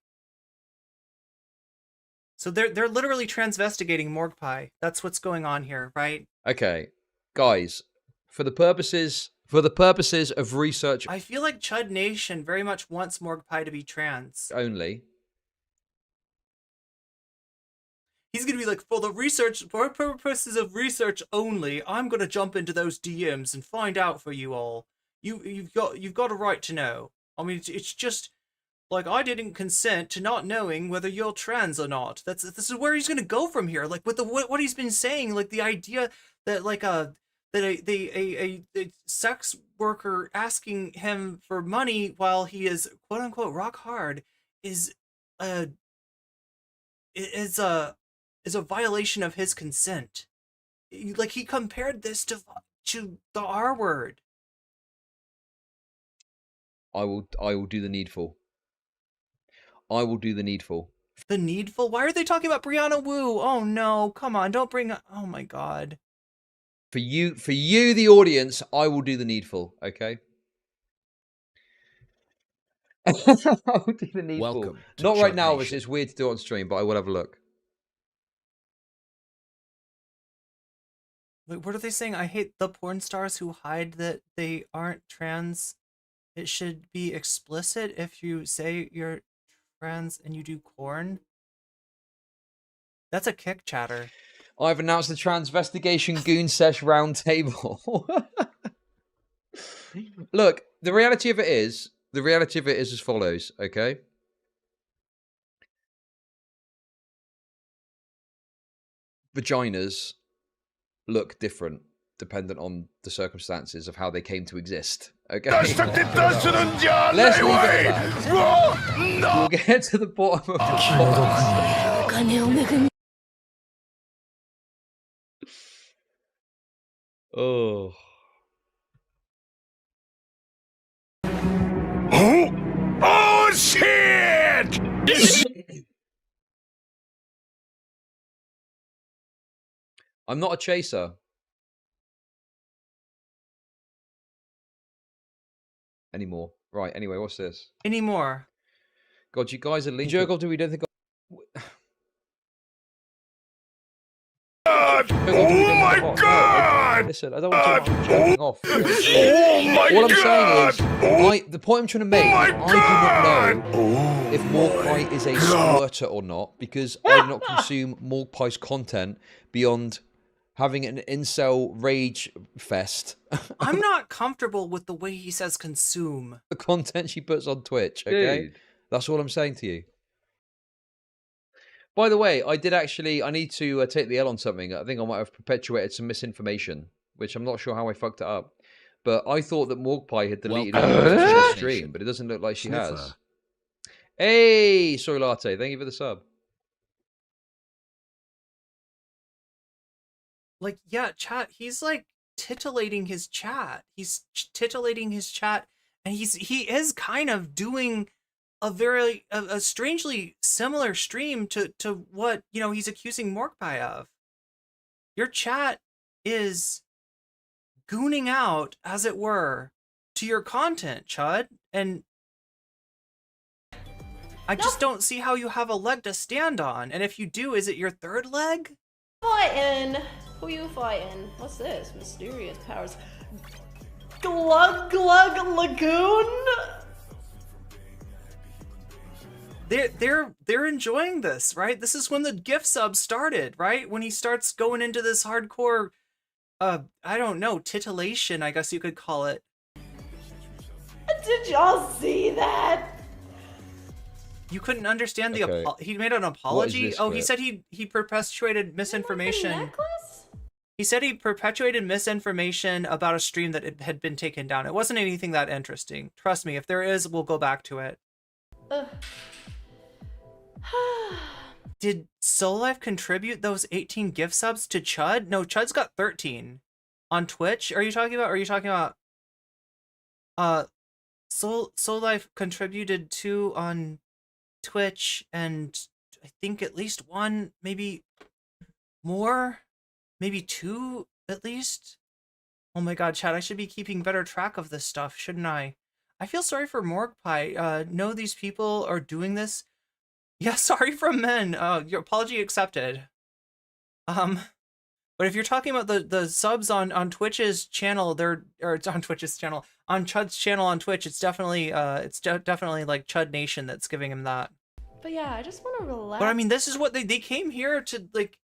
So they're literally transvestigating Morgue Pie. That's what's going on here, right? Okay, guys, for the purposes of research, I feel like Chud Nation very much wants Morgue Pie to be trans. Only. He's gonna be like, for purposes of research only, I'm gonna jump into those DMs and find out for you all. You've got a right to know. I mean, it's just like I didn't consent to not knowing whether you're trans or not. This is where he's gonna go from here. Like with what he's been saying, like the idea that like a sex worker asking him for money while he is quote unquote rock hard is a violation of his consent. Like he compared this to the R word. I will do the needful. I will do the needful. The needful? Why are they talking about Brianna Wu? Oh no, come on, don't bring up, oh my god. For you, the audience, I will do the needful, okay? I will do the needful. Welcome to Not right Chud now, Nation. it's weird to do it on stream, but I will have a look. Wait, what are they saying? I hate the porn stars who hide that they aren't trans. It should be explicit if you say you're trans and you do corn. That's a kick chatter. I've announced the Transvestigation Goon Sesh Roundtable. Look, the reality of it is as follows, okay? Vaginas look different dependent on the circumstances of how they came to exist. Okay? Let's leave it at that. We'll get to the bottom of the plot. Oh. Oh shit! I'm not a chaser. Anymore. Right, anyway, what's this? Anymore. God, you guys are leaving. Jerk off, do we don't think... Oh my god! Listen, I don't want to jerking off. Oh my All I'm god! saying is, the point I'm trying to make is I do not know if Morgpie is a squirter or not, because I do not consume Morgpie's content beyond having an incel rage fest. I'm not comfortable with the way he says consume. The content she puts on Twitch, okay? Dude. That's all I'm saying to you. By the way, I need to take the L on something. I think I might have perpetuated some misinformation, which I'm not sure how I fucked it up. But I thought that Morgpie had deleted the stream, but it doesn't look like she has. Hey, Soy Latte, thank you for the sub. Like, yeah, chat, he's like titillating his chat. He's titillating his chat, and he is kind of doing a strangely similar stream to what, you know, he's accusing Morgpie of. Your chat is gooning out, as it were, to your content, Chud, and I just don't see how you have a leg to stand on. And if you do, is it your third leg? Fighting. Who you fighting? What's this? Mysterious powers. Glug Glug Lagoon? They're enjoying this, right? This is when the gift sub started, right? When he starts going into this hardcore, I don't know, titillation, I guess you could call it. Did y'all see that? You couldn't understand the he made an apology. Oh, he said he perpetuated misinformation. He said he perpetuated misinformation about a stream that had been taken down. It wasn't anything that interesting. Trust me, if there is, we'll go back to it. Did Soul Life contribute those 18 gift subs to Chud? No, Chud's got 13 on Twitch. Are you talking about Soul Life contributed 2 on Twitch, and I think at least 1, maybe more, maybe 2 at least. Oh my god, chat, I should be keeping better track of this stuff, shouldn't I? I feel sorry for Morgpie. No, these people are doing this. Yeah, sorry from men. Your apology accepted. But if you're talking about the subs on Twitch's channel, it's on Twitch's channel, on Chud's channel on Twitch, it's definitely definitely like Chud Nation that's giving him that. But yeah, I just want to relax. But I mean, this is what they came here to, like,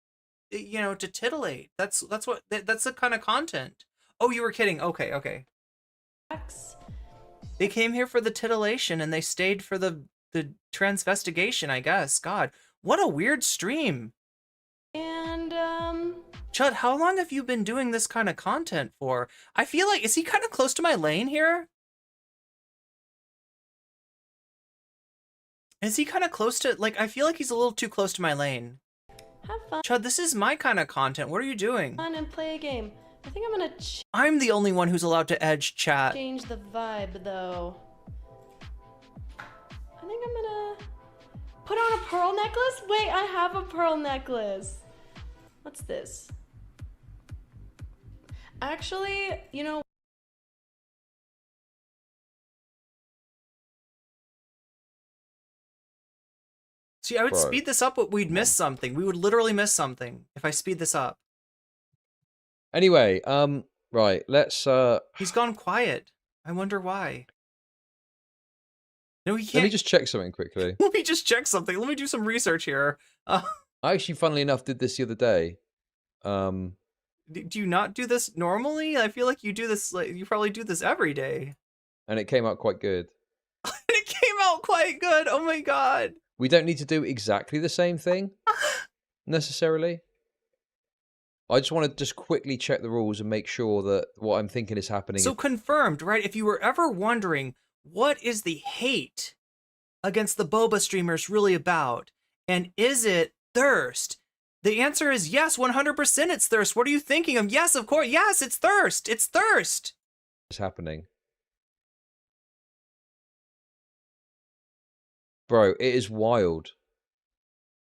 you know, to titillate. That's the kind of content. Oh, you were kidding. Okay. They came here for the titillation and they stayed for the transvestigation, I guess. God, what a weird stream. And Chud, how long have you been doing this kind of content for? I feel like, is he kind of close to my lane here? Is he kind of close to, like, I feel like he's a little too close to my lane. Have fun. Chud, this is my kind of content. What are you doing? Fun and play a game. I think I'm gonna I'm the only one who's allowed to edge chat. change the vibe though. I think I'm gonna put on a pearl necklace. Wait, I have a pearl necklace. What's this? Actually, you know. See, I would speed this up, but we'd miss something. We would literally miss something if I speed this up. Anyway, right, let's He's gone quiet. I wonder why. No, he can't. Let me just check something quickly. Let me just check something. Let me do some research here. I actually, funnily enough, did this the other day. do you not do this normally? I feel like you do this, like, you probably do this every day. And it came out quite good. And it came out quite good. Oh my god. We don't need to do exactly the same thing, necessarily. I just want to just quickly check the rules and make sure that what I'm thinking is happening. So confirmed, right? If you were ever wondering, what is the hate against the Boba streamers really about? And is it thirst? The answer is yes, 100% it's thirst. What are you thinking of? Yes, of course. Yes, it's thirst. It's thirst. It's happening. Bro, it is wild.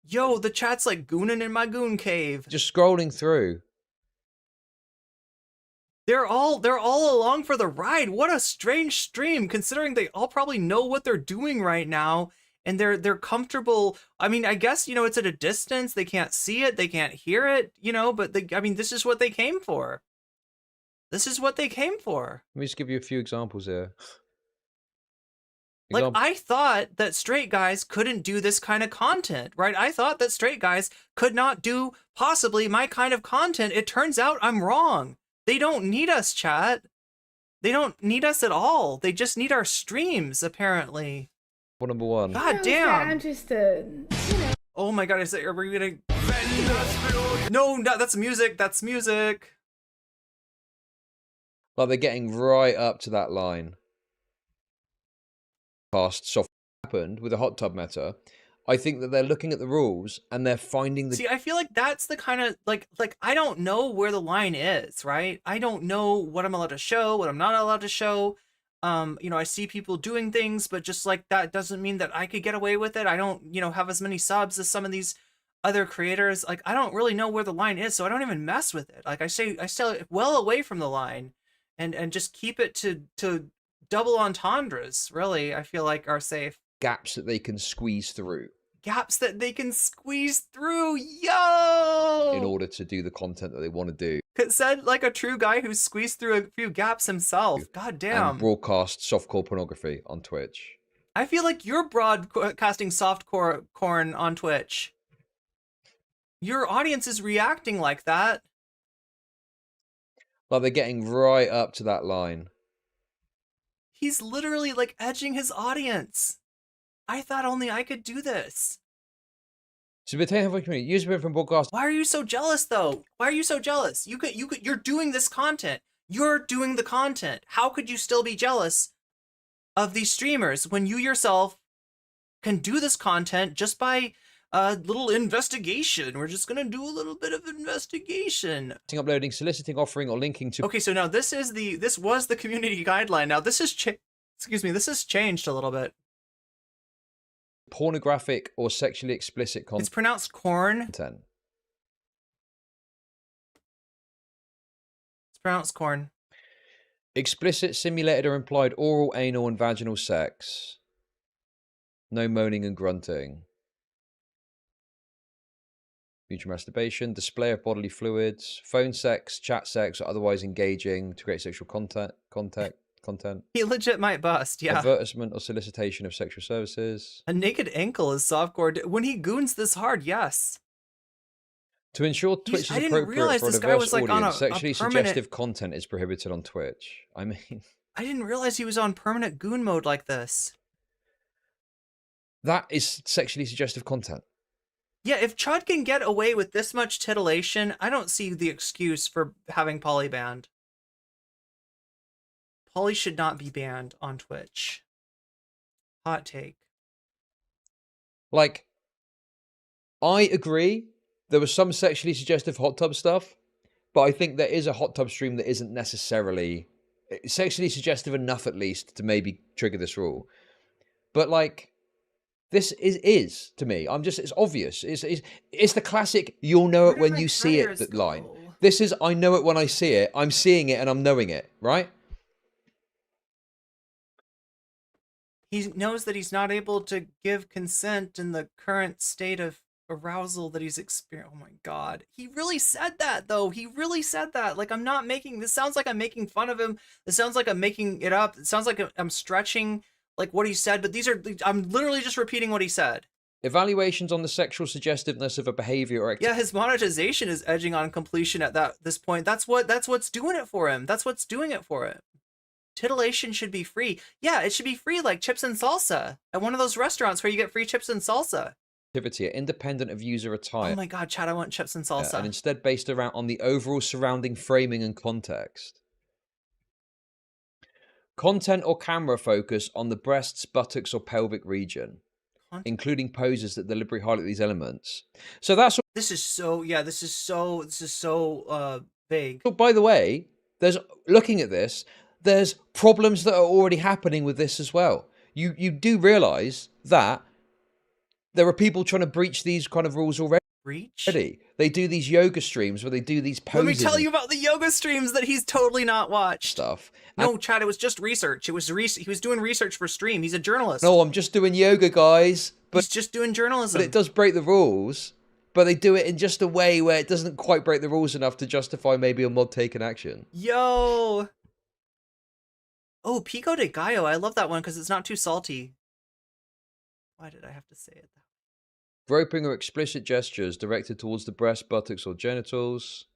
Yo, the chat's like gooning in my goon cave. Just scrolling through. They're all along for the ride. What a strange stream, considering they all probably know what they're doing right now. And they're comfortable. I mean, I guess, you know, it's at a distance. They can't see it. They can't hear it, you know, but I mean, this is what they came for. This is what they came for. Let me just give you a few examples here. Like, I thought that straight guys couldn't do this kind of content, right? I thought that straight guys could not do possibly my kind of content. It turns out I'm wrong. They don't need us, chat. They don't need us at all. They just need our streams, apparently. Number one. God damn. I'm just you know. Oh my god, are we gonna... No, that's music. That's music. Like, they're getting right up to that line. Past soft happened with the hot tub meta. I think that they're looking at the rules and they're finding the... See, I feel like that's the kind of, like I don't know where the line is, right? I don't know what I'm allowed to show, what I'm not allowed to show. You know, I see people doing things, but just like that doesn't mean that I could get away with it. I don't, you know, have as many subs as some of these other creators. Like, I don't really know where the line is, so I don't even mess with it. Like, I stay well away from the line and just keep it to double entendres, really, I feel like, are safe. Gaps that they can squeeze through. Gaps that they can squeeze through, yo! In order to do the content that they want to do. Said like a true guy who squeezed through a few gaps himself. God damn. And broadcast softcore pornography on Twitch. I feel like you're broadcasting softcore corn on Twitch. Your audience is reacting like that. Like, they're getting right up to that line. He's literally like edging his audience. I thought only I could do this. So user from broadcast. Why are you so jealous though? Why are you so jealous? You're doing this content. You're doing the content. How could you still be jealous of these streamers when you yourself can do this content just by a little investigation? We're just gonna do a little bit of investigation. Uploading, soliciting, offering, or linking to... Okay, so now this was the community guideline. Now this is this has changed a little bit. Pornographic or sexually explicit content. It's pronounced corn. It's pronounced corn. Explicit, simulated, or implied oral, anal, and vaginal sex. No moaning and grunting. Mutual masturbation, display of bodily fluids, phone sex, chat sex, or otherwise engaging to create sexual content. He legit might bust, yeah. Advertisement or solicitation of sexual services. A naked ankle is softcore. When he goons this hard, yes. To ensure Twitch is appropriate for a diverse audience, sexually suggestive content is prohibited on Twitch. I mean... I didn't realize he was on permanent goon mode like this. That is sexually suggestive content. Yeah, if Chud can get away with this much titillation, I don't see the excuse for having Polly banned. Polly should not be banned on Twitch. Hot take. Like, I agree. There was some sexually suggestive hot tub stuff, but I think there is a hot tub stream that isn't necessarily sexually suggestive enough, at least, to maybe trigger this rule. But like, this is to me. It's obvious. It's the classic. You'll know it when you see it line. This is I know it when I see it. I'm seeing it and I'm knowing it. Right. He knows that he's not able to give consent in the current state of arousal that he's experiencing. Oh my god. He really said that though. He really said that. Like, I'm not making this sounds like I'm making fun of him. This sounds like I'm making it up. It sounds like I'm stretching like what he said, but I'm literally just repeating what he said. Evaluations on the sexual suggestiveness of a behavior or activity. Yeah, his monetization is edging on completion at this point. That's what's doing it for him. That's what's doing it for him. Titillation should be free. Yeah, it should be free like chips and salsa at one of those restaurants where you get free chips and salsa. Activity are independent of user attire. Oh my god, Chad, I want chips and salsa. And instead based around on the overall surrounding framing and context. Content or camera focus on the breasts, buttocks, or pelvic region, including poses that deliberately highlight these elements. So that's this is so vague. But by the way, looking at this, there's problems that are already happening with this as well. You do realize that there are people trying to breach these kind of rules already. They do these yoga streams where they do these poses. Let me tell you about the yoga streams that he's totally not watched. Stuff. No, Chad, it was just research. He was doing research for stream. He's a journalist. No, I'm just doing yoga, guys. But he's just doing journalism. But it does break the rules. But they do it in just a way where it doesn't quite break the rules enough to justify maybe a mod taking action. Yo. Oh, Pico de Gallo. I love that one because it's not too salty. Why did I have to say it? Groping or explicit gestures directed towards the breast, buttocks, or genitals.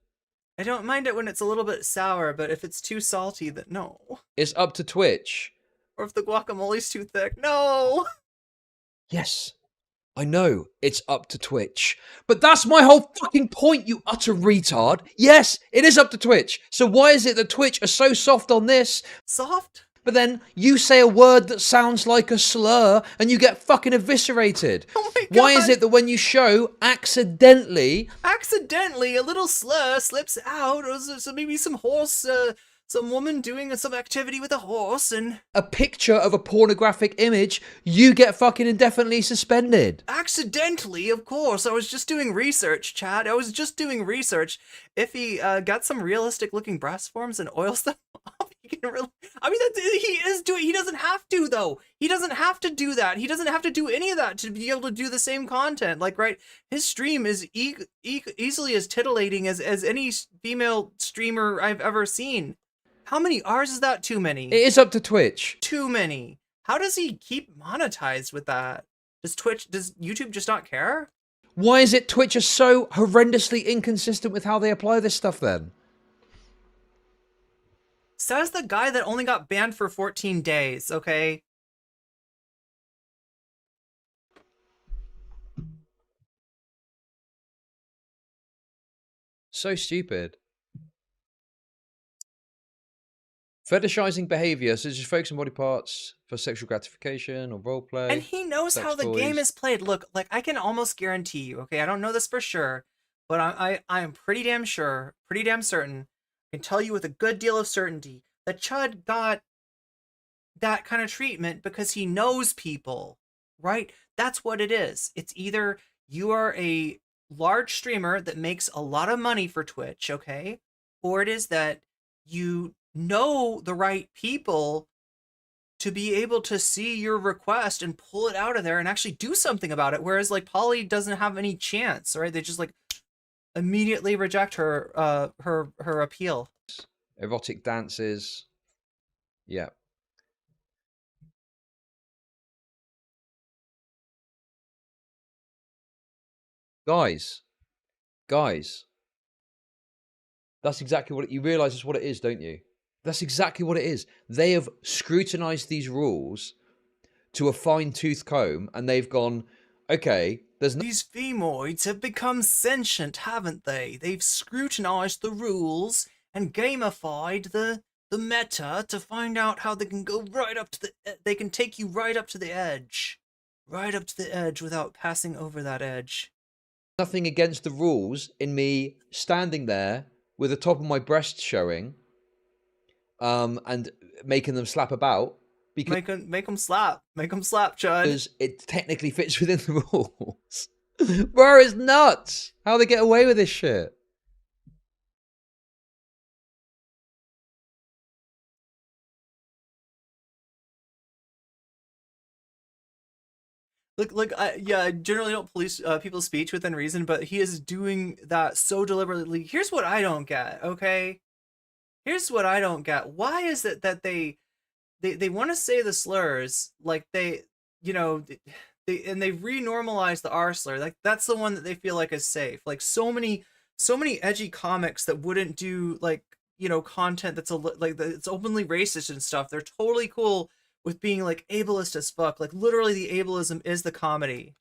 I don't mind it when it's a little bit sour, but if it's too salty, then no. It's up to Twitch. Or if the guacamole's too thick, no. Yes, I know it's up to Twitch. But that's my whole fucking point, you utter retard. Yes, it is up to Twitch. So why is it that Twitch are so soft on this? Soft? But then you say a word that sounds like a slur and you get fucking eviscerated. Oh my God. Why is it that when you show accidentally a little slur slips out, or so maybe some horse, some woman doing some activity with a horse, and a picture of a pornographic image, you get fucking indefinitely suspended. Accidentally, of course. I was just doing research, Chad. I was just doing research. If he got some realistic looking breast forms and oils them up, he can really... I mean, he is doing... He doesn't have to, though. He doesn't have to do that. He doesn't have to do any of that to be able to do the same content. Like, right? His stream is easily as titillating as any female streamer I've ever seen. How many R's is that? Too many. It is up to Twitch. Too many. How does he keep monetized with that? Does YouTube just not care? Why is it Twitch are so horrendously inconsistent with how they apply this stuff then? Says the guy that only got banned for 14 days, okay? So stupid. Fetishizing behavior, such as focusing body parts for sexual gratification or roleplay. And he knows how the game is played. Look, like, I can almost guarantee you, okay, I don't know this for sure, but I am pretty damn sure, pretty damn certain, I can tell you with a good deal of certainty, that Chud got that kind of treatment because he knows people, right? That's what it is. It's either you are a large streamer that makes a lot of money for Twitch, okay? Or it is that you know the right people to be able to see your request and pull it out of there and actually do something about it. Whereas like Polly doesn't have any chance, right? They just like immediately reject her her appeal. Erotic dances. Yeah. Guys. That's exactly what you realize is what it is, don't you? That's exactly what it is. They have scrutinized these rules to a fine-tooth comb, and they've gone, okay, there's no... These femoids have become sentient, haven't they? They've scrutinized the rules and gamified the meta to find out how they can go right up to the... They can take you right up to the edge. Right up to the edge without passing over that edge. Nothing against the rules in me standing there with the top of my breast showing, and making them slap about. Because make them slap, Chud. Because it technically fits within the rules. Bro, it's nuts how they get away with this shit. Look, yeah, I generally don't police people's speech within reason, but he is doing that so deliberately. Here's what I don't get, okay? Here's what I don't get. Why is it that they want to say the slurs, like they, you know, they renormalized the R slur. Like that's the one that they feel like is safe. Like so many edgy comics that wouldn't do like, you know, content that's it's openly racist and stuff. They're totally cool with being like ableist as fuck. Like literally the ableism is the comedy.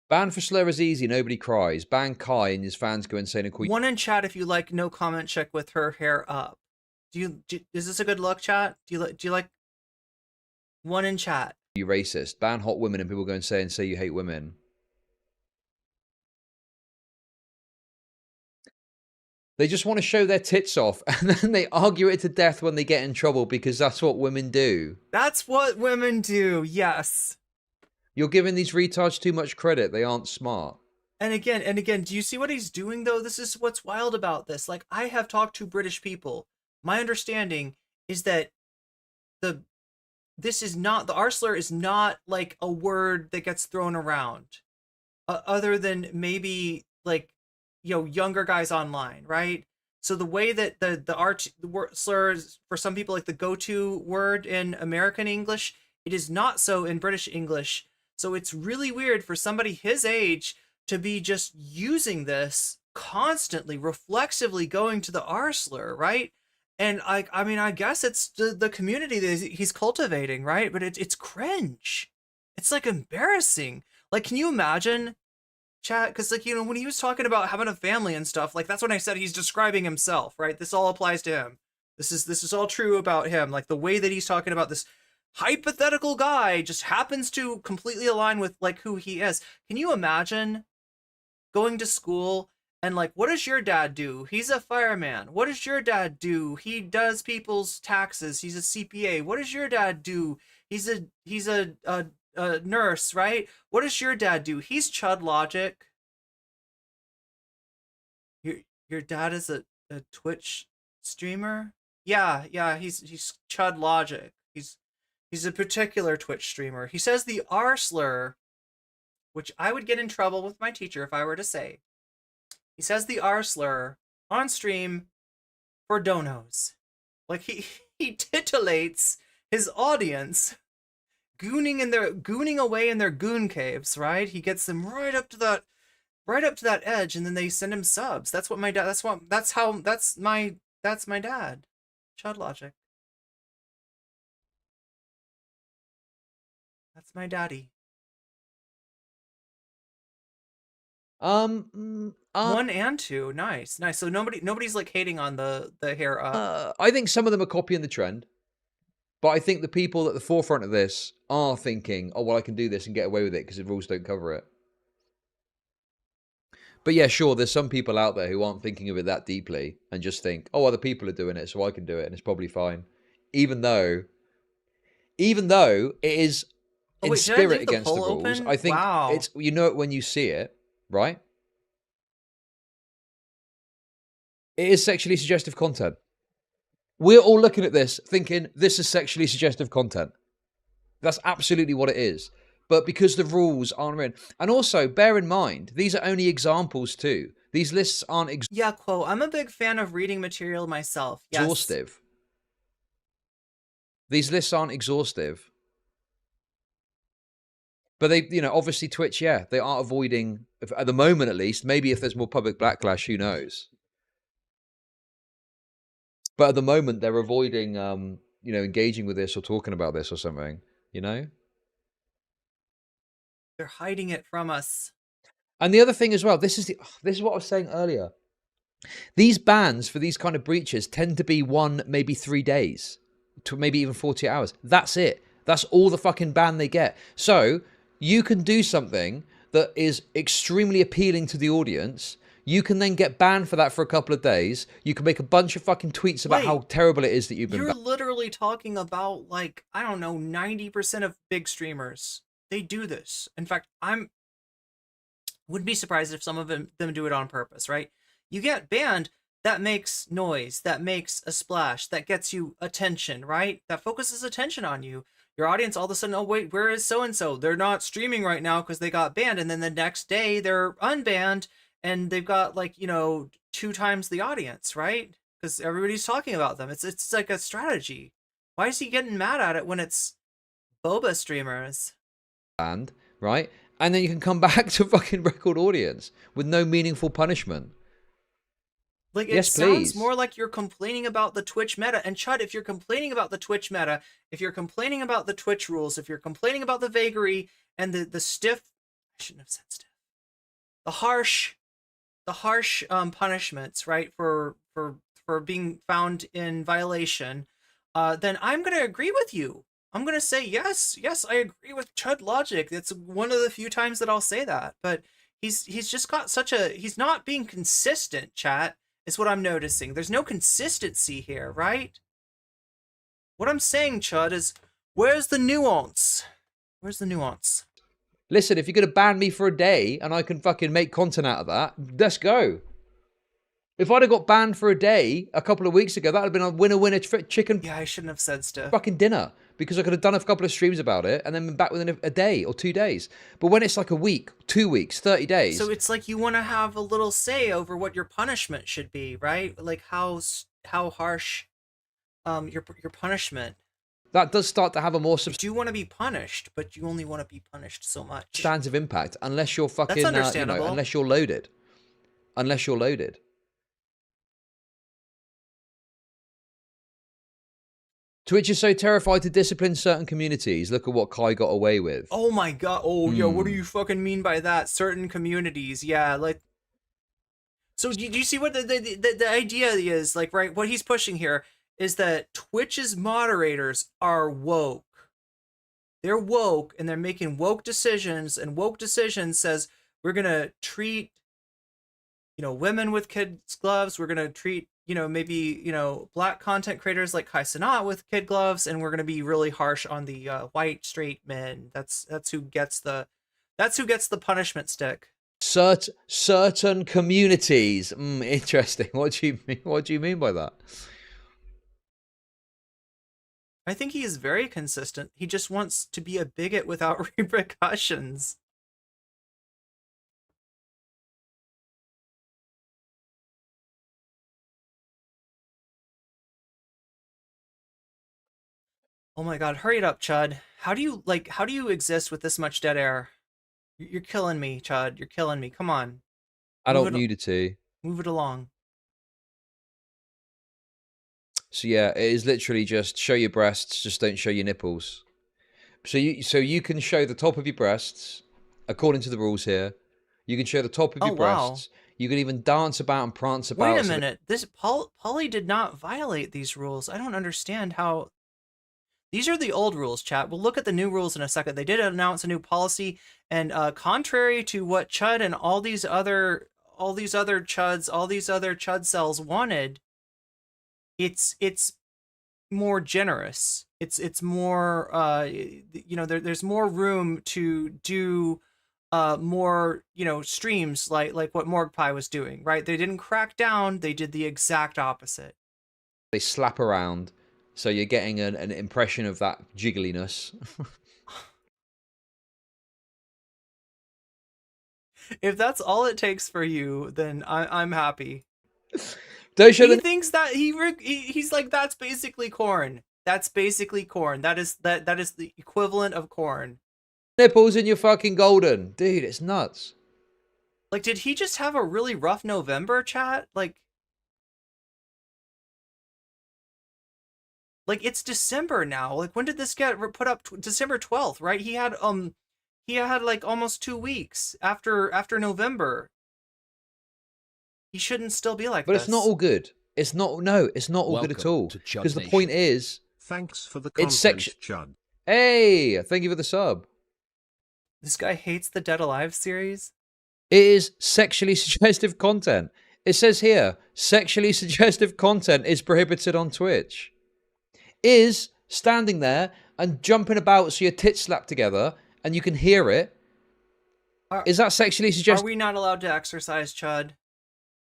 Ban for slur is easy, nobody cries. Ban Kai and his fans go insane and quit. One in chat if you like no comment check with her hair up. Is this a good look, chat? Do you like one in chat? You racist. Ban hot women and people go insane and say you hate women. They just want to show their tits off and then they argue it to death when they get in trouble because that's what women do. That's what women do, yes. You're giving these retards too much credit. They aren't smart. And again, do you see what he's doing though? This is what's wild about this. Like I have talked to British people. My understanding is that the R slur is not like a word that gets thrown around, other than maybe like, you know, younger guys online, right? So the way that the word slur is for some people like the go-to word in American English, it is not so in British English. So it's really weird for somebody his age to be just using this constantly, reflexively going to the R slur, right? And I mean, I guess it's the community that he's cultivating, right? But it's cringe. It's like embarrassing. Like, can you imagine, chat? Because like, you know, when he was talking about having a family and stuff, like that's when I said he's describing himself, right? This all applies to him. This is all true about him. Like the way that he's talking about this hypothetical guy just happens to completely align with like who he is. Can you imagine going to school and like, what does your dad do? He's a fireman. What does your dad do? He does people's taxes. He's a CPA. What does your dad do? He's a nurse, right? What does your dad do? He's Chud Logic. Your dad is a Twitch streamer? Yeah, he's Chud Logic. He's a particular Twitch streamer. He says the R slur, which I would get in trouble with my teacher if I were to say. He says the R slur on stream for donos. Like he titillates his audience, gooning away in their goon caves, right? He gets them right up to that edge, and then they send him subs. That's what my dad. That's my dad, Chud Logic. That's my daddy. 1 and 2, nice. So nobody's like hating on the hair up. I think some of them are copying the trend, but I think the people at the forefront of this are thinking, oh well, I can do this and get away with it because the rules don't cover it. But yeah, sure, there's some people out there who aren't thinking of it that deeply and just think, oh, other people are doing it, so I can do it, and it's probably fine. Even though it is in spirit against the rules. Open? I think it's, you know it when you see it, right? It is sexually suggestive content. We're all looking at this thinking this is sexually suggestive content. That's absolutely what it is. But because the rules aren't written. And also, bear in mind, these are only examples too. These lists aren't yeah, quote, I'm a big fan of reading material myself. Yes. Exhaustive. These lists aren't exhaustive. But they, you know, obviously Twitch, yeah, they are avoiding, at the moment at least, maybe if there's more public backlash, who knows. But at the moment, they're avoiding, you know, engaging with this or talking about this or something, you know? They're hiding it from us. And the other thing as well, this is what I was saying earlier. These bans for these kind of breaches tend to be 1, maybe 3 days, to maybe even 48 hours. That's it. That's all the fucking ban they get. So you can do something that is extremely appealing to the audience. You can then get banned for that for a couple of days. You can make a bunch of fucking tweets about how terrible it is that you've been banned. You're literally talking about, like, I don't know, 90% of big streamers. They do this. In fact, wouldn't be surprised if some of them do it on purpose, right? You get banned, that makes noise, that makes a splash, that gets you attention, right? That focuses attention on you. Your audience all of a sudden, oh wait, where is so-and-so? They're not streaming right now because they got banned. And then the next day they're unbanned and they've got, like, you know, 2 times the audience, right? because everybody's talking about them. It's like a strategy. Why is he getting mad at it when it's Boba streamers? And right, and then you can come back to fucking record audience with no meaningful punishment. Like, it sounds more like you're complaining about the Twitch meta. And Chud, if you're complaining about the Twitch meta, if you're complaining about the Twitch rules, if you're complaining about the vagary and the stiff, I shouldn't have said stiff, the harsh punishments, right, for being found in violation, then I'm going to agree with you. I'm going to say, yes, I agree with Chud Logic. It's one of the few times that I'll say that. But he's just got he's not being consistent, chat. Is what I'm noticing. There's no consistency here, right? What I'm saying, Chud, is where's the nuance? Where's the nuance? Listen, if you're going to ban me for a day and I can fucking make content out of that, let's go. If I'd have got banned for a day a couple of weeks ago, that would have been a winner-winner chicken. Yeah, I shouldn't have said stuff. Fucking dinner. Because I could have done a couple of streams about it and then been back within a day or 2 days. But when it's like a week, 2 weeks, 30 days. So it's like you want to have a little say over what your punishment should be, right? Like how harsh your punishment. That does start to have a more You do want to be punished, but you only want to be punished so much. substantive impact unless you're fucking, That's understandable. unless you're loaded. Unless you're loaded. Twitch is so terrified to discipline certain communities. Look at what Kai got away with. Oh my god. Oh, yo, what do you fucking mean by that? Certain communities. Yeah, like... So do you see what the idea is? Like, right, what he's pushing here is that Twitch's moderators are woke. They're woke, and they're making woke decisions, and woke decisions says, we're going to treat, women with kids' gloves. We're going to treat, maybe, black content creators like Kai Cenat with kid gloves, and we're going to be really harsh on the white straight men. That's who gets the punishment stick. Certain communities. Interesting. What do you mean by that? I think he is very consistent. He just wants to be a bigot without repercussions. Oh my god, hurry it up, Chud. How do you exist with this much dead air? You're killing me, Chud. You're killing me. Come on. Adult nudity. Move it along. So yeah, it is literally just show your breasts, just don't show your nipples. So you can show the top of your breasts, according to the rules here. You can show the top of your breasts. Wow. You can even dance about and prance about. Wait a minute. This Polly did not violate these rules. I don't understand how. These are the old rules, chat. We'll look at the new rules in a second. They did announce a new policy, and contrary to what Chud and all these other Chud cells wanted, it's more generous. It's more there's more room to do more streams like what Morgpie was doing, right? They didn't crack down. They did the exact opposite. They slap around. So you're getting an impression of that jiggliness. If that's all it takes for you, then I'm happy. Don't show he thinks that he's like, that's basically corn. That's basically corn. That is the equivalent of corn. Nipples in your fucking golden, dude. It's nuts. Like, did he just have a really rough November, chat? Like it's December now. Like, when did this get put up? December 12th, right? He had like almost 2 weeks after November. He shouldn't still be like this. But it's not all good. It's not all good at all. Because the point is, thanks for the content, Chud. Hey, thank you for the sub. This guy hates the Dead Alive series. It is sexually suggestive content. It says here, sexually suggestive content is prohibited on Twitch. Is standing there and jumping about so your tits slap together and you can hear it. Is that sexually suggestive? Are we not allowed to exercise, Chud?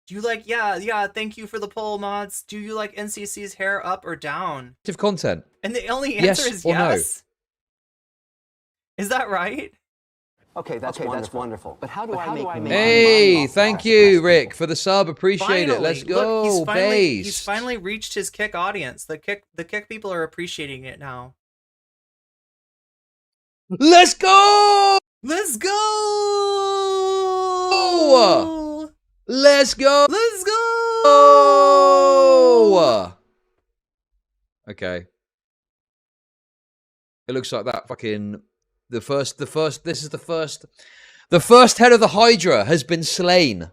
Do you like, yeah, thank you for the poll, mods. Do you like NCC's hair up or down? Content. And the only answer is yes. No. Is that right? Okay, that's wonderful. But how do I make money? Hey, thank you, Rick, for the sub. Appreciate it. Let's go, Look, he's finally reached his kick audience. The kick people are appreciating it now. Let's go! Let's go! Let's go! Let's go! Okay. It looks like that fucking the first head of the Hydra has been slain.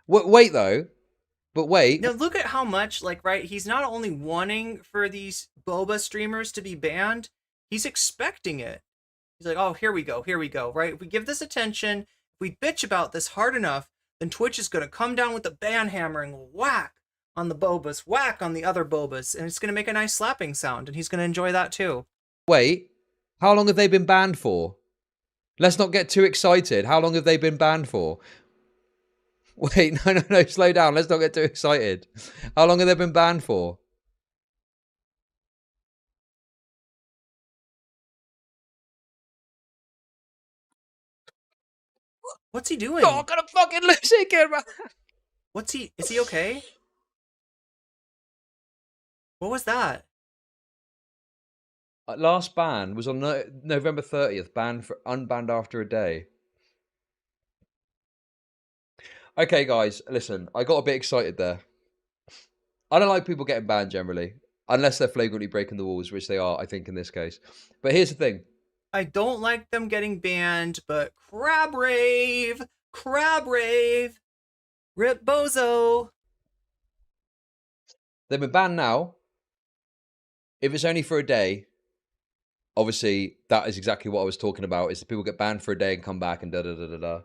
Wait though. But wait. Now look at how much, like, right, he's not only wanting for these Boba streamers to be banned, he's expecting it. He's like, oh, here we go, right? If we give this attention, if we bitch about this hard enough, then Twitch is going to come down with the ban hammer and whack on the Bobas, whack on the other Bobas, and it's going to make a nice slapping sound, and he's going to enjoy that too. Wait, how long have they been banned for? Let's not get too excited. How long have they been banned for? Wait, no, slow down. Let's not get too excited. How long have they been banned for? What's he doing? Oh, I'm gonna fucking lose it again, man. Is he okay? What was that? Last ban was on November 30th, unbanned after a day. Okay, guys, listen, I got a bit excited there. I don't like people getting banned generally, unless they're flagrantly breaking the rules, which they are, I think, in this case. But here's the thing. I don't like them getting banned, but Crab Rave, Rip Bozo. They've been banned now. If it's only for a day, obviously, that is exactly what I was talking about, is that people get banned for a day and come back and da-da-da-da-da.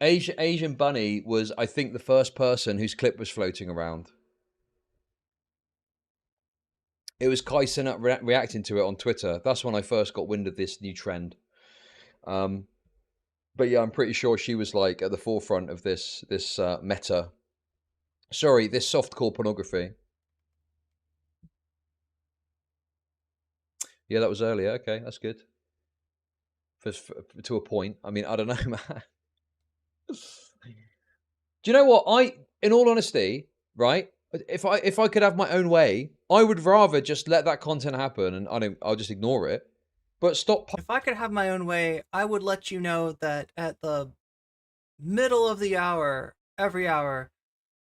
Asian Bunny was, I think, the first person whose clip was floating around. It was Kai Cenat reacting to it on Twitter. That's when I first got wind of this new trend. But yeah, I'm pretty sure she was like at the forefront of this meta. Sorry, this softcore pornography. Yeah, that was earlier. Okay, that's good. To a point. I mean, I don't know, man. Do you know what? In all honesty, right? If I could have my own way, I would rather just let that content happen and I'll just ignore it. But stop. If I could have my own way, I would let you know that at the middle of the hour, every hour,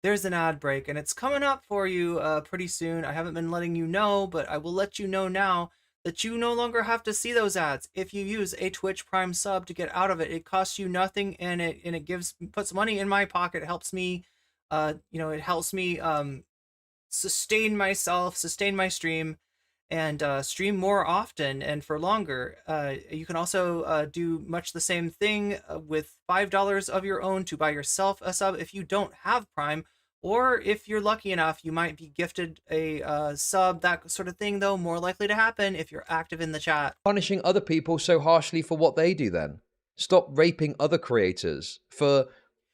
there's an ad break, and it's coming up for you pretty soon. I haven't been letting you know, but I will let you know now that you no longer have to see those ads. If you use a Twitch Prime sub to get out of it, it costs you nothing, and it puts money in my pocket. It helps me, it helps me sustain myself, sustain my stream, and stream more often and for longer. You can also do much the same thing with $5 of your own to buy yourself a sub if you don't have Prime. Or if you're lucky enough, you might be gifted a sub, that sort of thing, though, more likely to happen if you're active in the chat. Punishing other people so harshly for what they do then. Stop raping other creators for,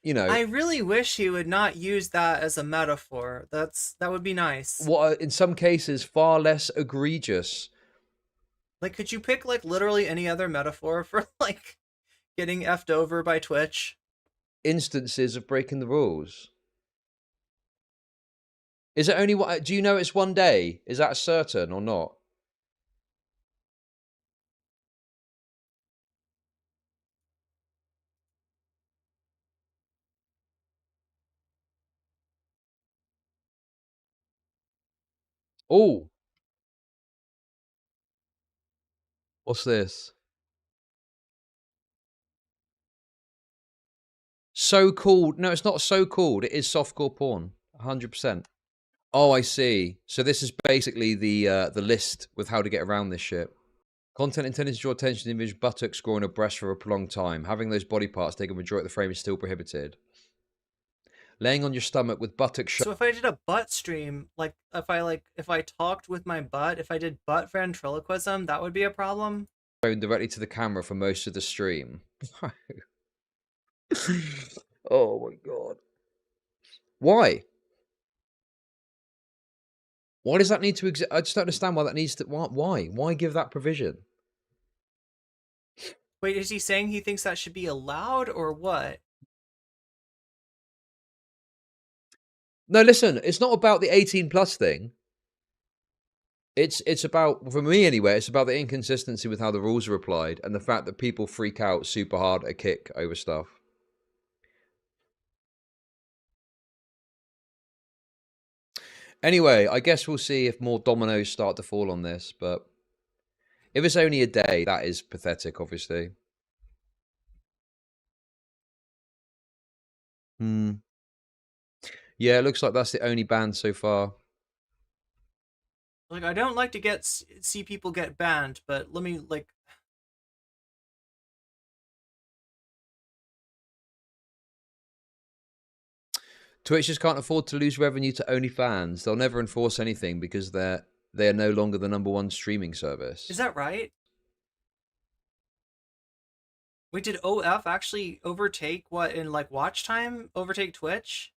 I really wish he would not use that as a metaphor. That would be nice. What are, in some cases, far less egregious. Like, could you pick, like, literally any other metaphor for, like, getting effed over by Twitch? Instances of breaking the rules. Is it only one? Do you know it's one day? Is that certain or not? Oh. What's this? So called. No, it's not so called. It is softcore porn. 100%. Oh, I see. So this is basically the list with how to get around this shit. Content intended to draw attention to the individual's buttocks, scoring a breast for a prolonged time. Having those body parts take a majority of the frame is still prohibited. Laying on your stomach with buttocks. So if I did a butt stream, like if I talked with my butt, if I did butt ventriloquism, that would be a problem. Going directly to the camera for most of the stream. Oh my god. Why? Why does that need to exist? I just don't understand why that needs to. Why give that provision? Wait, is he saying he thinks that should be allowed or what? No, listen, it's not about the 18+ thing. It's about, for me anyway, it's about the inconsistency with how the rules are applied and the fact that people freak out super hard at Kick over stuff. Anyway, I guess we'll see if more dominoes start to fall on this, but if it's only a day, that is pathetic, obviously. Yeah, it looks like that's the only ban so far. Like, I don't like to see people get banned, but let me, like... Twitch just can't afford to lose revenue to OnlyFans. They'll never enforce anything because they are no longer the #1 streaming service. Is that right? Wait, did OF actually overtake what in like watch time? Overtake Twitch?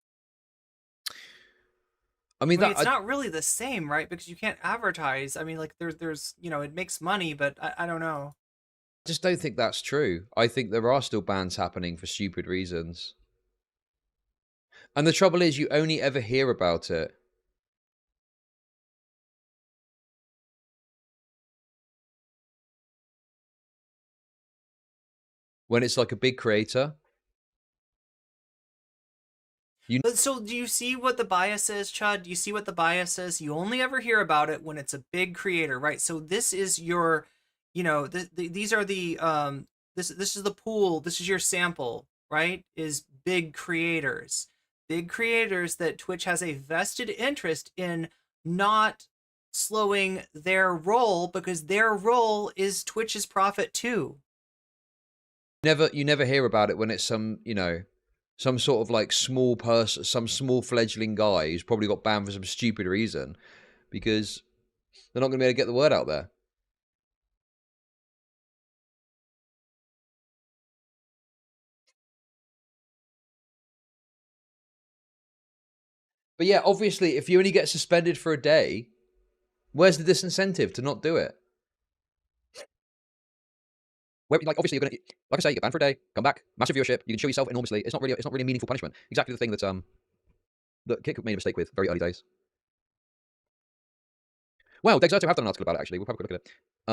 I mean, it's not really the same, right? Because you can't advertise. I mean, like there's you know, it makes money, but I don't know. I just don't think that's true. I think there are still bans happening for stupid reasons. And the trouble is, you only ever hear about it when it's like a big creator. But so do you see what the bias is, Chud? Do you see what the bias is? You only ever hear about it when it's a big creator, right? So this is your, you know, these are the this is the pool, this is your sample, right? Is big creators. Big creators that Twitch has a vested interest in not slowing their roll because their roll is Twitch's profit too. You never hear about it when it's some, you know, some sort of like small person, some small fledgling guy who's probably got banned for some stupid reason because they're not going to be able to get the word out there. But yeah, obviously, if you only get suspended for a day, where's the disincentive to not do it? Where, like, obviously, you're gonna, like I say, you get banned for a day, come back, massive viewership, you can show yourself enormously. It's not really meaningful punishment. Exactly the thing that that Kick made a mistake with very early days. Well, Dexerto have done an article about it. Actually, we'll have a quick look at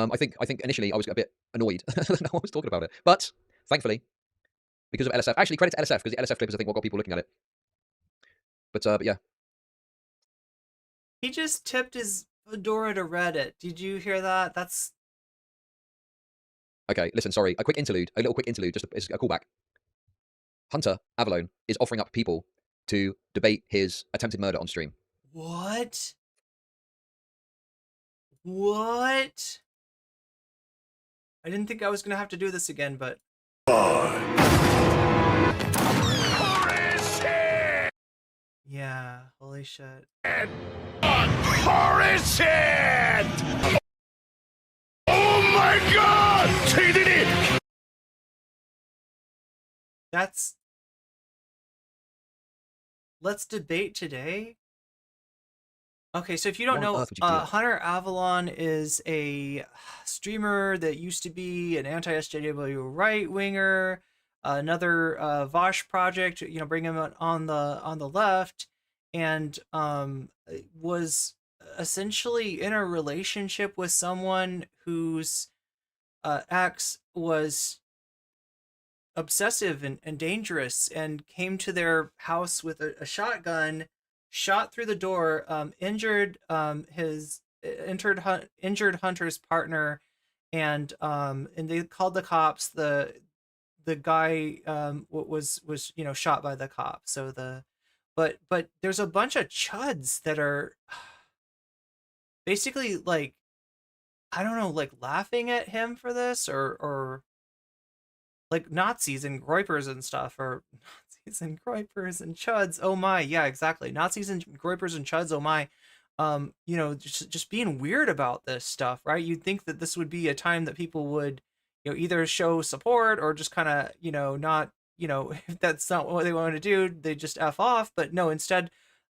it. I think initially I was a bit annoyed that no one was talking about it, but thankfully, because of LSF, actually credit to LSF because the LSF clip is I think what got people looking at it. But yeah. He just tipped his fedora to Reddit. Did you hear that? That's... Okay, listen, sorry. A little quick interlude, just a callback. Hunter Avalone is offering up people to debate his attempted murder on stream. What? What? I didn't think I was going to have to do this again, but... Yeah, holy shit. Holy shit! Oh my god! TYT! That's... Let's debate today? Okay, so if you don't know, Hunter Avalon is a streamer that used to be an anti-SJW right-winger, another Vaush project, you know, bring him on the left, and was essentially in a relationship with someone whose ex was obsessive and dangerous, and came to their house with a shotgun, shot through the door, injured Hunter's partner, and they called the cops. The guy was you know, shot by the cops. So but there's a bunch of chuds that are basically like, I don't know, like laughing at him for this, or like Nazis and groypers and stuff, or Nazis and groypers and chuds. Oh my, yeah, exactly. Nazis and groypers and chuds. Oh my, you know, just being weird about this stuff, right? You'd think that this would be a time that people would, you know, either show support or just kind of, you know, not, you know, if that's not what they want to do, they just F off. But no, instead,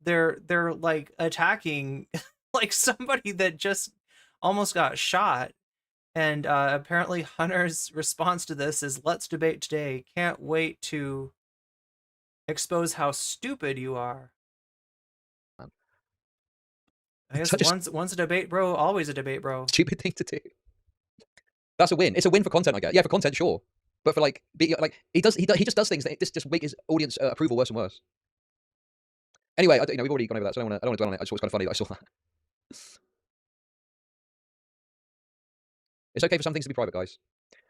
they're like attacking like somebody that just almost got shot. And apparently Hunter's response to this is, let's debate today. Can't wait to expose how stupid you are. I guess once a debate bro, always a debate bro. Stupid thing to do. That's a win. It's a win for content, I guess. Yeah, for content, sure. But for like, he just does things that just make his audience approval worse and worse. Anyway, we've already gone over that, so I don't want to dwell on it. I just thought it was kind of funny that I saw that. It's okay for some things to be private, guys.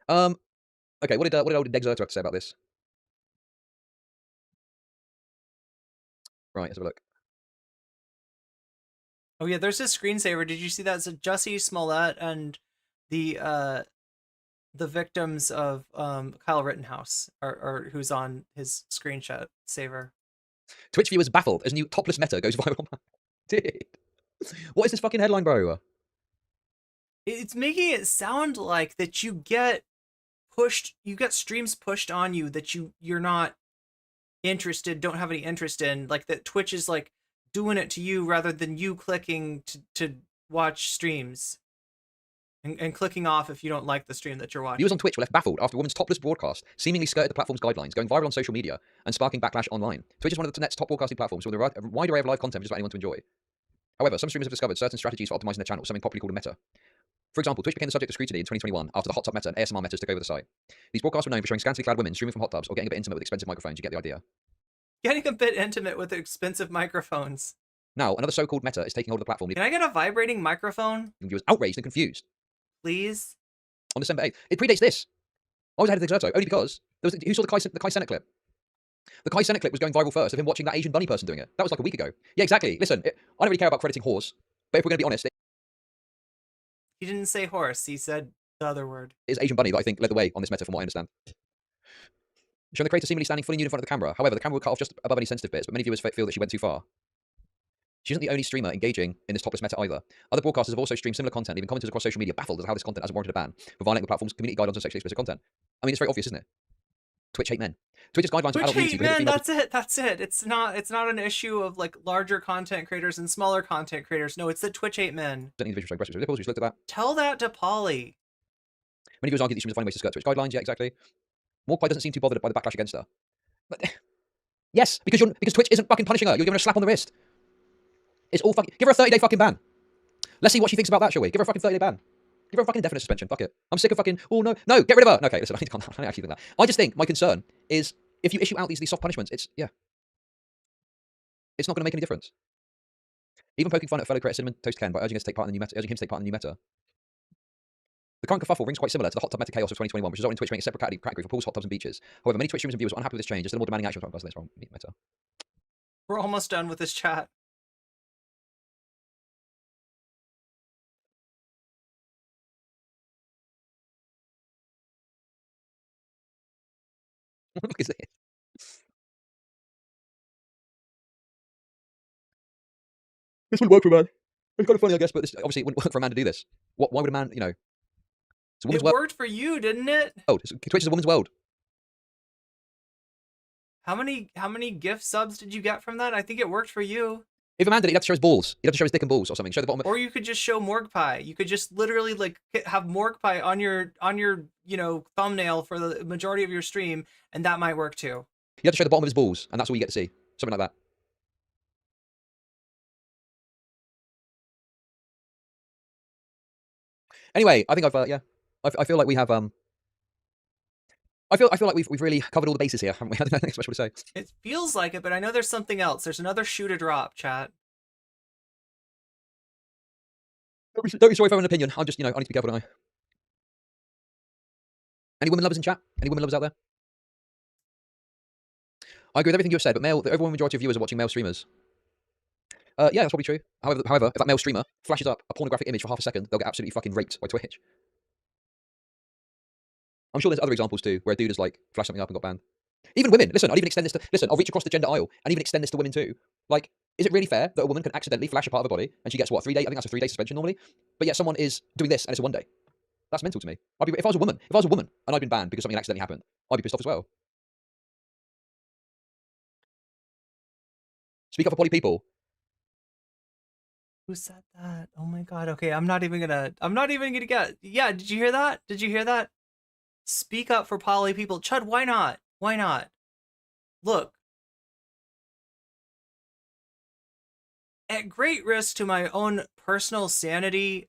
Okay, what did old Dexerter have to say about this? Right, let's have a look. Oh yeah, there's his screensaver. Did you see that? It's Jussie Smollett and the victims of Kyle Rittenhouse, or who's on his screenshot saver. Twitch viewers baffled as new topless meta goes viral. Dude, what is this fucking headline, bro? It's making it sound like that you get pushed, you get streams pushed on you that you're not interested, don't have any interest in, like that Twitch is like doing it to you rather than you clicking to watch streams and clicking off if you don't like the stream that you're watching. Viewers on Twitch were left baffled after a woman's topless broadcast seemingly skirted the platform's guidelines, going viral on social media and sparking backlash online. Twitch is one of the net's top broadcasting platforms with a wide array of live content for just about anyone to enjoy. However, some streamers have discovered certain strategies for optimizing their channel, something popularly called a meta. For example, Twitch became the subject of scrutiny in 2021 after the hot tub meta and ASMR metas took over the site. These broadcasts were known for showing scantily clad women streaming from hot tubs or getting a bit intimate with expensive microphones. You get the idea. Getting a bit intimate with expensive microphones. Now, another so-called meta is taking hold of the platform. Can I get a vibrating microphone? Viewers outraged and confused. Please? On December 8th. It predates this. I was ahead of the Exerto, only because there was who saw the Kai Cenat clip? The Kai Cenat clip was going viral first of him watching that Asian bunny person doing it. That was like a week ago. Yeah, exactly. Listen, I don't really care about crediting whores, but if we're going to be honest, He didn't say horse, he said the other word. It is Asian bunny that I think led the way on this meta from what I understand. Showing the creator seemingly standing fully nude in front of the camera. However, the camera would cut off just above any sensitive bits, but many viewers feel that she went too far. She isn't the only streamer engaging in this topless meta either. Other broadcasters have also streamed similar content, leaving commenters across social media baffled as to how this content hasn't warranted a ban for violating the platform's community guidelines on sexually explicit content. I mean, it's very obvious, isn't it? Twitch hate men. Twitch's guidelines on adult nudity. Men, that's it. It's not an issue of like larger content creators and smaller content creators. No, it's that Twitch hate men. Individuals showing breast ripples. We just looked at that. Tell that to Polly. Many viewers argue that streamers are finding ways to skirt Twitch guidelines. Yeah, exactly. Morpie doesn't seem too bothered by the backlash against her. But yes, because Twitch isn't fucking punishing her. You're giving her a slap on the wrist. It's all fucking. Give her a 30-day fucking ban. Let's see what she thinks about that, shall we? Give her a fucking 30-day ban. Give her a fucking indefinite suspension. Fuck it. I'm sick of fucking. Oh no, get rid of her. Okay, listen. I don't actually think that. I just think my concern is if you issue out these soft punishments, it's not going to make any difference. Even poking fun at fellow creator Cinnamon Toast Ken by urging him to take part in the new meta. The current kerfuffle rings quite similar to the hot tub meta chaos of 2021, which resulted in Twitch making a separate category for pools, hot tubs, and beaches. However, many Twitch streamers and viewers were unhappy with this change, and still more demanding action from this wrong meta. We're almost done with this chat. What the fuck is this? This would work for a man. It's kind of funny, I guess, but this obviously it wouldn't work for a man to do this. Why would a man, it's a woman's world. It worked for you, didn't it? Oh, Twitch is a woman's world. How many gift subs did you get from that? I think it worked for you. If a man did it, he'd have to show his balls. He'd have to show his dick and balls or something. Show the bottom. Or you could just show morgue pie. You could just literally like have morgue pie on your thumbnail for the majority of your stream, and that might work too. You have to show the bottom of his balls, and that's all you get to see. Something like that. Anyway, I think I feel like we have I feel like we've really covered all the bases here, haven't we? I don't think much more to say. It feels like it, but I know there's something else. There's another shoe to drop, chat. Don't be sorry if I have an opinion. I'm just, I need to be careful, don't I? Any women lovers in chat? Any women lovers out there? I agree with everything you've said, but the overwhelming majority of viewers are watching male streamers. Yeah, that's probably true. However, if that male streamer flashes up a pornographic image for half a second, they'll get absolutely fucking raped by Twitch. I'm sure there's other examples too, where a dude has like flashed something up and got banned. Even women, listen, I'll even extend this to, listen, I'll reach across the gender aisle and even extend this to women too. Like, is it really fair that a woman can accidentally flash a part of her body and she gets what, 3 days? I think that's a 3-day suspension normally. But yet someone is doing this and it's a 1 day. That's mental to me. If I was a woman and I'd been banned because something accidentally happened, I'd be pissed off as well. Speak up for poly people. Who said that? Oh my god. Okay, I'm not even gonna get. Yeah, did you hear that? Did you hear that? Speak up for poly people. Chud, why not? Why not? Look. At great risk to my own personal sanity,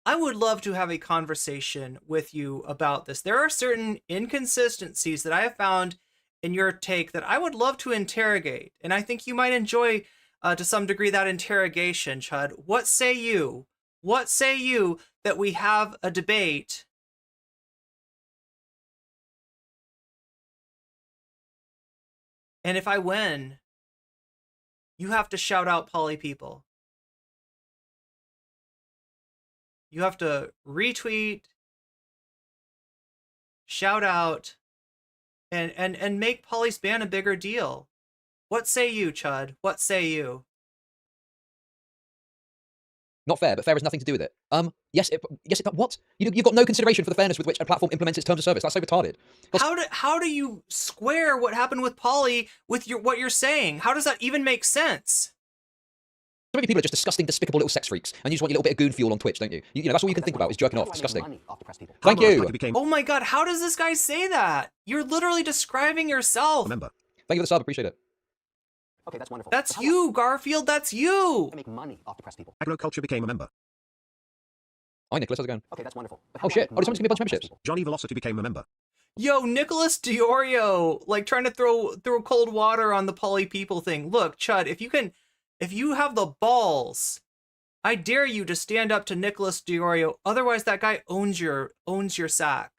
I would love to have a conversation with you about this. There are certain inconsistencies that I have found in your take that I would love to interrogate, and I think you might enjoy to some degree that interrogation, Chud. What say you? What say you that we have a debate? And if I win, you have to shout out poly people. You have to retweet, shout out, and make poly's ban a bigger deal. What say you, Chud? What say you? Not fair, but fair has nothing to do with it. Yes, what? You've got no consideration for the fairness with which a platform implements its terms of service. That's so retarded. How do you square what happened with poly with what you're saying? How does that even make sense? So many people are just disgusting, despicable little sex freaks, and you just want your little bit of goon fuel on Twitch, don't you? You know, that's all you can think about is jerking off. Disgusting. Thank you. Oh my god, how does this guy say that? You're literally describing yourself. Remember. Thank you for the sub, appreciate it. Okay, that's wonderful. That's you, Garfield, that's you! Make money off depressed people. Agroculture became a member. Hi, Nicholas, how's it going? Okay, that's wonderful. Oh shit, oh, did someone give me a bunch of memberships? Johnny Velocity became a member. Yo, Nicholas Diorio, like trying to throw cold water on the poly people thing. Look, Chud, if you have the balls, I dare you to stand up to Nicholas Diorio. Otherwise, that guy owns your sack.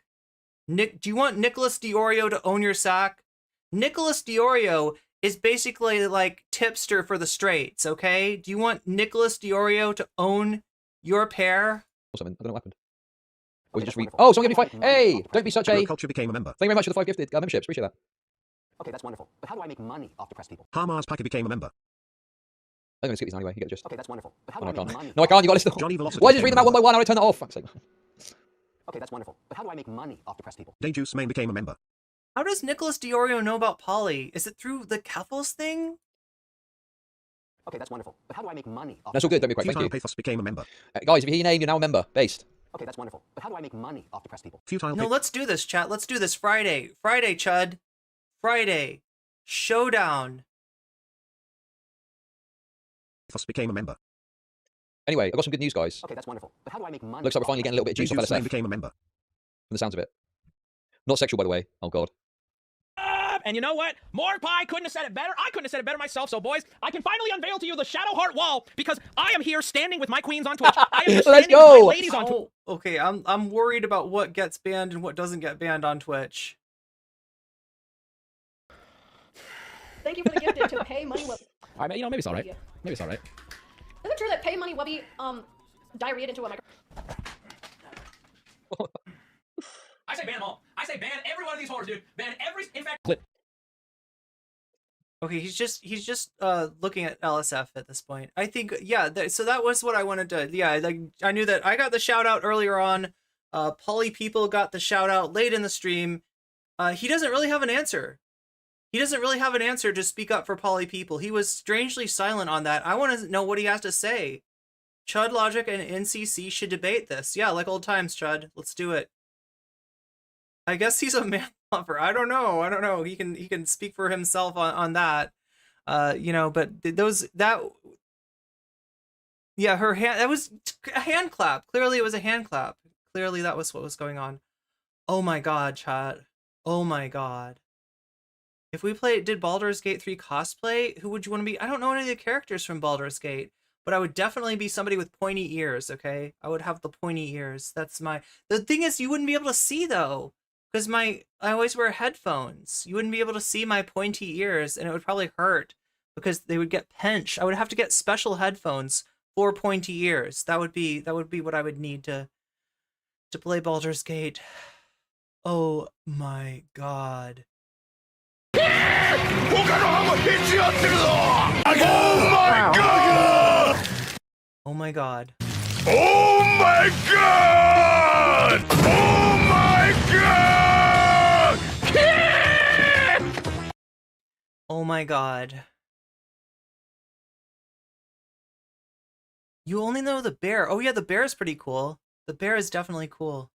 Do you want Nicholas Diorio to own your sack? Nicholas Diorio is basically like tipster for the straights, okay? Do you want Nicholas Diorio to own your pair? Or something. I don't know what happened. Or you just read. Oh, someone gave me 5. Hey, don't be such a. Culture became a member. Thank you very much for the 5 gifted memberships. Appreciate that. Okay, that's wonderful. But how do I make money off depressed people? Hamas Packer became a member. I'm going to skip these anyway. You get the gist. Okay, that's wonderful. But how Oh, do no, I I make can't. money? No, I can't. You got to listen. Johnny Velocity. Why just read them out one by one? I turn that off. Fuck's sake. Okay, that's wonderful. But how do I make money off depressed people? Dangerous Main became a member. How does Nicholas Diorio know about poly? Is it through the Keffels thing? Okay, that's wonderful. But how do I make money off That's all good. Don't be quick. Thank Futile you. Pathos became a member. Guys, if you hear your name, you're now a member. Based. Okay, that's wonderful. But how do I make money off depressed people? Futile No, let's do this, chat. Let's do this Friday. Friday, Chud. Friday. Showdown. Pathos became a member. Anyway, I've got some good news, guys. Okay, that's wonderful. But how do I make money? Looks like we're finally getting a little bit of juice off Dangerous Main LSF. became a member. From the sounds of it. Not sexual, by the way. Oh, God. And you know what? Mordecai couldn't have said it better. I couldn't have said it better myself. So, boys, I can finally unveil to you the Shadow Heart Wall because I am here standing with my queens on Twitch. I am here Let's standing go. with my ladies on Twitch. Okay, I'm worried about what gets banned and what doesn't get banned on Twitch. Thank you for the gift into Pay Money Webby. All right, you know, maybe it's all right. Maybe it's all right. Is it true that Pay Money Webby diarrheaed into a micro? I say ban them all. I say ban every one of these whores, dude. Ban every. In fact, clip. Okay, he's just looking at LSF at this point. I think, yeah. So that was what I wanted to. Yeah, like I knew that I got the shout out earlier on. Poly people got the shout out late in the stream. He doesn't really have an answer. He doesn't really have an answer to speak up for poly people. He was strangely silent on that. I want to know what he has to say. Chud Logic and NCC should debate this. Yeah, like old times, Chud. Let's do it. I guess he's a man lover. I don't know. He can speak for himself on that. You know, but yeah, her hand, that was a hand clap. Clearly it was a hand clap. Clearly that was what was going on. Oh my god, chat. Oh my god. If we did Baldur's Gate 3 cosplay, who would you want to be? I don't know any of the characters from Baldur's Gate, but I would definitely be somebody with pointy ears, okay? I would have the pointy ears. The thing is, you wouldn't be able to see though, because I always wear headphones. You wouldn't be able to see my pointy ears, and it would probably hurt because they would get pinched. I would have to get special headphones for pointy ears. That would be what I would need to play Baldur's Gate. Oh my god. Oh my god! Oh my god. Oh my god! Oh my god! Oh my god. You only know the bear. Oh yeah, the bear is pretty cool. The bear is definitely cool.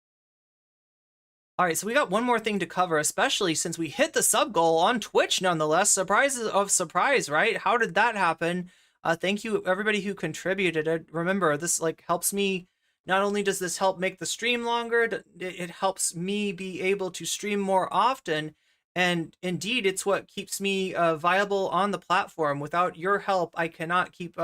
All right, so we got one more thing to cover, especially since we hit the sub goal on Twitch nonetheless. Surprises of surprise, right? How did that happen? Thank you everybody who contributed. Remember, this like helps me. Not only does this help make the stream longer, it helps me be able to stream more often. And indeed, it's what keeps me viable on the platform. Without your help, I cannot keep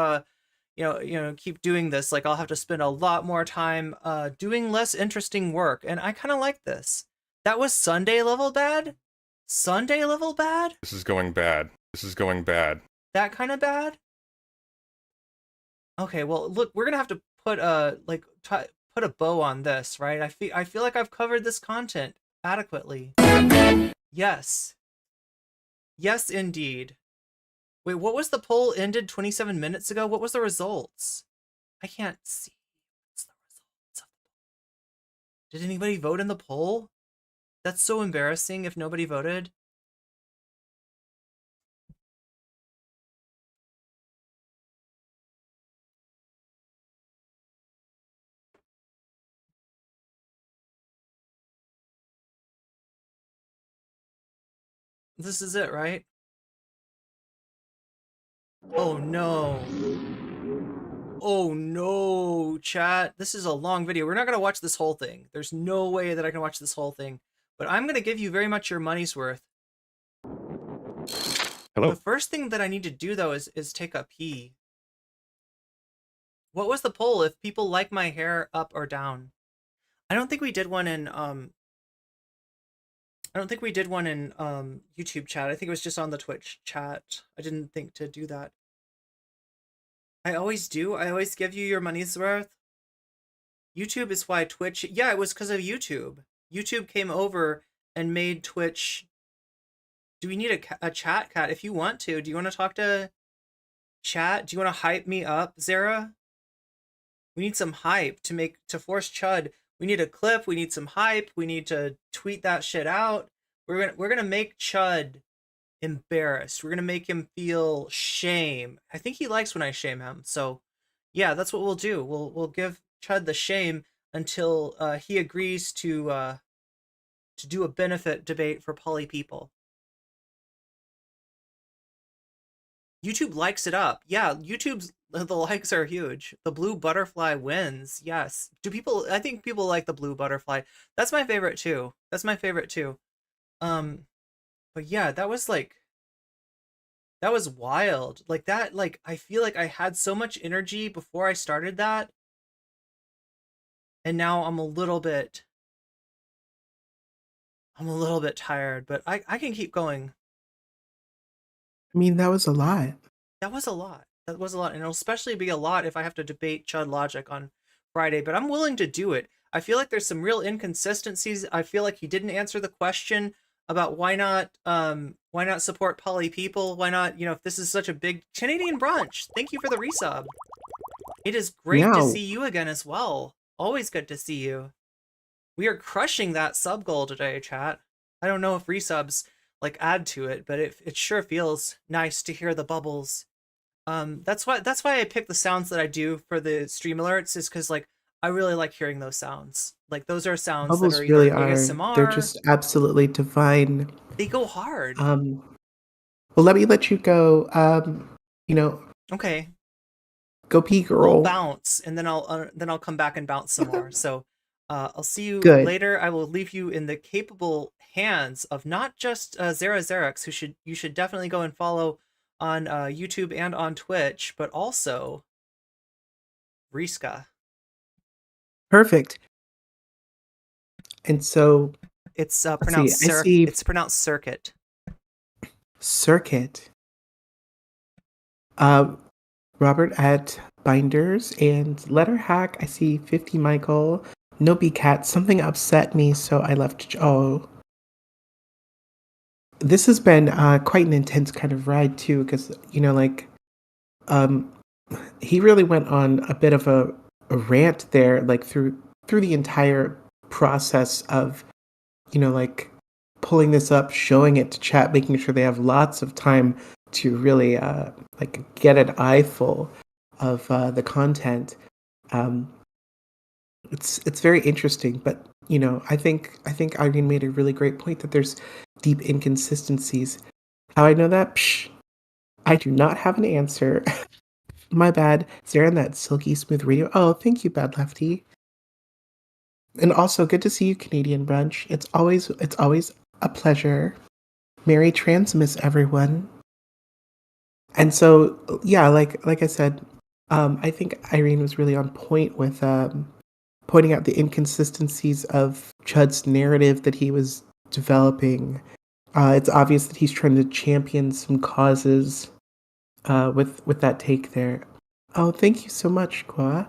keep doing this. Like I'll have to spend a lot more time doing less interesting work, and I kind of like this. That was Sunday level bad? Sunday level bad? This is going bad. This is going bad. That kind of bad? Okay, well, look, we're gonna have to put put a bow on this, right? I feel like I've covered this content adequately. Yes. Yes, indeed. Wait, what was the poll ended 27 minutes ago? What was the results? I can't see. What's the results of the poll? Did anybody vote in the poll? That's so embarrassing if nobody voted. This is it, right? Oh no. Oh no, chat. This is a long video. We're not going to watch this whole thing. There's no way that I can watch this whole thing. But I'm going to give you very much your money's worth. Hello. The first thing that I need to do, though, is take a pee. What was the poll? If people like my hair up or down? I don't think we did one in YouTube chat. I think it was just on the Twitch chat. I didn't think to do that. I always do. I always give you your money's worth. YouTube is why Twitch... Yeah, it was because of YouTube. YouTube came over and made Twitch... Do we need a chat, Cat? If you want to. Do you want to talk to chat? Do you want to hype me up, Zara? We need some hype to force Chud. We need a clip. We need some hype. We need to tweet that shit out. We're gonna make Chud embarrassed. We're gonna make him feel shame. I think he likes when I shame him. So, yeah, that's what we'll do. We'll give Chud the shame until he agrees to do a benefit debate for poly people. YouTube likes it up. Yeah, the likes are huge. The blue butterfly wins. Yes. I think people like the blue butterfly. That's my favorite too. But yeah, that was wild. Like that, I feel like I had so much energy before I started that. And now I'm a little bit tired, but I can keep going. I mean, that was a lot. That was a lot. And it'll especially be a lot if I have to debate Chud Logic on Friday, but I'm willing to do it. I feel like there's some real inconsistencies. I feel like he didn't answer the question about why not support poly people? Why not, if this is such a big Canadian brunch. Thank you for the resub. It is great to see you again as well. Always good to see you. We are crushing that sub goal today, chat. I don't know if resubs add to it, but it sure feels nice to hear the bubbles. That's why I pick the sounds that I do for the stream alerts, is because I really like hearing those sounds. Those are sounds Bubbles that are really either ASMR. They're just absolutely divine. They go hard. Well, let me let you go. Okay. Go pee, girl. I'll bounce, and then I'll come back and bounce some more. So, I'll see you Good. later. I will leave you in the capable hands of not just Zara Xerox, who you should definitely go and follow on YouTube and on Twitch, but also Riska. Perfect. And so it's pronounced it's pronounced circuit. Circuit. Robert at Binders and Letter Hack. I see 50 Michael. Nobi Cat. Something upset me, so I left. Oh. This has been quite an intense kind of ride too, because he really went on a bit of a rant there, through the entire process of, pulling this up, showing it to chat, making sure they have lots of time to really get an eyeful of the content. It's very interesting, but I think Irene made a really great point that there's deep inconsistencies. How I know that? Psh, I do not have an answer. My bad. Is there on that silky smooth radio? Oh, thank you, Bad Lefty. And also, good to see you, Canadian Brunch. It's always a pleasure. Merry Transmas, everyone. And so, yeah, like I said, I think Irene was really on point with pointing out the inconsistencies of Chud's narrative that he was developing. It's obvious that he's trying to champion some causes with that take there. Oh, thank you so much, Kwa.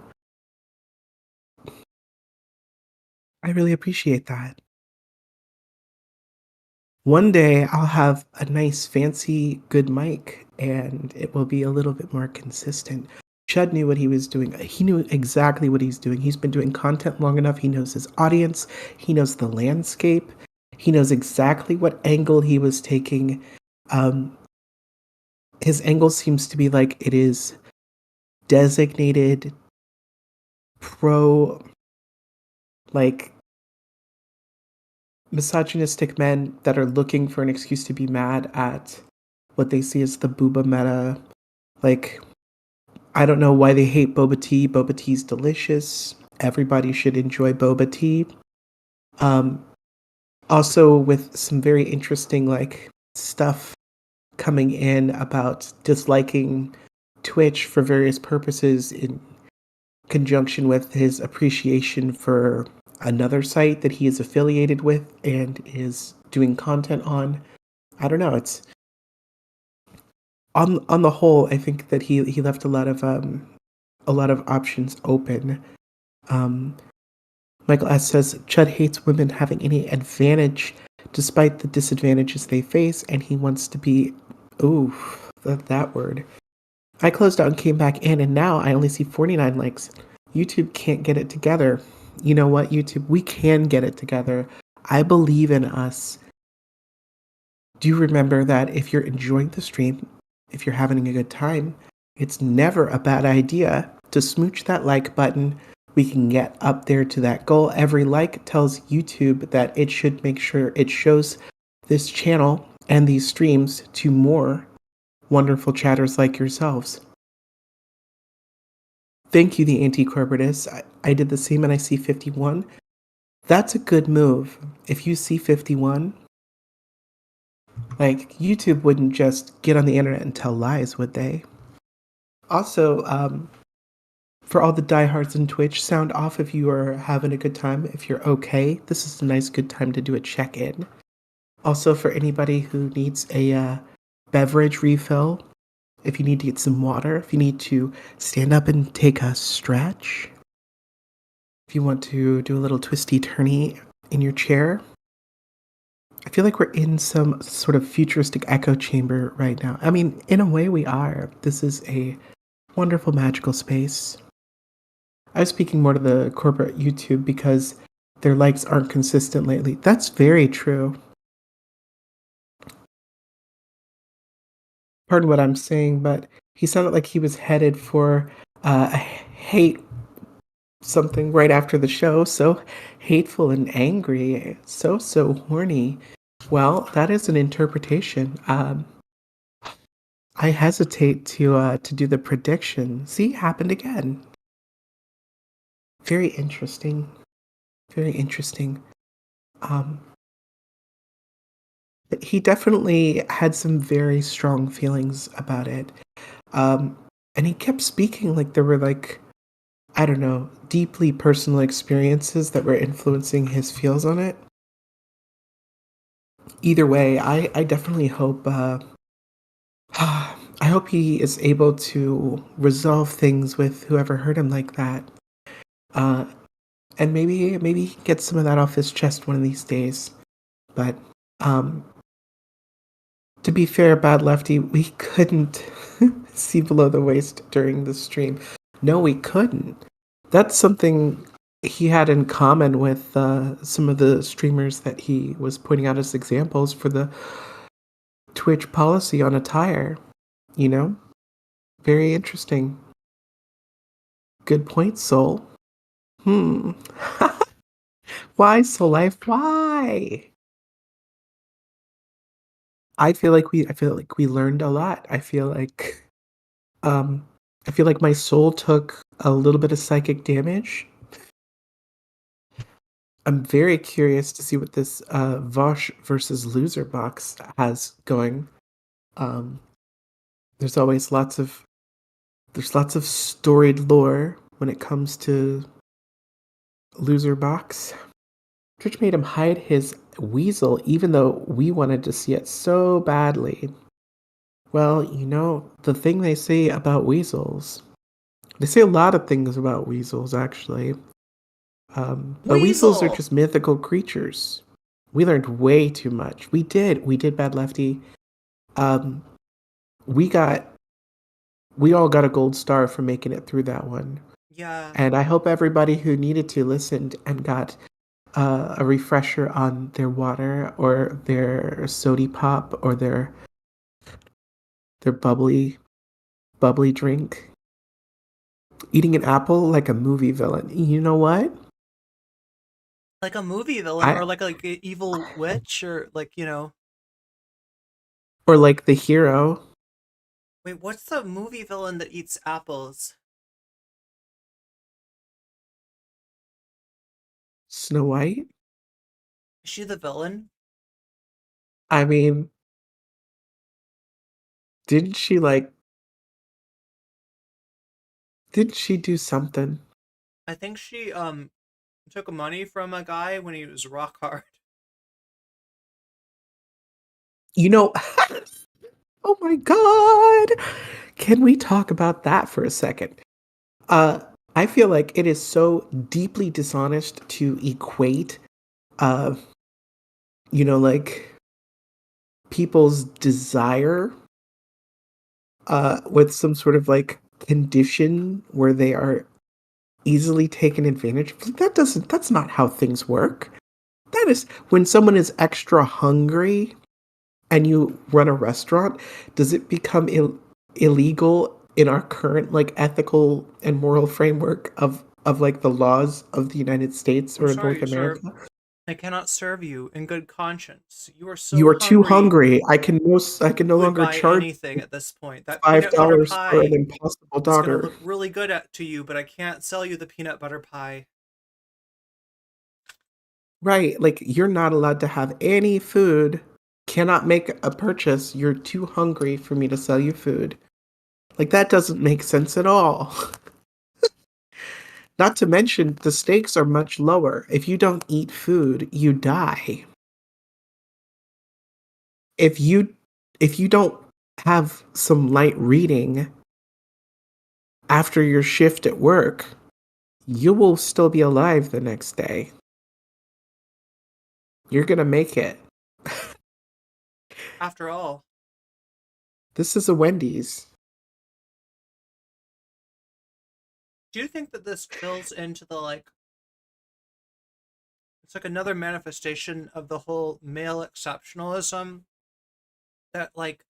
I really appreciate that. One day I'll have a nice, fancy, good mic, and it will be a little bit more consistent. Chud knew what he was doing. He knew exactly what he's doing. He's been doing content long enough. He knows his audience. He knows the landscape. He knows exactly what angle he was taking. His angle seems to be like it is designated pro, like, misogynistic men that are looking for an excuse to be mad at what they see as the Boba meta. Like, I don't know why they hate boba tea. Boba tea's delicious. Everybody should enjoy boba tea. Also with some very interesting stuff coming in about disliking Twitch for various purposes in conjunction with his appreciation for another site that he is affiliated with and is doing content on. I don't know. It's on the whole, I think that he left a lot of options open. Michael S. says Chud hates women having any advantage despite the disadvantages they face, and he wants to be that word. I closed out and came back in, and now I only see 49 likes. YouTube can't get it together. You know what, YouTube? We can get it together. I believe in us. Do remember that if you're enjoying the stream, if you're having a good time, it's never a bad idea to smooch that like button. We can get up there to that goal. Every like tells YouTube that it should make sure it shows this channel and these streams to more wonderful chatters like yourselves. Thank you, the anti-corporatists. I did the same and I see 51. That's a good move. If you see 51, YouTube wouldn't just get on the internet and tell lies, would they? Also, for all the diehards in Twitch, sound off if you are having a good time. If you're okay, this is a nice good time to do a check-in. Also, for anybody who needs a beverage refill, if you need to get some water, if you need to stand up and take a stretch, if you want to do a little twisty-turny in your chair, I feel like we're in some sort of futuristic echo chamber right now. I mean, in a way we are. This is a wonderful, magical space. I was speaking more to the corporate YouTube because their likes aren't consistent lately. That's very true. Pardon what I'm saying, but he sounded like he was headed for a hate something right after the show. So hateful and angry. So horny. Well, that is an interpretation. I hesitate to do the prediction. See, happened again. Very interesting. Very interesting. But he definitely had some very strong feelings about it. And he kept speaking like there were I don't know, deeply personal experiences that were influencing his feels on it. Either way, I definitely hope I hope he is able to resolve things with whoever hurt him like that. And maybe he can get some of that off his chest one of these days. But to be fair, Bad Lefty, we couldn't see below the waist during the stream. No, we couldn't. That's something he had in common with some of the streamers that he was pointing out as examples for the Twitch policy on attire. Very interesting. Good point, Soul. Why, Soul Life? Why? I feel like we learned a lot. I feel like my soul took a little bit of psychic damage. I'm very curious to see what this Vosch versus Loserbox has going. There's lots of storied lore when it comes to Loserbox. Church made him hide his weasel even though we wanted to see it so badly. Well, the thing they say about weasels, they say a lot of things about weasels, actually. But weasels are just mythical creatures. We learned way too much. We did, Bad Lefty. We all got a gold star for making it through that one. Yeah. And I hope everybody who needed to listened and got a refresher on their water or their sody pop or their bubbly drink. Eating an apple like a movie villain. You know what? Like a movie villain, or like an evil witch, or like, Or like the hero. Wait, what's the movie villain that eats apples? Snow White? Is she the villain? I mean, didn't she do something? I think she took money from a guy when he was rock hard. Oh my god! Can we talk about that for a second? I feel like it is so deeply dishonest to equate, like people's desire with some sort of like condition where they are easily taken advantage of. That's not how things work. That is when someone is extra hungry and you run a restaurant, does it become illegal in our current like ethical and moral framework of like the laws of the United States or North America? Sir, I cannot serve you in good conscience. You are so You are hungry, too hungry. I can no longer buy charge anything at this point. That $5 peanut butter for pie an Impossible is gonna Dogger. look really good to you, but I can't sell you the peanut butter pie. Right, like you're not allowed to have any food, cannot make a purchase, you're too hungry for me to sell you food. Like that doesn't make sense at all. Not to mention the stakes are much lower. If you don't eat food, you die. If you don't have some light reading after your shift at work, you will still be alive the next day. You're gonna make it. After all, this is a Wendy's. Do you think that this fills into the it's like another manifestation of the whole male exceptionalism, that like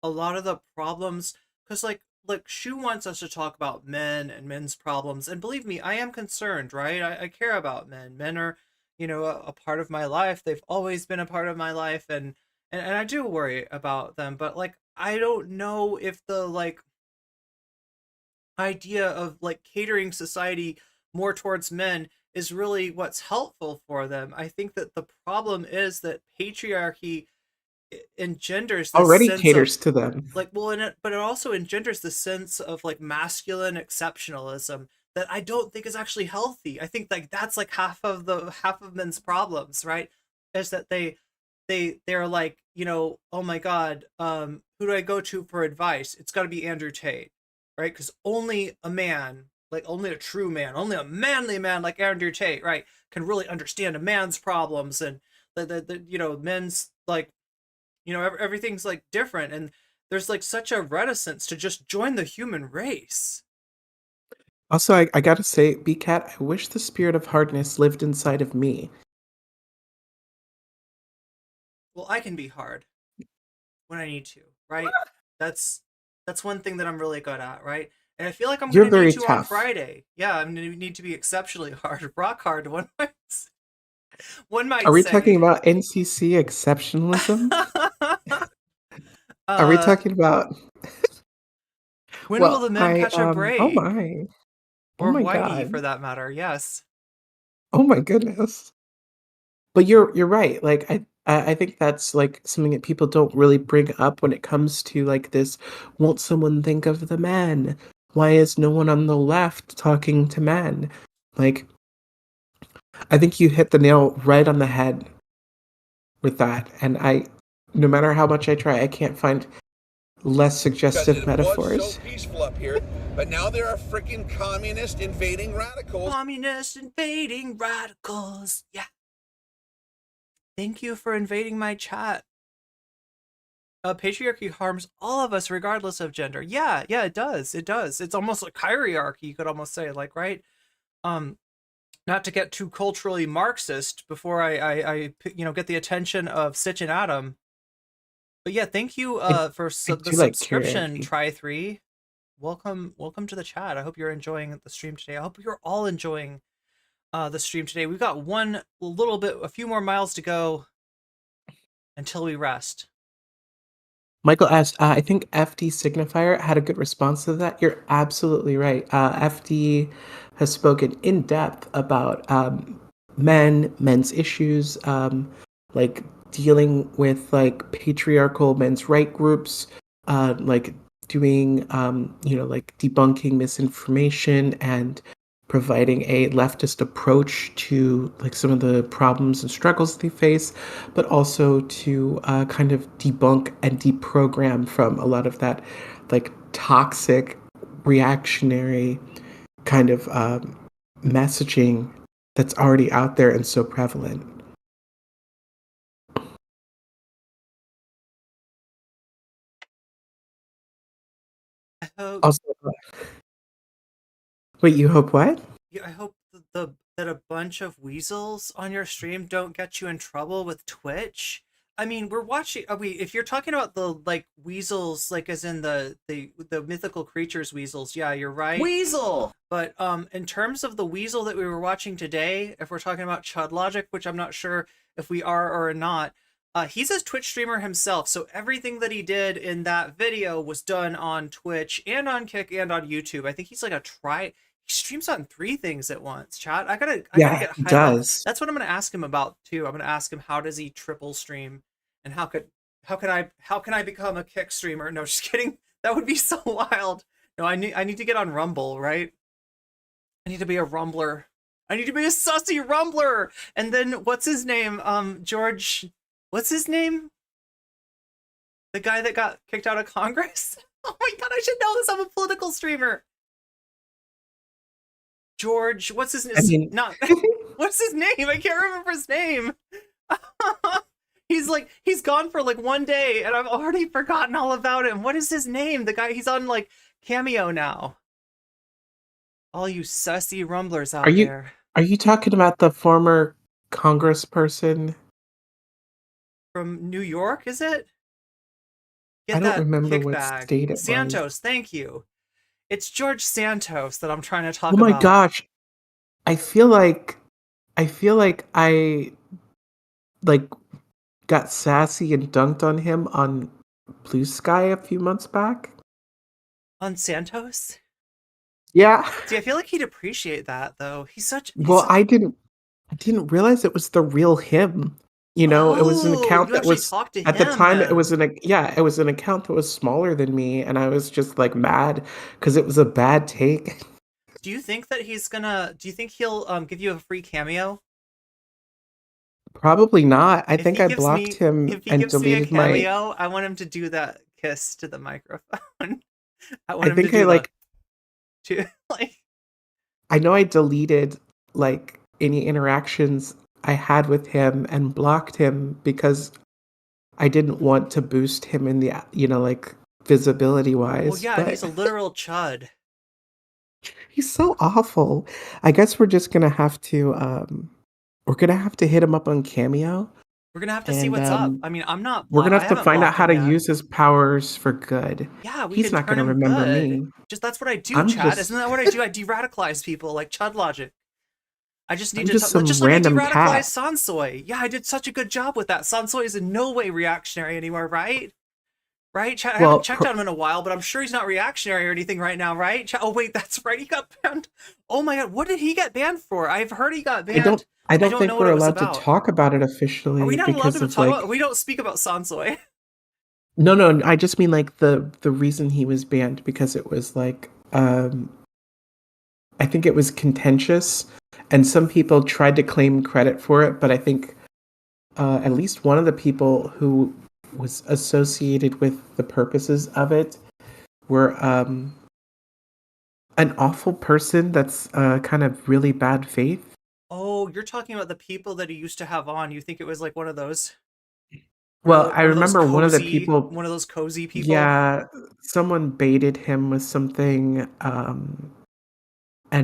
a lot of the problems, because like Shu wants us to talk about men and men's problems, and believe me, I am concerned, right? I care about men. Men are, a part of my life. They've always been a part of my life, and I do worry about them, but like I don't know if the idea of like catering society more towards men is really what's helpful for them. I think that the problem is that patriarchy engenders this Already sense caters of, to them. but it also engenders the sense of like masculine exceptionalism that I don't think is actually healthy. I think like that's like half of men's problems, right? Is that they're like, oh my god, who do I go to for advice? It's got to be Andrew Tate, right? Because only a man, like only a true man, only a manly man like Andrew Tate, right, can really understand a man's problems, and the men's like, everything's like different, and there's like such a reticence to just join the human race. Also, I gotta say, B-Cat, I wish the spirit of hardness lived inside of me. Well, I can be hard when I need to, right? That's one thing that I'm really good at, right? And I feel like I'm You're going to very need to on tough. Friday. Yeah, I'm going to need to be exceptionally hard, rock hard. One might Are we say. talking about NCC exceptionalism? Are we talking about? When will Well, the men catch a break? oh my, oh Or my whitey, God, for that matter. Yes. oh my goodness. But you're right. Like I think that's like something that people don't really bring up when it comes to like this. Won't someone think of the men? Why is no one on the left talking to men? Like, I think you hit the nail right on the head with that. And no matter how much I try, I can't find less suggestive metaphors. It was so peaceful up here, but now there are freaking communist invading radicals. Communist invading radicals. Yeah. Thank you for invading my chat. Patriarchy harms all of us regardless of gender. Yeah, it does. It does. It's almost like hierarchy, you could almost say, like, right? Not to get too culturally Marxist before I get the attention of Stitch and Adam. But yeah, thank you for the subscription, Try3. Welcome to the chat. I hope you're enjoying the stream today. I hope you're all enjoying the stream today. We've got a few more miles to go until we rest. Michael asked, I think FD Signifier had a good response to that. You're absolutely right. FD has spoken in depth about men's issues, like dealing with like patriarchal men's right groups, like doing, like debunking misinformation and providing a leftist approach to like some of the problems and struggles they face, but also to kind of debunk and deprogram from a lot of that like toxic, reactionary kind of messaging that's already out there and so prevalent. I hope. Also, wait, you hope what? Yeah, I hope that a bunch of weasels on your stream don't get you in trouble with Twitch. I mean, we're watching. If you're talking about the like weasels, like as in the mythical creatures weasels, yeah, you're right. Weasel. But in terms of the weasel that we were watching today, if we're talking about Chud Logic, which I'm not sure if we are or not, he's a Twitch streamer himself, so everything that he did in that video was done on Twitch and on Kick and on YouTube. I think he's like he streams on 3 things at once, chat. I gotta get he high does. That's what I'm gonna ask him about too. I'm gonna ask him, how does he triple stream, and how can I become a Kick streamer? No, just kidding. That would be so wild. No, I need to get on Rumble, right? I need to be a Rumbler. I need to be a sussy Rumbler. And then what's his name? George. What's his name? The guy that got kicked out of Congress? Oh my God, I should know this. I'm a political streamer. George, what's his name? What's his name? I can't remember his name. He's gone for like 1 day and I've already forgotten all about him. What is his name? The guy, he's on like Cameo now. All you sussy Rumblers out there. Are you talking about the former congressperson from New York, is it? I don't remember what state it was. Santos, thank you. It's George Santos that I'm trying to talk about. Oh my gosh. I feel like I got sassy and dunked on him on Blue Sky a few months back. On Santos? Yeah. See, I feel like he'd appreciate that though. I didn't realize it was the real him. You know, it was an account that was at the time it was an account that was smaller than me, and I was just like mad because it was a bad take. Do you think that do you think he'll give you a free cameo? Probably not. I think I blocked him and deleted my cameo. I want him to do that kiss to the microphone. I know I deleted like any interactions I had with him and blocked him because I didn't want to boost him in the, like visibility wise. Well, yeah, he's a literal chud. He's so awful. I guess we're just gonna have to hit him up on Cameo We're gonna have to see And what's up. I mean, I'm not. we're gonna I have to haven't find out blocked how him to yet. use his powers for good. Yeah, we He's can not turn gonna him remember good. me. Just that's what I do, I'm Chad. just Isn't that what I do? I de-radicalize people like Chud Logic. I just need I'm to just talk, some just like I random de-radicalized cat. Sansoy. Yeah, I did such a good job with that. Sansoy is in no way reactionary anymore, right? Right, Chad? I haven't checked on him in a while, but I'm sure he's not reactionary or anything right now, right? Oh wait, that's right. He got banned. Oh my god, what did he get banned for? I've heard he got banned. I don't know think what we're it was allowed to about. talk about it Are officially we not allowed because to of talk like about? We don't speak about Sansoy. no, I just mean like the reason he was banned because it was like I think it was contentious and some people tried to claim credit for it, but I think at least one of the people who was associated with the purposes of it were an awful person that's kind of really bad faith. Oh, you're talking about the people that he used to have on. You think it was like one of those? Well, I remember one of the people. One of those cozy people. Yeah, someone baited him with something, and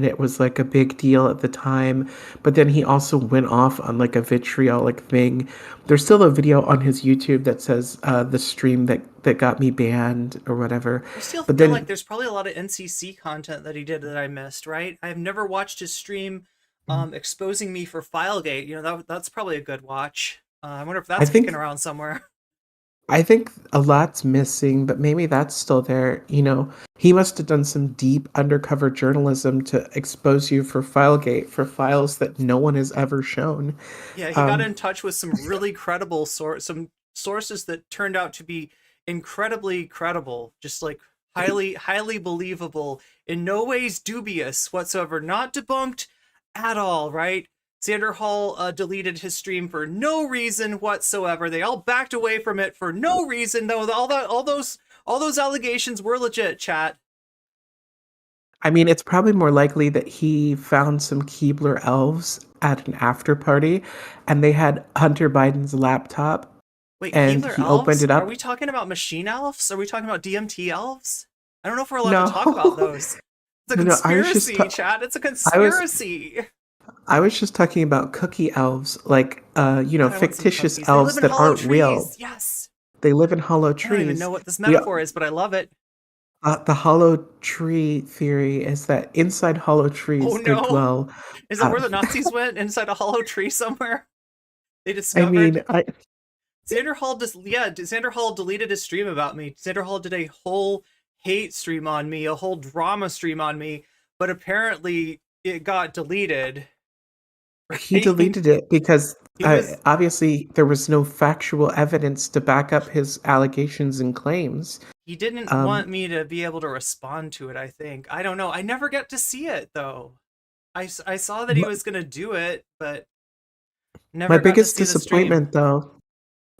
it was like a big deal at the time. But then he also went off on like a vitriolic thing. There's still a video on his YouTube that says the stream that got me banned or whatever. I still but feel then like there's probably a lot of NCC content that he did that I missed, right? I've never watched his stream exposing me for Filegate. You know, that's probably a good watch. I wonder if that's kicking around somewhere. I think a lot's missing, but maybe that's still there. You know, he must have done some deep undercover journalism to expose you for Filegate for files that no one has ever shown. Yeah, he got in touch with some really credible some sources that turned out to be incredibly credible, just like highly believable, in no ways dubious whatsoever, not debunked at all, right? Xander Hall deleted his stream for no reason whatsoever. They all backed away from it for no reason, though. All those allegations were legit, chat. I mean, it's probably more likely that he found some Keebler elves at an after party, and they had Hunter Biden's laptop. Wait, and Keebler he elves? opened it up. Are we talking about machine elves? Are we talking about DMT elves? I don't know if we're allowed to talk about those. It's a conspiracy, chat. It's a conspiracy. I was just talking about cookie elves, like fictitious elves that aren't real. Yes. They live in hollow trees. I don't even know what this metaphor is, but I love it. The hollow tree theory is that inside hollow trees there dwell. Is that where the Nazis went? Inside a hollow tree somewhere? They discovered. Xander Hall Xander Hall deleted his stream about me. Xander Hall did a whole hate stream on me, a whole drama stream on me, but apparently it got deleted. He deleted it because obviously there was no factual evidence to back up his allegations and claims. He didn't want me to be able to respond to it, I think. I don't know. I never got to see it, though. I saw that he was going to do it, but never got biggest to see disappointment, though,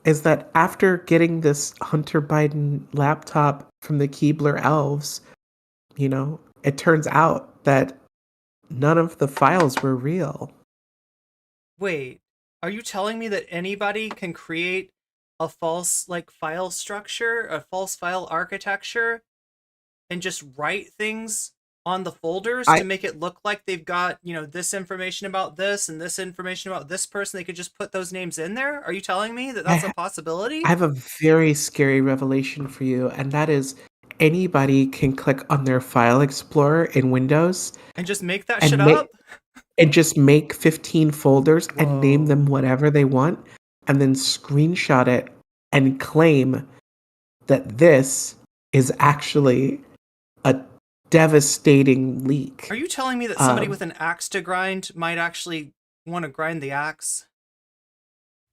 is that after getting this Hunter Biden laptop from the Keebler elves, it turns out that none of the files were real. Wait, are you telling me that anybody can create a false file structure, a false file architecture, and just write things on the folders to make it look like they've got, this information about this and this information about this person? They could just put those names in there? Are you telling me that that's a possibility? I have a very scary revelation for you, and that is anybody can click on their file explorer in Windows and just make that shit up? And just make 15 folders and name them whatever they want, and then screenshot it and claim that this is actually a devastating leak. Are you telling me that somebody with an axe to grind might actually want to grind the axe?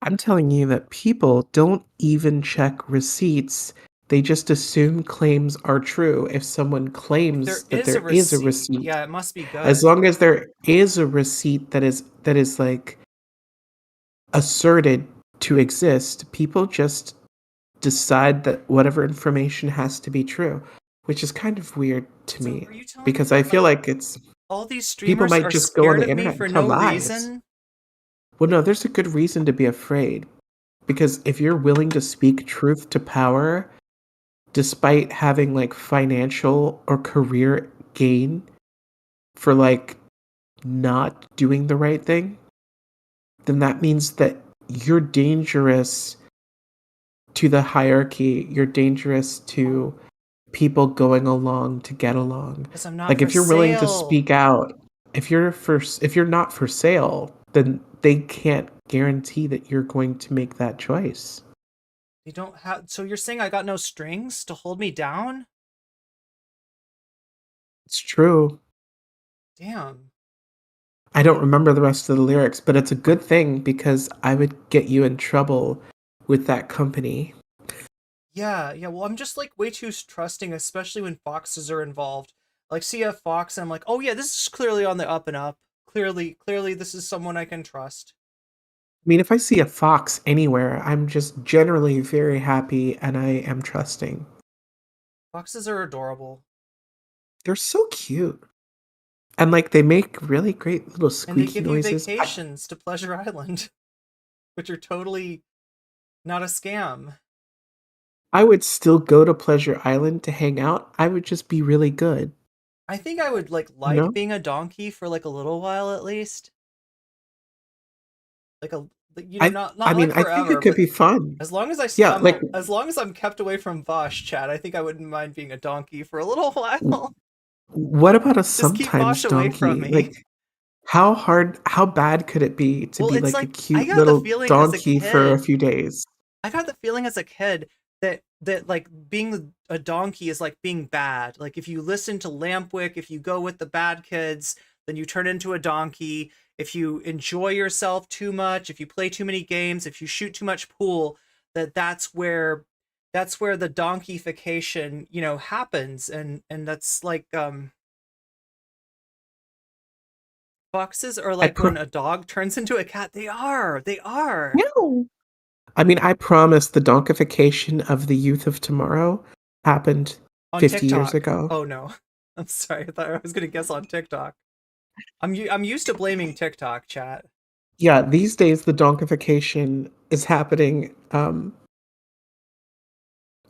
I'm telling you that people don't even check receipts. They just assume claims are true if someone claims that there is a receipt. Yeah, it must be good. As long as there is a receipt that is asserted to exist, people just decide that whatever information has to be true, which is kind of weird to me because I feel like it's all these people streamers might just go on the internet for and tell no lies. reason. Well, no, there's a good reason to be afraid, because if you're willing to speak truth to power, despite having financial or career gain for not doing the right thing, then that means that you're dangerous to the hierarchy. You're dangerous to people going along to get along. 'Cause I'm not Like, for if you're willing to sale. speak out, if you're not for sale, then they can't guarantee that you're going to make that choice. You don't have. So you're saying I got no strings to hold me down? It's true. Damn. I don't remember the rest of the lyrics, but it's a good thing because I would get you in trouble with that company. Yeah. Well, I'm just like way too trusting, especially when foxes are involved. Like, see a fox, and I'm like, oh yeah, this is clearly on the up and up. Clearly, this is someone I can trust. I mean, if I see a fox anywhere, I'm just generally very happy and I am trusting. Foxes are adorable. They're so cute. And like they make really great little And they squeaky give noises. you vacations to Pleasure Island, which are totally not a scam. I would still go to Pleasure Island to hang out. I would just be really good. I think I would like know? being a donkey for like a little while at least. Like not I mean, like I forever, think it could but be fun. as long as as long as I'm kept away from Vosh, Chad, I think I wouldn't mind being a donkey for a little while. What about a Just keep sometimes Vosh away from donkey? me. Like, how bad could it be to Well, be it's like a like, I cute got the little feeling as a donkey for a kid- few days? I got the feeling as a kid that like being a donkey is like being bad. Like if you listen to Lampwick, if you go with the bad kids, then you turn into a donkey. If you enjoy yourself too much, if you play too many games, if you shoot too much pool, that's where the donkeyfication, happens. And that's like foxes are like when a dog turns into a cat. They are. No. I mean, I promise the donkification of the youth of tomorrow happened On 50 years TikTok. ago. Oh no. I'm sorry. I thought I was going to guess on TikTok. I'm used to blaming TikTok, chat. Yeah, these days the donkification is happening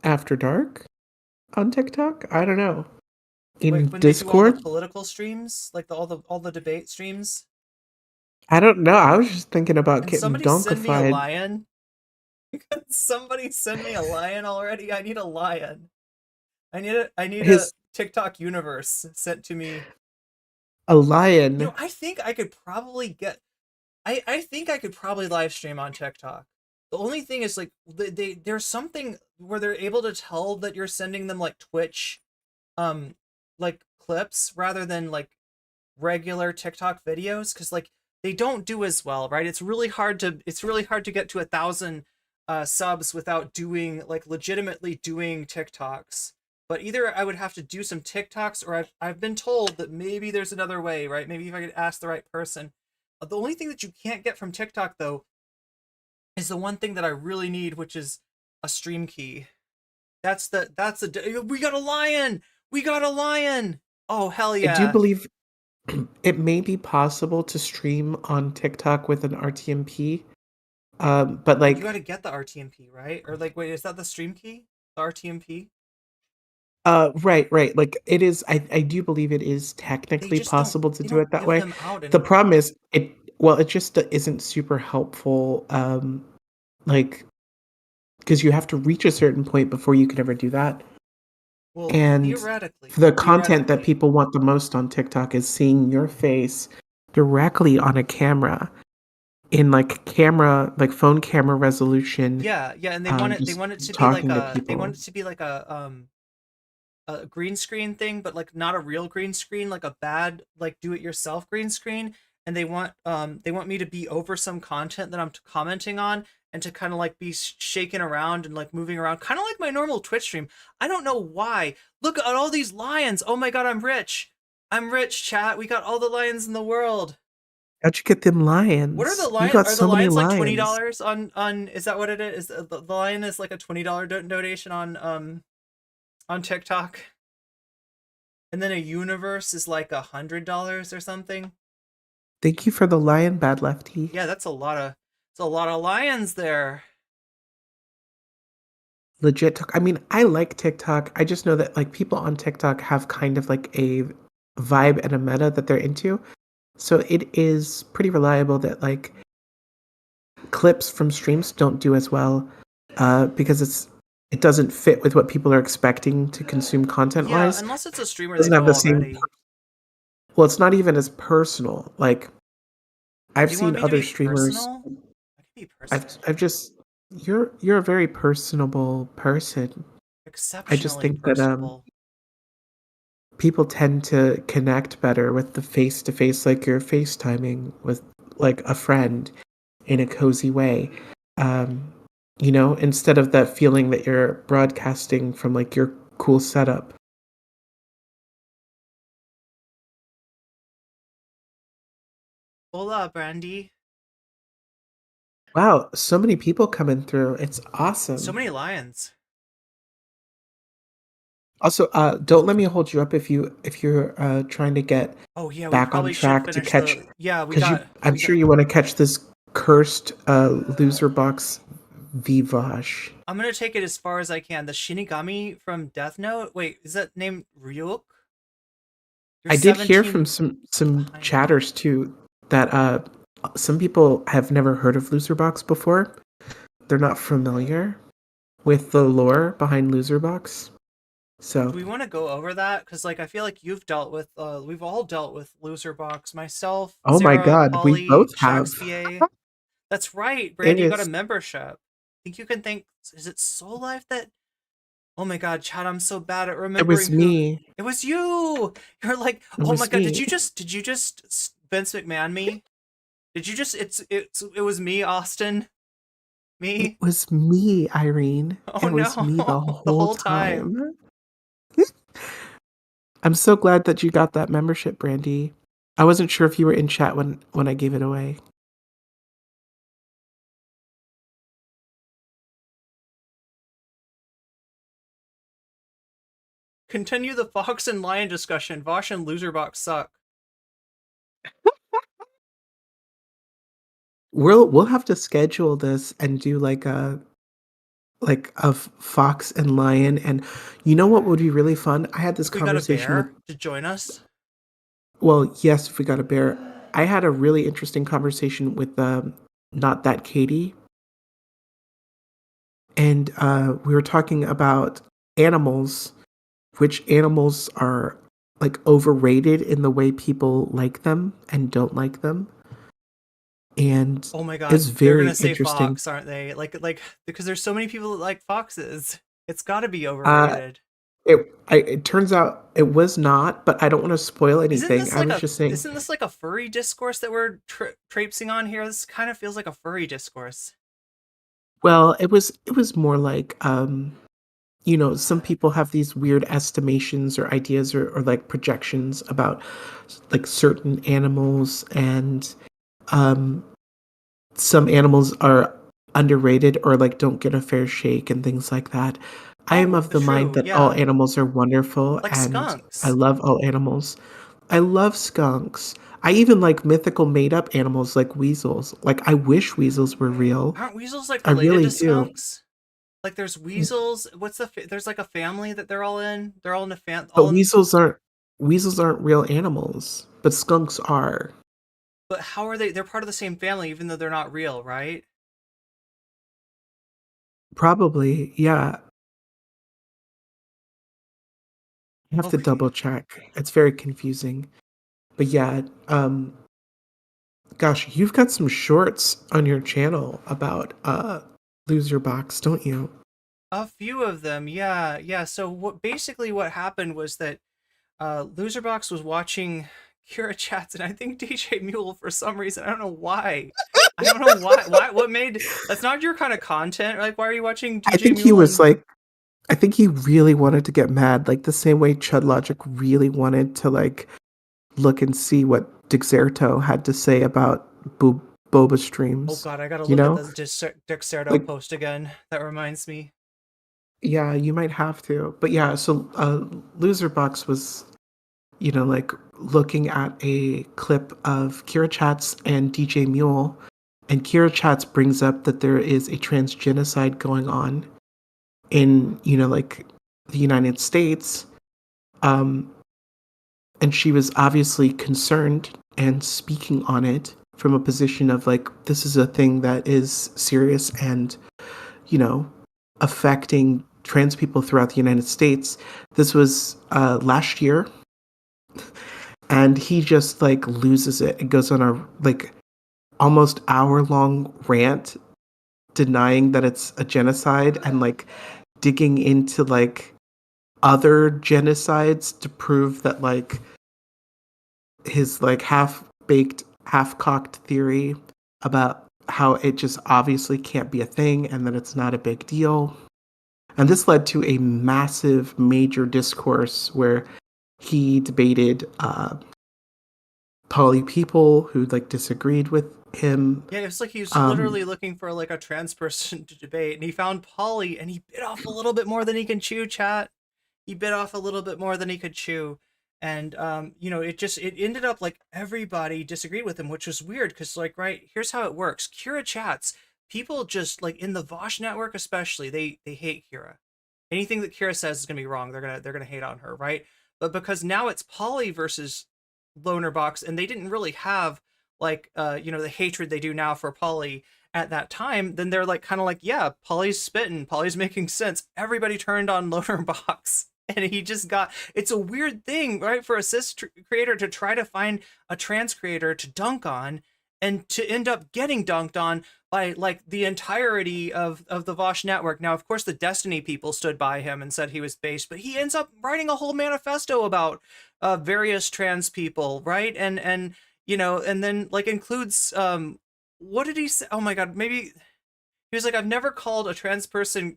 after dark on TikTok. I don't know. In When Discord, they do all the political streams, like all the debate streams. I don't know. I was just thinking about Can getting somebody send me a donkified. lion? Can somebody send me a lion already? I need a lion. I need a TikTok universe sent to me. A lion. I think I could probably get. I think I could probably live stream on TikTok. The only thing is like there's something where they're able to tell that you're sending them like Twitch, like clips rather than like regular TikTok videos, because like they don't do as well, right? It's really hard to get to 1,000 subs without doing like legitimately doing TikToks. But either I would have to do some TikToks, or I've been told that maybe there's another way, right? Maybe if I could ask the right person. The only thing that you can't get from TikTok though is the one thing that I really need, which is a stream key. We got a lion. We got a lion. Oh hell yeah! I do believe it may be possible to stream on TikTok with an RTMP, but like you got to get the RTMP, right? Or like, wait, is that the stream key? The RTMP? Right. Like it is. I do believe it is technically possible to do it that way. The problem is it just isn't super helpful. Like because you have to reach a certain point before you can ever do that. Well, and theoretically, the content that people want the most on TikTok is seeing your face directly on a camera in like phone camera resolution. Yeah, and they want it to be like a green screen thing, but like not a real green screen, like a bad like do it yourself green screen. And they want me to be over some content that I'm commenting on, and to kind of like be shaking around and like moving around, kind of like my normal Twitch stream. I don't know why. Look at all these lions. Oh my god, I'm rich. I'm rich, chat. We got all the lions in the world. How'd you get them lions? What are the lions? Are the lions like $20 on? Is that what it is? The lion is like a $20 donation on TikTok, and then a universe is like $100 or something. Thank you for the lion, Bad Lefty. Yeah, it's a lot of lions there. Legit. I mean, I like TikTok. I just know that like people on TikTok have kind of like a vibe and a meta that they're into. So it is pretty reliable that like clips from streams don't do as well because it doesn't fit with what people are expecting to consume content-wise. Yeah, unless it's a streamer It they doesn't know have the already. same. Well, it's not even as personal. Like I've Do you want seen me to other be streamers. personal? I can be personal. I've just you're a very personable person. I just Exceptionally think that personable. people tend to connect better with the face-to-face, like you're FaceTiming with like a friend in a cozy way. Instead of that feeling that you're broadcasting from like your cool setup. Hola, Brandy. Wow, so many people coming through. It's awesome. So many lions. Also, don't let me hold you up if you're trying to get Oh yeah, we back on probably should track to finish catch. the. Yeah, we 'Cause got. I'm sure you want to catch this cursed Loserbox Vosch. I'm gonna take it as far as I can. The Shinigami from Death Note. Wait, is that named Ryuk? I did hear from some chatters too that some people have never heard of Loserbox before. They're not familiar with the lore behind Loserbox. So Do we want to go over that? Because like I feel like you've dealt with. We've all dealt with Loserbox. Myself, oh my Zara, god, we Polly, both have. Shakespeare. That's right, It Brandy. You got a is. membership. Think you can think? Is it Soul Life that? Oh my god, Chad, I'm so bad at It remembering was who. me. It was you. You're like, It oh my was god, me. did you just Vince McMahon me? Did you just? It was me, Austin. Me. It was me, Irene. Oh It was no, me the the whole whole time. time. I'm so glad that you got that membership, Brandy. I wasn't sure if you were in chat when I gave it away. Continue the Fox and Lion discussion. Vosch and Loserbox suck. We'll have to schedule this and do like a fox and lion, and you know what would be really fun? I had this We got a conversation with. bear to join us. Well, yes, if we got a bear. I had a really interesting conversation with not that Katie, and we were talking about animals, which animals are like overrated in the way people like them and don't like them. And Oh my god, it's they're very gonna say interesting. fox, aren't they? Like because there's so many people that like foxes. It's got to be overrated. It turns out it was not, but I don't want to spoil Isn't anything. this I like was a just saying. isn't this like a furry discourse that we're traipsing on here? This kind of feels like a furry discourse. Well, it was more like some people have these weird estimations or ideas or like projections about like certain animals, and some animals are underrated or like don't get a fair shake and things like that. I am of the mind true, that all yeah. animals are wonderful, Like and skunks. I love all animals. I love skunks. I even like mythical made up animals like weasels. Like I wish weasels were real. Aren't weasels like I related really to do. skunks? Like there's weasels. What's there's like a family that they're all in. They're all in a But weasels aren't real animals, but skunks are. But how are they? They're part of the same family, even though they're not real, right? Probably, yeah. I have to Okay. double check. It's very confusing. But yeah, gosh, you've got some shorts on your channel about Loserbox, don't you? A few of them, yeah. So basically what happened was that Loserbox was watching Kira chats, and I think DJ Mule for some reason, I don't know why. I don't know why. What made that's not your kind of content? Like, why are you watching DJ I think Mule? he was like, I think he really wanted to get mad, like the same way Chud Logic really wanted to like look and see what Dexerto had to say about Boba streams. Oh god, I gotta look at the Dexerto post again. That reminds me. Yeah, you might have to. But yeah, so Loserbox was, like looking at a clip of Kira Chats and DJ Mule, and Kira Chats brings up that there is a transgenocide going on in, like the United States. And she was obviously concerned and speaking on it from a position of like, this is a thing that is serious and, you know, affecting trans people throughout the United States. This was last year, and he just like loses it. It goes on a like almost hour-long rant denying that it's a genocide and like digging into like other genocides to prove that like his like half-baked, half-cocked theory about how it just obviously can't be a thing and that it's not a big deal. And this led to a massive, major discourse where he debated poly people who like disagreed with him. Yeah, it's like he was literally looking for like a trans person to debate, and he found poly, and he bit off a little bit more than he can chew, chat. He bit off a little bit more than he could chew. And, you know, it ended up like everybody disagreed with him, which was weird because, like, right, here's how it works. Kira chats, people just, like, in the Vosch network especially, they hate Kira. Anything that Kira says is going to be wrong. They're gonna hate on her, right? But because now it's Poly versus Loserbox, and they didn't really have, like, you know, the hatred they do now for Poly at that time, then they're, like, kind of like, yeah, Poly's spitting, Poly's making sense. Everybody turned on Loserbox. And he just got, it's a weird thing, right, for a cis creator to try to find a trans creator to dunk on and to end up getting dunked on by like the entirety of the Vosch network. Now, of course, the Destiny people stood by him and said he was based, but he ends up writing a whole manifesto about various trans people, right? And you know, and then like includes, what did he say? Oh my God, maybe he was like, I've never called a trans person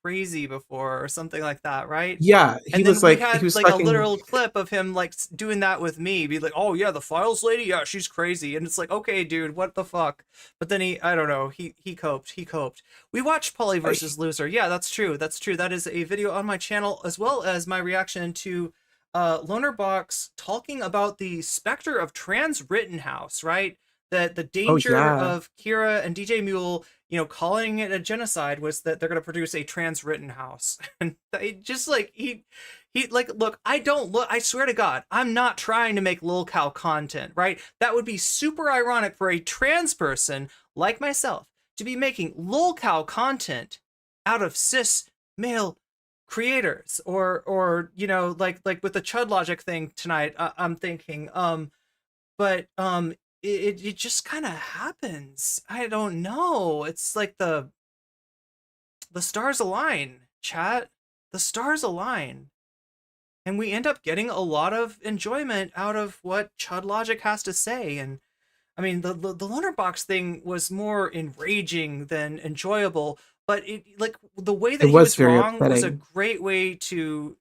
crazy before or something like that, right? Yeah, he was like, had he was like fucking... a literal clip of him like doing that with me, be like, oh yeah, the files lady, yeah, she's crazy. And it's like, okay, dude, what the fuck? But then I don't know, he coped. We watched Poly versus Loser. Yeah, that's true. That is a video on my channel, as well as my reaction to Loserbox talking about the specter of Trans Rittenhouse, right? That the danger of Kira and DJ Mule, you know, calling it a genocide was that they're going to produce a Trans Rittenhouse. And they just like, he like, look, I swear to God, I'm not trying to make lil cow content, right? That would be super ironic for a trans person like myself to be making lil cow content out of cis male creators, or you know, like with the Chud Logic thing tonight, I'm thinking, it just kind of happens. I don't know. It's like the stars align, chat. The stars align. And we end up getting a lot of enjoyment out of what Chud Logic has to say. And I mean, the Loserbox thing was more enraging than enjoyable, but it, like, the way that he was wrong was a great way to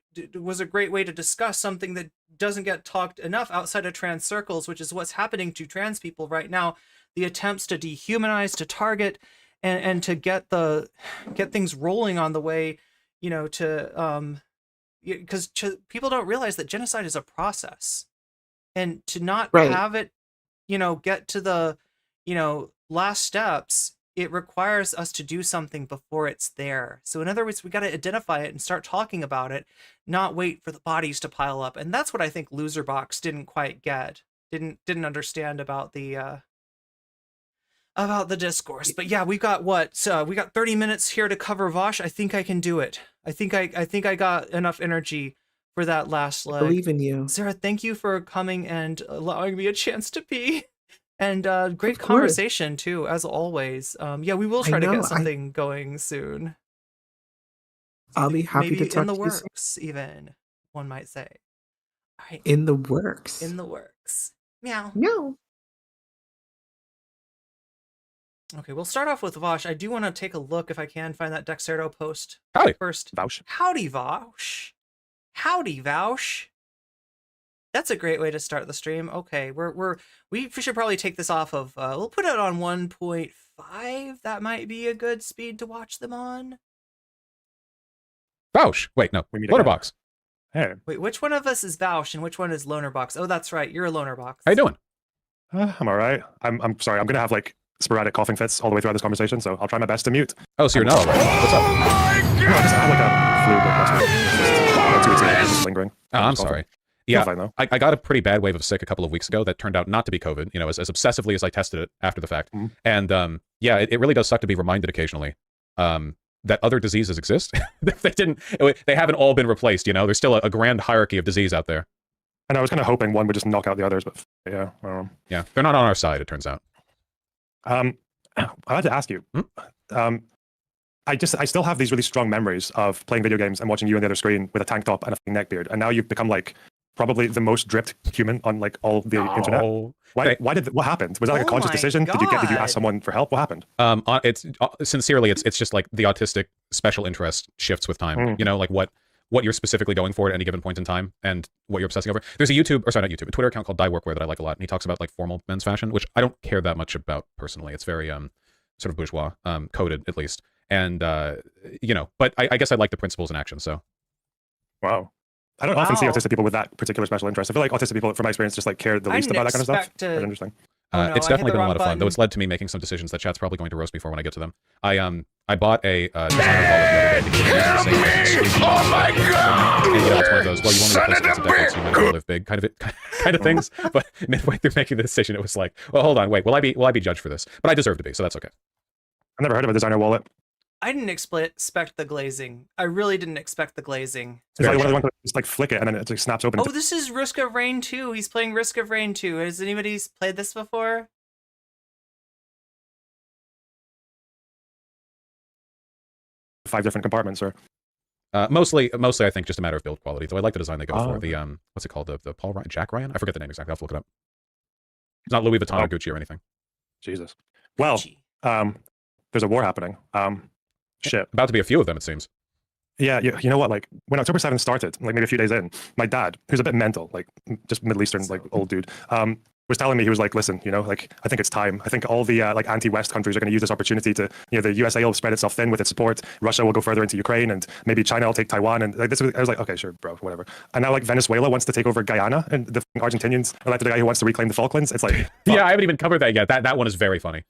discuss something that doesn't get talked enough outside of trans circles, which is what's happening to trans people right now. The attempts to dehumanize, to target, and to get things rolling on the way, you know, to because people don't realize that genocide is a process, and to not have it, you know, get to the, you know, last steps, it requires us to do something before it's there. So in other words, we got to identify it and start talking about it, not wait for the bodies to pile up. And that's what I think Loserbox didn't quite get, didn't understand about the discourse. But yeah, we got we got 30 minutes here to cover Vosch. I think I can do it. I think I got enough energy for that last leg. I believe in you. Sarah, thank you for coming and allowing me a chance to pee. And great conversation too, as always. Yeah, we will try to get something going soon. I'll be happy to talk in the to works, even one might say. All right. In the works. In the works. Meow. Meow. Okay, we'll start off with Vosch. I do want to take a look if I can find that Dexerto post first. Vaush. Howdy, Vosch. Howdy, Vaush. That's a great way to start the stream. Okay, we should probably take this off of, we'll put it on 1.5. That might be a good speed to watch them on. Vaush. Wait, no. Loserbox. Hey. Wait, which one of us is Vaush and which one is Loserbox? Oh, that's right. You're a Loserbox. How you doing? I'm all right. I'm sorry. I'm going to have like sporadic coughing fits all the way throughout this conversation, so I'll try my best to mute. Oh, so you're not all right. What's up? I just have like a flu like last week. It's just 2 weeks ago, it's just lingering. Oh, I'm sorry. Yeah, fine, though. I got a pretty bad wave of sick a couple of weeks ago that turned out not to be COVID, you know, as obsessively as I tested it after the fact. And yeah, it really does suck to be reminded occasionally that other diseases exist. They haven't all been replaced, you know? There's still a grand hierarchy of disease out there. And I was kind of hoping one would just knock out the others, but yeah. Yeah, they're not on our side, it turns out. I had to ask you. I still have these really strong memories of playing video games and watching you on the other screen with a tank top and a neck beard, and now you've become like probably the most dripped human on like all the internet. What happened? Was that like a conscious decision? Did you ask someone for help? What happened? It's sincerely, it's just like the autistic special interest shifts with time. You know, like what you're specifically going for at any given point in time and what you're obsessing over. There's a a Twitter account called Die Workwear that I like a lot, and he talks about like formal men's fashion, which I don't care that much about personally. It's very sort of bourgeois, coded at least. And you know, but I guess I like the principles in action. So, wow, I don't often see autistic people with that particular special interest. I feel like autistic people, from my experience, just like care the least about that kind of stuff. Very interesting. It's definitely been a lot of fun, though it's led to me making some decisions that chat's probably going to roast me for when I get to them. I bought a designer wallet the other day. Oh my god! And you know, it's one of those, well, you only replace it once a decade, so you might as well live big kind of things. But midway through making the decision, it was like, well, hold on, wait, will I be judged for this? But I deserve to be, so that's okay. I've never heard of a designer wallet. I didn't expect the glazing. I really didn't expect the glazing. It's like one of the ones that just like flick it and then it like snaps open. Oh, this is Risk of Rain 2. He's playing Risk of Rain 2. Has anybody played this before? Five different compartments, or mostly I think just a matter of build quality. Though I like the design they go for. The what's it called? The Paul Ryan, Jack Ryan? I forget the name exactly. I'll have to look it up. It's not Louis Vuitton or Gucci or anything. Jesus. Well, there's a war happening. Shit. About to be a few of them, it seems. Yeah, you know what? Like when October 7th started, like maybe a few days in, my dad, who's a bit mental, like just Middle Eastern, like old dude, was telling me, he was like, listen, you know, like I think it's time. I think all the like anti-West countries are going to use this opportunity to, you know, the USA will spread itself thin with its support. Russia will go further into Ukraine, and maybe China will take Taiwan. And like, I was like, okay, sure, bro, whatever. And now like Venezuela wants to take over Guyana, and the Argentinians elected a guy who wants to reclaim the Falklands. It's like, yeah, I haven't even covered that yet. That one is very funny.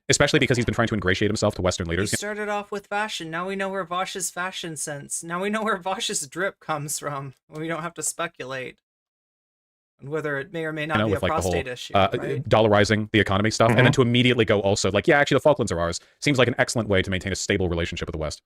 Especially because he's been trying to ingratiate himself to Western leaders. He started off with fashion. Now we know where Vaush's fashion sense. Now we know where Vaush's drip comes from. We don't have to speculate on whether it may or may not be a prostate issue. Right? Dollarizing the economy stuff, and then to immediately go also like, yeah, actually the Falklands are ours. Seems like an excellent way to maintain a stable relationship with the West.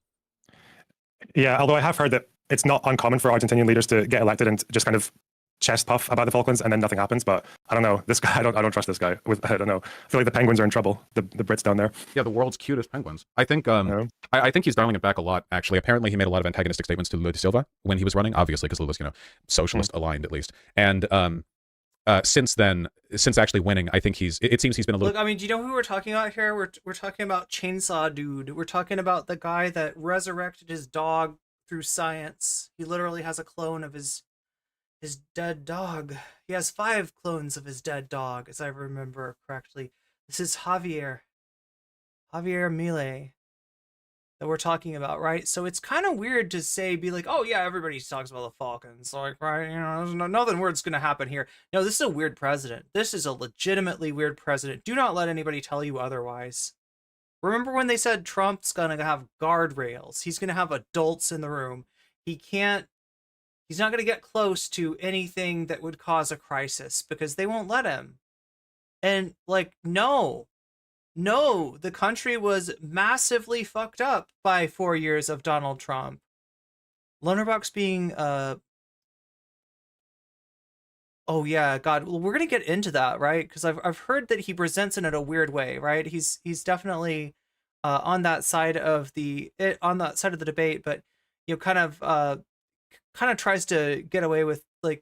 Yeah, although I have heard that it's not uncommon for Argentinian leaders to get elected and just kind of chest puff about the Falklands and then nothing happens. But I don't know, this guy, I don't trust this guy. I don't know, I feel like the penguins are in trouble, the Brits down there. Yeah, the world's cutest penguins. I think I think he's dialing it back a lot, actually. Apparently he made a lot of antagonistic statements to Lula da Silva when he was running, obviously because Lula's, you know, socialist aligned at least. And since then, since actually winning, I think it seems he's been a little... Look, I mean, do you know who we're talking about here? We're talking about Chainsaw Dude. We're talking about the guy that resurrected his dog through science. He literally has a clone of his dead dog. He has 5 clones of his dead dog, as I remember correctly. This is Javier Milei that we're talking about, right? So it's kind of weird to be like, oh yeah, everybody talks about the Falcons, like, right? You know, there's nothing weird's gonna happen here. No, this is a weird president. This is a legitimately weird president. Do not let anybody tell you otherwise. Remember when they said Trump's gonna have guardrails? He's gonna have adults in the room. He's not going to get close to anything that would cause a crisis because they won't let him. And like, no, the country was massively fucked up by 4 years of Donald Trump. Loner Box being, oh yeah, God, well, we're going to get into that, right? Because I've heard that he presents it in a weird way, right? He's definitely on that side of the debate, but you know, kind of tries to get away with, like,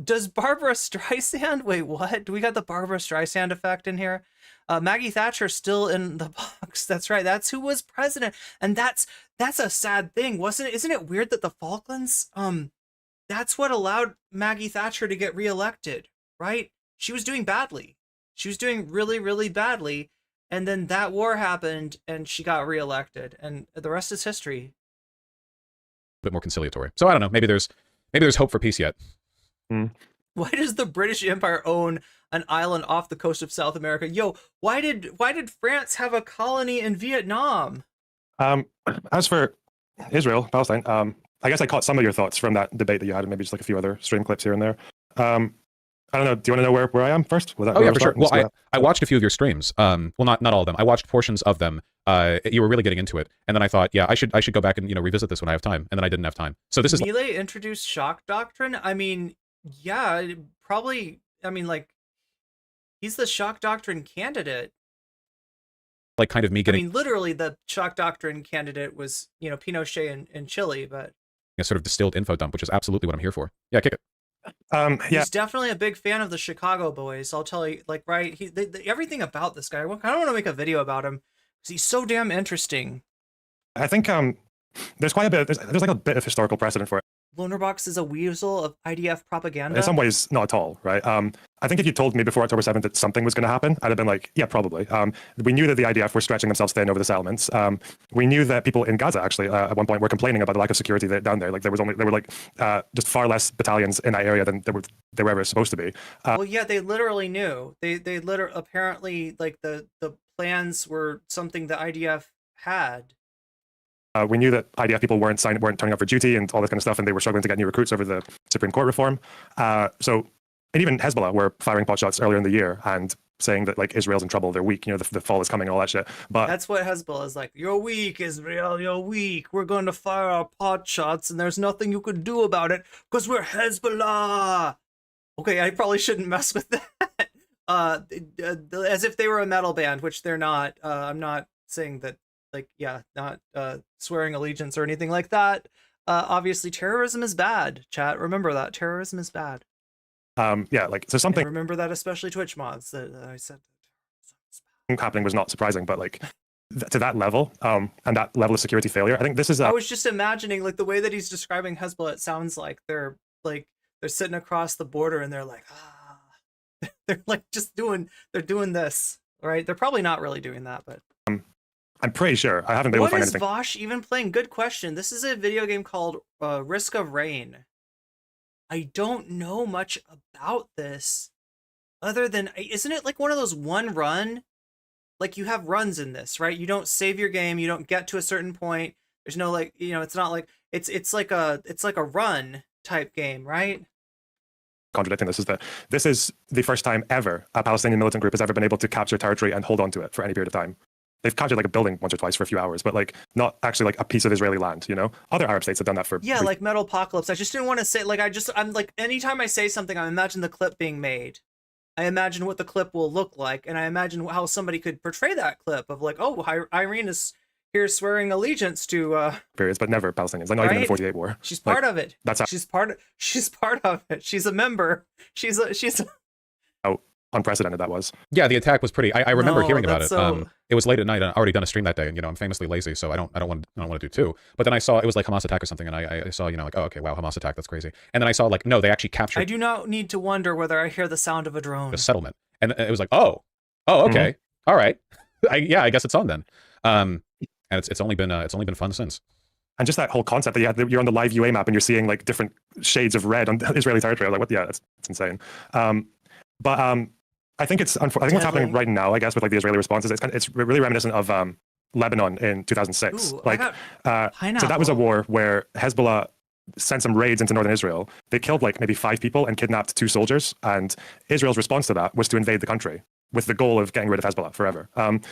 does Barbara Streisand, wait, what? Do we got the Barbara Streisand effect in here? Maggie Thatcher still in the box. That's right. That's who was president. And that's a sad thing, wasn't it? Isn't it weird that the Falklands, that's what allowed Maggie Thatcher to get reelected, right? She was doing badly. She was doing really, really badly. And then that war happened and she got reelected. And the rest is history. Bit more conciliatory. So I don't know. Maybe there's hope for peace yet. Why does the British Empire own an island off the coast of South America? Yo, why did France have a colony in Vietnam? As for Israel-Palestine, I guess I caught some of your thoughts from that debate that you had, and maybe just like a few other stream clips here and there. I don't know. Do you want to know where I am first? Was that, oh yeah, for sure. Well, I watched a few of your streams. Well, not all of them. I watched portions of them. You were really getting into it, and then I thought, yeah, I should go back and revisit this when I have time, and then I didn't have time. So this is Milei introduced shock doctrine. I mean, yeah, probably. I mean, like, he's the shock doctrine candidate. Like kind of me getting. I mean, literally, the shock doctrine candidate was Pinochet in Chile, but a sort of distilled info dump, which is absolutely what I'm here for. Yeah, kick it. Yeah. He's definitely a big fan of the Chicago boys. I'll tell you, like, right? Everything about this guy. I kind of want to make a video about him because he's so damn interesting. I think there's quite a bit. There's like a bit of historical precedent for it. Loserbox is a weasel of IDF propaganda. In some ways, not at all, right? I think if you told me before October 7th that something was going to happen, I'd have been like, yeah, probably. We knew that the IDF were stretching themselves thin over the settlements. We knew that people in Gaza actually at one point were complaining about the lack of security down there. Like there were like just far less battalions in that area than there were ever supposed to be. Well, yeah, they literally knew. They literally apparently like the plans were something the IDF had. We knew that IDF people weren't turning up for duty and all this kind of stuff, and they were struggling to get new recruits over the Supreme Court reform. And even Hezbollah were firing pot shots earlier in the year and saying that like Israel's in trouble, they're weak, the fall is coming, and all that shit. But that's what Hezbollah is like. You're weak, Israel. You're weak. We're going to fire our pot shots, and there's nothing you could do about it because we're Hezbollah. Okay, I probably shouldn't mess with that. As if they were a metal band, which they're not. I'm not saying that. Like, yeah, not swearing allegiance or anything like that. Obviously, terrorism is bad, chat. Remember that. Terrorism is bad. Yeah, like, so something... And remember that, especially Twitch mods, that I said happening was not surprising, but, like, to that level, and that level of security failure, I think this is... I was just imagining, like, the way that he's describing Hezbollah, it sounds like they're sitting across the border and they're like, they're, like, they're doing this, right? They're probably not really doing that, but... I'm pretty sure. I haven't been able to find anything. What is Vosch even playing? Good question. This is a video game called Risk of Rain. I don't know much about this other than, isn't it like one of those one run? Like you have runs in this, right? You don't save your game. You don't get to a certain point. There's no like, it's not like, it's like a run type game, right? Contradicting this is the first time ever a Palestinian militant group has ever been able to capture territory and hold on to it for any period of time. They've captured like a building once or twice for a few hours, but like not actually like a piece of Israeli land, Other Arab states have done that for... Yeah, like Metalopocalypse. I just didn't want to say, like, I'm like, anytime I say something, I imagine the clip being made. I imagine what the clip will look like, and I imagine how somebody could portray that clip of like, oh, Irene is here swearing allegiance to... periods, but never Palestinians. Like not even in the 48 war. She's part of it. She's part of it. She's a member. She's How unprecedented that was. Yeah, the attack was pretty. I remember hearing about it. It was late at night, and I already done a stream that day, and I'm famously lazy, so I don't want to do two. But then I saw it was like Hamas attack or something, and I saw like, oh, okay, wow, Hamas attack, that's crazy. And then I saw like, no, they actually captured. I do not need to wonder whether I hear the sound of a drone. A settlement, and it was like, oh, okay, all right, I guess it's on then. And it's only been fun since. And just that whole concept that you're on the live UA map and you're seeing like different shades of red on Israeli territory. Like what? Yeah, it's insane. I think what's happening right now, I guess, with like the Israeli responses, it's really reminiscent of Lebanon in 2006. Ooh, so that was a war where Hezbollah sent some raids into northern Israel. They killed like maybe 5 people and kidnapped 2 soldiers. And Israel's response to that was to invade the country with the goal of getting rid of Hezbollah forever and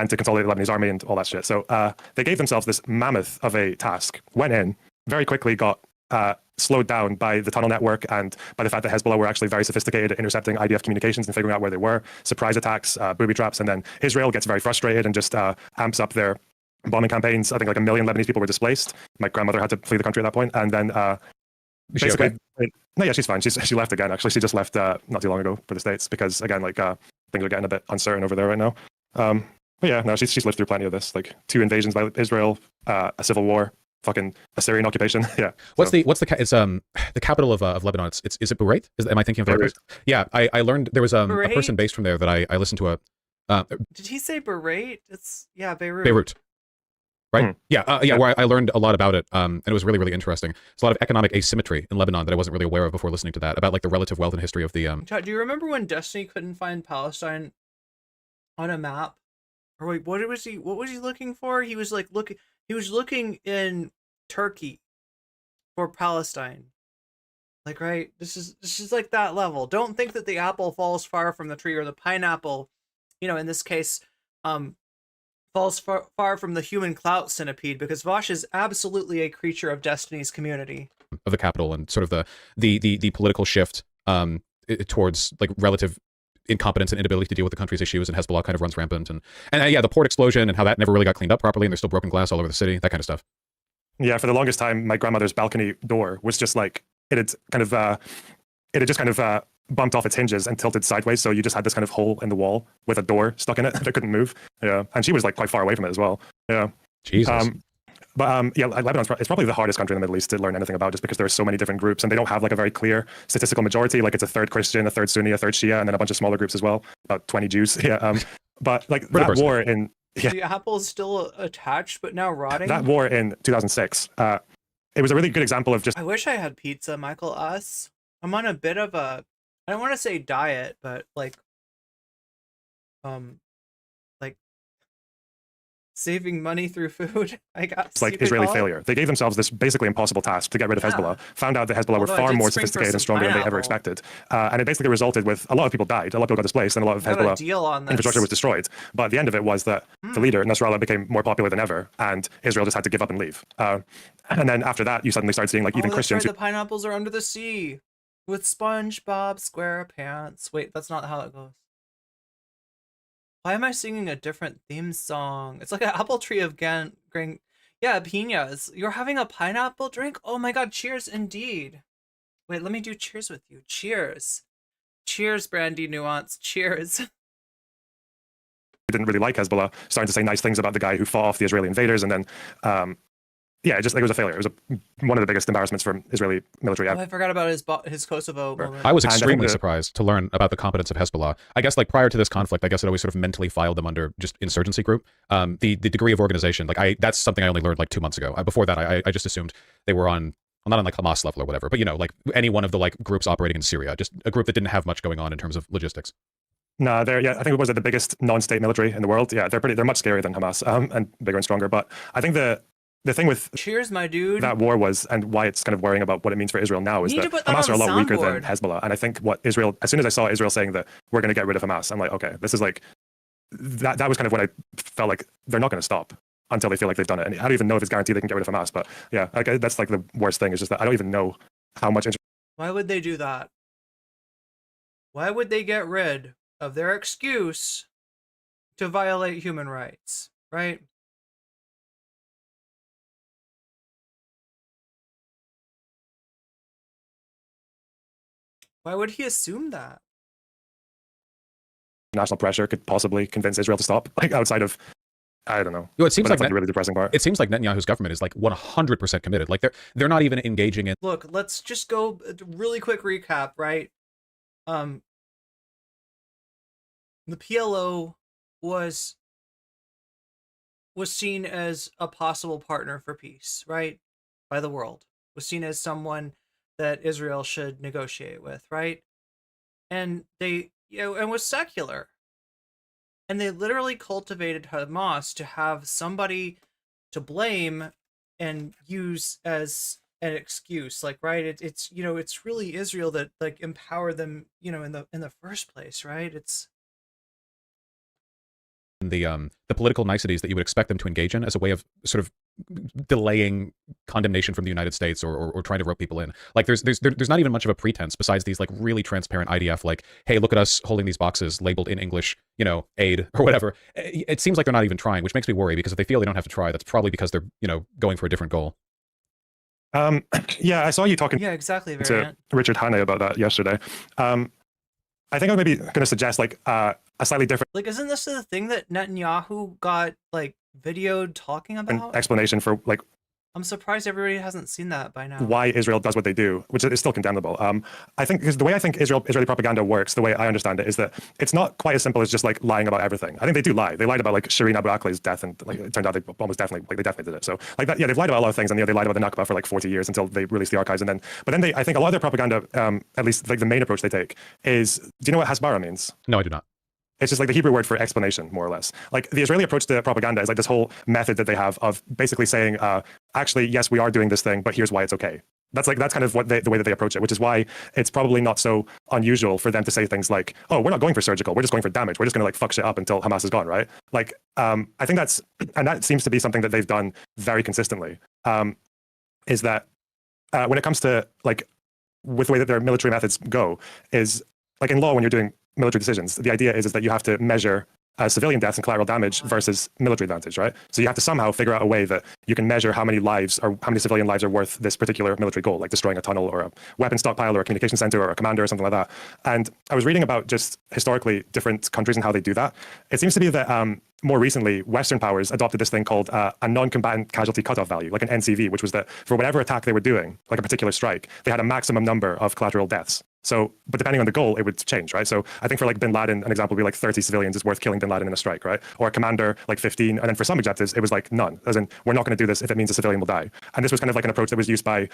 to consolidate the Lebanese army and all that shit. So they gave themselves this mammoth of a task, went in, very quickly got slowed down by the tunnel network and by the fact that Hezbollah were actually very sophisticated at intercepting IDF communications and figuring out where they were, surprise attacks, booby traps, and then Israel gets very frustrated and just amps up their bombing campaigns. I think like 1 million Lebanese people were displaced. My grandmother had to flee the country at that point, and then basically, okay? No, yeah, she's fine. She left again. Actually, she just left not too long ago for the States because again, like things are getting a bit uncertain over there right now. But yeah, no, she's lived through plenty of this, like 2 invasions by Israel, a civil war. Fucking Assyrian occupation. Yeah. It's the capital of Lebanon. Is it Beirut? Am I thinking of the right place? Yeah. I learned there was a person based from there that I listened to Did he say Beirut? Beirut. Beirut. Right. Yeah. Where I learned a lot about it. And it was really, really interesting. There's a lot of economic asymmetry in Lebanon that I wasn't really aware of before listening to that, about like the relative wealth and history of the Do you remember when Destiny couldn't find Palestine on a map? Or wait, what was he looking for? He was like looking in Turkey, for Palestine. Like, right? This is like that level. Don't think that the apple falls far from the tree, or the pineapple, in this case, falls far from the human clout centipede, because Vosch is absolutely a creature of Destiny's community. Of the capital and sort of the political shift towards like relative incompetence and inability to deal with the country's issues, and Hezbollah kind of runs rampant, and yeah, the port explosion and how that never really got cleaned up properly, and there's still broken glass all over the city, that kind of stuff. Yeah, for the longest time, my grandmother's balcony door was just like it had just kind of bumped off its hinges and tilted sideways, so you just had this kind of hole in the wall with a door stuck in it that couldn't move. Yeah, and she was like quite far away from it as well. Yeah, Jesus. Yeah, Lebanon's it's probably the hardest country in the Middle East to learn anything about, just because there are so many different groups, and they don't have like a very clear statistical majority. Like it's a third Christian, a third Sunni, a third Shia, and then a bunch of smaller groups as well, about 20 Jews. Yeah, but like that war in The apple is still attached, but now rotting. that war in 2006, it was a really good example of just. I wish I had pizza, Michael S. I'm on a bit of a, I don't want to say diet, but like saving money through food, I guess. It's like Israeli failure. They gave themselves this basically impossible task to get rid of Hezbollah, found out that Hezbollah were Although I far did more spring for sophisticated and some stronger than they ever pineapple. expected. And it basically resulted with a lot of people died, a lot of people got displaced, and a lot of I got a Hezbollah deal on this. infrastructure was destroyed. But the end of it was that the leader, Nasrallah, became more popular than ever, and Israel just had to give up and leave. And then after that, you suddenly start seeing like even that's Christians right, the pineapples are under the sea with SpongeBob SquarePants. Wait, that's not how it goes. Why am I singing a different theme song? It's like an apple tree of green. Yeah, piñas. You're having a pineapple drink? Oh my god, cheers indeed. Wait, let me do cheers with you. Cheers. Cheers, Brandy Nuance. Cheers. didn't really like Hezbollah, starting to say nice things about the guy who fought off the Israeli invaders, and then yeah, it was a failure. It was one of the biggest embarrassments for Israeli military. Oh, I forgot about his Kosovo moment. I was extremely surprised to learn about the competence of Hezbollah. I guess like prior to this conflict, I guess it always sort of mentally filed them under just insurgency group. The degree of organization, like that's something I only learned like 2 months ago. Before that, I just assumed they were on, well, not on like Hamas level or whatever, but like any one of the like groups operating in Syria, just a group that didn't have much going on in terms of logistics. No, yeah, I think it was the biggest non-state military in the world. Yeah, they're much scarier than Hamas, and bigger and stronger. But I think the thing with cheers, my dude, that war was, and why it's kind of worrying about what it means for Israel now, is that Hamas are a lot weaker than Hezbollah. And I think what Israel, as soon as I saw Israel saying that we're going to get rid of Hamas, I'm like, okay, this is like, that was kind of when I felt like they're not going to stop until they feel like they've done it. And I don't even know if it's guaranteed they can get rid of Hamas, but yeah, that's like the worst thing, is just that I don't even know how much. Why would they do that? Why would they get rid of their excuse to violate human rights, right? Why would he assume that? National pressure could possibly convince Israel to stop, like outside of, I don't know. It seems like the really depressing part. It seems like Netanyahu's government is like 100% committed. Like they're not even engaging in. Look, let's just go really quick recap, right? The PLO was seen as a possible partner for peace, right? By the world. Was seen as someone that Israel should negotiate with, right? And they, and was secular. And they literally cultivated Hamas to have somebody to blame and use as an excuse, like, right? It's it's really Israel that like empowered them, in the first place, right? It's the political niceties that you would expect them to engage in as a way of sort of delaying condemnation from the United States or trying to rope people in. Like there's not even much of a pretense besides these like really transparent IDF, like, hey, look at us holding these boxes labeled in English, aid or whatever. It seems like they're not even trying, which makes me worry, because if they feel they don't have to try, that's probably because they're, going for a different goal. Yeah, I saw you talking exactly, to Richard Hanna about that yesterday. I think I'm maybe going to suggest like a slightly different, like, isn't this the thing that Netanyahu got like videoed talking about? Explanation for like, I'm surprised everybody hasn't seen that by now. Why Israel does what they do, which is still condemnable. I think because the way I think Israeli propaganda works, the way I understand it, is that it's not quite as simple as just like lying about everything. I think they do lie. They lied about like Shireen Abu Akleh's death, and like it turned out they definitely did it. So like that, yeah, they've lied about a lot of things, and they lied about the Nakba for like 40 years until they released the archives, and then I think a lot of their propaganda, at least like the main approach they take, is, do you know what hasbara means? No, I do not. It's just like the Hebrew word for explanation, more or less. Like the Israeli approach to propaganda is like this whole method that they have of basically saying, actually, yes, we are doing this thing, but here's why it's okay. That's kind of what the way that they approach it, which is why it's probably not so unusual for them to say things like, "Oh, we're not going for surgical. We're just going for damage. We're just going to like fuck shit up until Hamas is gone." Right? Like, I think that seems to be something that they've done very consistently. Is that when it comes to like with the way that their military methods go, is like in law when you're doing military decisions, the idea is that you have to measure civilian deaths and collateral damage versus military advantage, right? So you have to somehow figure out a way that you can measure how many lives or how many civilian lives are worth this particular military goal, like destroying a tunnel or a weapon stockpile or a communication center or a commander or something like that. And I was reading about just historically different countries and how they do that. It seems to be that more recently, Western powers adopted this thing called a non-combatant casualty cutoff value, like an NCV, which was that for whatever attack they were doing, like a particular strike, they had a maximum number of collateral deaths. So, but depending on the goal, it would change, right? So I think for like Bin Laden, an example would be like 30 civilians is worth killing Bin Laden in a strike, right? Or a commander, like 15. And then for some objectives, it was like none, as in we're not going to do this if it means a civilian will die. And this was kind of like an approach that was used by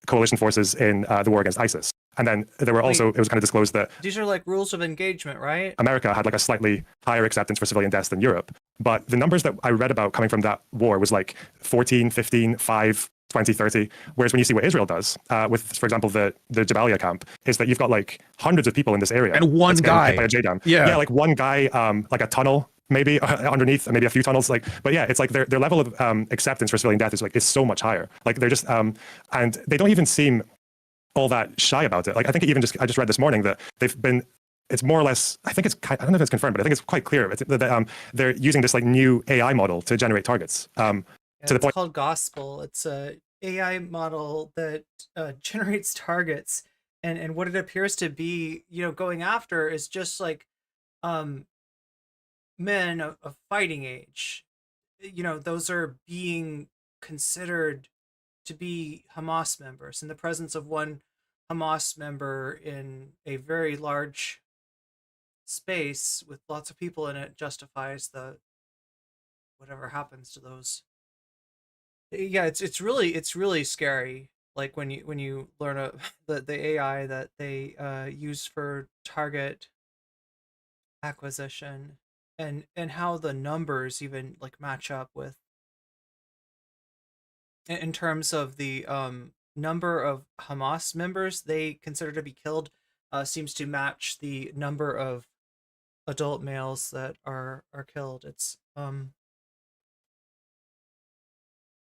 coalition forces in the war against ISIS. And then there were also, it was kind of disclosed that these are like rules of engagement, right? America had like a slightly higher acceptance for civilian deaths than Europe. But the numbers that I read about coming from that war was like 14, 15, 5, 20, 30. Whereas when you see what Israel does with, for example, the Jabalia camp, is that you've got like hundreds of people in this area. And one guy. Hit by a JDAM. Yeah, like one guy, like a tunnel, maybe underneath, maybe a few tunnels. Like, but yeah, it's like their level of acceptance for civilian death is so much higher. Like they're just, and they don't even seem all that shy about it. Like I think I just read this morning that it's more or less, I think I don't know if it's confirmed, but I think it's quite clear that they're using this like new AI model to generate targets. To the point, it's called Gospel. It's a AI model that generates targets, and what it appears to be, going after is just like men of fighting age. Those are being considered to be Hamas members, in the presence of one Hamas member in a very large space with lots of people in it justifies whatever happens to those. Yeah, it's really scary. Like when you learn the AI that they use for target acquisition, and how the numbers even like match up with, in terms of the number of Hamas members they consider to be killed, seems to match the number of adult males that are killed. It's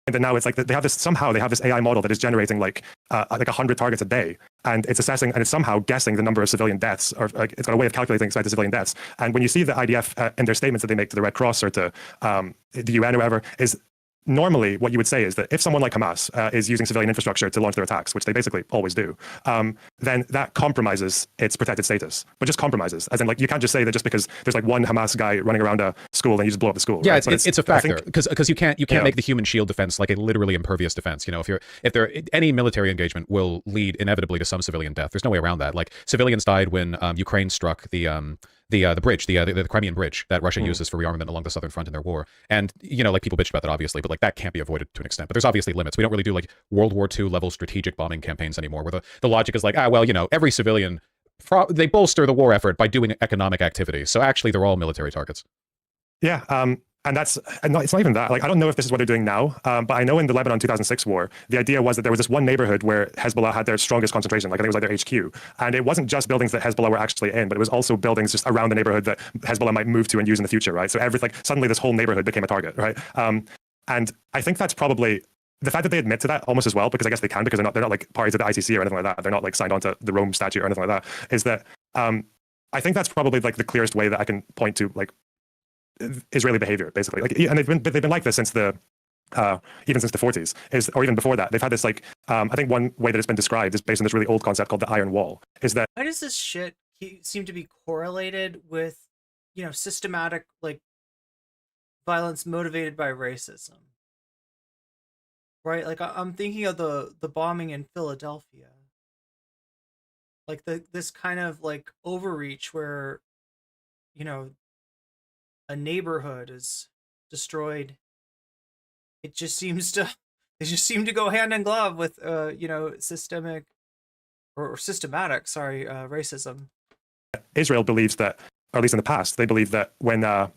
and then now it's like they have this AI model that is generating like 100 targets a day, and it's assessing and it's somehow guessing the number of civilian deaths, or like it's got a way of calculating expected civilian deaths. And when you see the IDF in their statements that they make to the Red Cross or to the UN or whatever, is normally what you would say is that if someone like Hamas is using civilian infrastructure to launch their attacks, which they basically always do, then that compromises its protected status. But just compromises, as in like you can't just say that just because there's like one Hamas guy running around a school and you just blow up the school. Yeah, right? it's a factor, because you can't make the human shield defense like a literally impervious defense. If any military engagement will lead inevitably to some civilian death. There's no way around that. Like civilians died when Ukraine struck the bridge, the Crimean bridge that Russia uses for rearmament along the southern front in their war. And like people bitch about that obviously, but like that can't be avoided to an extent. But there's obviously limits. We don't really do like World War II level strategic bombing campaigns anymore, where the logic is like, every civilian, they bolster the war effort by doing economic activity. So actually they're all military targets. Yeah, and it's not even that. Like, I don't know if this is what they're doing now, but I know in the Lebanon 2006 war, the idea was that there was this one neighborhood where Hezbollah had their strongest concentration. Like I think it was like their HQ, and it wasn't just buildings that Hezbollah were actually in, but it was also buildings just around the neighborhood that Hezbollah might move to and use in the future, right? So suddenly this whole neighborhood became a target, right? And I think that's probably the fact that they admit to that almost as well, because I guess they can, because they're not like parties to the ICC or anything like that. They're not like signed on to the Rome Statute or anything like that. Is that I think that's probably like the clearest way that I can point to like Israeli behavior, basically. Like, and they've been like this since even since the 40s, or even before that. They've had this like I think one way that it's been described is based on this really old concept called the Iron Wall. Is that why does this shit seem to be correlated with systematic like violence motivated by racism? Right, like I'm thinking of the bombing in Philadelphia, like this kind of like overreach where a neighborhood is destroyed. It just seem to go hand in glove with systematic racism. Israel believes that, or at least in the past, they believed that when the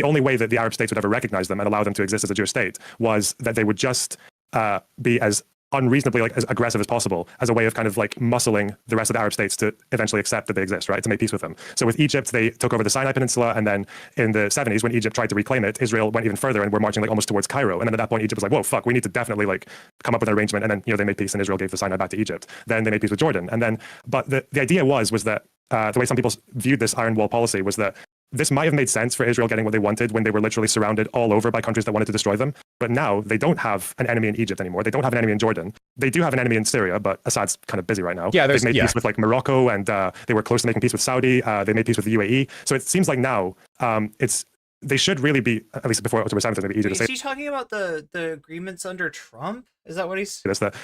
only way that the Arab states would ever recognize them and allow them to exist as a Jewish state was that they would just be as unreasonably like as aggressive as possible as a way of kind of like muscling the rest of the Arab states to eventually accept that they exist, right? To make peace with them. So with Egypt, they took over the Sinai Peninsula, and then in the 70s, when Egypt tried to reclaim it, Israel went even further and were marching like almost towards Cairo. And then at that point, Egypt was like, whoa, fuck, we need to definitely like come up with an arrangement. And then, you know, they made peace and Israel gave the Sinai back to Egypt. Then they made peace with Jordan. And then, but the idea was that the way some people viewed this iron wall policy was that this might have made sense for Israel getting what they wanted when they were literally surrounded all over by countries that wanted to destroy them. But now they don't have an enemy in Egypt anymore. They don't have an enemy in Jordan. They do have an enemy in Syria, but Assad's kind of busy right now. Yeah, they've made peace with like Morocco, and they were close to making peace with Saudi. They made peace with the UAE. So it seems like now they should really be, at least before October 7th, it's going to be easier to say. Is he talking about the agreements under Trump? Is that what he's... That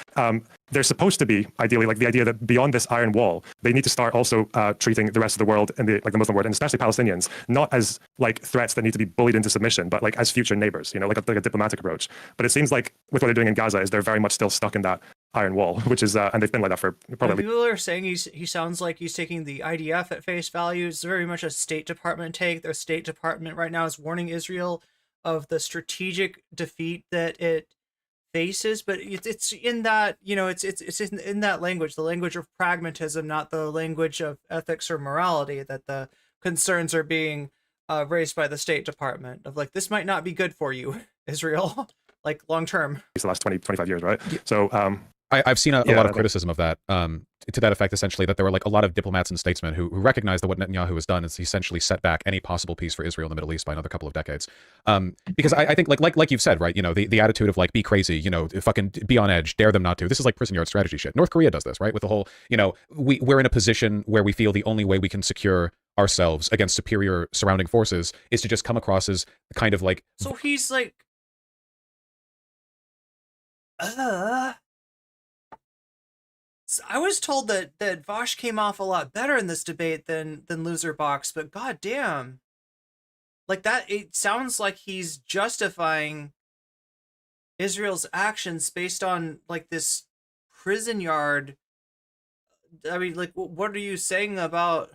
they're supposed to be, ideally, like the idea that beyond this iron wall, they need to start also treating the rest of the world and the Muslim world, and especially Palestinians, not as like threats that need to be bullied into submission, but like as future neighbors, you know, like a diplomatic approach. But it seems like with what they're doing in Gaza is they're very much still stuck in that iron wall, which is, and they've been like that for probably... People are saying he sounds like he's taking the IDF at face value. It's very much a State Department take. Their State Department right now is warning Israel of the strategic defeat that it faces, but it's in that, you know, it's in that language, the language of pragmatism, not the language of ethics or morality, that the concerns are being raised by the State Department of like, this might not be good for you, Israel, like long term. The last 20-25 years, right? So I've seen a lot of criticism of that, to that effect, essentially, that there were like a lot of diplomats and statesmen who recognized that what Netanyahu has done is essentially set back any possible peace for Israel in the Middle East by another couple of decades. Because I think like you've said, right, you know, the attitude of like, be crazy, you know, fucking be on edge, dare them not to. This is like prison yard strategy shit. North Korea does this, right? With the whole, you know, we're in a position where we feel the only way we can secure ourselves against superior surrounding forces is to just come across as kind of like... So he's like... I was told that Vaush came off a lot better in this debate than Loserbox, but goddamn, like that, it sounds like he's justifying Israel's actions based on like this prison yard. I mean, like, what are you saying about?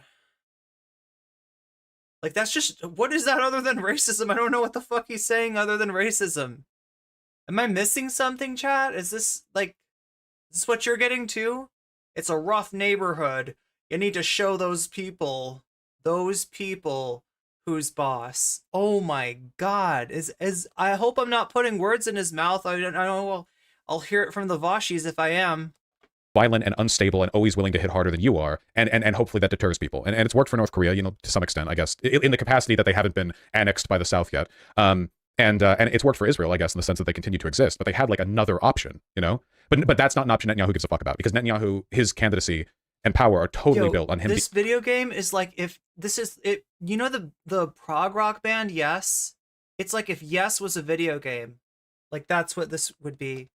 Like, that's just, what is that other than racism? I don't know what the fuck he's saying other than racism. Am I missing something, chat? Is this like? Is this what you're getting to? It's a rough neighborhood. You need to show those people who's boss. Oh my God. I hope I'm not putting words in his mouth. I don't know. Well, I'll hear it from the Vaushis if I am. Violent and unstable and always willing to hit harder than you are, and hopefully that deters people. And it's worked for North Korea, you know, to some extent, I guess, in the capacity that they haven't been annexed by the South yet. And it's worked for Israel, I guess, in the sense that they continue to exist, but they had like another option, you know? But that's not an option Netanyahu gives a fuck about, because Netanyahu, his candidacy and power are totally built on him. This video game is like, if this is it, you know, the prog rock band Yes, it's like if Yes was a video game, like that's what this would be.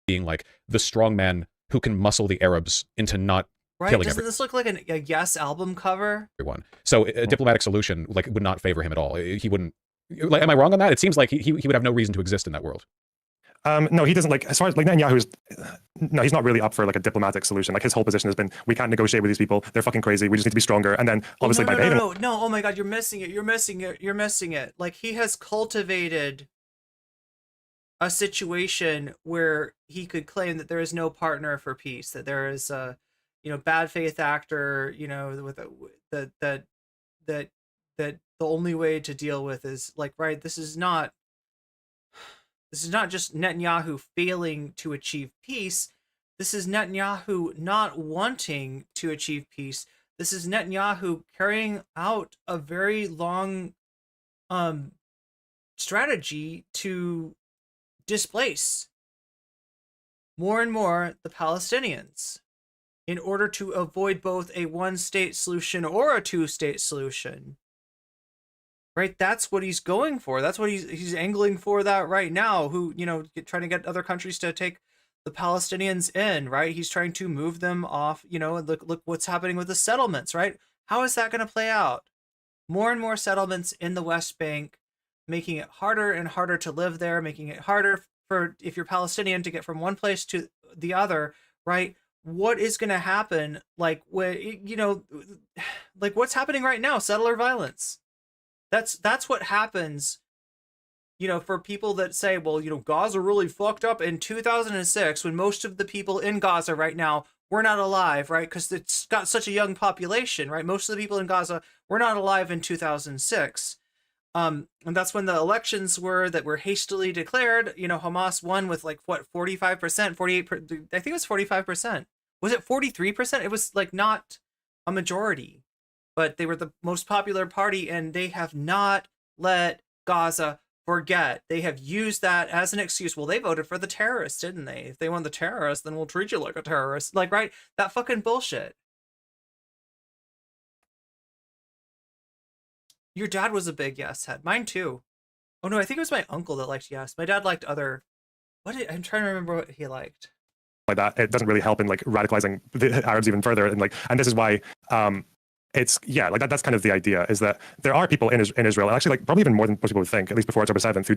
Being like the strong man who can muscle the Arabs into not killing Doesn't this look like a Yes album cover? Everyone. So a diplomatic solution like would not favor him at all. He wouldn't. Like, am I wrong on that? It seems like he would have no reason to exist in that world. No, he doesn't. Like, as far as like Netanyahu's, no, he's not really up for like a diplomatic solution. Like his whole position has been, we can't negotiate with these people. They're fucking crazy. We just need to be stronger. And then obviously no. Oh my God, you're missing it. You're missing it. Like he has cultivated a situation where he could claim that there is no partner for peace, that there is a, you know, bad faith actor, you know, with that the only way to deal with is like, right, this is not just Netanyahu failing to achieve peace. This is Netanyahu not wanting to achieve peace. This is Netanyahu carrying out a very long strategy to displace more and more the Palestinians in order to avoid both a one-state solution or a two-state solution. Right, that's what he's going for. That's what he's angling for that right now. Who, you know, trying to get other countries to take the Palestinians in. Right, he's trying to move them off. You know, look what's happening with the settlements. Right, how is that going to play out? More and more settlements in the West Bank, making it harder and harder to live there, making it harder for, if you're Palestinian, to get from one place to the other. Right, what is going to happen? Like, you know, like what's happening right now? Settler violence. That's what happens for people that say, well, Gaza really fucked up in 2006 when most of the people in Gaza right now were not alive, right? Because it's got such a young population, right? Most of the people in Gaza were not alive in 2006. And that's when the elections were hastily declared. Hamas won with 45%, 48%. I think it was 45%. Was it 43%? It was not a majority, but they were the most popular party, and they have not let Gaza forget. They have used that as an excuse. Well, they voted for the terrorists, didn't they? If they want the terrorists, then we'll treat you like a terrorist. Right? That fucking bullshit. Your dad was a big yes head. Mine too. Oh no, I think it was my uncle that liked yes. My dad liked other. I'm trying to remember what he liked. Like that, it doesn't really help in radicalizing the Arabs even further, and this is why it's that's kind of the idea, is that there are people in Israel, and actually probably even more than most people would think, at least before October 7th,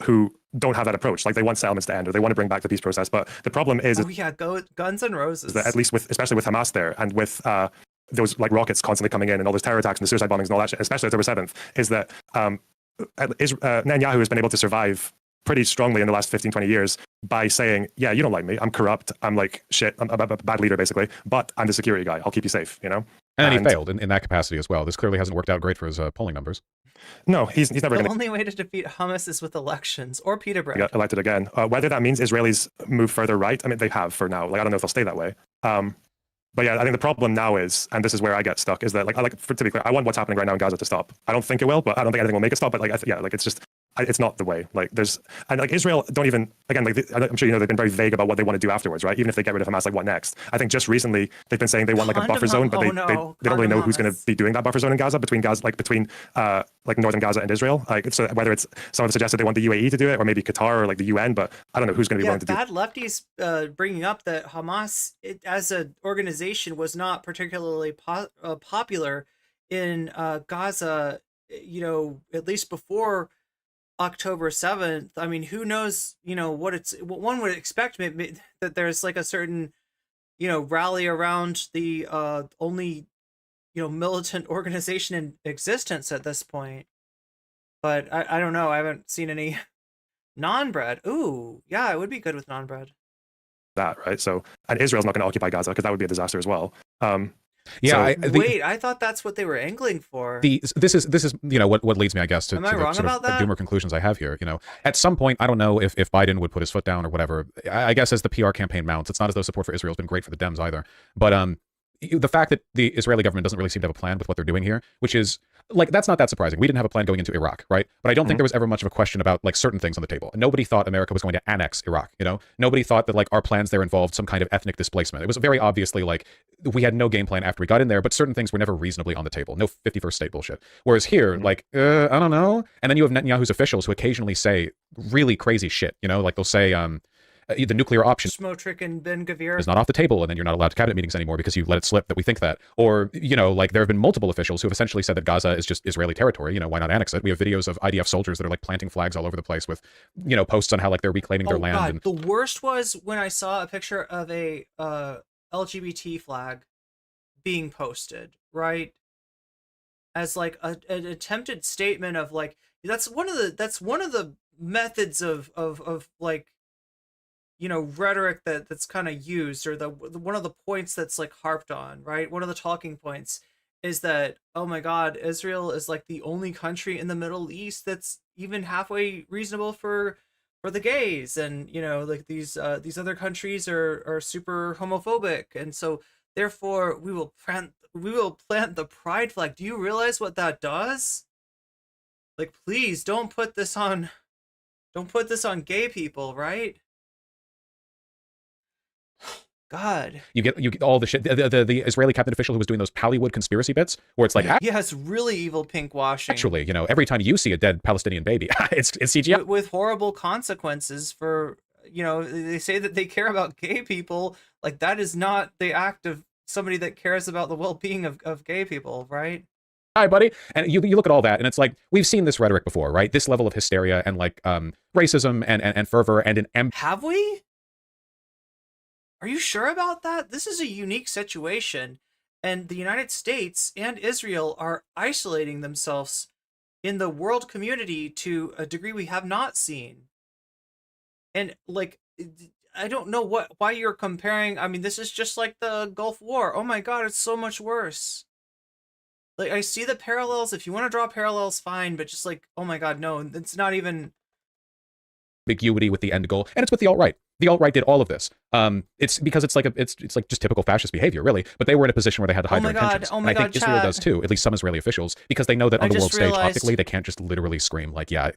who don't have that approach. They want settlements to end, or they want to bring back the peace process. But the problem is, Guns and Roses. That at least especially with Hamas there, and with those rockets constantly coming in, and all those terror attacks and the suicide bombings and all that shit, especially October 7th, is that Netanyahu has been able to survive pretty strongly in the last 15, 20 years by saying, yeah, you don't like me, I'm corrupt, I'm shit, I'm a bad leader basically, but I'm the security guy, I'll keep you safe, And then he failed in that capacity as well. This clearly hasn't worked out great for his polling numbers. No, he's never going to... The only way to defeat Hamas is with elections, or pita bread. Got elected again. Whether that means Israelis move further right, I mean, they have for now. I don't know if they'll stay that way. But yeah, I think the problem now is, and this is where I get stuck, is that to be clear, I want what's happening right now in Gaza to stop. I don't think it will, but I don't think anything will make it stop. But it's just, it's not the way. Israel don't even, again, I'm sure they've been very vague about what they want to do afterwards, right? Even if they get rid of Hamas, what next? I think just recently they've been saying they want a buffer zone, but they don't really know who's going to be doing that buffer zone in Gaza between northern Gaza and Israel. So whether it's someone suggested they want the UAE to do it, or maybe Qatar, or the UN, but I don't know who's going to be willing to do it. Bad lefties bringing up that Hamas as an organization was not particularly popular in Gaza, at least before October 7th. I mean, who knows, what one would expect, maybe, that there's a certain, rally around the only, militant organization in existence at this point. But I don't know. I haven't seen any non-bread. Ooh, yeah, it would be good with non-bread. That, right? So, and Israel's not going to occupy Gaza, because that would be a disaster as well. I thought that's what they were angling for. This is what leads me, I guess, to Am I the wrong sort about of that? doomer conclusions I have here. At some point, I don't know if Biden would put his foot down or whatever. I guess as the PR campaign mounts, it's not as though support for Israel has been great for the Dems either. But the fact that the Israeli government doesn't really seem to have a plan with what they're doing here, which is that's not that surprising. We didn't have a plan going into Iraq, right? But I don't think there was ever much of a question about certain things on the table. Nobody thought America was going to annex Iraq. Nobody thought that our plans there involved some kind of ethnic displacement. It was very obviously we had no game plan after we got in there, but certain things were never reasonably on the table. No 51st state bullshit. Whereas here, I don't know. And then you have Netanyahu's officials who occasionally say really crazy shit. They'll say the nuclear option Smotrich and Ben Gavir is not off the table, and then you're not allowed to cabinet meetings anymore because you let it slip that we think that. Or, there have been multiple officials who have essentially said that Gaza is just Israeli territory. Why not annex it? We have videos of IDF soldiers that are planting flags all over the place with, posts on how they're reclaiming their land. God. And the worst was when I saw a picture of a LGBT flag being posted, right? As an attempted statement of that's one of the methods of rhetoric that's kind of used, or one of the points that's harped on, right? One of the talking points is that, oh my God, Israel is the only country in the Middle East that's even halfway reasonable for the gays, and these other countries are super homophobic, and so therefore we will plant the pride flag. Do you realize what that does? Please don't put this on gay people, right? God, you get all the shit. The Israeli cabinet official who was doing those Pallywood conspiracy bits, where it's yes, really evil pink washing. Actually, every time you see a dead Palestinian baby, it's CGI with horrible consequences for they say that they care about gay people. That is not the act of somebody that cares about the well-being of gay people, right? Hi, buddy. And you look at all that, and it's we've seen this rhetoric before, right? This level of hysteria and racism and fervor and have we? Are you sure about that? This is a unique situation, and the United States and Israel are isolating themselves, in the world community to a degree we have not seen. And like, I don't know why you're comparing. I mean, this is just like the Gulf War. Oh my God, it's so much worse. Like, I see the parallels. If you want to draw parallels, fine. But just like, oh my God, no, it's not even. Ambiguity with the end goal, and it's with the alt-right. The alt-right did all of this. It's because it's like just typical fascist behavior, really. But they were in a position where they had to hide their intentions. Oh my and I think God, Israel Chad. does too. At least some Israeli officials, because they know that on the world stage, realized- optically, they can't just literally scream like, "Yeah."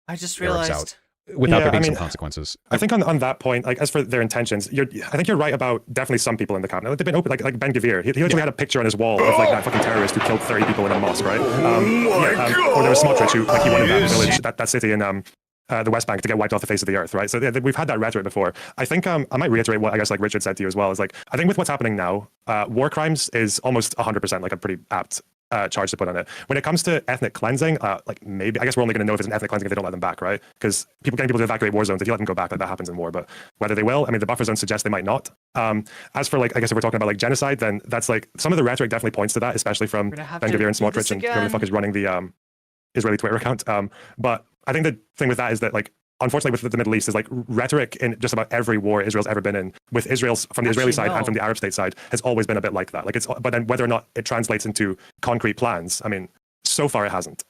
I just Arabs realized. out, without there being I mean, some consequences. I think on that point, like as for their intentions, I think you're right about definitely some people in the cabinet. Like, they've been open, like Ben Gvir. He literally had a picture on his wall of like that fucking terrorist who killed 30 people in a mosque, right? Or there was Smotrich who like he wanted that village, that city in the West Bank to get wiped off the face of the earth, right? So we've had that rhetoric before. I think I might reiterate what I guess like Richard said to you as well. Is like I think with what's happening now, war crimes is almost 100% like a pretty apt charge to put on it. When it comes to ethnic cleansing, like maybe I guess we're only going to know if it's an ethnic cleansing if they don't let them back, right? Because getting people to evacuate war zones, if you let them go back, like that happens in war. But whether they will, I mean, the buffer zones suggest they might not. As for like, I guess if we're talking about like genocide, then that's like some of the rhetoric definitely points to that, especially from Ben Gvir and Smotrich and whoever the fuck is running the Israeli Twitter account. But I think the thing with that is that like, unfortunately, with the Middle East, is like rhetoric in just about every war Israel's ever been in, with Israel's from the Israeli side and from the Arab state side, has always been a bit like that. Like but then whether or not it translates into concrete plans, I mean, so far it hasn't.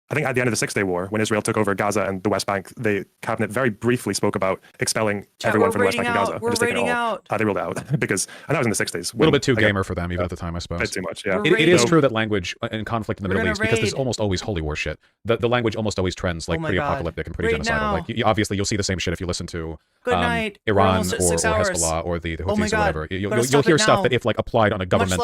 I think at the end of the Six-Day War, when Israel took over Gaza and the West Bank, the cabinet very briefly spoke about expelling everyone from the West Bank and Gaza. We're raiding out. They ruled it out because, and that was in the 60s. A little bit too gamer for them, even at the time, I suppose. Bit too much, yeah. It is true that language in conflict in the Middle East, because there's almost always holy war shit. The language almost always trends like pretty apocalyptic and pretty genocidal. Like obviously, you'll see the same shit if you listen to Iran or Hezbollah or the Houthis or whatever. You'll hear stuff that if like applied on a governmental